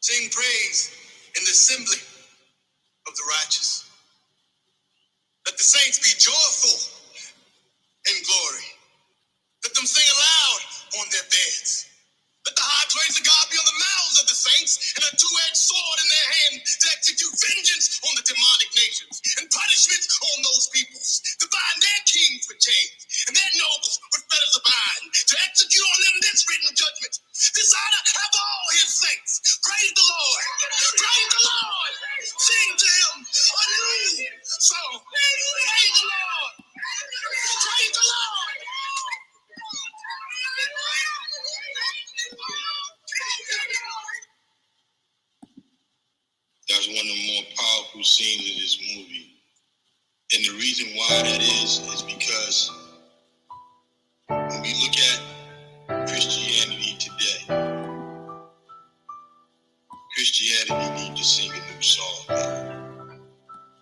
Sing praise in the assembly of the righteous. Let the saints be joyful in glory. Let them sing aloud on their beds. Let the high praise of God be on the mouths of the saints and a two-edged sword in their hand to execute vengeance on the demonic nations and punishment on those peoples, to bind their kings with chains and their nobles with fetters of iron, to execute on them this written judgment. This honor have all his saints. Praise the Lord. Praise the Lord. Sing to him a new song. Praise the Lord. Praise the Lord. That's one of the more powerful scenes in this movie. And the reason why that is because when we look at Christianity today, Christianity needs to sing a new song.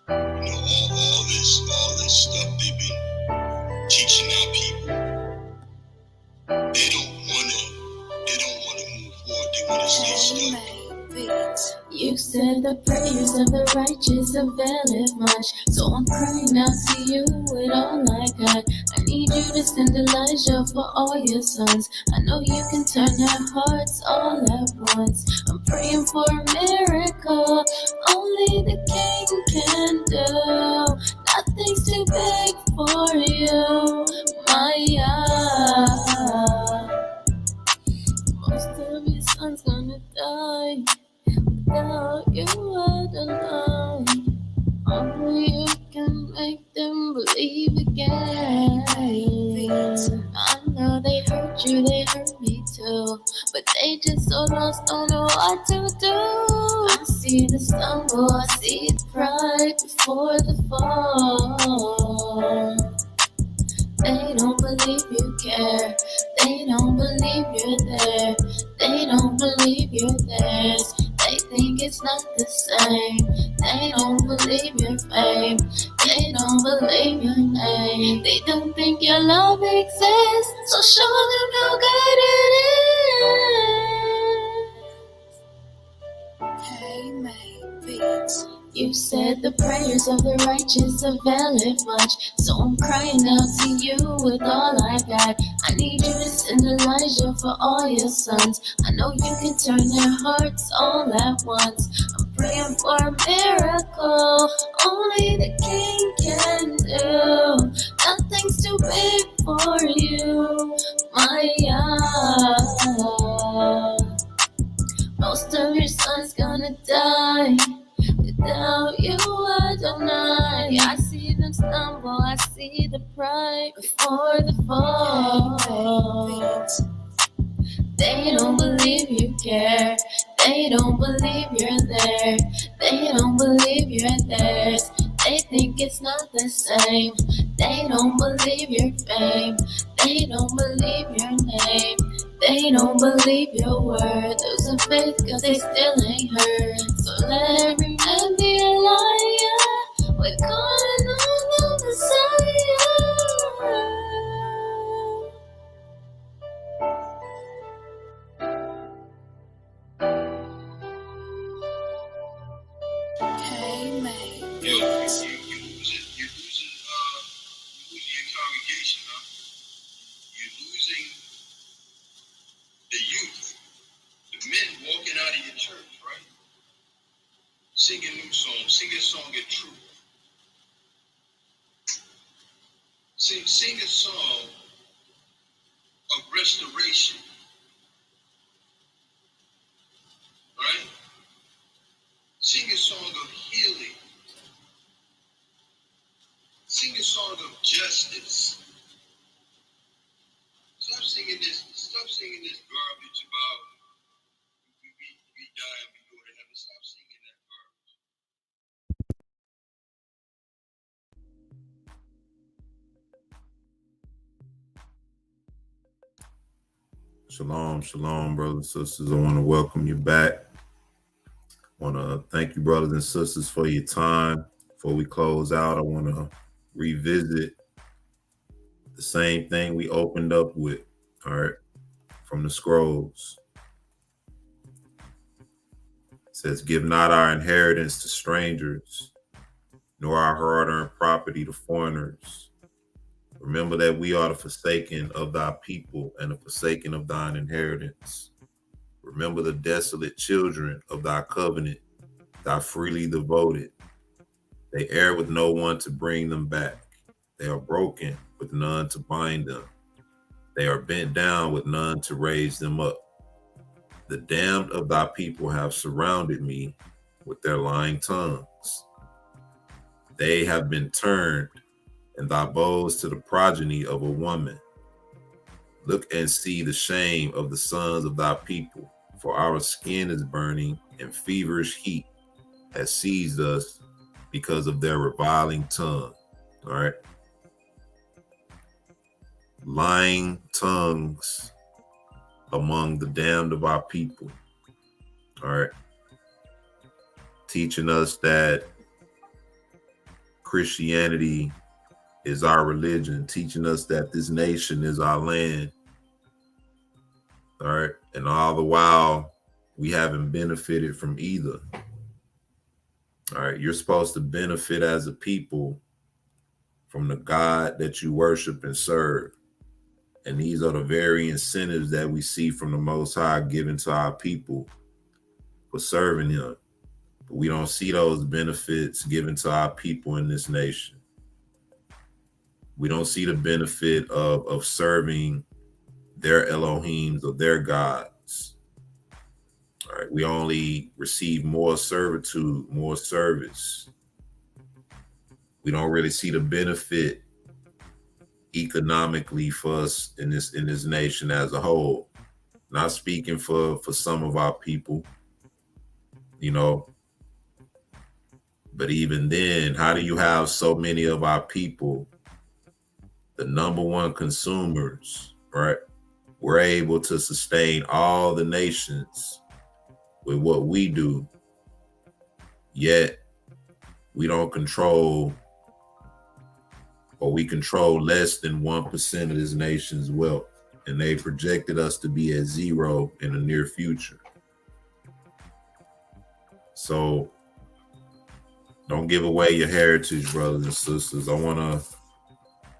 You know, all this stuff they've been teaching our people. They don't wanna move forward. They wanna stay stuck. You said the prayers of the righteous availeth much, so I'm crying out to you with all I got. I need you to send Elijah for all your sons. I know you can turn their hearts all at once. I'm praying for a miracle only the King can do. Nothing's too big for you, Maya. Most of your sons gonna die without you alone. Only you can make them believe again. I know they hurt you, they hurt me too, but they just so lost, don't know what to do. I see the stumble, I see the pride before the fall. They don't believe you care, they don't believe you're there, they don't believe you're theirs. They think it's not the same. They don't believe your fame. They don't believe your name. They don't think your love exists. So show them how good it is. Hey, mate, beats. You said the prayers of the righteous availeth much, so I'm crying out to you with all I got. I need you to send Elijah for all your sons. I know you can turn their hearts all at once. I'm praying for a miracle only the King can do. Nothing's too big for you, Maya. Most of your sons gonna die without you, Adonai. I see them stumble, I see the pride before the fall. They don't believe you care, they don't believe you're there, they don't believe you're theirs. They think it's not the same. They don't believe your fame, they don't believe your name, they don't believe your word. Losing faith cause they still ain't heard. So let every man be a liar. We're calling on the Messiah. Hey, mate. You're losing your congregation, huh? You're losing the youth, the men walking out of your church, right? Sing a new song, sing a song of truth. Sing a song of restoration, right? Sing a song of healing. Sing a song of justice. Stop singing this garbage about we die and we go to heaven. Stop singing that garbage. Shalom, shalom, brothers and sisters. I want to welcome you back. I want to thank you, brothers and sisters, for your time. Before we close out, I want to revisit the same thing we opened up with, all right, from the scrolls. It says, give not our inheritance to strangers, nor our hard-earned property to foreigners. Remember that we are the forsaken of thy people and the forsaken of thine inheritance. Remember the desolate children of thy covenant, thy freely devoted. They err with no one to bring them back. They are broken with none to bind them. They are bent down with none to raise them up. The damned of thy people have surrounded me with their lying tongues. They have been turned and thy bows to the progeny of a woman. Look and see the shame of the sons of thy people, for our skin is burning and feverish heat has seized us because of their reviling tongue. All right. Lying tongues among the damned of our people. All right. Teaching us that Christianity is our religion, teaching us that this nation is our land. All right. And all the while, we haven't benefited from either. All right. You're supposed to benefit as a people from the God that you worship and serve. And these are the very incentives that we see from the Most High given to our people for serving him. But we don't see those benefits given to our people in this nation. We don't see the benefit of serving their Elohims or their gods. All right, we only receive more servitude, more service. We don't really see the benefit economically for us in this nation as a whole. Not speaking for some of our people, you know, but even then, how do you have so many of our people, the number one consumers, right? We're able to sustain all the nations with what we do, yet we don't control, or we control less than 1% of this nation's wealth, and they projected us to be at zero in the near future. So don't give away your heritage, brothers and sisters. I want to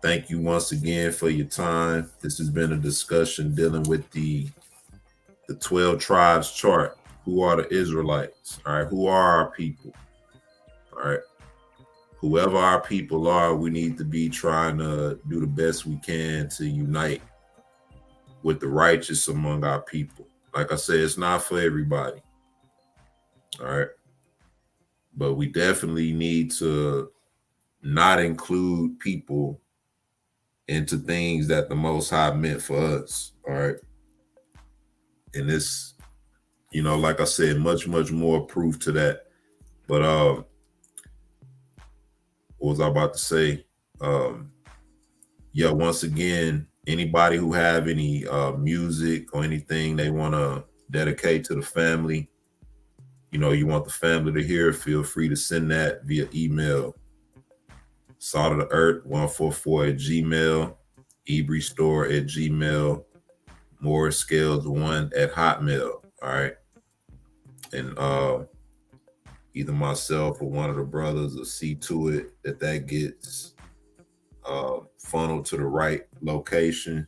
thank you once again for your time. This has been a discussion dealing with the 12 tribes chart. Who are the Israelites? All right. Who are our people? All right. Whoever our people are, we need to be trying to do the best we can to unite with the righteous among our people. Like I said, it's not for everybody. All right. But we definitely need to not include people into things that the Most High meant for us. All right. And this, you know, like I said, much more proof to that. But what was I about to say? Yeah, once again, anybody who have any music or anything they want to dedicate to the family, you know, you want the family to hear, feel free to send that via email. Salt of the Earth 144 at Gmail, Ebri Store at Gmail, Morris Scales 1 at Hotmail. All right. And either myself or one of the brothers will see to it that gets funneled to the right location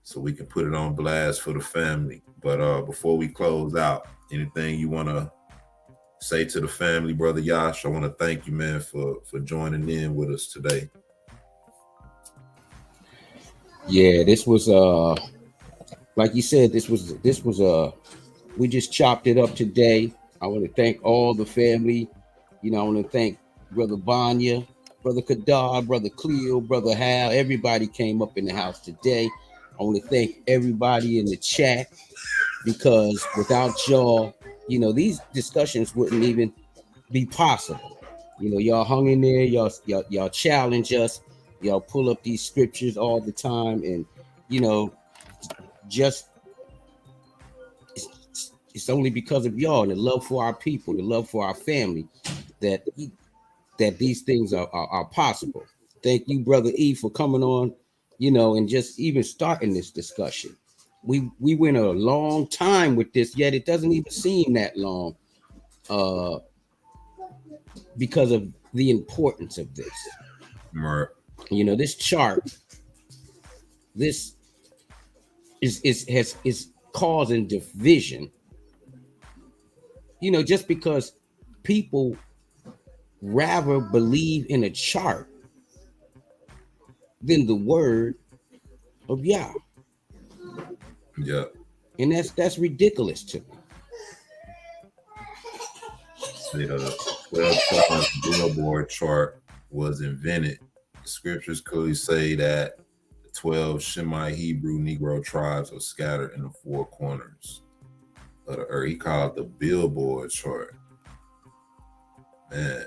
so we can put it on blast for the family. But before we close out, anything you want to say to the family, Brother Yash? I want to thank you, man, for joining in with us today. Yeah, this was like you said, this was we just chopped it up today. I want to thank all the family. You know, I want to thank Brother Banya, Brother Kadar, Brother Cleo, Brother Hal. Everybody came up in the house today. I want to thank everybody in the chat, because without y'all, you know, these discussions wouldn't even be possible. You know, y'all hung in there, y'all challenge us, y'all pull up these scriptures all the time, and you know, just it's only because of y'all and the love for our people, the love for our family, that these things are possible. Thank you, Brother E, for coming on, you know, and just even starting this discussion. We went a long time with this, yet it doesn't even seem that long, because of the importance of this. Right. You know, this chart, this is causing division. You know, just because people rather believe in a chart than the word of Yah. Yeah. And that's ridiculous to me. The 12 tribes billboard chart was invented. The scriptures clearly say that the 12 Shemite Hebrew Negro tribes are scattered in the four corners of the earth. He called it the billboard chart. Man,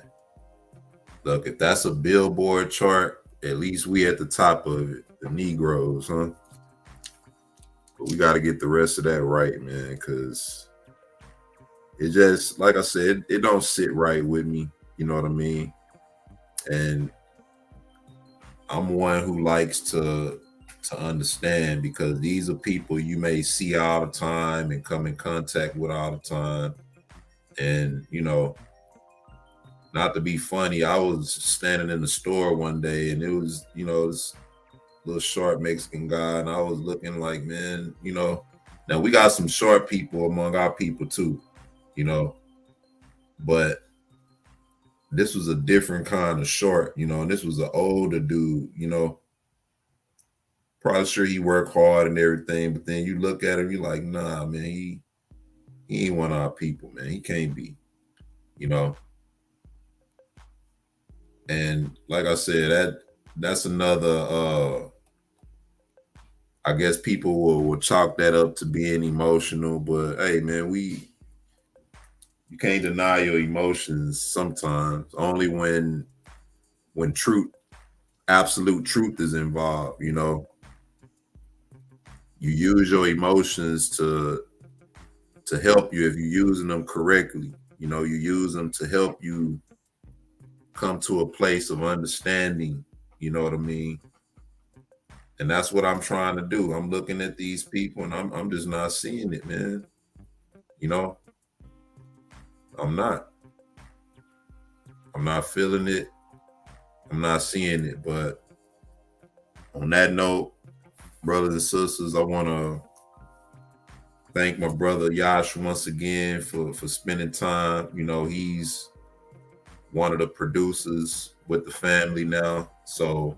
look, if that's a billboard chart, at least we at the top of it, the Negroes, huh? But we got to get the rest of that right, man, because it just, like I said, it don't sit right with me. You know what I mean? And I'm one who likes to understand, because these are people you may see all the time and come in contact with all the time. And, you know, not to be funny, I was standing in the store one day and it was, you know, this little short Mexican guy, and I was looking like, man, you know, now we got some short people among our people too, you know, but this was a different kind of short, you know, and this was an older dude, you know. Probably sure he worked hard and everything, but then you look at him, you're like, nah, man, he ain't one of our people, man. He can't be, you know. And like I said, that's another I guess people will chalk that up to being emotional, but hey, man, you can't deny your emotions sometimes. Only when truth, absolute truth is involved, you know. You use your emotions to help you if you're using them correctly. You know, you use them to help you come to a place of understanding, you know what I mean? And that's what I'm trying to do. I'm looking at these people and I'm just not seeing it, man. You know, I'm not feeling it. I'm not seeing it. But on that note, brothers and sisters, I want to thank my brother Yash once again for spending time. You know, he's one of the producers with the family now. So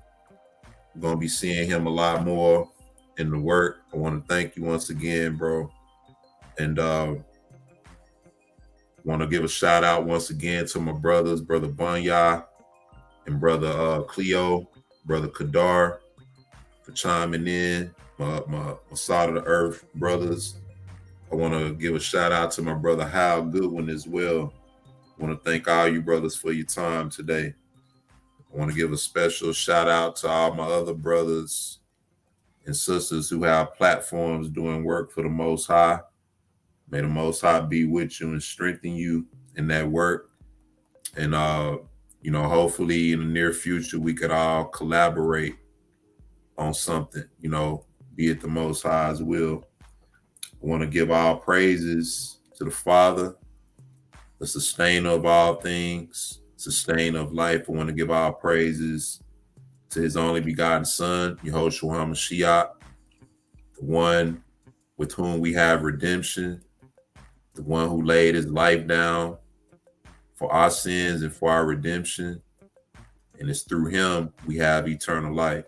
we're going to be seeing him a lot more in the work. I want to thank you once again, bro. And want to give a shout out once again to my brothers, Brother Bunya and Brother Cleo, Brother Kadar, for chiming in, my side of the earth brothers. I want to give a shout out to my brother Hal Goodwin as well. I want to thank all you brothers for your time today. I want to give a special shout out to all my other brothers and sisters who have platforms doing work for the Most High. May the Most High be with you and strengthen you in that work. And, you know, hopefully in the near future, we could all collaborate on something, you know, be it the Most High's will. I want to give all praises to the Father, the sustainer of all things, sustainer of life. I want to give all praises to his only begotten Son, Yehoshua HaMashiach, the one with whom we have redemption, the one who laid his life down for our sins and for our redemption. And it's through him we have eternal life.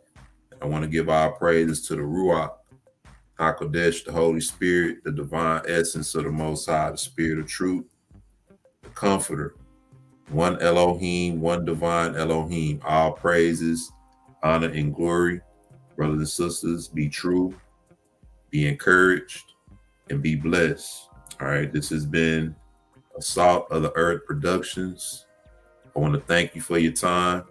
I want to give our praises to the Ruach HaKodesh, the Holy Spirit, the divine essence of the Most High, the Spirit of truth, the Comforter, one Elohim, one divine Elohim. All praises, honor, and glory. Brothers and sisters, be true, be encouraged, and be blessed. All right, this has been a Salt of the Earth Productions. I want to thank you for your time,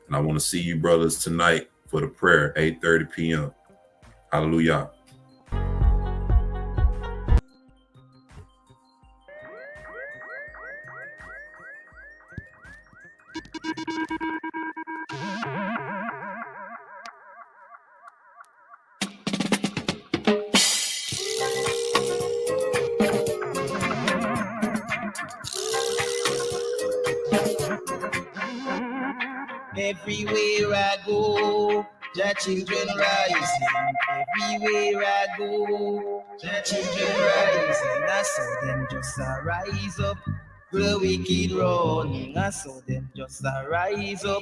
and I want to see you brothers tonight for the prayer, 8:30 p.m. Hallelujah. Everywhere I go, the children rising. Everywhere I go, the children rising. I saw them just rise up. The wicked running, I saw them just rise up.